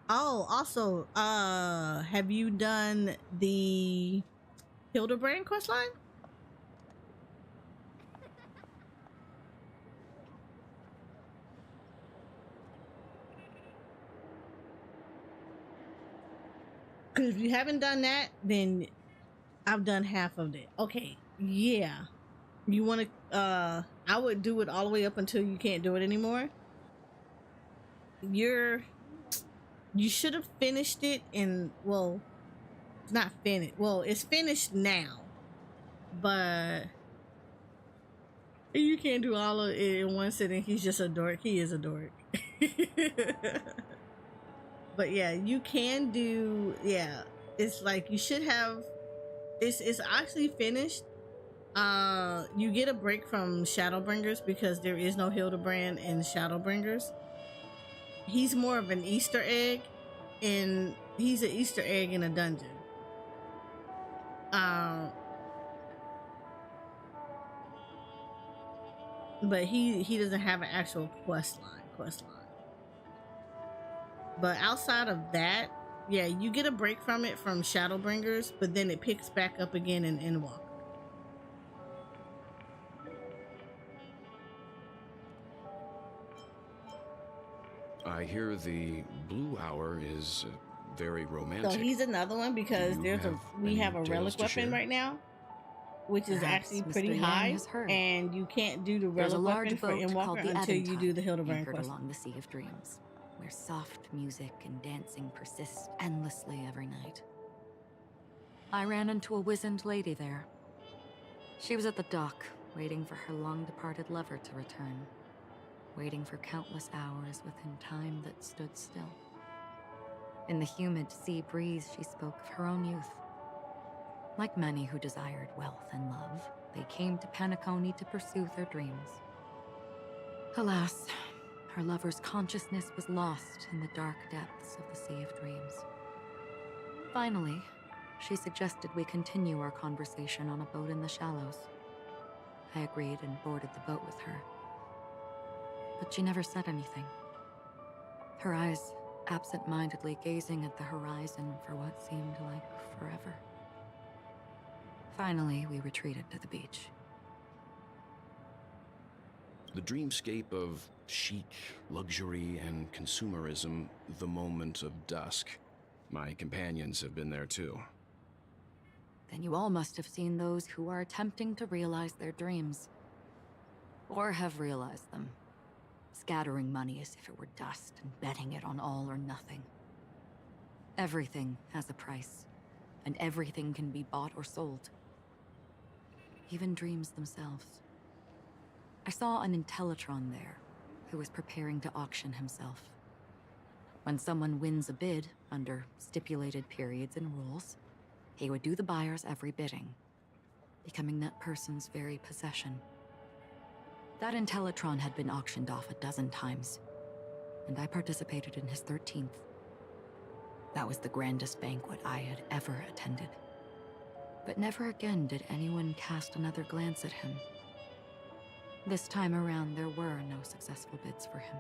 Oh, also, have you done the Hildebrand questline? Because if you haven't done that, then I've done half of it. Okay, yeah. You want to, I would do it all the way up until you can't do it anymore. You should have finished it in, well, it's not finished. Well, it's finished now. but you can't do all of it in one sitting. He's just a dork. He is a dork. But yeah, you can do, yeah, it's like you should have, it's actually finished. You get a break from Shadowbringers because there is no Hildebrand in Shadowbringers. He's more of an Easter egg, and he's an Easter egg in a dungeon. But he doesn't have an actual quest line. But outside of that, yeah, you get a break from it from Shadowbringers, but then it picks back up again in Endwalker. I hear the Blue Hour is very romantic. So he's another one because we have a relic weapon share? right now, which is Perhaps actually Mr. pretty Yang high, has heard. and you can't do the There's a relic large weapon for boat called Endwalker the until you do the Aventine, Hildebrand anchored quest. along the Sea of Dreams, where soft music and dancing persist endlessly every night. I ran into a wizened lady there. She was at the dock, waiting for her long-departed lover to return, waiting for countless hours within time that stood still. In the humid sea breeze, she spoke of her own youth. Like many who desired wealth and love, they came to Penacony to pursue their dreams. Alas, her lover's consciousness was lost in the dark depths of the Sea of Dreams. Finally, she suggested we continue our conversation on a boat in the shallows. I agreed and boarded the boat with her. But she never said anything. Her eyes absent-mindedly gazing at the horizon for what seemed like forever. Finally, we retreated to the beach. The dreamscape of chic, luxury, and consumerism, the moment of dusk. My companions have been there too. Then you all must have seen those who are attempting to realize their dreams. Or have realized them. Scattering money as if it were dust and betting it on all or nothing. Everything has a price, and everything can be bought or sold. Even dreams themselves. I saw an Intellitron there, who was preparing to auction himself. When someone wins a bid, under stipulated periods and rules, he would do the buyer's every bidding, becoming that person's very possession. That Intellitron had been auctioned off 12 times, and I participated in his 13th. That was the grandest banquet I had ever attended. But never again did anyone cast another glance at him. This time around, there were no successful bids for him.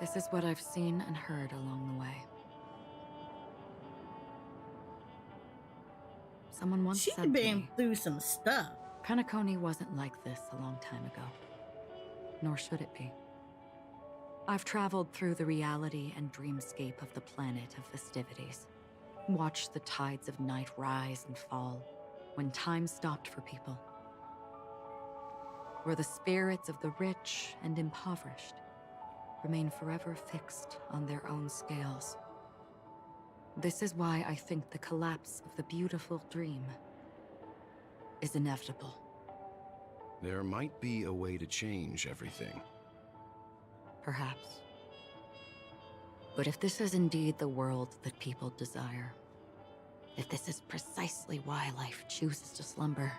This is what I've seen and heard along the way. Someone once said to me, through some stuff. Penacony wasn't like this a long time ago. Nor should it be. I've traveled through the reality and dreamscape of the planet of festivities. Watched the tides of night rise and fall when time stopped for people. Where the spirits of the rich and impoverished remain forever fixed on their own scales. This is why I think the collapse of the beautiful dream is inevitable. There might be a way to change everything. Perhaps. But if this is indeed the world that people desire, if this is precisely why life chooses to slumber,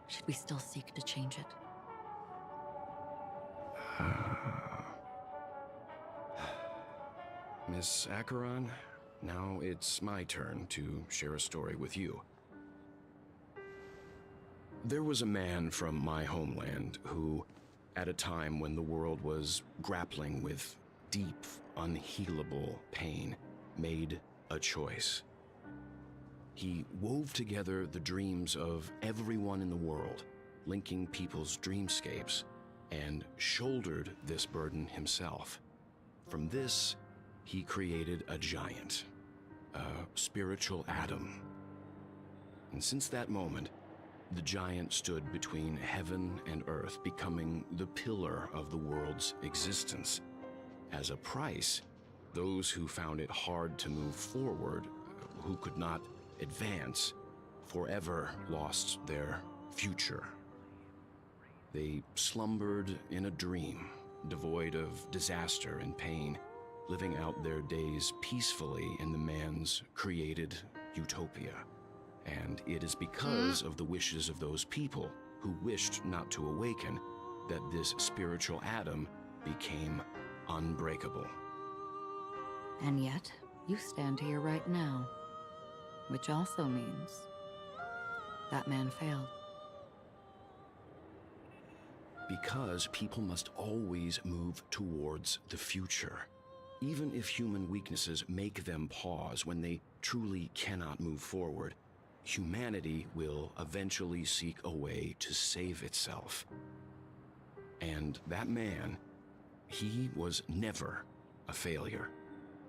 should we still seek to change it? Miss Acheron, now it's my turn to share a story with you. There was a man from my homeland who, at a time when the world was grappling with deep, unhealable pain, made a choice. He wove together the dreams of everyone in the world, linking people's dreamscapes, and shouldered this burden himself. From this, he created a giant, a spiritual atom. And since that moment, the giant stood between heaven and earth, becoming the pillar of the world's existence. As a price, those who found it hard to move forward, who could not advance forever lost their future. They slumbered in a dream, devoid of disaster and pain, living out their days peacefully in the man's created utopia. And it is because of the wishes of those people who wished not to awaken that this spiritual atom became unbreakable. And yet, you stand here right now, which also means that man failed. Because people must always move towards the future. Even if human weaknesses make them pause when they truly cannot move forward, humanity will eventually seek a way to save itself. And that man, he was never a failure.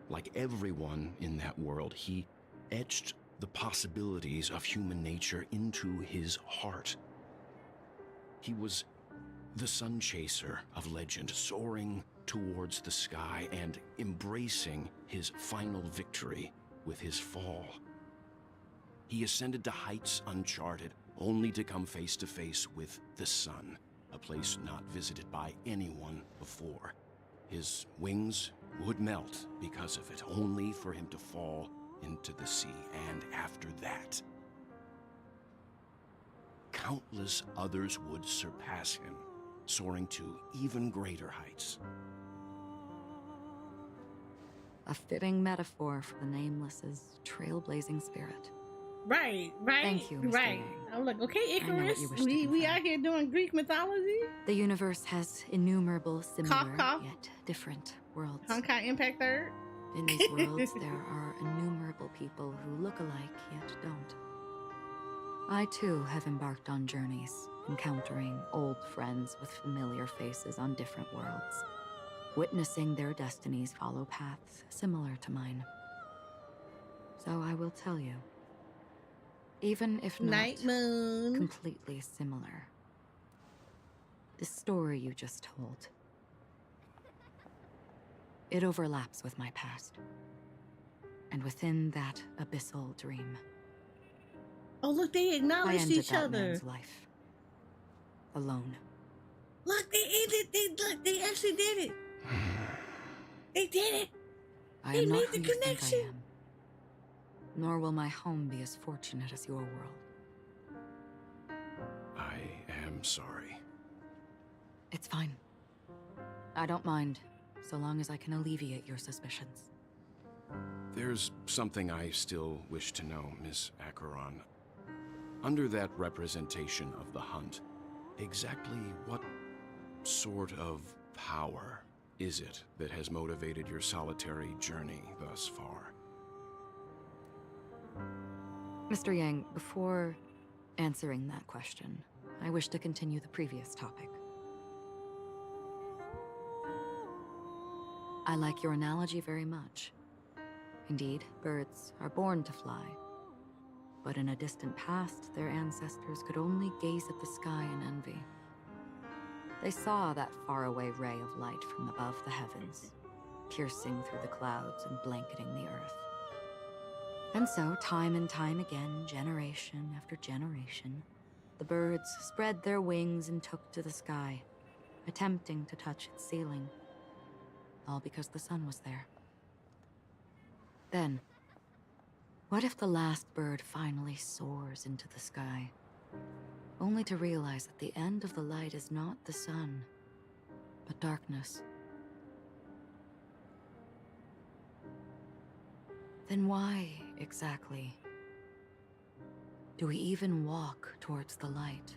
Like everyone in that world, he etched the possibilities of human nature into his heart. He was the sun chaser of legend, soaring towards the sky and embracing his final victory with his fall. He ascended to heights uncharted, only to come face to face with the sun, a place not visited by anyone before. His wings would melt because of it, only for him to fall into the sea. And after that, countless others would surpass him, soaring to even greater heights. A fitting metaphor for the Nameless's trailblazing spirit. Right. Thank you, Mr. Right. Yang. I'm like, okay, I know what Icarus, you wish to we out here doing Greek mythology. The universe has innumerable similar Cough. yet different worlds. Honkai Impact Third. In these worlds, there are innumerable people who look alike yet don't. I too have embarked on journeys, encountering old friends with familiar faces on different worlds, witnessing their destinies follow paths similar to mine. So I will tell you, even if not Night Moon. completely similar, the story you just told, it overlaps with my past. And within that abyssal dream, Oh, look, they I acknowledged ended each that other. man's life. Alone. Look, they ended. They actually did it. They did it. I They am not made who the you think I connection. am. Nor will my home be as fortunate as your world. I am sorry. It's fine. I don't mind, so long as I can alleviate your suspicions. There's something I still wish to know, Miss Acheron. Under that representation of the hunt, exactly what sort of power is it that has motivated your solitary journey thus far? Mr. Yang, before answering that question, I wish to continue the previous topic. I like your analogy very much. Indeed, birds are born to fly. But in a distant past, their ancestors could only gaze at the sky in envy. They saw that faraway ray of light from above the heavens, piercing through the clouds and blanketing the earth. And so, time and time again, generation after generation, the birds spread their wings and took to the sky, attempting to touch its ceiling, all because the sun was there. Then, what if the last bird finally soars into the sky, only to realize that the end of the light is not the sun, but darkness? Then why, exactly, do we even walk towards the light?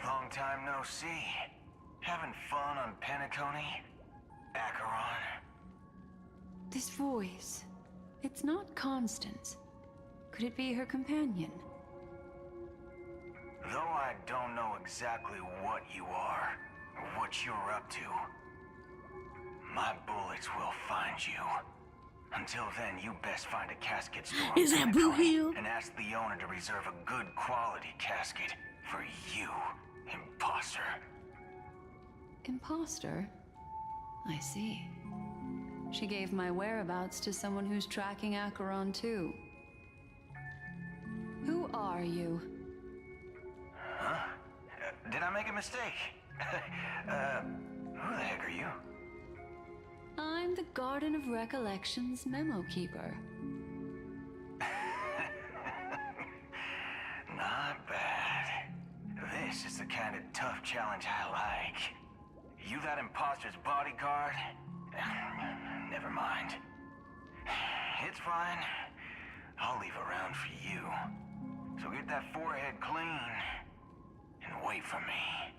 Long time no see. Having fun on Penacony? Acheron? This voice, it's not Constance. Could it be her companion? Though I don't know exactly what you are, or what you're up to, my bullets will find you. Until then, you best find a casket store Is that Blue Hill? and ask the owner to reserve a good quality casket for you, imposter. Imposter? I see. She gave my whereabouts to someone who's tracking Acheron too. Who are you? Huh? Did I make a mistake? Who the heck are you? I'm the Garden of Recollection's memo keeper. Not bad. This is the kind of tough challenge I like. You that imposter's bodyguard? Never mind. It's fine. I'll leave a round for you. So get that forehead clean and wait for me.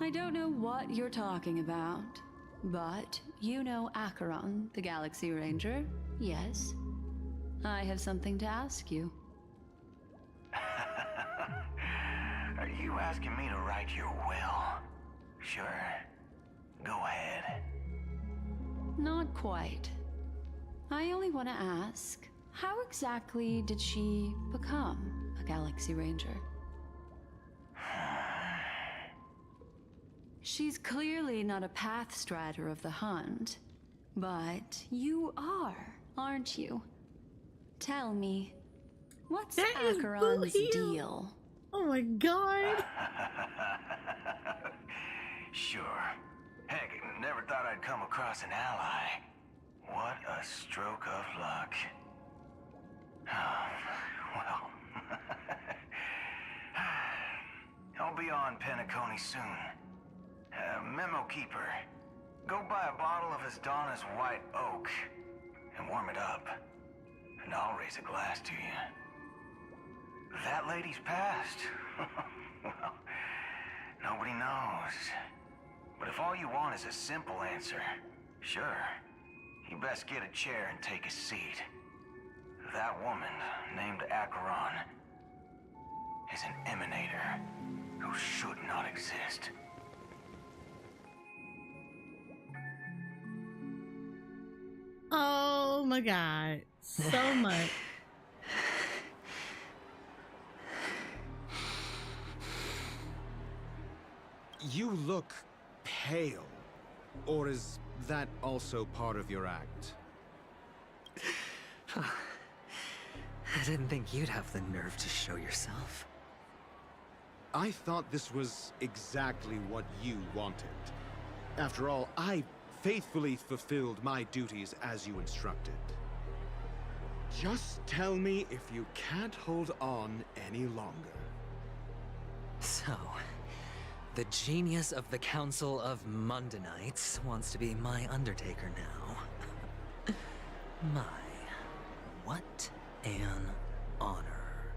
I don't know what you're talking about, but you know Acheron, the Galaxy Ranger, yes? I have something to ask you. Are you asking me to write your will? Sure. Go ahead. Not quite. I only want to ask, how exactly did she become a Galaxy Ranger? She's clearly not a path strider of the Hunt, but you are, aren't you? Tell me, what's Acheron's deal? Oh my god. Sure. Heck, never thought I'd come across an ally. What a stroke of luck. Well, I'll be on Penacony soon. Memo keeper, go buy a bottle of Asdana's white oak and warm it up, and I'll raise a glass to you. That lady's passed. Well, nobody knows. But if all you want is a simple answer, sure, you best get a chair and take a seat. That woman, named Acheron, is an emanator who should not exist. Oh my god. So much. You look pale. Or is that also part of your act? I didn't think you'd have the nerve to show yourself. I thought this was exactly what you wanted. After all, I faithfully fulfilled my duties as you instructed. Just tell me if you can't hold on any longer. So, the genius of the Council of Mundanites wants to be my Undertaker now. My, what an honor.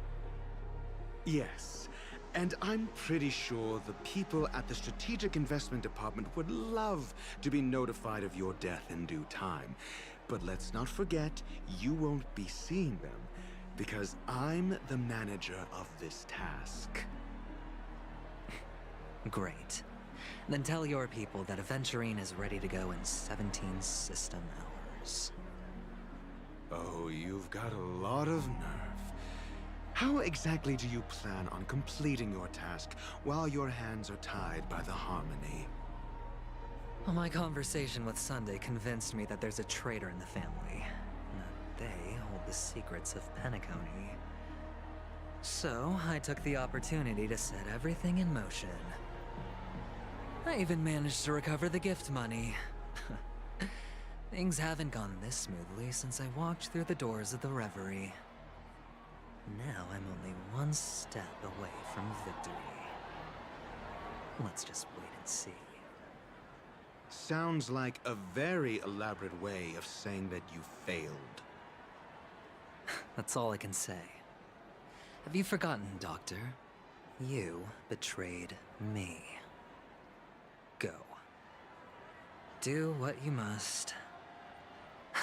Yes, and I'm pretty sure the people at the Strategic Investment Department would love to be notified of your death in due time. But let's not forget, you won't be seeing them, because I'm the manager of this task. Great. Then tell your people that Aventurine is ready to go in 17 system hours. Oh, you've got a lot of nerve. How exactly do you plan on completing your task while your hands are tied by the Harmony? Well, my conversation with Sunday convinced me that there's a traitor in the family. That they hold the secrets of Penacony. So, I took the opportunity to set everything in motion. I even managed to recover the gift money. Things haven't gone this smoothly since I walked through the doors of the Reverie. Now I'm only one step away from victory. Let's just wait and see. Sounds like a very elaborate way of saying that you failed. That's all I can say. Have you forgotten, Doctor? You betrayed me. Go. Do what you must.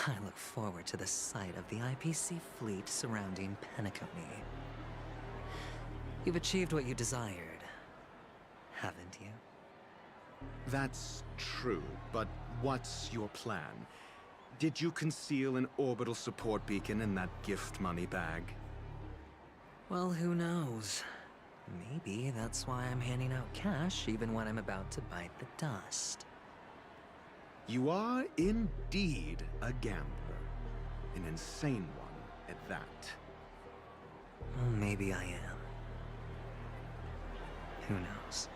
I look forward to the sight of the IPC fleet surrounding Penacony. You've achieved what you desired, haven't you? That's true, but what's your plan? Did you conceal an orbital support beacon in that gift money bag? Well, who knows? Maybe that's why I'm handing out cash even when I'm about to bite the dust. You are indeed a gambler. An insane one at that. Well, maybe I am. Who knows?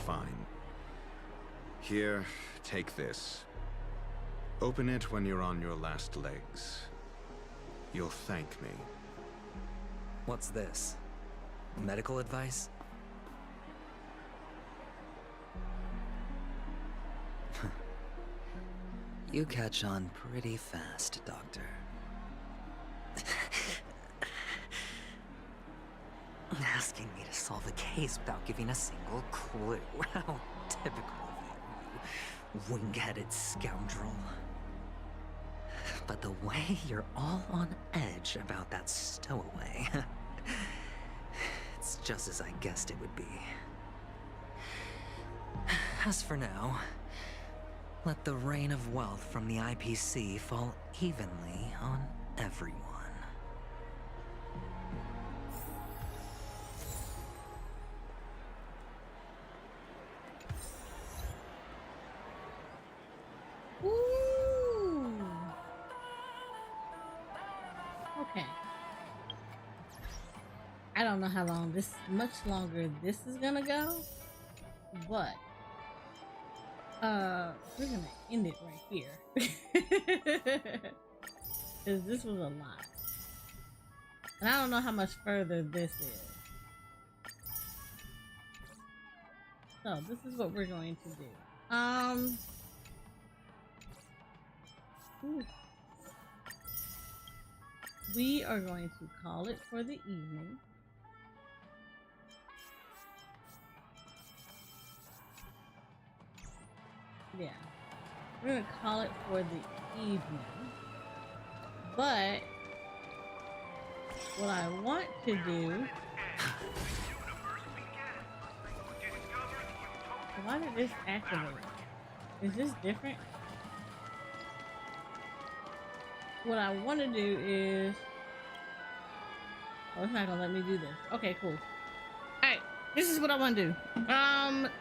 Fine. Here, take this. Open it when you're on your last legs. You'll thank me. What's this? Medical advice? You catch on pretty fast, Doctor. Asking me to solve a case without giving a single clue. How typical of you, wing-headed scoundrel. But the way you're all on edge about that stowaway, it's just as I guessed it would be. As for now, let the rain of wealth from the IPC fall evenly on everyone. Ooh. Okay. I don't know how long much longer this is gonna go, but we're gonna end it right here. Cause this was a lot. And I don't know how much further this is. So this is what we're going to do. Ooh. We are going to call it for the evening. Yeah, we're gonna call it for the evening. But what I want to do. Why did this activate? Is this different? What I want to do is... Oh, it's not gonna let me do this. Okay, cool. Alright, this is what I want to do.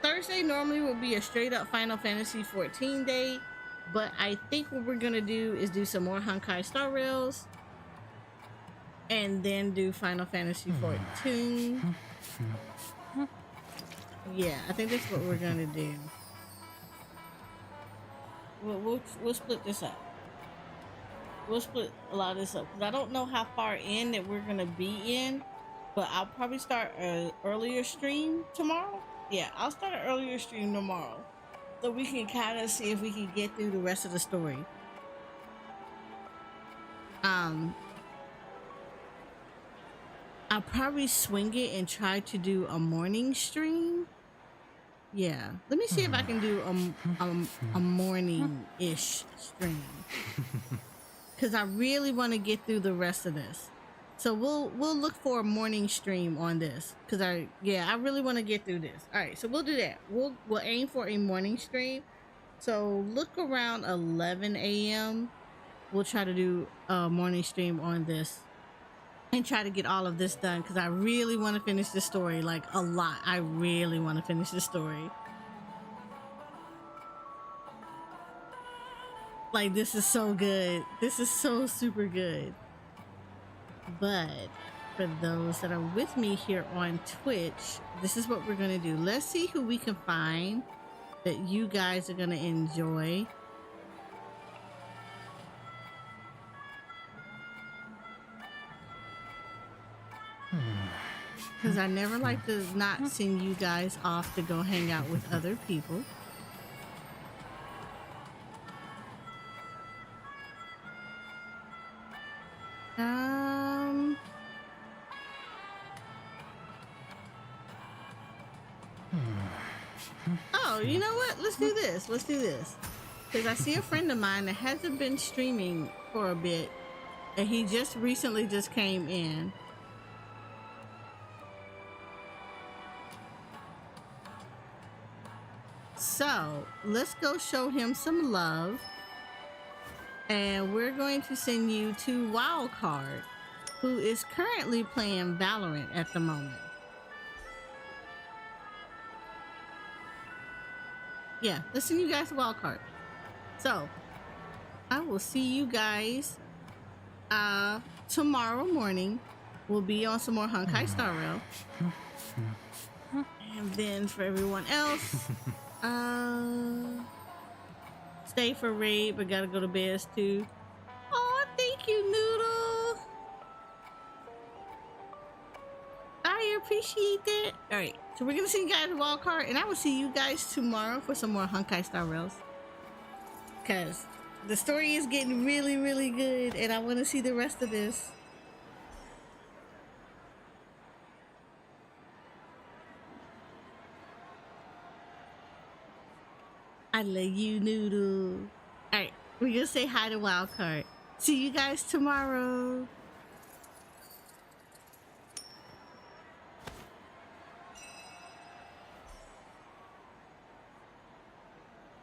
Thursday normally would be a straight up Final Fantasy 14 day, but I think what we're gonna do is do some more Honkai Star Rails and then do Final Fantasy 14. Yeah, I think that's what we're gonna do. We'll split this up. We'll split a lot of this up because I don't know how far in that we're gonna be in, but I'll probably start an earlier stream tomorrow. Yeah, I'll start an earlier stream tomorrow so we can kind of see if we can get through the rest of the story. I'll probably swing it and try to do a morning stream. Yeah, let me see if I can do a morning-ish stream. Because I really want to get through the rest of this. So we'll look for a morning stream on this. Because I really want to get through this. Alright, so we'll do that. We'll aim for a morning stream. So look around 11 a.m. We'll try to do a morning stream on this. And try to get all of this done. Because I really want to finish this story. Like, a lot. I really want to finish this story. Like, this is so good. This is so super good. But for those that are with me here on Twitch, this is what we're going to do. Let's see who we can find that you guys are going to enjoy. Because I never like to not send you guys off to go hang out with other people. Oh, you know what? Let's do this. Let's do this. Because I see a friend of mine that hasn't been streaming for a bit. And he just recently just came in. So So let's go show him some love. And we're going to send you to Wildcard, who is currently playing Valorant at the moment. Yeah, let's send you guys to Wildcard. So I will see you guys tomorrow morning. We'll be on some more Honkai Star Rail. And then for everyone else, stay for raid, but gotta go to bed too. Oh, thank you, Noodle. I appreciate that. All right, so we're gonna see you guys at Wildcard, and I will see you guys tomorrow for some more Honkai Star Rails. Cause the story is getting really, really good, and I want to see the rest of this. I love you, Noodle. All right, we're gonna say hi to Wildcard. See you guys tomorrow.